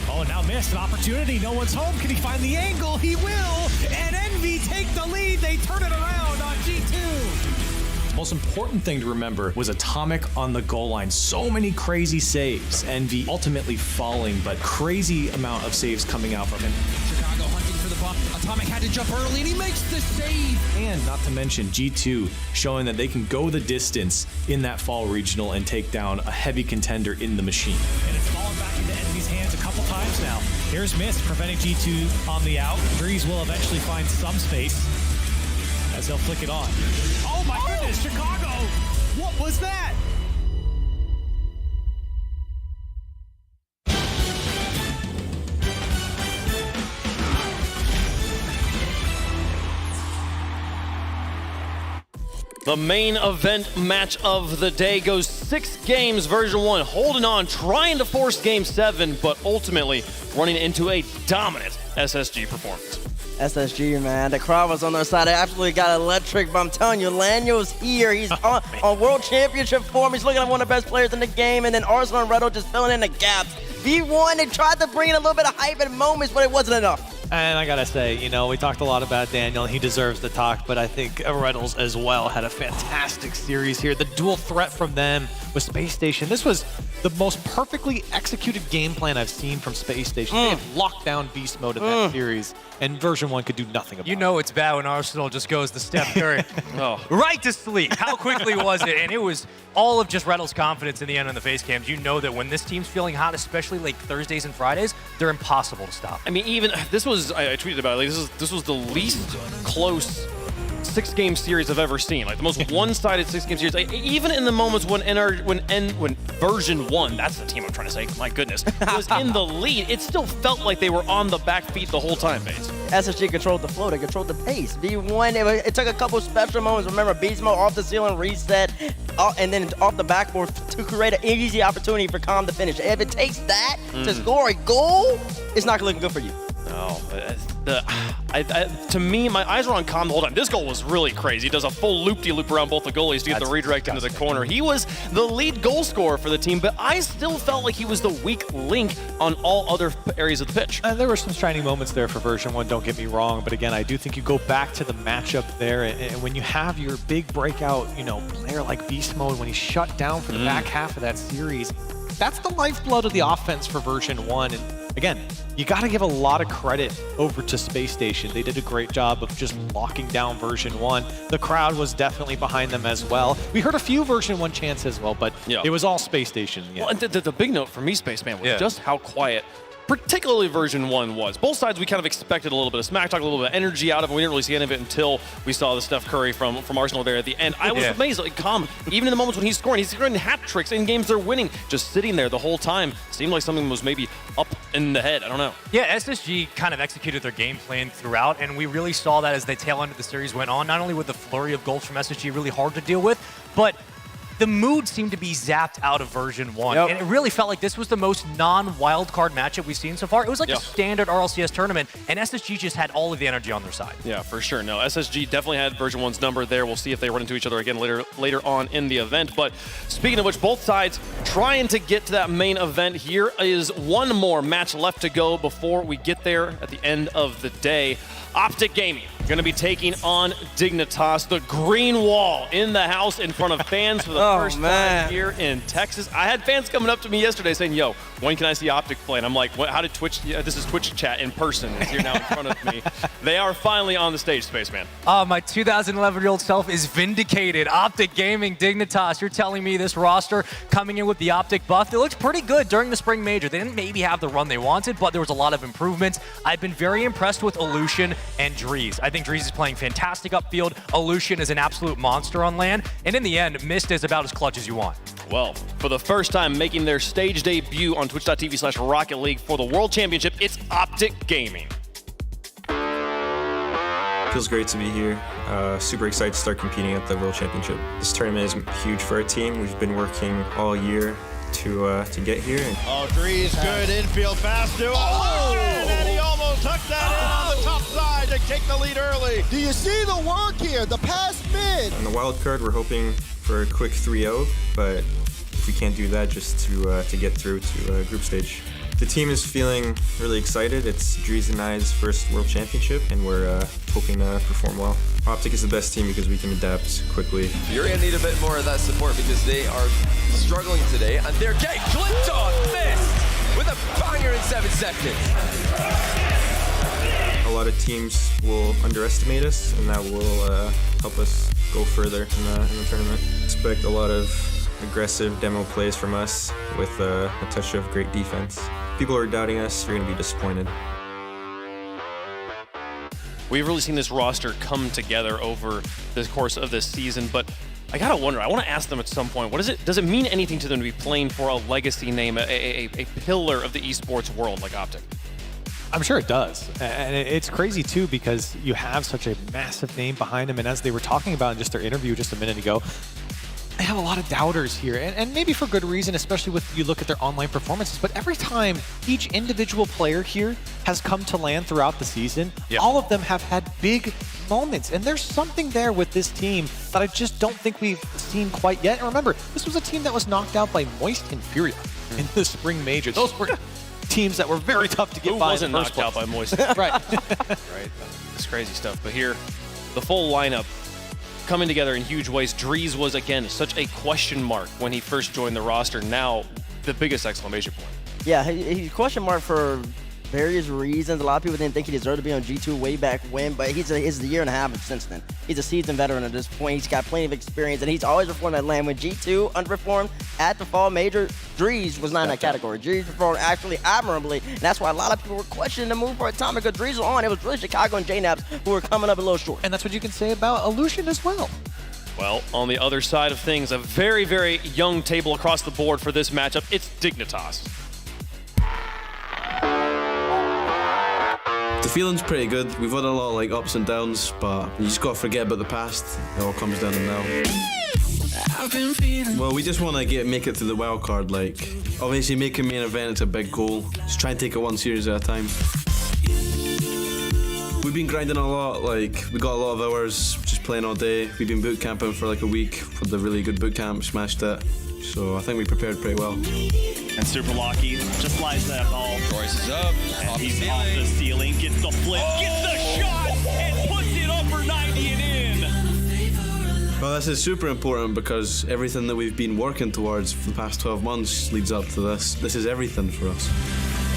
Speaker 17: Oh, now Mist, an opportunity. No one's home. Can he find the angle? He will. And Envy take the lead. They turn it around on G2.
Speaker 9: The most important thing to remember was Atomic on the goal line. So many crazy saves. Envy ultimately falling, but crazy amount of saves coming out from him.
Speaker 3: Chicago hunting for the ball. Atomic had to jump early, and he makes the save.
Speaker 9: And not to mention G2 showing that they can go the distance in that fall regional and take down a heavy contender in the machine.
Speaker 17: And it's fallen back into Envy's hands a couple times now. Here's Mist preventing G2 on the out. Drees will eventually find some space as they'll flick it on. Oh my goodness, Chicago! What was that?
Speaker 1: The main event match of the day goes 6 games, version 1, holding on, trying to force game 7, but ultimately running into a dominant SSG performance.
Speaker 4: SSG, man, the crowd was on their side. They absolutely got electric, but I'm telling you, Lanyo's here. He's on World Championship form. He's looking like one of the best players in the game, and then Arsenal and Redo just filling in the gaps. V1, they tried to bring in a little bit of hype at moments, but it wasn't enough.
Speaker 11: And I gotta say, you know, we talked a lot about Daniel. He deserves the talk, but I think Reynolds as well had a fantastic series here. The dual threat from them with Space Station. This was the most perfectly executed game plan I've seen from Space Station. They have locked down beast mode in that series, and version 1 could do nothing about it.
Speaker 21: You know it's bad when Arsenal just goes to Steph Curry. Right to sleep. How quickly was it? And it was all of just Reynolds' confidence in the end on the face cams. You know that when this team's feeling hot, especially like Thursdays and Fridays, they're impossible to stop.
Speaker 1: I mean, even this was, I tweeted about it, like this was the least close 6-game series I've ever seen. Like the most one-sided 6-game series. Like, even in the moments when version 1, that's the team I'm trying to say, my goodness, was in the lead, it still felt like they were on the back feet the whole time, Bates.
Speaker 4: SSG controlled the flow, they controlled the pace. V1, it took a couple special moments. Remember, beast mode off the ceiling, reset, and then off the backboard to create an easy opportunity for Calm to finish. If it takes that to score a goal, it's not looking good for you.
Speaker 1: No, to me, my eyes were on Calm the whole time. This goal was really crazy. He does a full loop-de-loop around both the goalies to get the redirect into the corner. He was the lead goal scorer for the team, but I still felt like he was the weak link on all other areas of the pitch.
Speaker 11: There were some shining moments there for version 1, don't get me wrong, but again, I do think you go back to the matchup there, and when you have your big breakout, you know, player like Beast Mode, when he's shut down for the back half of that series, that's the lifeblood of the offense for version 1. And again, you got to give a lot of credit over to Space Station. They did a great job of just locking down version 1. The crowd was definitely behind them as well. We heard a few version 1 chants as well, but it was all Space Station.
Speaker 1: Well, and the big note for me, Spaceman, was just how quiet particularly version 1 was. Both sides, we kind of expected a little bit of smack talk, a little bit of energy out of it. We didn't really see any of it until we saw the Steph Curry from Arsenal there at the end. I was amazed. Like, Calm, even in the moments when he's scoring hat tricks in games they're winning, just sitting there the whole time. Seemed like something was maybe up in the head. I don't know.
Speaker 21: Yeah, SSG kind of executed their game plan throughout, and we really saw that as the tail end of the series went on, not only with the flurry of goals from SSG really hard to deal with, but the mood seemed to be zapped out of version 1. And it really felt like this was the most non-wildcard matchup we've seen so far. It was like a standard RLCS tournament, and SSG just had all of the energy on their side.
Speaker 1: Yeah, for sure. No, SSG definitely had version 1's number there. We'll see if they run into each other again later on in the event. But speaking of which, both sides trying to get to that main event. Here is one more match left to go before we get there at the end of the day. Optic Gaming going to be taking on Dignitas, the green wall in the house in front of fans for the first time here in Texas. I had fans coming up to me yesterday saying, yo, when can I see Optic play? And I'm like, what, how did Twitch, this is Twitch chat in person. It's here now in front of me. They are finally on the stage, Spaceman.
Speaker 21: My 2011-year-old self is vindicated. Optic Gaming, Dignitas, you're telling me this roster coming in with the Optic buff, it looked pretty good during the spring major. They didn't maybe have the run they wanted, but there was a lot of improvements. I've been very impressed with Aleutian and Drees. I think Drees is playing fantastic upfield. Aleutian is an absolute monster on land. And in the end, Mist is about as clutch as you want.
Speaker 1: Well, for the first time making their stage debut on twitch.tv/Rocket League for the World Championship, it's Optic Gaming.
Speaker 24: Feels great to be here.
Speaker 2: Super excited to start competing at the World Championship. This tournament is huge for our team. We've been working all year to get here.
Speaker 5: Oh, Drees, good infield pass to and he almost hooked that in on the top side to take the lead early.
Speaker 8: Do you see the work here? The pass mid.
Speaker 2: On the Wildcard, we're hoping for a quick 3-0, but if we can't do that, just to get through to group stage. The team is feeling really excited. It's Drees and I's first World Championship, and we're hoping to perform well. Optic is the best team because we can adapt quickly.
Speaker 12: You're going to need a bit more of that support because they are struggling today, and their gate clipped off, missed with a banger in 7 seconds.
Speaker 2: A lot of teams will underestimate us, and that will help us go further in the tournament. Expect a lot of aggressive demo plays from us with a touch of great defense. People who are doubting us, you're going to be disappointed.
Speaker 1: We've really seen this roster come together over the course of this season, but I gotta wonder, I want to ask them at some point, does it mean anything to them to be playing for a legacy name, a pillar of the esports world like Optic?
Speaker 11: I'm sure it does. And it's crazy too because you have such a massive name behind him, and as they were talking about in just their interview just a minute ago, I have a lot of doubters here, and maybe for good reason, especially with you look at their online performances, but every time each individual player here has come to land throughout the season, all of them have had big moments, and there's something there with this team that I just don't think we've seen quite yet. And remember, this was a team that was knocked out by Moist and Furia in the spring major. Those were teams that were very tough to get by in the first place.
Speaker 1: Who wasn't knocked out by Moist? Right. It's crazy stuff. But here, the full lineup coming together in huge ways. Drees was, again, such a question mark when he first joined the roster. Now, the biggest exclamation point.
Speaker 4: Yeah, he's a question mark for various reasons. A lot of people didn't think he deserved to be on G2 way back when, but he's a year and a half since then. He's a seasoned veteran at this point. He's got plenty of experience, and he's always performed at LAN. When G2 underperformed at the fall major, Drees was not in that category. Drees performed actually admirably, and that's why a lot of people were questioning the move for a time because Drees was on. It was really Chicago and JNAPs who were coming up a little short.
Speaker 11: And that's what you can say about Illusion as well.
Speaker 1: Well, on the other side of things, a very, very young table across the board for this matchup. It's Dignitas.
Speaker 23: The feeling's pretty good. We've had a lot of ups and downs, but you just gotta forget about the past. It all comes down to now. Well, we just want to make it to the wild card. Obviously, making main event is a big goal. Just try and take it one series at a time. We've been grinding a lot. We got a lot of hours just playing all day. We've been boot camping for a week for the really good boot camp. Smashed it. So I think we prepared pretty well.
Speaker 3: And Super Lucky just slides that ball.
Speaker 12: Royce is up.
Speaker 3: And he's off the ceiling, gets the flip, gets the shot, and puts it over 90 and in.
Speaker 23: Well, this is super important because everything that we've been working towards for the past 12 months leads up to this. This is everything for us.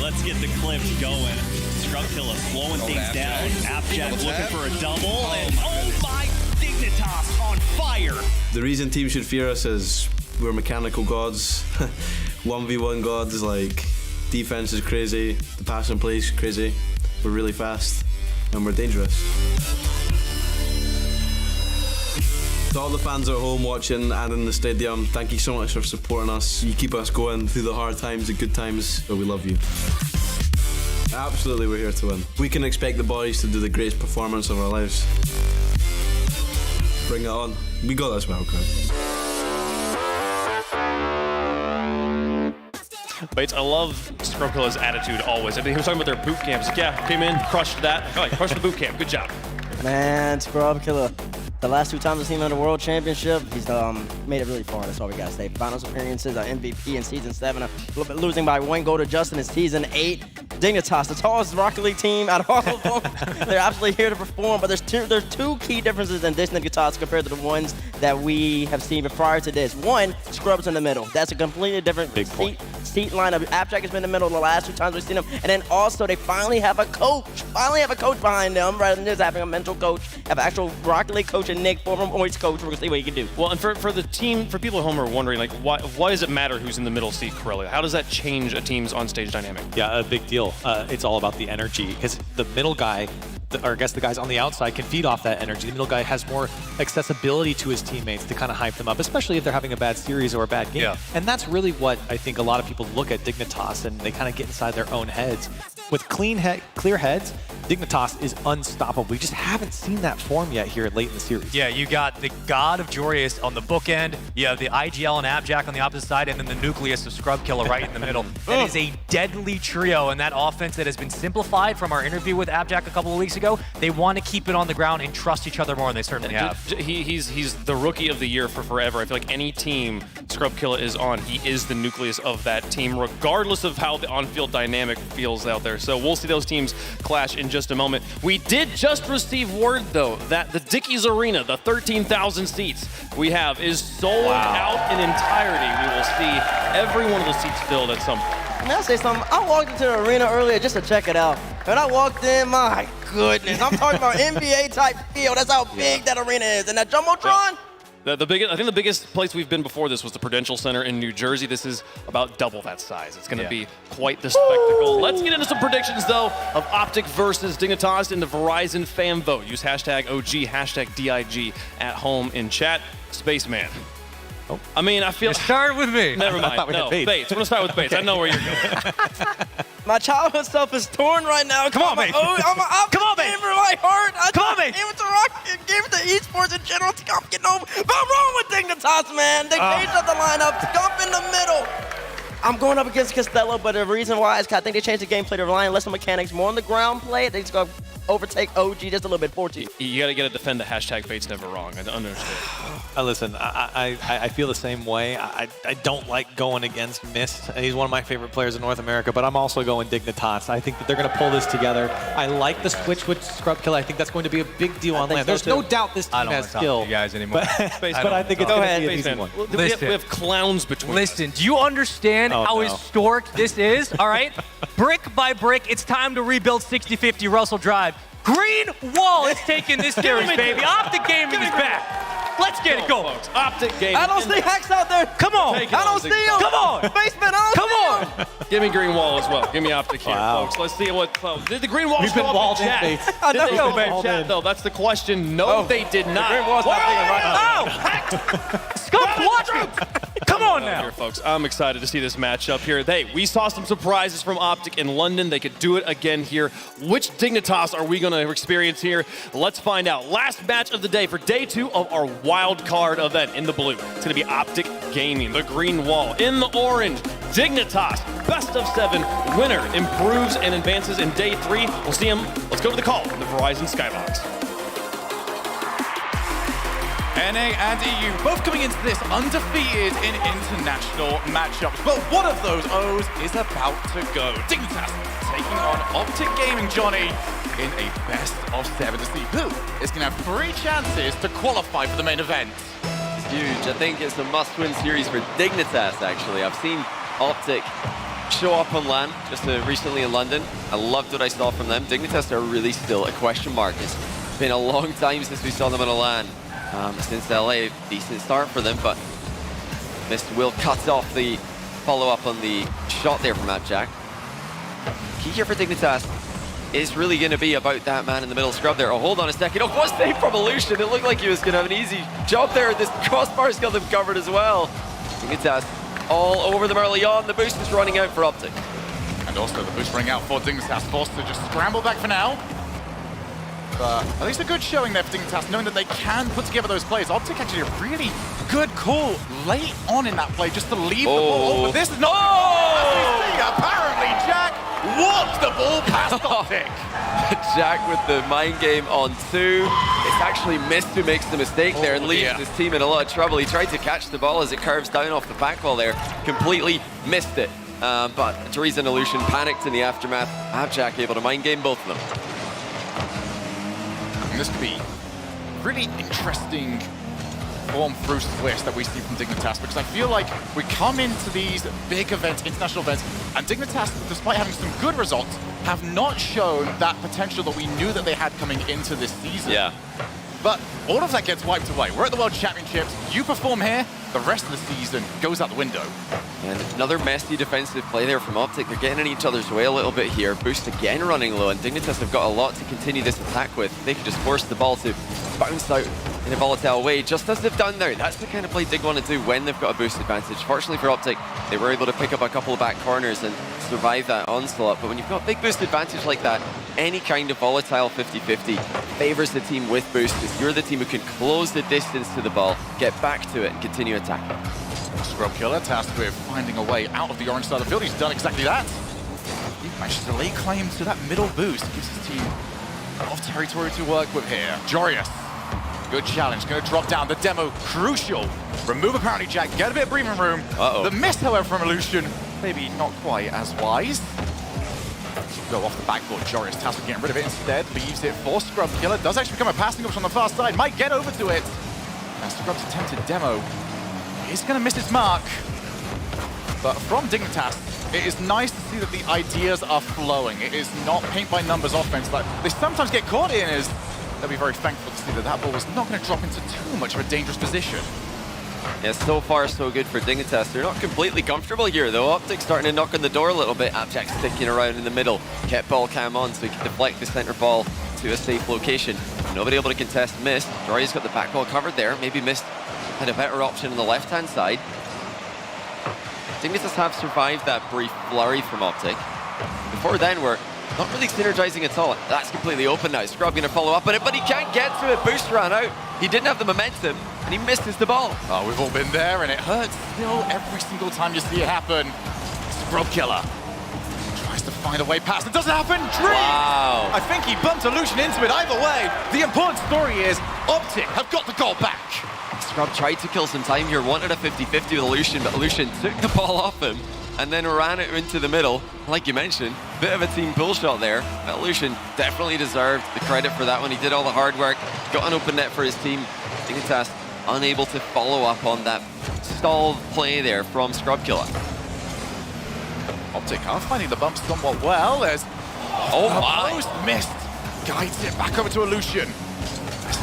Speaker 3: Let's get the clips going. Scrubkilla slowing things down. Appjack looking for a double, and oh my, Dignitas on fire.
Speaker 23: The reason teams should fear us is we're mechanical gods. 1v1 gods, defense is crazy, the passing play is crazy, we're really fast, and we're dangerous. To all the fans at home watching and in the stadium, thank you so much for supporting us. You keep us going through the hard times, the good times, but we love you. Absolutely, we're here to win. We can expect the boys to do the greatest performance of our lives. Bring it on. We got this wildcard.
Speaker 1: Bates, I love Scrubkilla's attitude always. I mean, he was talking about their boot camps. Came in, crushed that. Crushed the boot camp. Good job.
Speaker 4: Man, Scrubkilla, the last 2 times I've seen him in the World Championship, he's made it really far. That's all we gotta say. Finals appearances, MVP in Season 7, losing by 1 goal to Justin in Season 8. Dignitas, the tallest Rocket League team out of all of them. They're absolutely here to perform, but there's two key differences in this Dignitas compared to the ones that we have seen prior to this. One, Scrub's in the middle. That's a completely different seat lineup. Appjack has been in the middle the last 2 times we've seen him. And then also, they finally have a coach. Behind them, rather than just having a mental coach. Have an actual Rocket League coach and Nick, former Moist coach. We're going to see what he can do.
Speaker 1: Well, and for the team, for people at home who are wondering, why does it matter who's in the middle seat, Corellia? How does that change a team's on-stage dynamic?
Speaker 11: Yeah, a big deal. It's all about the energy, because the middle guy, or I guess the guys on the outside, can feed off that energy. The middle guy has more accessibility to his teammates to kind of hype them up, especially if they're having a bad series or a bad game. Yeah. And that's really what I think a lot of people look at Dignitas and they kind of get inside their own heads. with clear heads, Dignitas is unstoppable. We just haven't seen that form yet here late in the series.
Speaker 21: Yeah, you got the God of Joreus on the bookend, you have the IGL and Abjack on the opposite side, and then the nucleus of Scrub Killer right in the middle. That is a deadly trio, and that offense that has been simplified from our interview with Abjack a couple of weeks ago, they want to keep it on the ground and trust each other more, and they certainly have.
Speaker 1: He's the rookie of the year for forever. I feel like any team Scrub Killer is on, he is the nucleus of that team, regardless of how the on-field dynamic feels out there. So we'll see those teams clash in just a moment. We did just receive word, though, that the Dickies Arena, the 13,000 seats we have, is sold out in entirety. We will see every one of the seats filled at some point.
Speaker 4: May I say something? I walked into the arena earlier just to check it out. When I walked in, my goodness, I'm talking about NBA-type field. That's how big that arena is. And that Jumbotron?
Speaker 1: I think the biggest place we've been before this was the Prudential Center in New Jersey. This is about double that size. It's going to be quite the spectacle. Let's get into some predictions, though, of Optic versus Dignitas in the Verizon fan vote. Use hashtag OG, hashtag DIG at home in chat. Spaceman. Oh. I mean, I feel...
Speaker 21: Start with me.
Speaker 1: Never mind. No, Bates. We're going to start with Bates. I know where you're going.
Speaker 4: My childhood self is torn right now.
Speaker 21: Come on, Bates.
Speaker 4: I'm an Optic gamer in my heart.
Speaker 21: Come on, Bates.
Speaker 4: Gave it to Rocket, gave it to Esports in general. I'm getting over. But I'm wrong with Dignitas, man. They changed up the lineup. Scump in the middle. I'm going up against Costello, but the reason why is I think they changed the gameplay to rely on less on mechanics, more on the ground play. They just go overtake OG just a little bit 14.
Speaker 1: You got to defend the hashtag Bates never wrong. I understand.
Speaker 11: Listen, I feel the same way. I don't like going against Mist. He's one of my favorite players in North America, but I'm also going Dignitas. I think that they're going to pull this together. I like the switch with Scrub Killer. I think that's going to be a big deal on land. There's no doubt this team has skill.
Speaker 21: You guys anymore.
Speaker 11: But I think it's going to be an easy one.
Speaker 1: We have clowns between us.
Speaker 21: Listen, do you understand how historic this is? All right? Brick by brick, it's time to rebuild 6050 Russell Drive. Green Wall is taking this series, baby. Optic Gaming is back. Let's get it going.
Speaker 1: Folks. Optic Gaming.
Speaker 4: I don't see Hacks out there.
Speaker 21: Come on.
Speaker 4: I don't see him.
Speaker 21: Come on.
Speaker 4: Basement, I don't see him.
Speaker 1: Give me Green Wall as well. Give me Optic here, folks. Let's see what... did the Green Wall show up in chat? Did they show up in chat, though? That's the question. No, they did not.
Speaker 4: Green Wall's not thinking right now.
Speaker 21: Scump, watch it. Come on now.
Speaker 1: Here, folks. I'm excited to see this matchup here. Hey, we saw some surprises from Optic in London. They could do it again here. Which Dignitas are we going to experience here? Let's find out. Last match of the day for day 2 of our Wildcard event in the blue. It's going to be Optic Gaming, the Green Wall. In the orange, Dignitas, best of 7. Winner improves and advances in day 3. We'll see him. Let's go to the call in the Verizon Skybox.
Speaker 7: NA and EU both coming into this undefeated in international matchups. But one of those O's is about to go. Dignitas taking on Optic Gaming, Johnny, in a best of 7 to see who is going to have 3 chances to qualify for the main event.
Speaker 10: It's huge. I think it's a must-win series for Dignitas, actually. I've seen Optic show up on LAN just recently in London. I loved what I saw from them. Dignitas are really still a question mark. It's been a long time since we saw them on a LAN. Since LA, decent start for them, but Mist will cut off the follow-up on the shot there from Abjack. Key here for Dignitas is really going to be about that man in the middle scrub there. Oh, hold on a second. Oh, what save from Illusion? It looked like he was going to have an easy job there. This crossbar's got them covered as well. Dignitas all over them early on. The boost is running out for Optic.
Speaker 7: And also the boost running out for Dignitas. Forced to just scramble back for now. At least a good showing there for Dignitas, knowing that they can put together those plays. Optic actually a really good call late on in that play just to leave the ball. But this is not... apparently Jack walked the ball past Optic.
Speaker 10: Jack with the mind game on 2. It's actually Mist who makes the mistake there and leaves his team in a lot of trouble. He tried to catch the ball as it curves down off the back wall there. Completely missed it. But Teresa and Illusion panicked in the aftermath. Abjack able to mind game both of them.
Speaker 7: This could be really interesting form through twist that we see from Dignitas, because I feel like we come into these big events, international events, and Dignitas, despite having some good results, have not shown that potential that we knew that they had coming into this season.
Speaker 10: Yeah.
Speaker 7: But all of that gets wiped away. We're at the World Championships. You perform here, the rest of the season goes out the window.
Speaker 10: And another messy defensive play there from Optic. They're getting in each other's way a little bit here. Boost again running low, and Dignitas have got a lot to continue this attack with. They could just force the ball to bounce out in a volatile way, just as they've done there. That's the kind of play Dig want to do when they've got a boost advantage. Fortunately for Optic, they were able to pick up a couple of back corners and survive that onslaught. But when you've got big boost advantage like that, any kind of volatile 50-50 favors the team with boost, because you're the team who can close the distance to the ball, get back to it, and continue attacking.
Speaker 7: Scrub Killer tasked with finding a way out of the orange side of the field. He's done exactly that. He managed to lay claim to that middle boost. Gives his team a lot of territory to work with here. Jorius, good challenge. Going to drop down. The demo, crucial. Remove a Parity Jack, get a bit of breathing room. The miss, however, from Illusion, maybe not quite as wise. Go off the backboard. Jorius tasked with getting rid of it instead. Leaves it for Scrub Killer. Does actually become a passing option on the far side. Might get over to it. And Scrub's attempted demo is going to miss its mark. But from Dignitas, it is nice to see that the ideas are flowing. It is not paint-by-numbers offense that they sometimes get caught in. Is they'll be very thankful to see that that ball is not going to drop into too much of a dangerous position.
Speaker 10: Yeah, so far so good for Dignitas. They're not completely comfortable here though. Optic starting to knock on the door a little bit. Abjack sticking around in the middle. Kept ball cam on so he can deflect the center ball to a safe location. Nobody able to contest Mist. Jori's got the back wall covered there. Maybe Mist had a better option on the left-hand side. Dignitas have survived that brief flurry from Optic. Before then, we're not really synergizing at all. That's completely open now. Scrub going to follow up on it, but he can't get to it. Boost ran out. He didn't have the momentum, and he misses the ball.
Speaker 7: Oh, we've all been there, and it hurts still every single time you see it happen. Scrub Killer tries to find a way past. It doesn't happen. Dream!
Speaker 10: Wow.
Speaker 7: I think he bumped Illusion into it. Either way, the important story is Optic have got the goal back.
Speaker 10: Scrub tried to kill some time here, wanted a 50-50 with Illusion, but Illusion took the ball off him and then ran it into the middle. Like you mentioned, bit of a team pull shot there. But Illusion definitely deserved the credit for that one. He did all the hard work, got an open net for his team. Dignitas unable to follow up on that stalled play there from Scrub Killer.
Speaker 7: Optic are finding the bump somewhat well. There's post missed. Guides it back over to Illusion.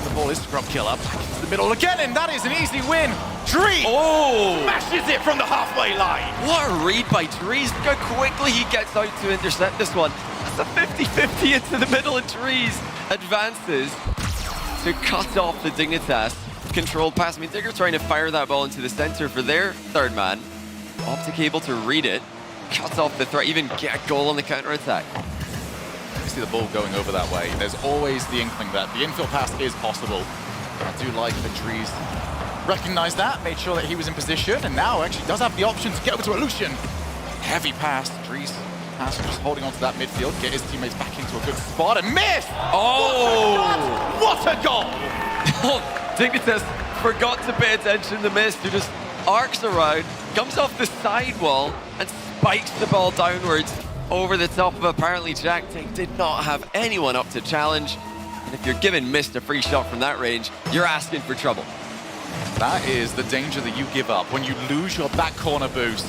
Speaker 7: The ball is Scrub Killer back into the middle again, and that is an easy win. Drees smashes it from the halfway line.
Speaker 10: What a read by Drees. Look how quickly he gets out to intercept this one. That's a 50-50 into the middle, and Drees advances to cut off the Dignitas controlled pass. I mean, Digger trying to fire that ball into the center for their third man. Optic able to read it, cuts off the threat, even get a goal on the counter-attack.
Speaker 7: See the ball going over that way. There's always the inkling that the infield pass is possible. I do like that Drees recognized that, made sure that he was in position, and now actually does have the option to get over to Illusion. Heavy pass. Drees pass just holding on to that midfield, get his teammates back into a good spot, and miss! What a goal!
Speaker 10: Dignitas forgot to pay attention to Mist, who just arcs around, comes off the sidewall, and spikes the ball downwards over the top of apparently Jack. They did not have anyone up to challenge. And if you're giving Mist a free shot from that range, you're asking for trouble.
Speaker 7: That is the danger that you give up when you lose your back corner boost.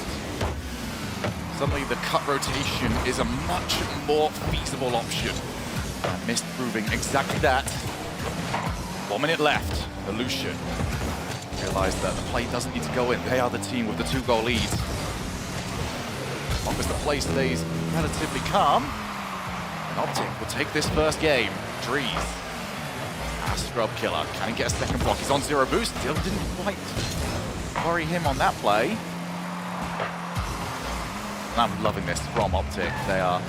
Speaker 7: Suddenly the cut rotation is a much more feasible option. And Mist proving exactly that. 1 minute left. Illusion realized that the play doesn't need to go in. They are the team with the 2-goal lead. As long as the play stays relatively calm, and Optic will take this first game. Drees. Scrub Killer. Can he get a second block? He's on 0 boost. Still didn't quite worry him on that play. And I'm loving this from Optic. They are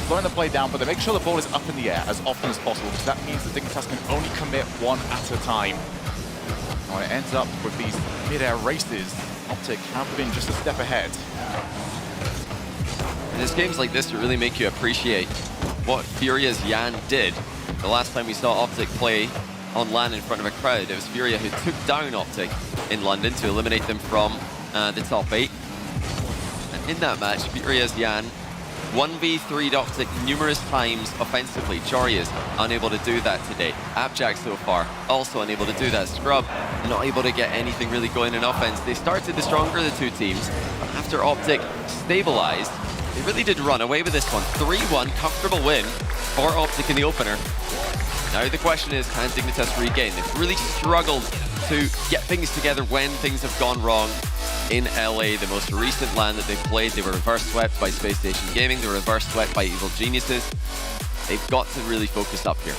Speaker 7: slowing the play down, but they make sure the ball is up in the air as often as possible, because that means that Dignitas can only commit one at a time. And when it ends up with these mid-air races, Optic have been just a step ahead.
Speaker 10: And it's games like this that really make you appreciate what Furia's Yan did. The last time we saw Optic play on LAN in front of a crowd, it was Furia who took down Optic in London to eliminate them from the top 8. And in that match, Furia's Yan 1v3'd Optic numerous times offensively. Chori is unable to do that today. Abjack so far, also unable to do that. Scrub, not able to get anything really going in offense. They started the stronger of the two teams, but after Optic stabilized, they really did run away with this one. 3-1, comfortable win for Optic in the opener. Now the question is, can Dignitas regain? They've really struggled to get things together when things have gone wrong in LA. The most recent LAN that they played, they were reverse swept by Space Station Gaming. They were reverse swept by Evil Geniuses. They've got to really focus up here.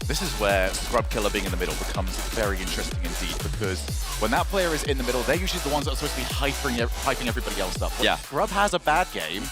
Speaker 7: This is where Scrub Killer being in the middle becomes very interesting indeed, because when that player is in the middle, they're usually the ones that are supposed to be hyping everybody else up. When Scrub has a bad game,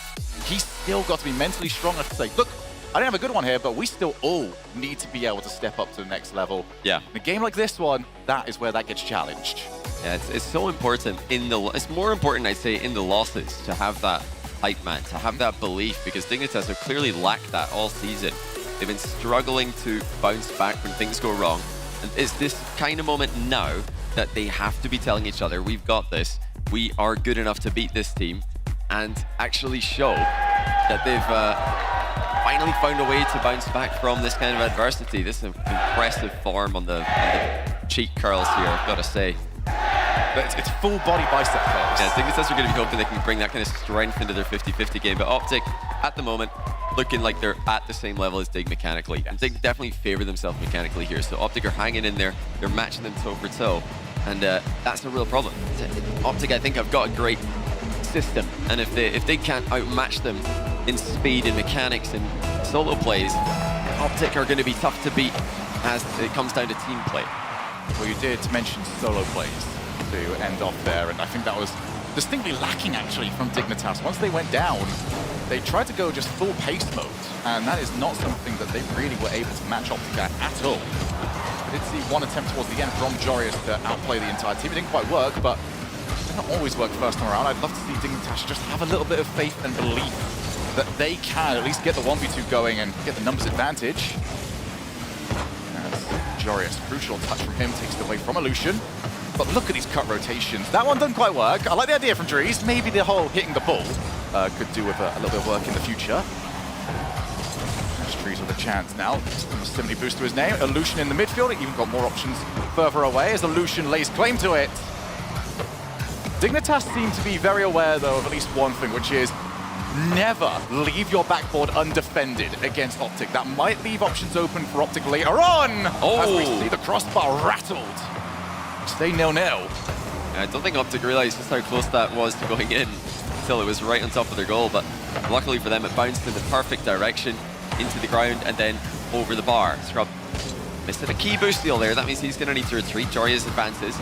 Speaker 7: he's still got to be mentally strong enough to say, look, I didn't have a good one here, but we still all need to be able to step up to the next level.
Speaker 10: Yeah.
Speaker 7: In a game like this one, that is where that gets challenged.
Speaker 10: Yeah, it's so important it's more important, I'd say, in the losses to have that hype man, to have that belief, because Dignitas have clearly lacked that all season. They've been struggling to bounce back when things go wrong. And it's this kind of moment now that they have to be telling each other, we've got this, we are good enough to beat this team, and actually show that they've finally found a way to bounce back from this kind of adversity. This is impressive form on the cheek curls here, I've got to say.
Speaker 7: But it's full body bicep curls.
Speaker 10: Yeah, Dignitas are going to be hoping they can bring that kind of strength into their 50-50 game. But Optic, at the moment, looking like they're at the same level as Dig mechanically. And Dig definitely favor themselves mechanically here. So Optic are hanging in there. They're matching them toe for toe. And that's a real problem. Optic, I think, have got a great system. And if they can't outmatch them in speed and mechanics and solo plays, Optic are going to be tough to beat as it comes down to team play.
Speaker 7: Well, you did mention solo plays to end off there, and I think that was distinctly lacking actually from Dignitas. Once they went down, they tried to go just full pace mode, and that is not something that they really were able to match Optic at all. I did see one attempt towards the end from Jorius to outplay the entire team. It didn't quite work, but it doesn't always work first time around. I'd love to see Dignitas just have a little bit of faith and belief that they can at least get the 1v2 going and get the numbers advantage. Jorius, crucial touch from him, takes it away from Illusion. But look at these cut rotations. That one doesn't quite work. I like the idea from Dries. Maybe the whole hitting the ball could do with a little bit of work in the future. There's Dries with a chance now. Almost 70 boost to his name. Illusion in the midfield. Even got more options further away as Illusion lays claim to it. Dignitas seem to be very aware, though, of at least one thing, which is never leave your backboard undefended against Optic. That might leave options open for Optic later on. As we see the crossbar rattled. Stay 0-0.
Speaker 10: I don't think Optic realized just how close that was to going in until it was right on top of their goal, but luckily for them, it bounced in the perfect direction into the ground and then over the bar. Scrub missed a key boost deal there. That means he's going to need to retreat. Jorius advances,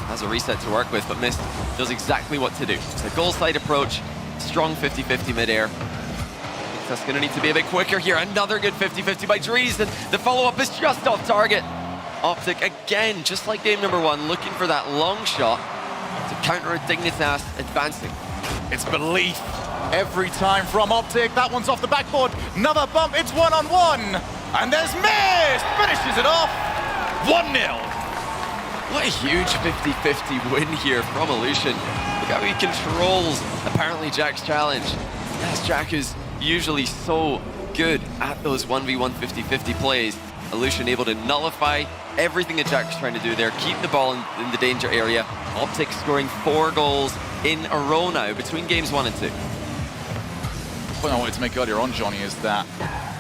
Speaker 10: has a reset to work with, but Mist knows exactly what to do. It's a goal side approach. Strong 50-50 mid-air. That's going to need to be a bit quicker here. Another good 50-50 by Dries, and the follow-up is just off target. Optic, again, just like game number one, looking for that long shot to counter a Dignitas advancing.
Speaker 7: It's belief every time from Optic. That one's off the backboard. Another bump, it's one-on-one. And there's Mist! Finishes it off. 1-0.
Speaker 10: What a huge 50-50 win here from Illusion. Look how he controls, apparently, Jack's challenge. Yes, Jack is usually so good at those 1v1 50-50 plays. Illusion able to nullify everything that Jack's trying to do there, keep the ball in the danger area. Optic scoring 4 goals in a row now between games 1 and 2.
Speaker 7: The point I wanted to make earlier on, Johnny, is that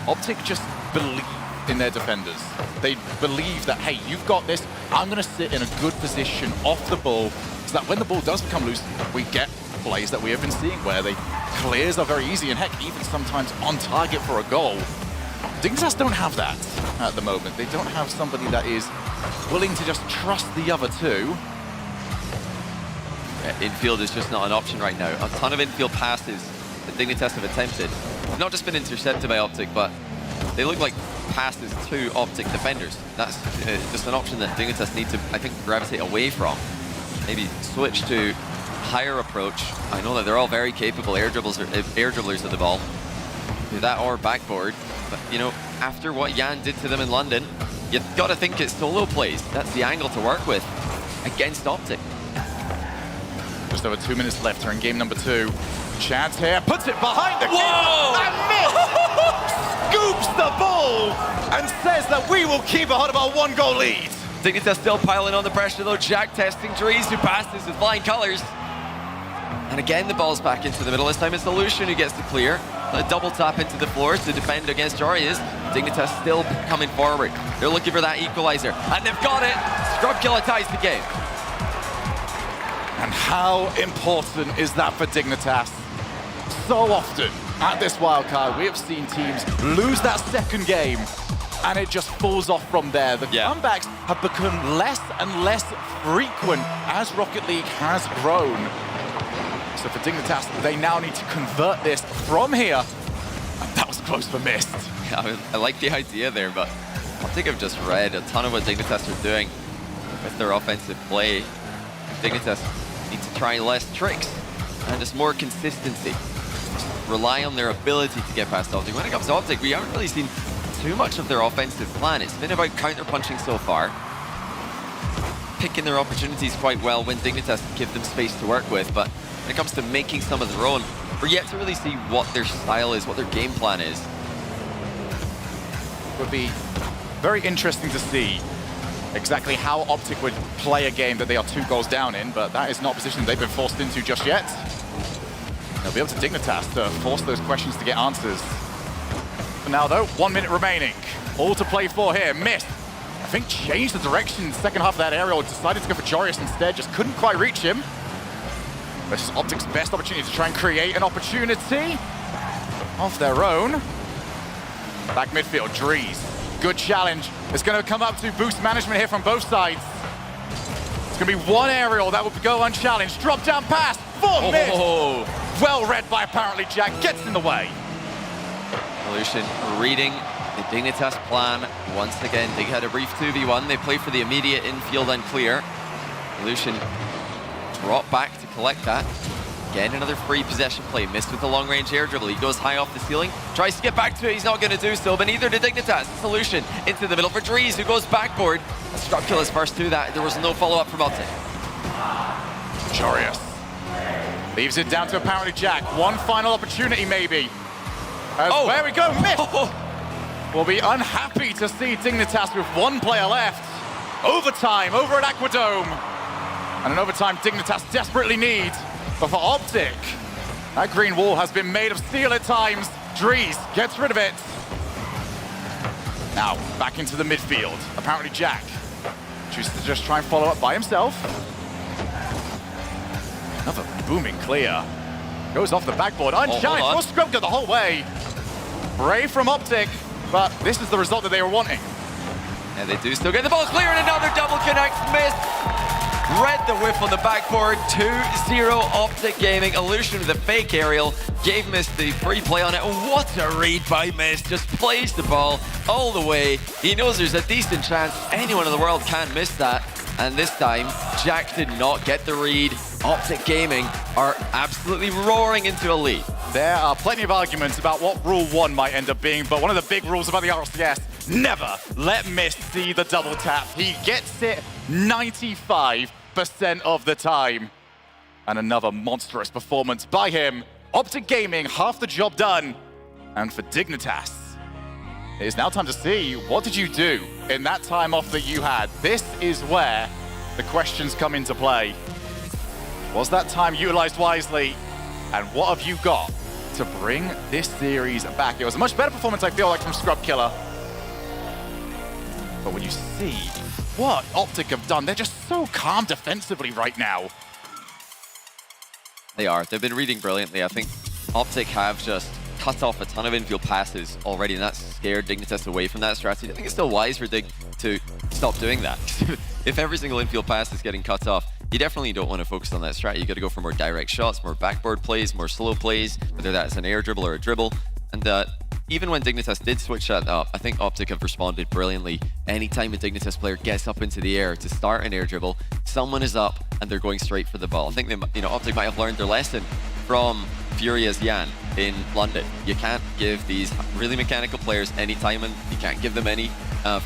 Speaker 7: Optic just believe in their defenders. They believe that, hey, you've got this. I'm going to sit in a good position off the ball so that when the ball does become loose, we get plays that we have been seeing where the clears are very easy and, heck, even sometimes on target for a goal. Dignitas don't have that at the moment. They don't have somebody that is willing to just trust the other two.
Speaker 10: Yeah, infield is just not an option right now. A ton of infield passes that Dignitas have attempted. They've not just been intercepted by Optic, but they look like passes to Optic defenders. That's just an option that Dignitas need to, I think, gravitate away from. Maybe switch to higher approach. I know that they're all very capable air dribblers of the ball. Do that or backboard. But, you know, after what Jan did to them in London, you've got to think it's solo plays. That's the angle to work with against Optic.
Speaker 7: Just over 2 minutes left here in game number 2. Chance here, puts it behind the
Speaker 10: Whoa!
Speaker 7: keeper, and Mist scoops the ball and says that we will keep ahead of our 1-goal lead.
Speaker 10: Dignitas still piling on the pressure though. Jack testing Dries, who passes with flying colors. And again, the ball's back into the middle. This time it's Illusion who gets the clear. A double tap into the floor to defend against Jorius. Dignitas still coming forward. They're looking for that equalizer, and they've got it. Scrub Killer ties the game.
Speaker 7: And how important is that for Dignitas? So often at this wildcard, we have seen teams lose that second game and it just falls off from there. The comebacks have become less and less frequent as Rocket League has grown. So for Dignitas, they now need to convert this from here. And that was close for Mist.
Speaker 10: Yeah, I like the idea there, but I think I've just read a ton of what Dignitas are doing with their offensive play. Dignitas need to try less tricks and just more consistency. Just rely on their ability to get past Optic. When it comes to Optic, we haven't really seen too much of their offensive plan. It's been about counter-punching so far, picking their opportunities quite well when Dignitas give them space to work with, but when it comes to making some of their own, we're yet to really see what their style is, what their game plan is.
Speaker 7: It would be very interesting to see exactly how Optic would play a game that they are 2 goals down in, but that is not a position they've been forced into just yet. They'll be up to Dignitas to force those questions to get answers. For now though, 1 minute remaining. All to play for here. Mist, I think, changed the direction in the second half of that aerial, decided to go for Jorius instead, just couldn't quite reach him. This is Optic's best opportunity to try and create an opportunity of their own. Back midfield, Drees. Good challenge. It's going to come up to boost management here from both sides. It's going to be one aerial that will go unchallenged. Drop down pass for Mist. Well read by apparently Jack. Gets in the way.
Speaker 10: Evolution reading the Dignitas plan once again. Dig had a brief 2v1. They play for the immediate infield and clear. Evolution drop back to collect that. Again, another free possession play. Missed with the long-range air dribble. He goes high off the ceiling, tries to get back to it. He's not going to do so, but neither did Dignitas. Solution into the middle for Drees, who goes backboard. A Scrub kill is first to that. There was no follow-up from Optic.
Speaker 7: Jorius leaves it down to apparently Jack. One final opportunity, maybe. There we go, Mist. We'll be unhappy to see Dignitas with 1 player left. Overtime over at Aquadome. And an overtime Dignitas desperately needs. But for Optic, that green wall has been made of steel at times. Drees gets rid of it. Now, back into the midfield. Apparently Jack chooses to just try and follow up by himself. Another booming clear. Goes off the backboard. Unchallenged. Will Scrub go the whole way. Brave from Optic, but this is the result that they were wanting.
Speaker 10: And they do still get the ball clear, and another double connect. Mist. Read the whiff on the backboard. 2-0 Optic Gaming. Illusion with a fake aerial. Gave Mist the free play on it. What a read by Mist. Just plays the ball all the way. He knows there's a decent chance anyone in the world can't miss that. And this time, Jack did not get the read. Optic Gaming are absolutely roaring into a lead.
Speaker 7: There are plenty of arguments about what Rule 1 might end up being, but one of the big rules about the RLCS, never let Mist see the double tap. He gets it 95% of the time. And another monstrous performance by him. Optic Gaming, half the job done. And for Dignitas, it is now time to see, what did you do in that time off that you had? This is where the questions come into play. Was that time utilized wisely? And what have you got to bring this series back? It was a much better performance, I feel like, from Scrub Killer. But when you see what Optic have done, they're just so calm defensively right now.
Speaker 10: They are. They've been reading brilliantly. I think Optic have just cut off a ton of infield passes already, and that's scared Dignitas away from that strategy. I think it's still wise for Dig to stop doing that. If every single infield pass is getting cut off, you definitely don't want to focus on that strat. You got to go for more direct shots, more backboard plays, more slow plays, whether that's an air dribble or a dribble. And even when Dignitas did switch that up, I think Optic have responded brilliantly. Anytime a Dignitas player gets up into the air to start an air dribble, someone is up and they're going straight for the ball. I think they, Optic might have learned their lesson from Furia's Yan in London. You can't give these really mechanical players any time, and you can't give them any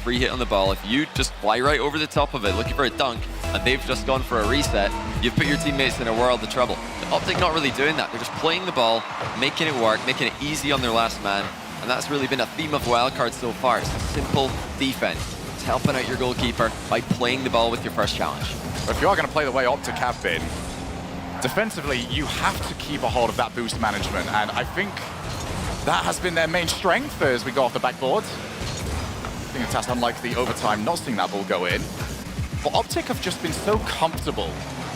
Speaker 10: free hit on the ball. If you just fly right over the top of it looking for a dunk, and they've just gone for a reset, you've put your teammates in a world of trouble. Optic not really doing that. They're just playing the ball, making it work, making it easy on their last man, and that's really been a theme of Wildcard so far. It's a simple defense. It's helping out your goalkeeper by playing the ball with your first challenge.
Speaker 7: But if you are going to play the way Optic have been, defensively, you have to keep a hold of that boost management, and I think that has been their main strength as we go off the backboard. I think it's unlike the overtime, not seeing that ball go in. But Optic have just been so comfortable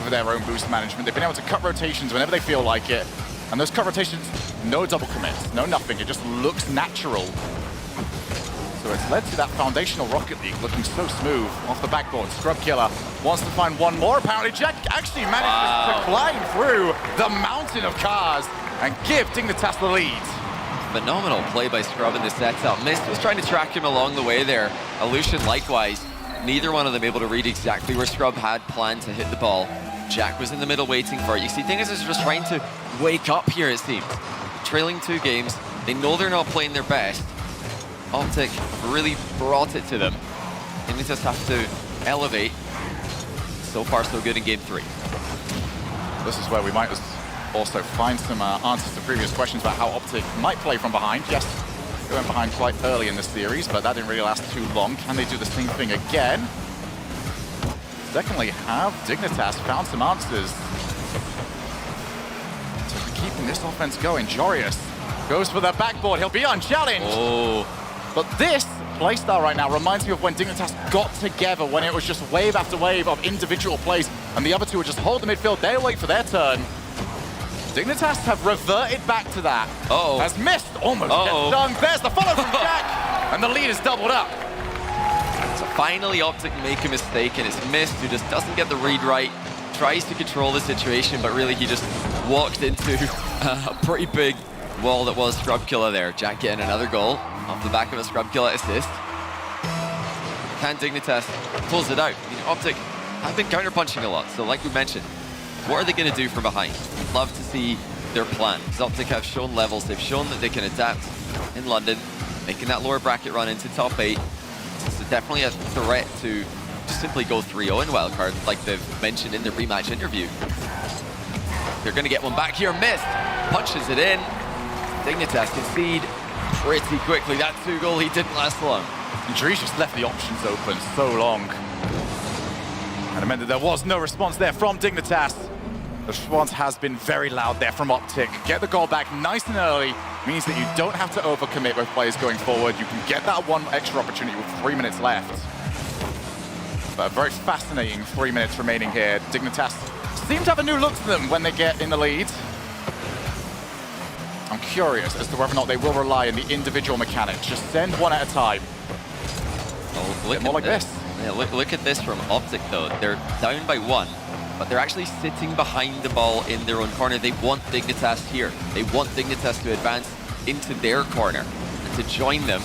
Speaker 7: with their own boost management. They've been able to cut rotations whenever they feel like it, and those cut rotations, no double commits, no nothing. It just looks natural. So it's led to that foundational Rocket League looking so smooth off the backboard. Scrub Killer wants to find one more. Apparently, Jack actually manages to climb through the mountain of cars and give Dignitas the lead.
Speaker 10: Phenomenal play by Scrub in the setup. Mist was trying to track him along the way there. Illusion likewise. Neither one of them able to read exactly where Scrub had planned to hit the ball. Jack was in the middle waiting for it. You see, Dignitas is just trying to wake up here, it seems. Trailing 2 games. They know they're not playing their best. Optic really brought it to them. Dignitas have to elevate. So far, so good in game 3.
Speaker 7: This is where we might also find some answers to previous questions about how Optic might play from behind. Yes, going behind quite early in this series, but that didn't really last too long. Can they do the same thing again? Secondly, have Dignitas found some answers to keeping this offense going? Jorius goes for the backboard. He'll be unchallenged.
Speaker 10: Oh.
Speaker 7: But this playstyle right now reminds me of when Dignitas got together, when it was just wave after wave of individual plays, and the other two would just hold the midfield. They'll wait for their turn. Dignitas have reverted back to that.
Speaker 10: Uh-oh.
Speaker 7: Has missed. Almost gets dunked. There's the follow from Jack, and the lead is doubled up.
Speaker 10: So finally Optic make a mistake, and it's Mist who just doesn't get the read right, tries to control the situation, but really he just walked into a pretty big wall that was Scrub Killer there. Jack getting another goal off the back of a Scrub Killer assist. Can Dignitas close it out? I mean, Optic have been counterpunching a lot, so like we mentioned, what are they going to do from behind? Love to see their plan. Optic have shown levels, they've shown that they can adapt in London, making that lower bracket run into top 8. So definitely a threat to just simply go 3-0 in Wildcard, like they've mentioned in the rematch interview. They're going to get one back here. Mist punches it in. Dignitas concede pretty quickly. That 2-goal, he didn't last long.
Speaker 7: Dries just left the options open so long. And it meant that there was no response there from Dignitas. The response has been very loud there from Optic. Get the goal back nice and early means that you don't have to overcommit with players going forward. You can get that one extra opportunity with 3 minutes left. But a very fascinating 3 minutes remaining here. Dignitas seem to have a new look to them when they get in the lead. I'm curious as to whether or not they will rely on the individual mechanics. Just send one at a time.
Speaker 10: Oh, look
Speaker 7: more like this.
Speaker 10: Yeah, look at this from Optic though. They're down by 1. But they're actually sitting behind the ball in their own corner. They want Dignitas here. They want Dignitas to advance into their corner and to join them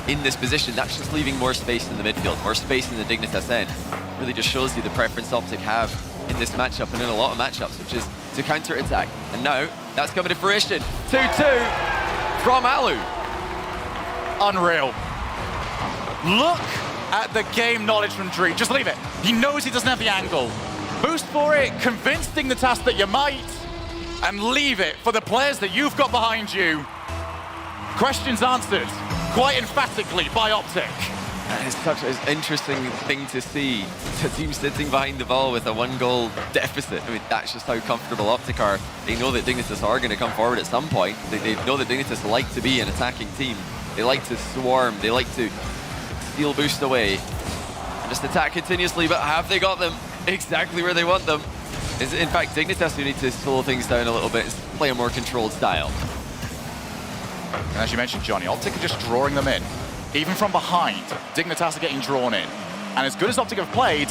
Speaker 10: in this position. That's just leaving more space in the midfield, more space in the Dignitas end. Really just shows you the preference Optic have in this matchup and in a lot of matchups, which is to counter-attack. And now, that's coming to fruition. 2-2 from Alu.
Speaker 7: Unreal. Look at the game knowledge from Dries. Just leave it. He knows he doesn't have the angle. Boost for it, convince Dignitas that you might, and leave it for the players that you've got behind you. Questions answered quite emphatically by Optic.
Speaker 10: That is such an interesting thing to see. The team sitting behind the ball with a 1-goal deficit. I mean, that's just how comfortable Optic are. They know that Dignitas are going to come forward at some point. They know that Dignitas like to be an attacking team. They like to swarm. They like to steal boost away and just attack continuously. But have they got them exactly where they want them? Is it, in fact, Dignitas who need to slow things down a little bit and play a more controlled style?
Speaker 7: And as you mentioned, Johnny, Optic are just drawing them in. Even from behind, Dignitas are getting drawn in. And as good as Optic have played,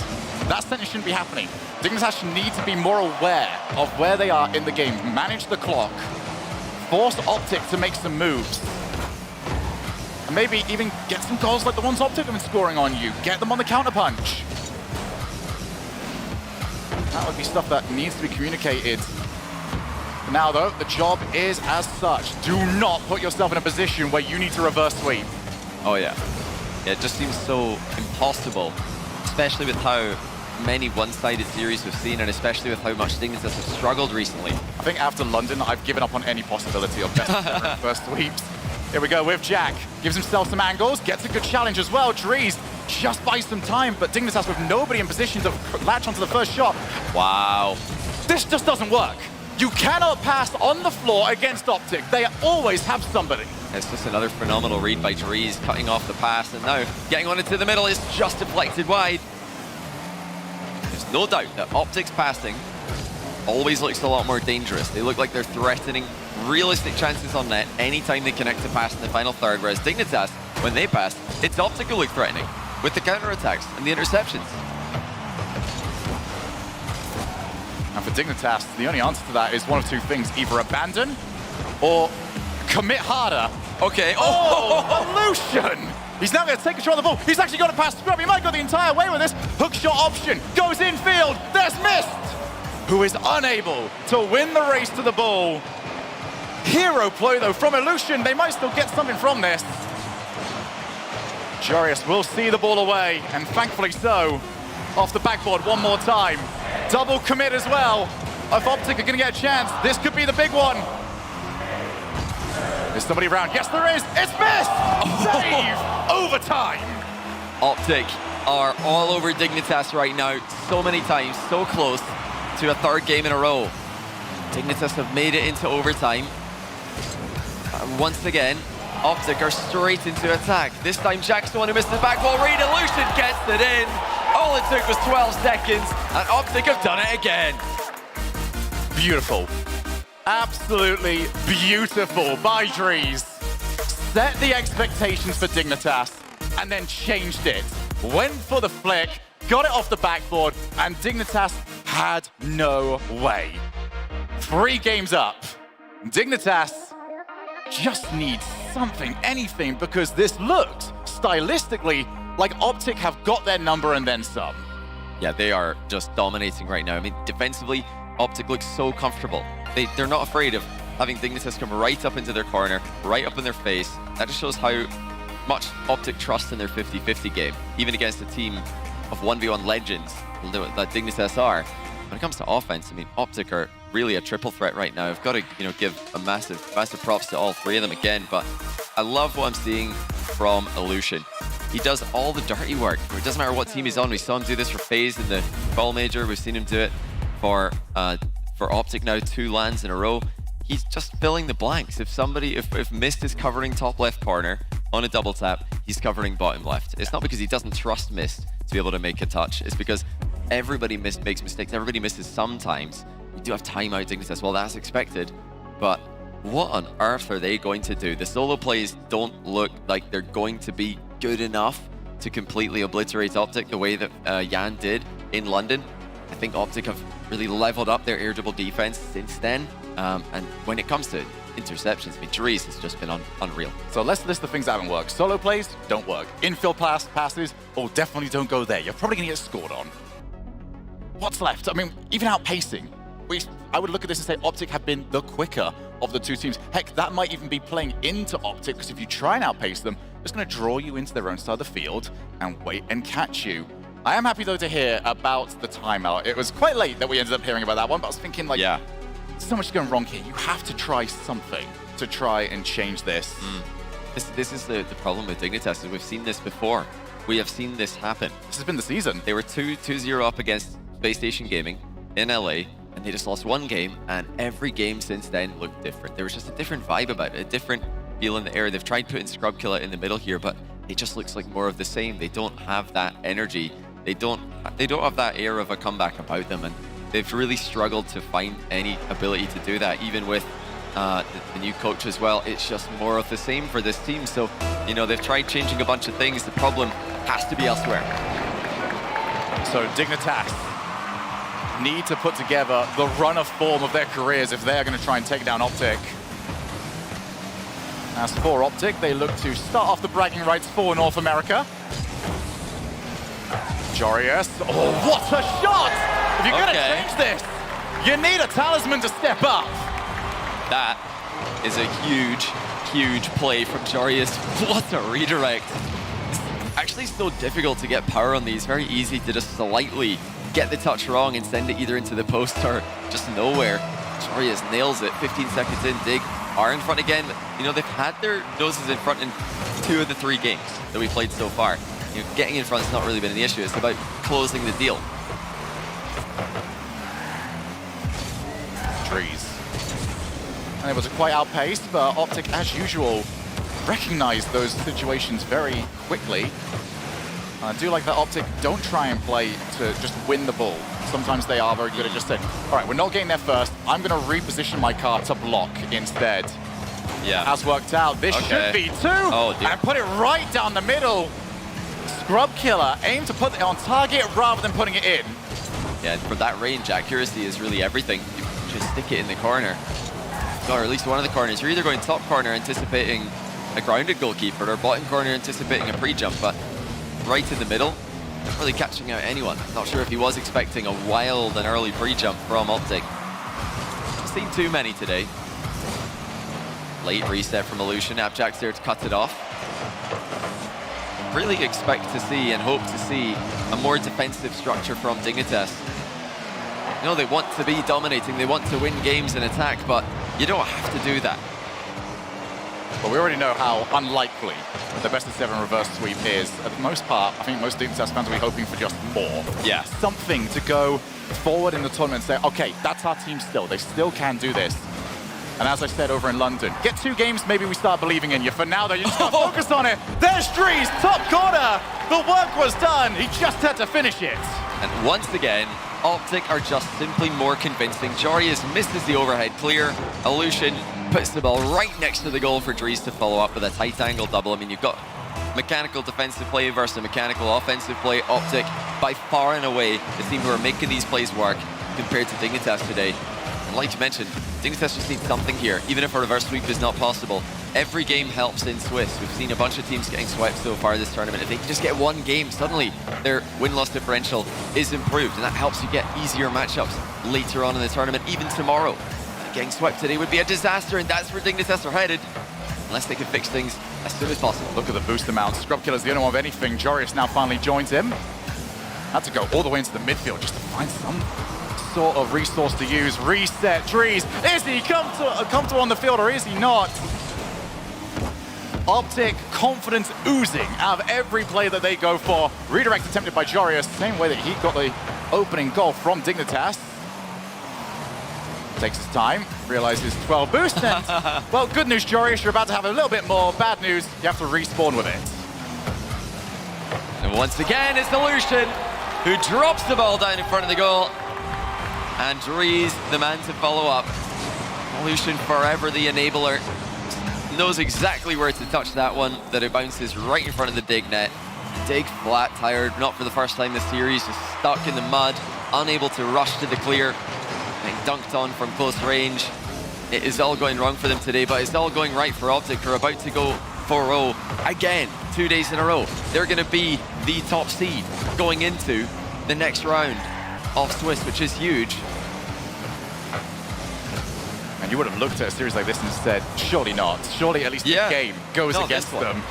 Speaker 7: that sentence shouldn't be happening. Dignitas need to be more aware of where they are in the game, manage the clock, force Optic to make some moves, and maybe even get some goals like the ones Optic have been scoring on you. Get them on the counterpunch. That would be stuff that needs to be communicated. Now, though, the job is as such. Do not put yourself in a position where you need to reverse sweep.
Speaker 10: Oh, yeah. It just seems so impossible, especially with how many one-sided series we've seen, and especially with how much Dignitas have struggled recently.
Speaker 7: I think after London, I've given up on any possibility of best first sweeps. Here we go with Jack. Gives himself some angles, gets a good challenge as well. Dries just buys some time, but Dignitas with nobody in position to latch onto the first shot.
Speaker 10: Wow.
Speaker 7: This just doesn't work. You cannot pass on the floor against Optic. They always have somebody.
Speaker 10: It's just another phenomenal read by Dries, cutting off the pass, and now getting on into the middle is just deflected wide. There's no doubt that Optic's passing always looks a lot more dangerous. They look like they're threatening realistic chances on net anytime they connect to pass in the final third, whereas Dignitas when they pass, it's Optic who look threatening with the counterattacks and the interceptions.
Speaker 7: And for Dignitas, the only answer to that is one of two things: either abandon or commit harder.
Speaker 10: Okay.
Speaker 7: Illusion! He's now going to take control of the ball. He's actually got to pass Scrub. He might go the entire way with this. Hook shot option goes infield. There's Mist, who is unable to win the race to the ball. Hero play, though, from Illusion. They might still get something from this. Jarius will see the ball away, and thankfully so. Off the backboard one more time. Double commit as well. If Optic are going to get a chance, this could be the big one. Is somebody around? Yes, there is. It's Mist! Save! Overtime!
Speaker 10: Optic are all over Dignitas right now, so many times, so close to a third game in a row. Dignitas have made it into overtime. Once again, Optic are straight into attack. This time, Jack's the one who missed the back wall read. Illusion gets it in. All it took was 12 seconds, and Optic have done it again.
Speaker 7: Beautiful. Absolutely beautiful by Dries. Set the expectations for Dignitas and then changed it. Went for the flick, got it off the backboard, and Dignitas had no way. 3 games up. Dignitas just needs something, anything, because this looked stylistically like Optic have got their number and then some.
Speaker 10: Yeah, they are just dominating right now. I mean, defensively, Optic looks so comfortable. They're not afraid of having Dignitas come right up into their corner, right up in their face. That just shows how much Optic trust in their 50-50 game, even against a team of 1v1 legends that Dignitas are. When it comes to offense, I mean, Optic are really a triple threat right now. I've got to, give a massive props to all 3 of them again, but I love what I'm seeing from Illusion. He does all the dirty work. It doesn't matter what team he's on. We saw him do this for FaZe in the Fall Major. We've seen him do it for Optic now 2 lands in a row. He's just filling the blanks. If Mist is covering top left corner on a double tap, he's covering bottom left. It's not because he doesn't trust Mist to be able to make a touch. It's because everybody makes mistakes. Everybody misses sometimes. We do have timeout Dignitas. Well, that's expected. But what on earth are they going to do? The solo plays don't look like they're going to be good enough to completely obliterate Optic the way that Jan did in London. I think Optic have really leveled up their air dribble defense since then. And when it comes to interceptions, I mean, Dries has just been unreal.
Speaker 7: So let's list the things that haven't worked. Solo plays don't work. Infield passes, definitely don't go there. You're probably going to get scored on. What's left? I mean, even outpacing. I would look at this and say Optic have been the quicker of the 2 teams. Heck, that might even be playing into Optic, because if you try and outpace them, it's going to draw you into their own side of the field and wait and catch you. I am happy, though, to hear about the timeout. It was quite late that we ended up hearing about that one, but I was thinking, like, yeah, so much going wrong here. You have to try something to try and change this.
Speaker 10: This is the problem with Dignitas, is we've seen this before. We have seen this happen.
Speaker 7: This has been the season.
Speaker 10: They were 2-0 up against Space Station Gaming in LA, and they just lost 1 game, and every game since then looked different. There was just a different vibe about it, a different feel in the air. They've tried putting Scrub Killer in the middle here, but it just looks like more of the same. They don't have that energy. They don't have that air of a comeback about them, and they've really struggled to find any ability to do that, even with the new coach as well. It's just more of the same for this team. So, they've tried changing a bunch of things. The problem has to be elsewhere.
Speaker 7: So Dignitas need to put together the run of form of their careers if they're going to try and take down Optic. As for Optic, they look to start off the bragging rights for North America. Jarius, what a shot! If you're going to change this, you need a talisman to step up.
Speaker 10: That is a huge play from Jarius. What a redirect. It's actually so difficult to get power on these. Very easy to just slightly get the touch wrong and send it either into the post or just nowhere. Jarius nails it. 15 seconds in, Dig are in front again. But, they've had their noses in front in 2 of the 3 games that we played so far. Getting in front has not really been an issue. It's about closing the deal.
Speaker 7: Trees. Unable to quite outpace, but Optic, as usual, recognize those situations very quickly. I do like that Optic don't try and play to just win the ball. Sometimes they are very good at just saying, all right, we're not getting there first. I'm going to reposition my car to block instead. has worked out. This should be 2.
Speaker 10: Oh, dear.
Speaker 7: And put it right down the middle. Scrub Killer aim to put it on target rather than putting it in.
Speaker 10: Yeah, for that range, accuracy is really everything. You just stick it in the corner. Or at least one of the corners. You're either going top corner anticipating a grounded goalkeeper or bottom corner anticipating a pre-jump, but right in the middle, not really catching out anyone. Not sure if he was expecting a wild and early pre-jump from Optic. Seen too many today. Late reset from Illusion. Abjack's there to cut it off. Really expect to see and hope to see a more defensive structure from Dignitas. You know, they want to be dominating, they want to win games and attack, but you don't have to do that.
Speaker 7: But we already know how unlikely the best of 7 reverse sweep is. For the most part, I think most Dignitas fans will be hoping for just more.
Speaker 10: Yeah.
Speaker 7: Something to go forward in the tournament and say, okay, that's our team still. They still can do this. And as I said over in London, get 2 games, maybe we start believing in you. For now, though, you just got to focus on it. There's Dries, top corner. The work was done. He just had to finish it.
Speaker 10: And once again, Optic are just simply more convincing. Jarius misses the overhead clear. Illusion puts the ball right next to the goal for Dries to follow up with a tight angle double. I mean, you've got mechanical defensive play versus mechanical offensive play. Optic, by far and away, the team who are making these plays work compared to Dignitas today. And like you mentioned, Dignitas just need something here, even if a reverse sweep is not possible. Every game helps in Swiss. We've seen a bunch of teams getting swept so far this tournament. If they can just get 1 game, suddenly their win-loss differential is improved, and that helps you get easier matchups later on in the tournament, even tomorrow. Getting swept today would be a disaster, and that's where Dignitas are headed, unless they can fix things as soon as possible.
Speaker 7: Look at the boost amount. Scrub Killer's the only one of anything. Jarius now finally joins him. Had to go all the way into the midfield just to find some sort of resource to use. Reset, Dries. Is he comfortable on the field, or is he not? Optic, confidence oozing out of every play that they go for. Redirect attempted by Jarius, same way that he got the opening goal from Dignitas. Takes his time, realizes 12 boost, and, well, good news, Jarius, you're about to have a little bit more. Bad news, you have to respawn with it.
Speaker 10: And once again, it's Illusion who drops the ball down in front of the goal. And Dries, the man to follow up. Illusion forever the enabler. Knows exactly where to touch that one, that it bounces right in front of the dig net. Dig flat, tired, not for the first time this series, just stuck in the mud, unable to rush to the clear, and dunked on from close range. It is all going wrong for them today, but it's all going right for Optic, who are about to go 4-0 again, 2 days in a row. They're going to be the top seed going into the next round of Swiss, which is huge.
Speaker 7: And you would have looked at a series like this and said, surely not. Surely at least the game goes against them.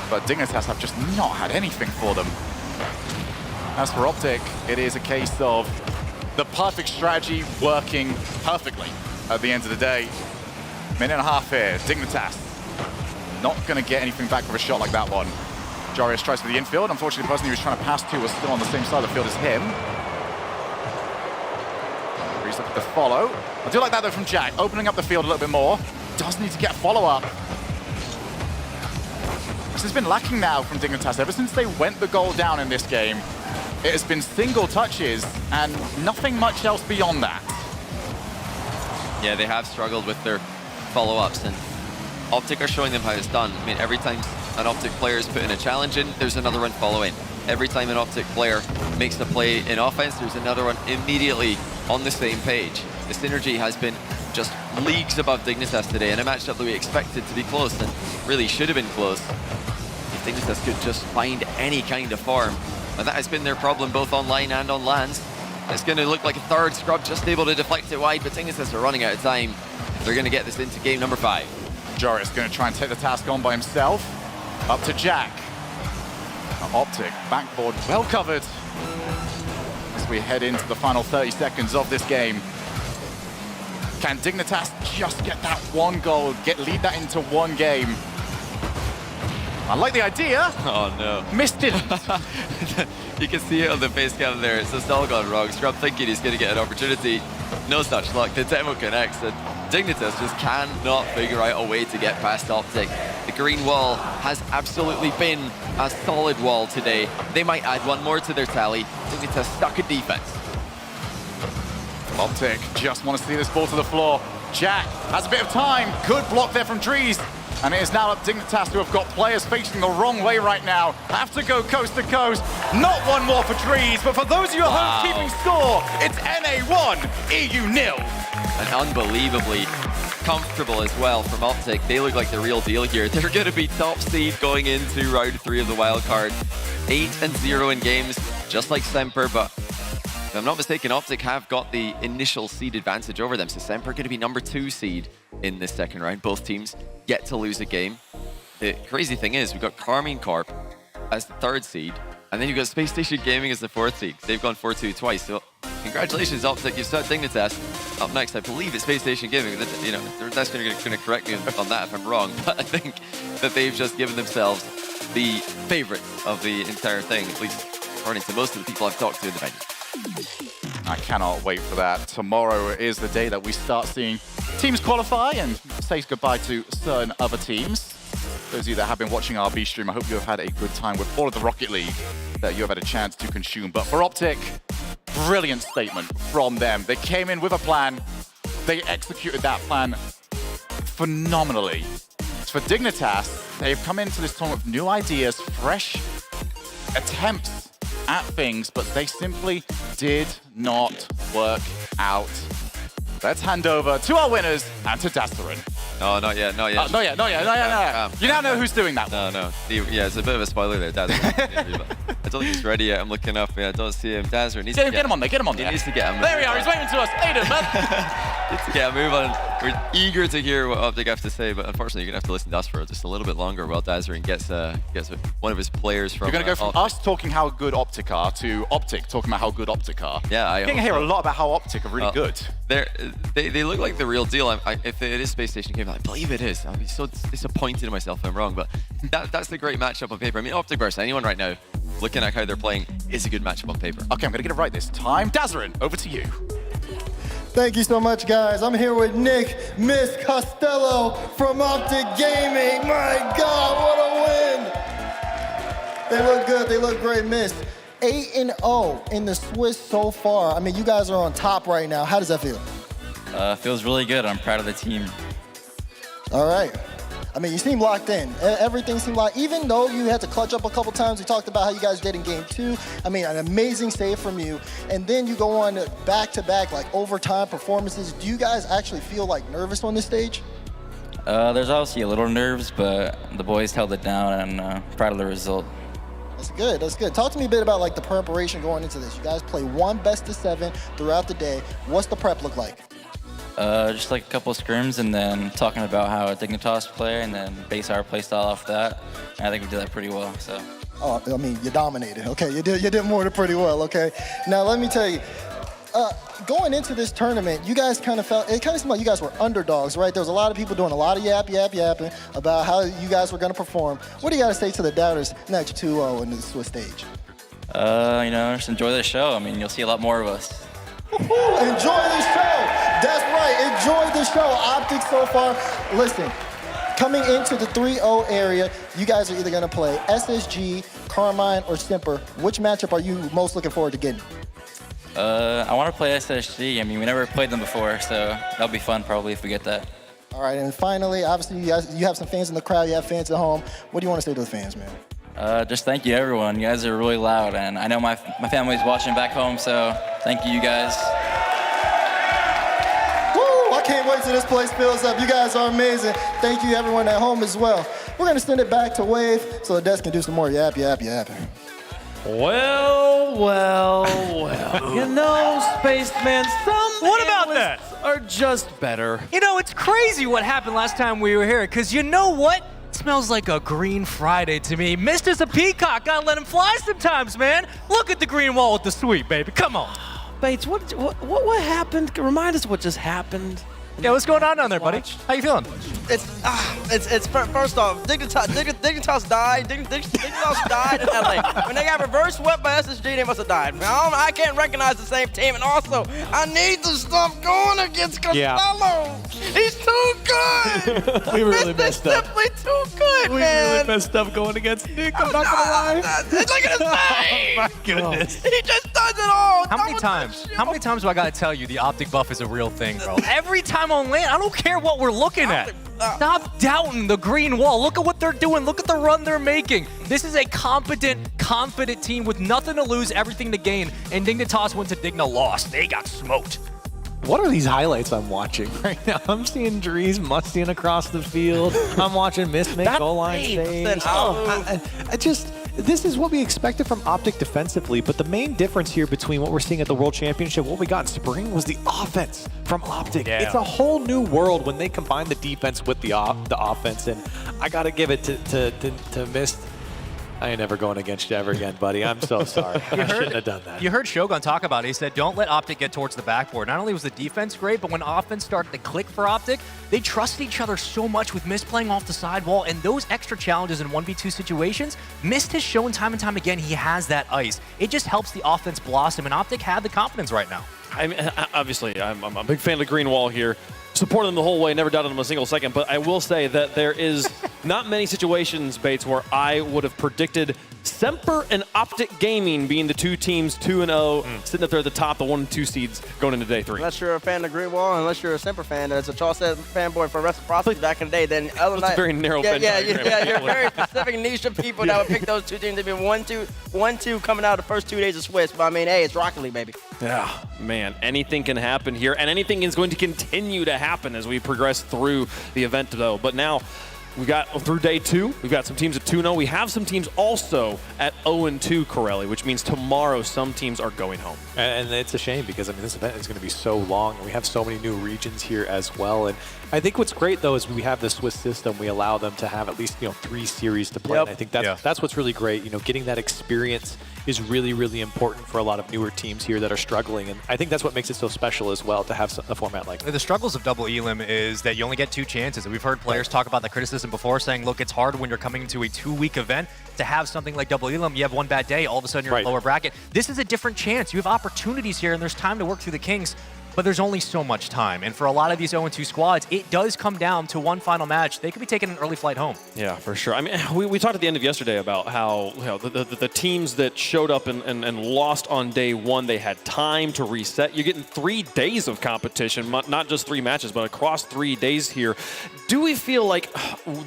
Speaker 7: But Dignitas have just not had anything for them. As for Optic, it is a case of the perfect strategy working perfectly at the end of the day. Minute and a half here, Dignitas not going to get anything back with a shot like that one. Jarius tries for the infield. Unfortunately, the person he was trying to pass to was still on the same side of the field as him. He's looking to follow. I do like that though from Jack, opening up the field a little bit more. Does need to get a follow-up. This has been lacking now from Dignitas. Ever since they went the goal down in this game, it has been single touches and nothing much else beyond that.
Speaker 10: Yeah, they have struggled with their follow-ups, and Optic are showing them how it's done. I mean, every time an Optic player is putting a challenge in, there's another one following. Every time an Optic player makes a play in offense, there's another one immediately on the same page. The synergy has been just leagues above Dignitas today, in a matchup that we expected to be close and really should have been close. If Dignitas could just find any kind of form, and that has been their problem both online and on lands. It's going to look like a third Scrub just able to deflect it wide, but Dignitas are running out of time. They're going to get this into game number 5.
Speaker 7: Jarius going to try and take the task on by himself. Up to Jack. Optic, backboard well covered as we head into the final 30 seconds of this game. Can Dignitas just get that one goal, lead that into one game? I like the idea.
Speaker 10: Oh no.
Speaker 7: Missed it.
Speaker 10: You can see it on the face cam there. It's just all gone wrong. Scrub thinking he's going to get an opportunity. No such luck. The demo connects, and Dignitas just cannot figure out a way to get past Optic. The green wall has absolutely been a solid wall today. They might add one more to their tally. Dignitas stuck in defense.
Speaker 7: Optic just want to see this ball to the floor. Jack has a bit of time. Good block there from Drees. And it is now up Dignitas, who have got players facing the wrong way right now. Have to go coast to coast. Not one more for Drees, but for those of you at home keeping score, it's NA1, EU 0.
Speaker 10: And unbelievably comfortable as well from Optic. They look like the real deal here. They're going to be top seed going into round 3 of the wildcard. 8-0 in games, just like Semper, but if I'm not mistaken, Optic have got the initial seed advantage over them. So Semper going to be number 2 seed in this second round. Both teams get to lose a game. The crazy thing is, we've got Carmine Corp as the 3rd seed, and then you've got Space Station Gaming as the 4th seed. They've gone 4-2 twice. So congratulations, Optic. You've started Dignitas. Up next, I believe it's Space Station Gaming. You know, that's going to correct me on that if I'm wrong. But I think that they've just given themselves the favorite of the entire thing, at least according to most of the people I've talked to in the venue.
Speaker 7: I cannot wait for that. Tomorrow is the day that we start seeing teams qualify and say goodbye to certain other teams. Those of you that have been watching our B stream, I hope you have had a good time with all of the Rocket League that you have had a chance to consume. But for Optic, brilliant statement from them. They came in with a plan. They executed that plan phenomenally. For Dignitas, they've come into this tournament with new ideas, fresh attempts at things, but they simply did not work out. Let's hand over to our winners and to Dazarin.
Speaker 10: No, not yet, not yet.
Speaker 7: Not yet. You now know who's doing that one.
Speaker 10: No. Yeah, it's a bit of a spoiler there, Dazarin. I don't think he's ready yet. I'm looking up. Yeah, I don't see him. Dazarin needs to
Speaker 7: get him on there. Get him on there.
Speaker 10: He needs to get him.
Speaker 7: There we are. He's waving to us. Hey, dude, man.
Speaker 10: Needs to get a move on. We're eager to hear what Optic have to say, but unfortunately, you're gonna have to listen to us for just a little bit longer while Dazarin gets one of his players from.
Speaker 7: You're gonna go from us talking how good Optic are to Optic talking about how good Optic are.
Speaker 10: Yeah,
Speaker 7: you're gonna hear a lot about how Optic are really good.
Speaker 10: They look like the real deal. If it is Space Station Game, I believe it is. I'll be so disappointed in myself if I'm wrong, but that's the great matchup on paper. I mean, Optic versus anyone right now, looking at how they're playing, is a good matchup on paper.
Speaker 7: Okay, I'm gonna get it right this time. Dazarin, over to you.
Speaker 8: Thank you so much, guys. I'm here with Nick, Miss Costello from Optic Gaming. My God, what a win! They look good. They look great, Miss. 8-0 in the Swiss so far. I mean, you guys are on top right now. How does that feel?
Speaker 6: Feels really good. I'm proud of the team.
Speaker 8: All right. I mean, you seem locked in. Everything seemed like, even though you had to clutch up a couple times, we talked about how you guys did in game 2. I mean, an amazing save from you. And then you go on back-to-back, like, overtime performances. Do you guys actually feel, like, nervous on this stage?
Speaker 6: There's obviously a little nerves, but the boys held it down, and proud of the result.
Speaker 8: That's good. That's good. Talk to me a bit about, like, the preparation going into this. You guys play one best-of-7 throughout the day. What's the prep look like?
Speaker 6: Just like a couple of scrims, and then talking about how a Dignitas play, and then base our play style off that. And I think we did that pretty well. So.
Speaker 8: Oh, I mean, you dominated. Okay, you did more than pretty well. Okay. Now let me tell you, going into this tournament, you guys kind of seemed like you guys were underdogs, right? There was a lot of people doing a lot of yapping about how you guys were going to perform. What do you got to say to the doubters next 2-0 in the Swiss stage?
Speaker 6: Just enjoy the show. I mean, you'll see a lot more of us.
Speaker 8: Enjoy the show. That's right. Enjoy the show. Optic so far. Listen, coming into the 3-0 area, you guys are either going to play SSG, Carmine, or Semper. Which matchup are you most looking forward to getting?
Speaker 6: I want to play SSG. I mean, we never played them before, so that'll be fun probably if we get that.
Speaker 8: All right, and finally, obviously, you have some fans in the crowd. You have fans at home. What do you want to say to the fans, man?
Speaker 6: Just thank you, everyone. You guys are really loud, and I know my family's watching back home, so thank you guys.
Speaker 8: Woo! I can't wait till this place fills up. You guys are amazing. Thank you, everyone at home as well. We're going to send it back to Wave so the desk can do some more yapping.
Speaker 20: Well. You know, Spaceman, some
Speaker 21: What about that?
Speaker 20: are just better.
Speaker 21: You know, it's crazy what happened last time we were here, because you know what? It smells like a green Friday to me. Missed as a peacock. Gotta let him fly sometimes, man. Look at the green wall with the sweep, baby. Come on.
Speaker 20: Bates, what happened? Remind us what just happened.
Speaker 21: Yeah, what's going on down there, buddy? How you feeling?
Speaker 4: It's first off, Dignitas died. Dignitas died in LA. When they got reverse swept by SSG, they must have died. I can't recognize the same team, and also, I need to stop going against Costello. Yeah. He's too good.
Speaker 20: We really messed up.
Speaker 4: Simply too good,
Speaker 20: we
Speaker 4: man.
Speaker 20: really messed up going against Nick. I'm not gonna lie.
Speaker 4: Look at his name.
Speaker 20: Oh my goodness.
Speaker 4: He just
Speaker 5: does it all.
Speaker 21: How many times do I gotta tell you the optic buff is a real thing, bro? Every time on lane, I don't care what we're looking at. Stop doubting the green wall. Look at what they're doing. Look at the run they're making. This is a competent, confident team with nothing to lose, everything to gain. And Dignitas went to Digna lost. They got smoked.
Speaker 11: What are these highlights I'm watching right now? I'm seeing Dries musting across the field. I'm watching Miss make goal line saves. I just, this is what we expected from Optic defensively, but the main difference here between what we're seeing at the World Championship, what we got in spring, was the offense from Optic.
Speaker 21: Yeah.
Speaker 11: It's a whole new world when they combine the defense with the offense, and I got to give it to Mist. I ain't never going against you ever again, buddy. I'm so sorry. I shouldn't have done that.
Speaker 21: You heard Shogun talk about it. He said, don't let Optic get towards the backboard. Not only was the defense great, but when offense started to click for Optic, they trusted each other so much with Mist playing off the sidewall, and those extra challenges in 1v2 situations, Mist has shown time and time again he has that ice. It just helps the offense blossom, and Optic had the confidence right now.
Speaker 1: I mean, obviously, I'm a big fan of the green wall here. Supported them the whole way, never doubted them a single second, but I will say that there is not many situations, Bates, where I would have predicted Semper and Optic Gaming being the two teams 2-0, sitting up there at the top, the 1 and 2 seeds going into day 3.
Speaker 4: Unless you're a fan of Green Wall, unless you're a Semper fan, as a Charles said, fanboy for reciprocity back in the day, then other than that,
Speaker 1: a very narrow
Speaker 4: you're
Speaker 1: diagram.
Speaker 4: a very specific niche of people that would pick those two teams to be 1-2 coming out of the first 2 days of Swiss. But I mean, hey, it's Rocket League, baby.
Speaker 1: Yeah, man, anything can happen here, and anything is going to continue to happen as we progress through the event, though. But now, we got through day 2. We've got some teams at 2-0. We have some teams also at 0-2, Corelli, which means tomorrow some teams are going home.
Speaker 11: And it's a shame because, I mean, this event is going to be so long. We have so many new regions here as well. And I think what's great, though, is we have the Swiss system. We allow them to have at least, 3 series to play.
Speaker 4: Yep.
Speaker 11: And I think that's what's really great. Getting that experience is really, really important for a lot of newer teams here that are struggling. And I think that's what makes it so special as well to have a format like that.
Speaker 21: The struggles of double elim is that you only get 2 chances. And we've heard players talk about the criticism before, saying, look, it's hard when you're coming into a 2-week event to have something like double elim. You have one bad day, all of a sudden you're in a lower bracket. This is a different chance. You have opportunities here, and there's time to work through the kinks. But there's only so much time. And for a lot of these 0-2 squads, it does come down to one final match. They could be taking an early flight home.
Speaker 1: Yeah, for sure. I mean, we talked at the end of yesterday about how the teams that showed up and lost on day 1, they had time to reset. You're getting 3 days of competition, not just 3 matches, but across 3 days here. Do we feel like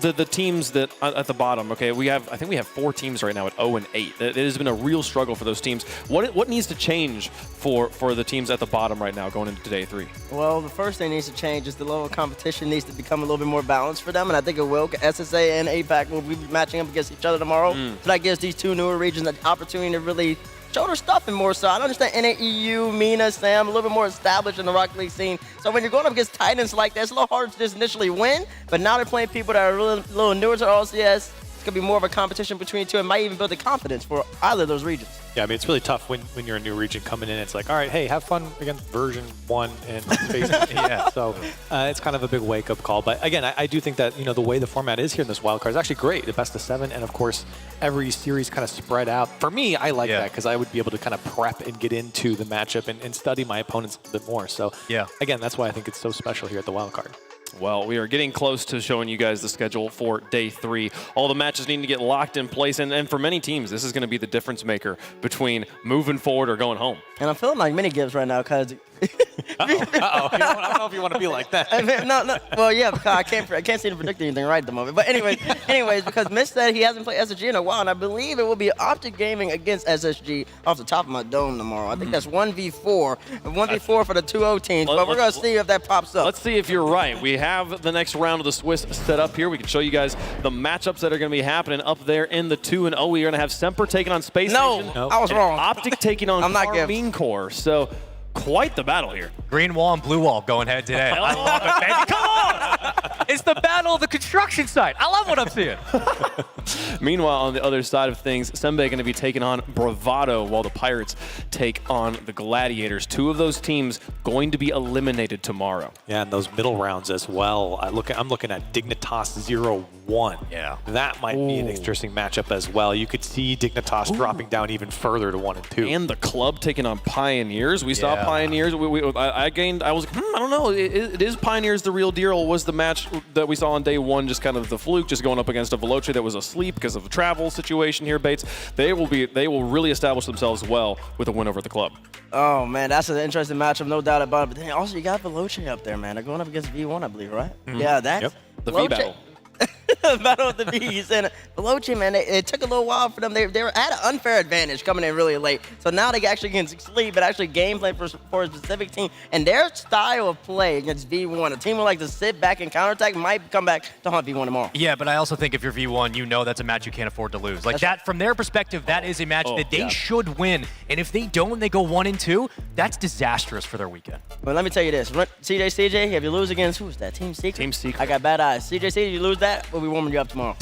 Speaker 1: the teams that at the bottom, okay, I think we have 4 teams right now at 0-8. It has been a real struggle for those teams. What needs to change for the teams at the bottom right now going into day 3?
Speaker 4: Well, the first thing needs to change is the level of competition needs to become a little bit more balanced for them, and I think it will. SSA and APAC will be matching up against each other tomorrow. So that gives these 2 newer regions the opportunity to really show their stuff and more so. I understand NAEU, Mina, Sam, a little bit more established in the Rocket League scene. So when you're going up against Titans like that, it's a little harder to just initially win, but now they're playing people that are a little newer to RLCS. It's going to be more of a competition between the 2 and might even build the confidence for either of those regions.
Speaker 11: Yeah, I mean, it's really tough when you're a new region coming in. It's like, all right, hey, have fun against version 1 and space. Yeah, so it's kind of a big wake-up call. But again, I do think that, the way the format is here in this wildcard is actually great. The best of 7, and of course, every series kind of spread out. For me, I like that because I would be able to kind of prep and get into the matchup and study my opponents a bit more. So again, that's why I think it's so special here at the wildcard.
Speaker 1: Well, we are getting close to showing you guys the schedule for day 3. All the matches need to get locked in place, and for many teams, this is going to be the difference maker between moving forward or going home.
Speaker 4: And I'm feeling like mini gives right now because.
Speaker 11: I don't know if you want to be like that.
Speaker 4: No. Well, yeah, because I can't seem to predict anything right at the moment. But anyways, because Mitch said he hasn't played SSG in a while, and I believe it will be Optic Gaming against SSG off the top of my dome tomorrow. I think that's 1v4 for the 2-0 teams. But we're going to see if that pops up.
Speaker 1: Let's see if you're right. We have the next round of the Swiss set up here. We can show you guys the matchups that are going to be happening up there in the 2-0. We are going to have Semper taking on Space Nation.
Speaker 4: I was wrong.
Speaker 1: Optic taking on Carmine Core. So quite the battle here.
Speaker 21: Green wall and blue wall going head to head. I love it, baby. Come on! It's the battle of the construction site. I love what I'm seeing.
Speaker 1: Meanwhile, on the other side of things, Sembe going to be taking on Bravado while the Pirates take on the Gladiators. 2 of those teams going to be eliminated tomorrow.
Speaker 11: Yeah, and those middle rounds as well. I'm looking at Dignitas 0-1.
Speaker 21: Yeah.
Speaker 11: That might be an interesting matchup as well. You could see Dignitas dropping down even further to 1 and 2.
Speaker 1: And the club taking on Pioneers. We saw Pioneers. I was like, I don't know. It is Pioneers the real deal? Was the match that we saw on day one, just kind of the fluke, just going up against a Veloce that was asleep because of the travel situation here, Bates. They will really establish themselves well with a win over the club.
Speaker 4: Oh, man, that's an interesting matchup, no doubt about it. But then also, you got Veloce up there, man. They're going up against V1, I believe, right? Yeah, that's
Speaker 1: the V battle.
Speaker 4: Battle of the V's. And Veloce, man, it took a little while for them. They were at an unfair advantage coming in really late. So now they actually can sleep, but actually gameplay for a specific team. And their style of play against V1, a team who like to sit back and counterattack, might come back to haunt V1 tomorrow.
Speaker 21: Yeah, but I also think if you're V1, you know that's a match you can't afford to lose. Like that, from their perspective, that is a match that they should win. And if they don't, they go 1-2, that's disastrous for their weekend.
Speaker 4: But let me tell you this. CJ, if you lose against, who's that? Team Secret?
Speaker 1: Team Secret.
Speaker 4: I got bad eyes. CJ, you lose that, we'll be warming you up tomorrow.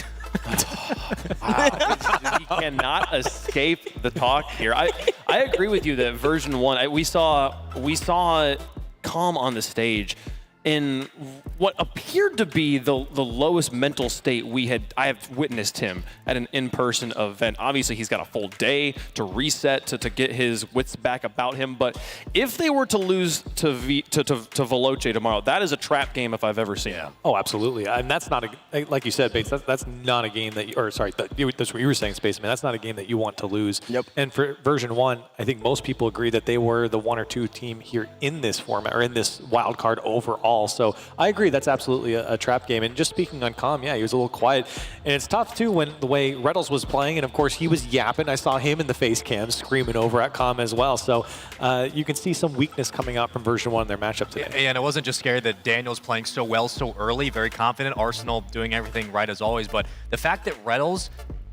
Speaker 1: He cannot escape the talk here. I agree with you that version 1, we saw Calm on the stage in what appeared to be the lowest mental state I have witnessed him at an in-person event. Obviously, he's got a full day to reset, to get his wits back about him. But if they were to lose to Veloce tomorrow, that is a trap game if I've ever seen it.
Speaker 11: Oh, absolutely. And that's not like you said, Bates. That's not a game that that's what you were saying, Spaceman. That's not a game that you want to lose.
Speaker 4: Yep.
Speaker 11: And for version 1, I think most people agree that they were the 1 or 2 team here in this format or in this wild card overall. So I agree that's absolutely a trap game. And just speaking on Calm, yeah, he was a little quiet. And it's tough, too, when the way Reddles was playing. And, of course, he was yapping. I saw him in the face cam screaming over at Calm as well. So you can see some weakness coming out from version 1 in their matchup today.
Speaker 21: Yeah, and it wasn't just scary that Daniel's playing so well so early, very confident. Arsenal doing everything right as always. But the fact that Reddles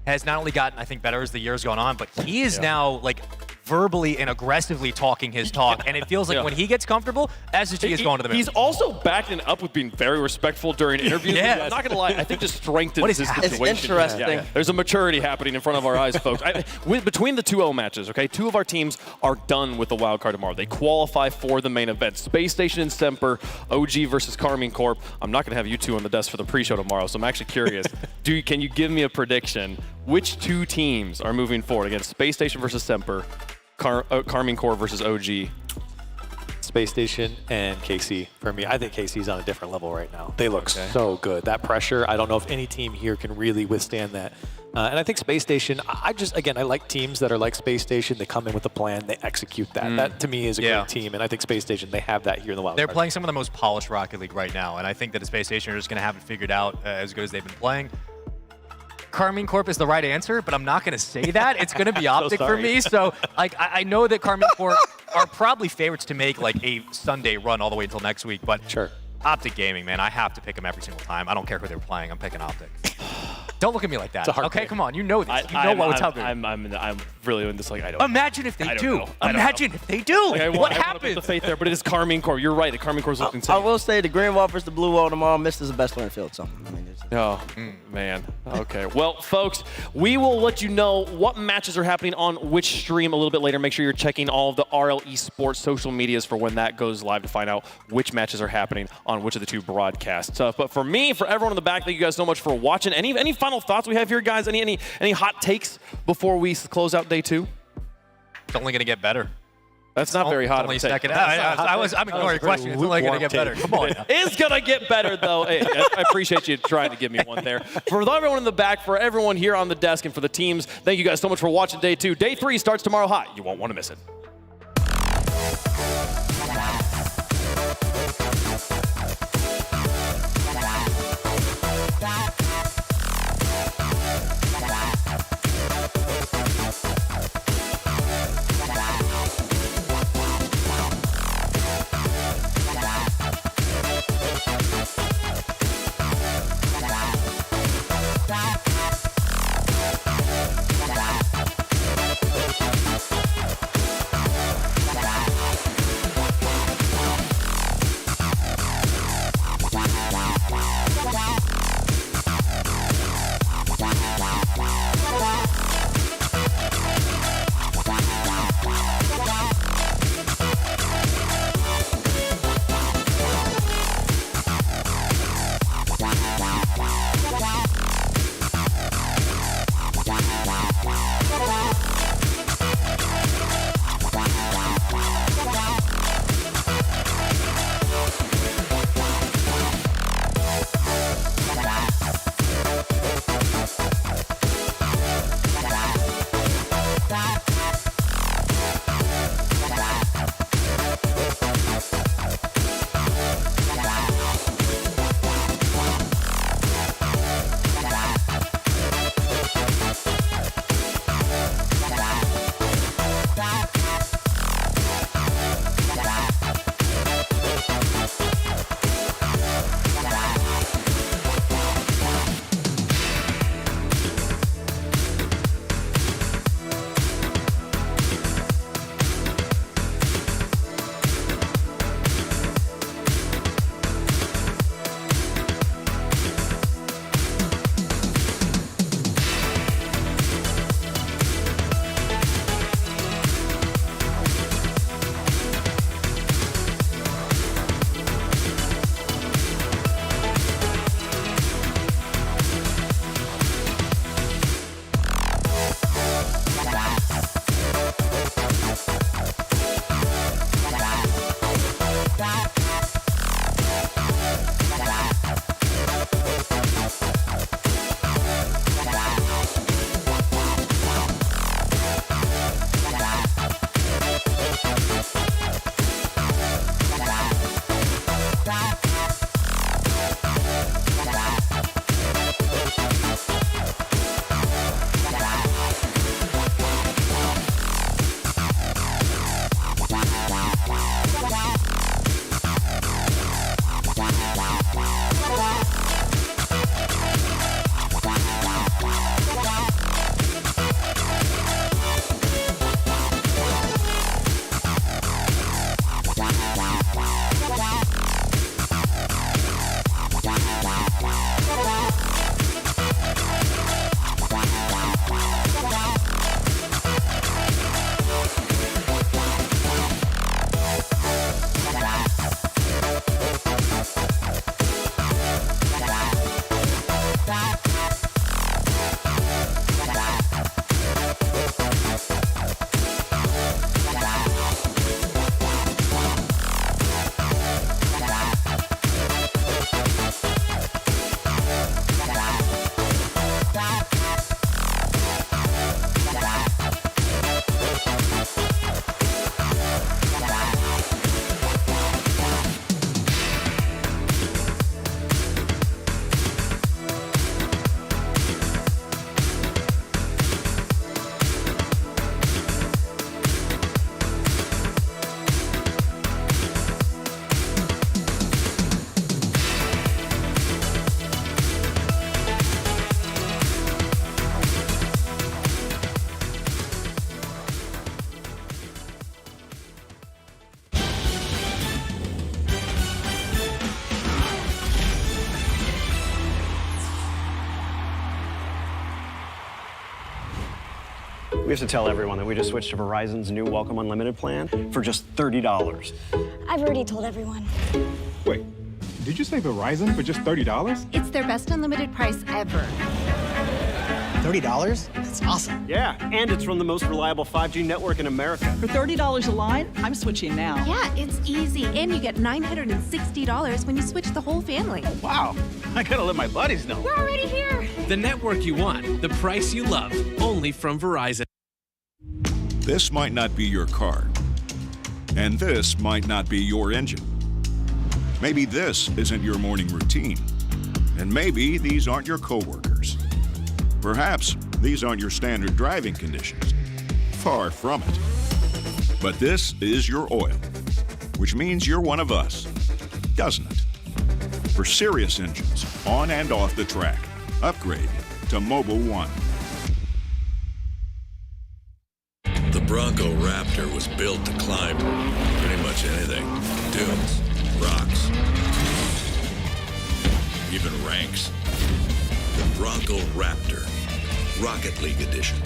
Speaker 21: has not only gotten, I think, better as the year's gone on, but he is now, like, verbally and aggressively talking his talk. And it feels like when he gets comfortable, SSG is going to the moon.
Speaker 1: He's also backing up with being very respectful during interviews.
Speaker 21: Yeah.
Speaker 1: I'm not going to lie, I think just strengthens this situation.
Speaker 4: It's interesting.
Speaker 1: Yeah. There's a maturity happening in front of our eyes, folks. Between the 2-0 matches, okay, 2 of our teams are done with the wild card tomorrow. They qualify for the main event. Space Station and Semper, OG versus Carmine Corp. I'm not going to have you two on the desk for the pre-show tomorrow, so I'm actually curious. Can you give me a prediction? Which 2 teams are moving forward against Space Station versus Semper, Carmine Corp versus OG?
Speaker 11: Space Station and KC for me. I think KC's on a different level right now. They look so good. That pressure, I don't know if any team here can really withstand that. And I think Space Station, I like teams that are like Space Station. They come in with a plan, they execute that. That, to me, is a great team. And I think Space Station, they have that here in the wild
Speaker 21: They're
Speaker 11: card.
Speaker 21: playing some of the most polished Rocket League right now. And I think that the Space Station are just going to have it figured out as good as they've been playing. Carmine Corp is the right answer, but I'm not going to say that. It's going to be Optic for me. So, like, I know that Carmine Corp are probably favorites to make, like, a Sunday run all the way until next week. But Optic Gaming, man, I have to pick them every single time. I don't care who they're playing. I'm picking Optic. Don't look at me like that. Okay, come on. You know this. You know what's out there.
Speaker 1: I'm really in this. Like, I don't.
Speaker 21: Imagine if they do. Imagine if they do.
Speaker 1: Like, what happens? The faith there, but it is Carmine Corp. You're right. The Carmine Corp is looking insane.
Speaker 4: I will say the green wall versus the blue wall tomorrow. Mist is the best player in the field. So, I mean,
Speaker 1: man. Okay. Well, folks, we will let you know what matches are happening on which stream a little bit later. Make sure you're checking all of the RL Esports social medias for when that goes live to find out which matches are happening on which of the 2 broadcasts. But for me, for everyone in the back, thank you guys so much for watching. Any final thoughts we have here, guys? Any hot takes before we close out day 2?
Speaker 21: It's only going to get better.
Speaker 1: That's not very hot.
Speaker 21: Only second. I'm ignoring your question. It's only going to get better. Come on.
Speaker 1: It's going to get better, though. Hey, I appreciate you trying to give me one there. For everyone in the back, for everyone here on the desk, and for the teams, thank you guys so much for watching day 2. Day 3 starts tomorrow hot. You won't want to miss it.
Speaker 13: We have to tell everyone that we just switched to Verizon's new Welcome Unlimited plan for just $30.
Speaker 15: I've already told everyone.
Speaker 22: Wait, did you say Verizon for just $30?
Speaker 14: It's their best unlimited price ever.
Speaker 13: $30? That's awesome. Yeah, and it's from the most reliable 5G network in America.
Speaker 16: For $30 a line, I'm switching now.
Speaker 14: Yeah, it's easy. And you get $960 when you switch the whole family.
Speaker 13: Wow, I gotta let my buddies know.
Speaker 14: We're already here.
Speaker 24: The network you want, the price you love, only from Verizon.
Speaker 18: This might not be your car. And this might not be your engine. Maybe this isn't your morning routine. And maybe these aren't your coworkers. Perhaps these aren't your standard driving conditions. Far from it. But this is your oil, which means you're one of us, doesn't it? For serious engines, on and off the track, upgrade to Mobil 1.
Speaker 19: The Bronco Raptor was built to climb pretty much anything. Dunes, rocks, even ranks. The Bronco Raptor, Rocket League Edition.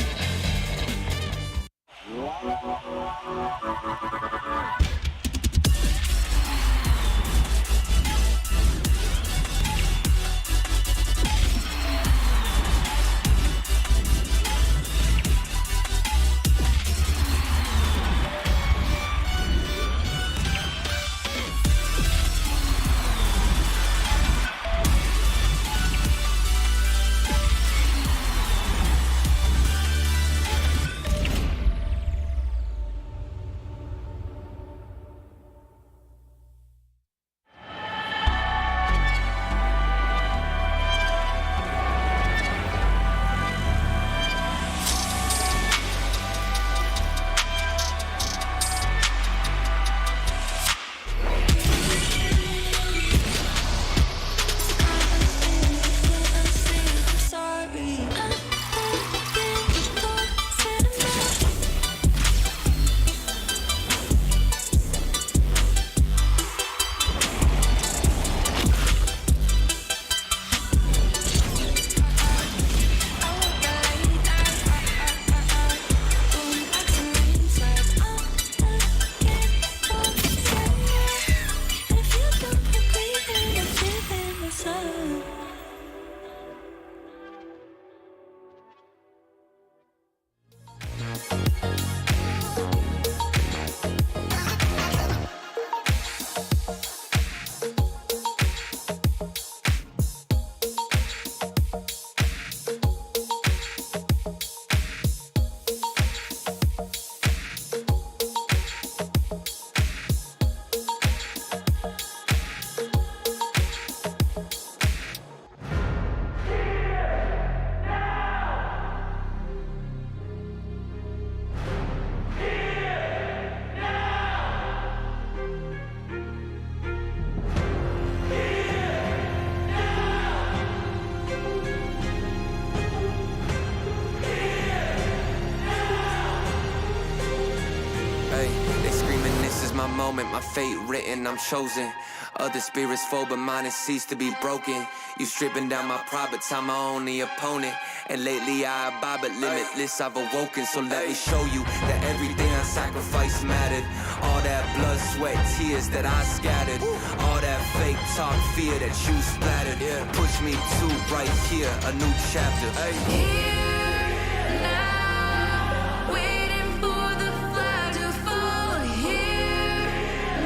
Speaker 2: moment, my fate written, I'm chosen. Other spirits fall, but mine has ceased to be broken. You stripping down my pride, but time my only opponent. And lately I abide, but limitless I've awoken. So let me show you that everything I sacrificed mattered. All that blood, sweat, tears that I scattered. All that fake talk, fear that you splattered. Push me to right here, a new chapter.
Speaker 9: Here, now, waiting for the flag to fall. Here,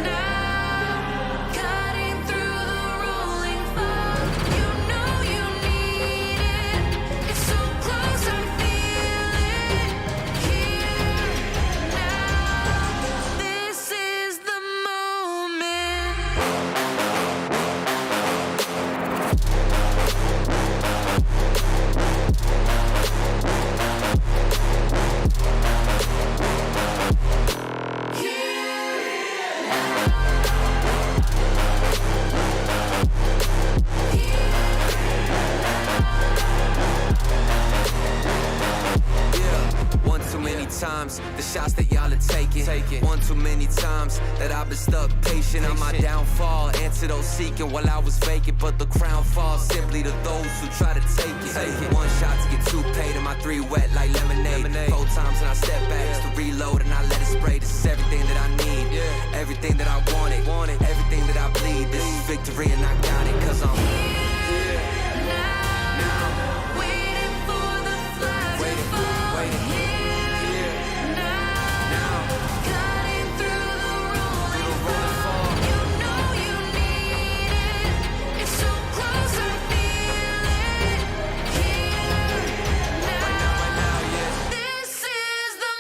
Speaker 9: now, cutting through the rolling fog. You know you need it. It's so close, I feel it. Here, now, this is the moment.
Speaker 2: One too many times, the shots that y'all are taking. One too many times that I've been stuck patient on my downfall. Antidote seeking while I was vacant, but the crown falls simply to those who try to take it. One shot to get two paid, and my three wet like lemonade. 4 times and I step back just to reload and I let it spray. This is everything that I need, everything that I wanted, everything that I bleed. This is victory and I got it, cause I'm here now,
Speaker 9: Waiting for the flag to fall. Here, now, cutting through the rolling fog. You know you need it. It's so close, I feel it. Here, now, this is the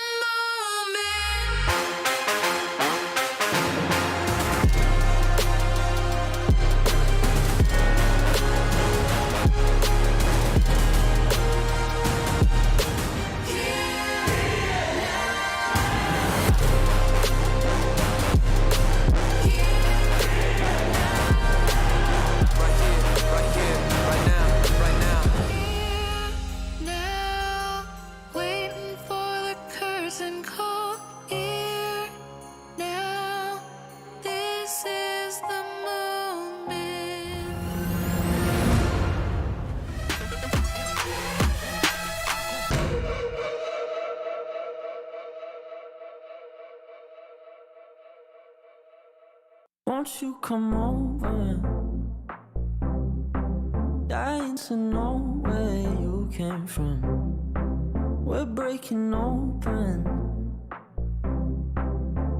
Speaker 9: now, waiting for the curtain call. Here, now, this is the moment.
Speaker 12: Won't you come over? Dying to know where you came from. We're breaking open.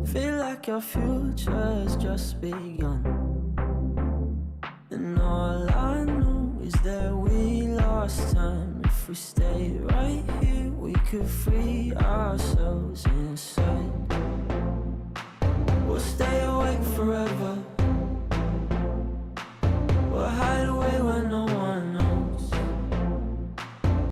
Speaker 12: Feel like our future's just begun. And all I know is that we lost time. If we stay right here, we could free ourselves inside. We'll stay awake forever.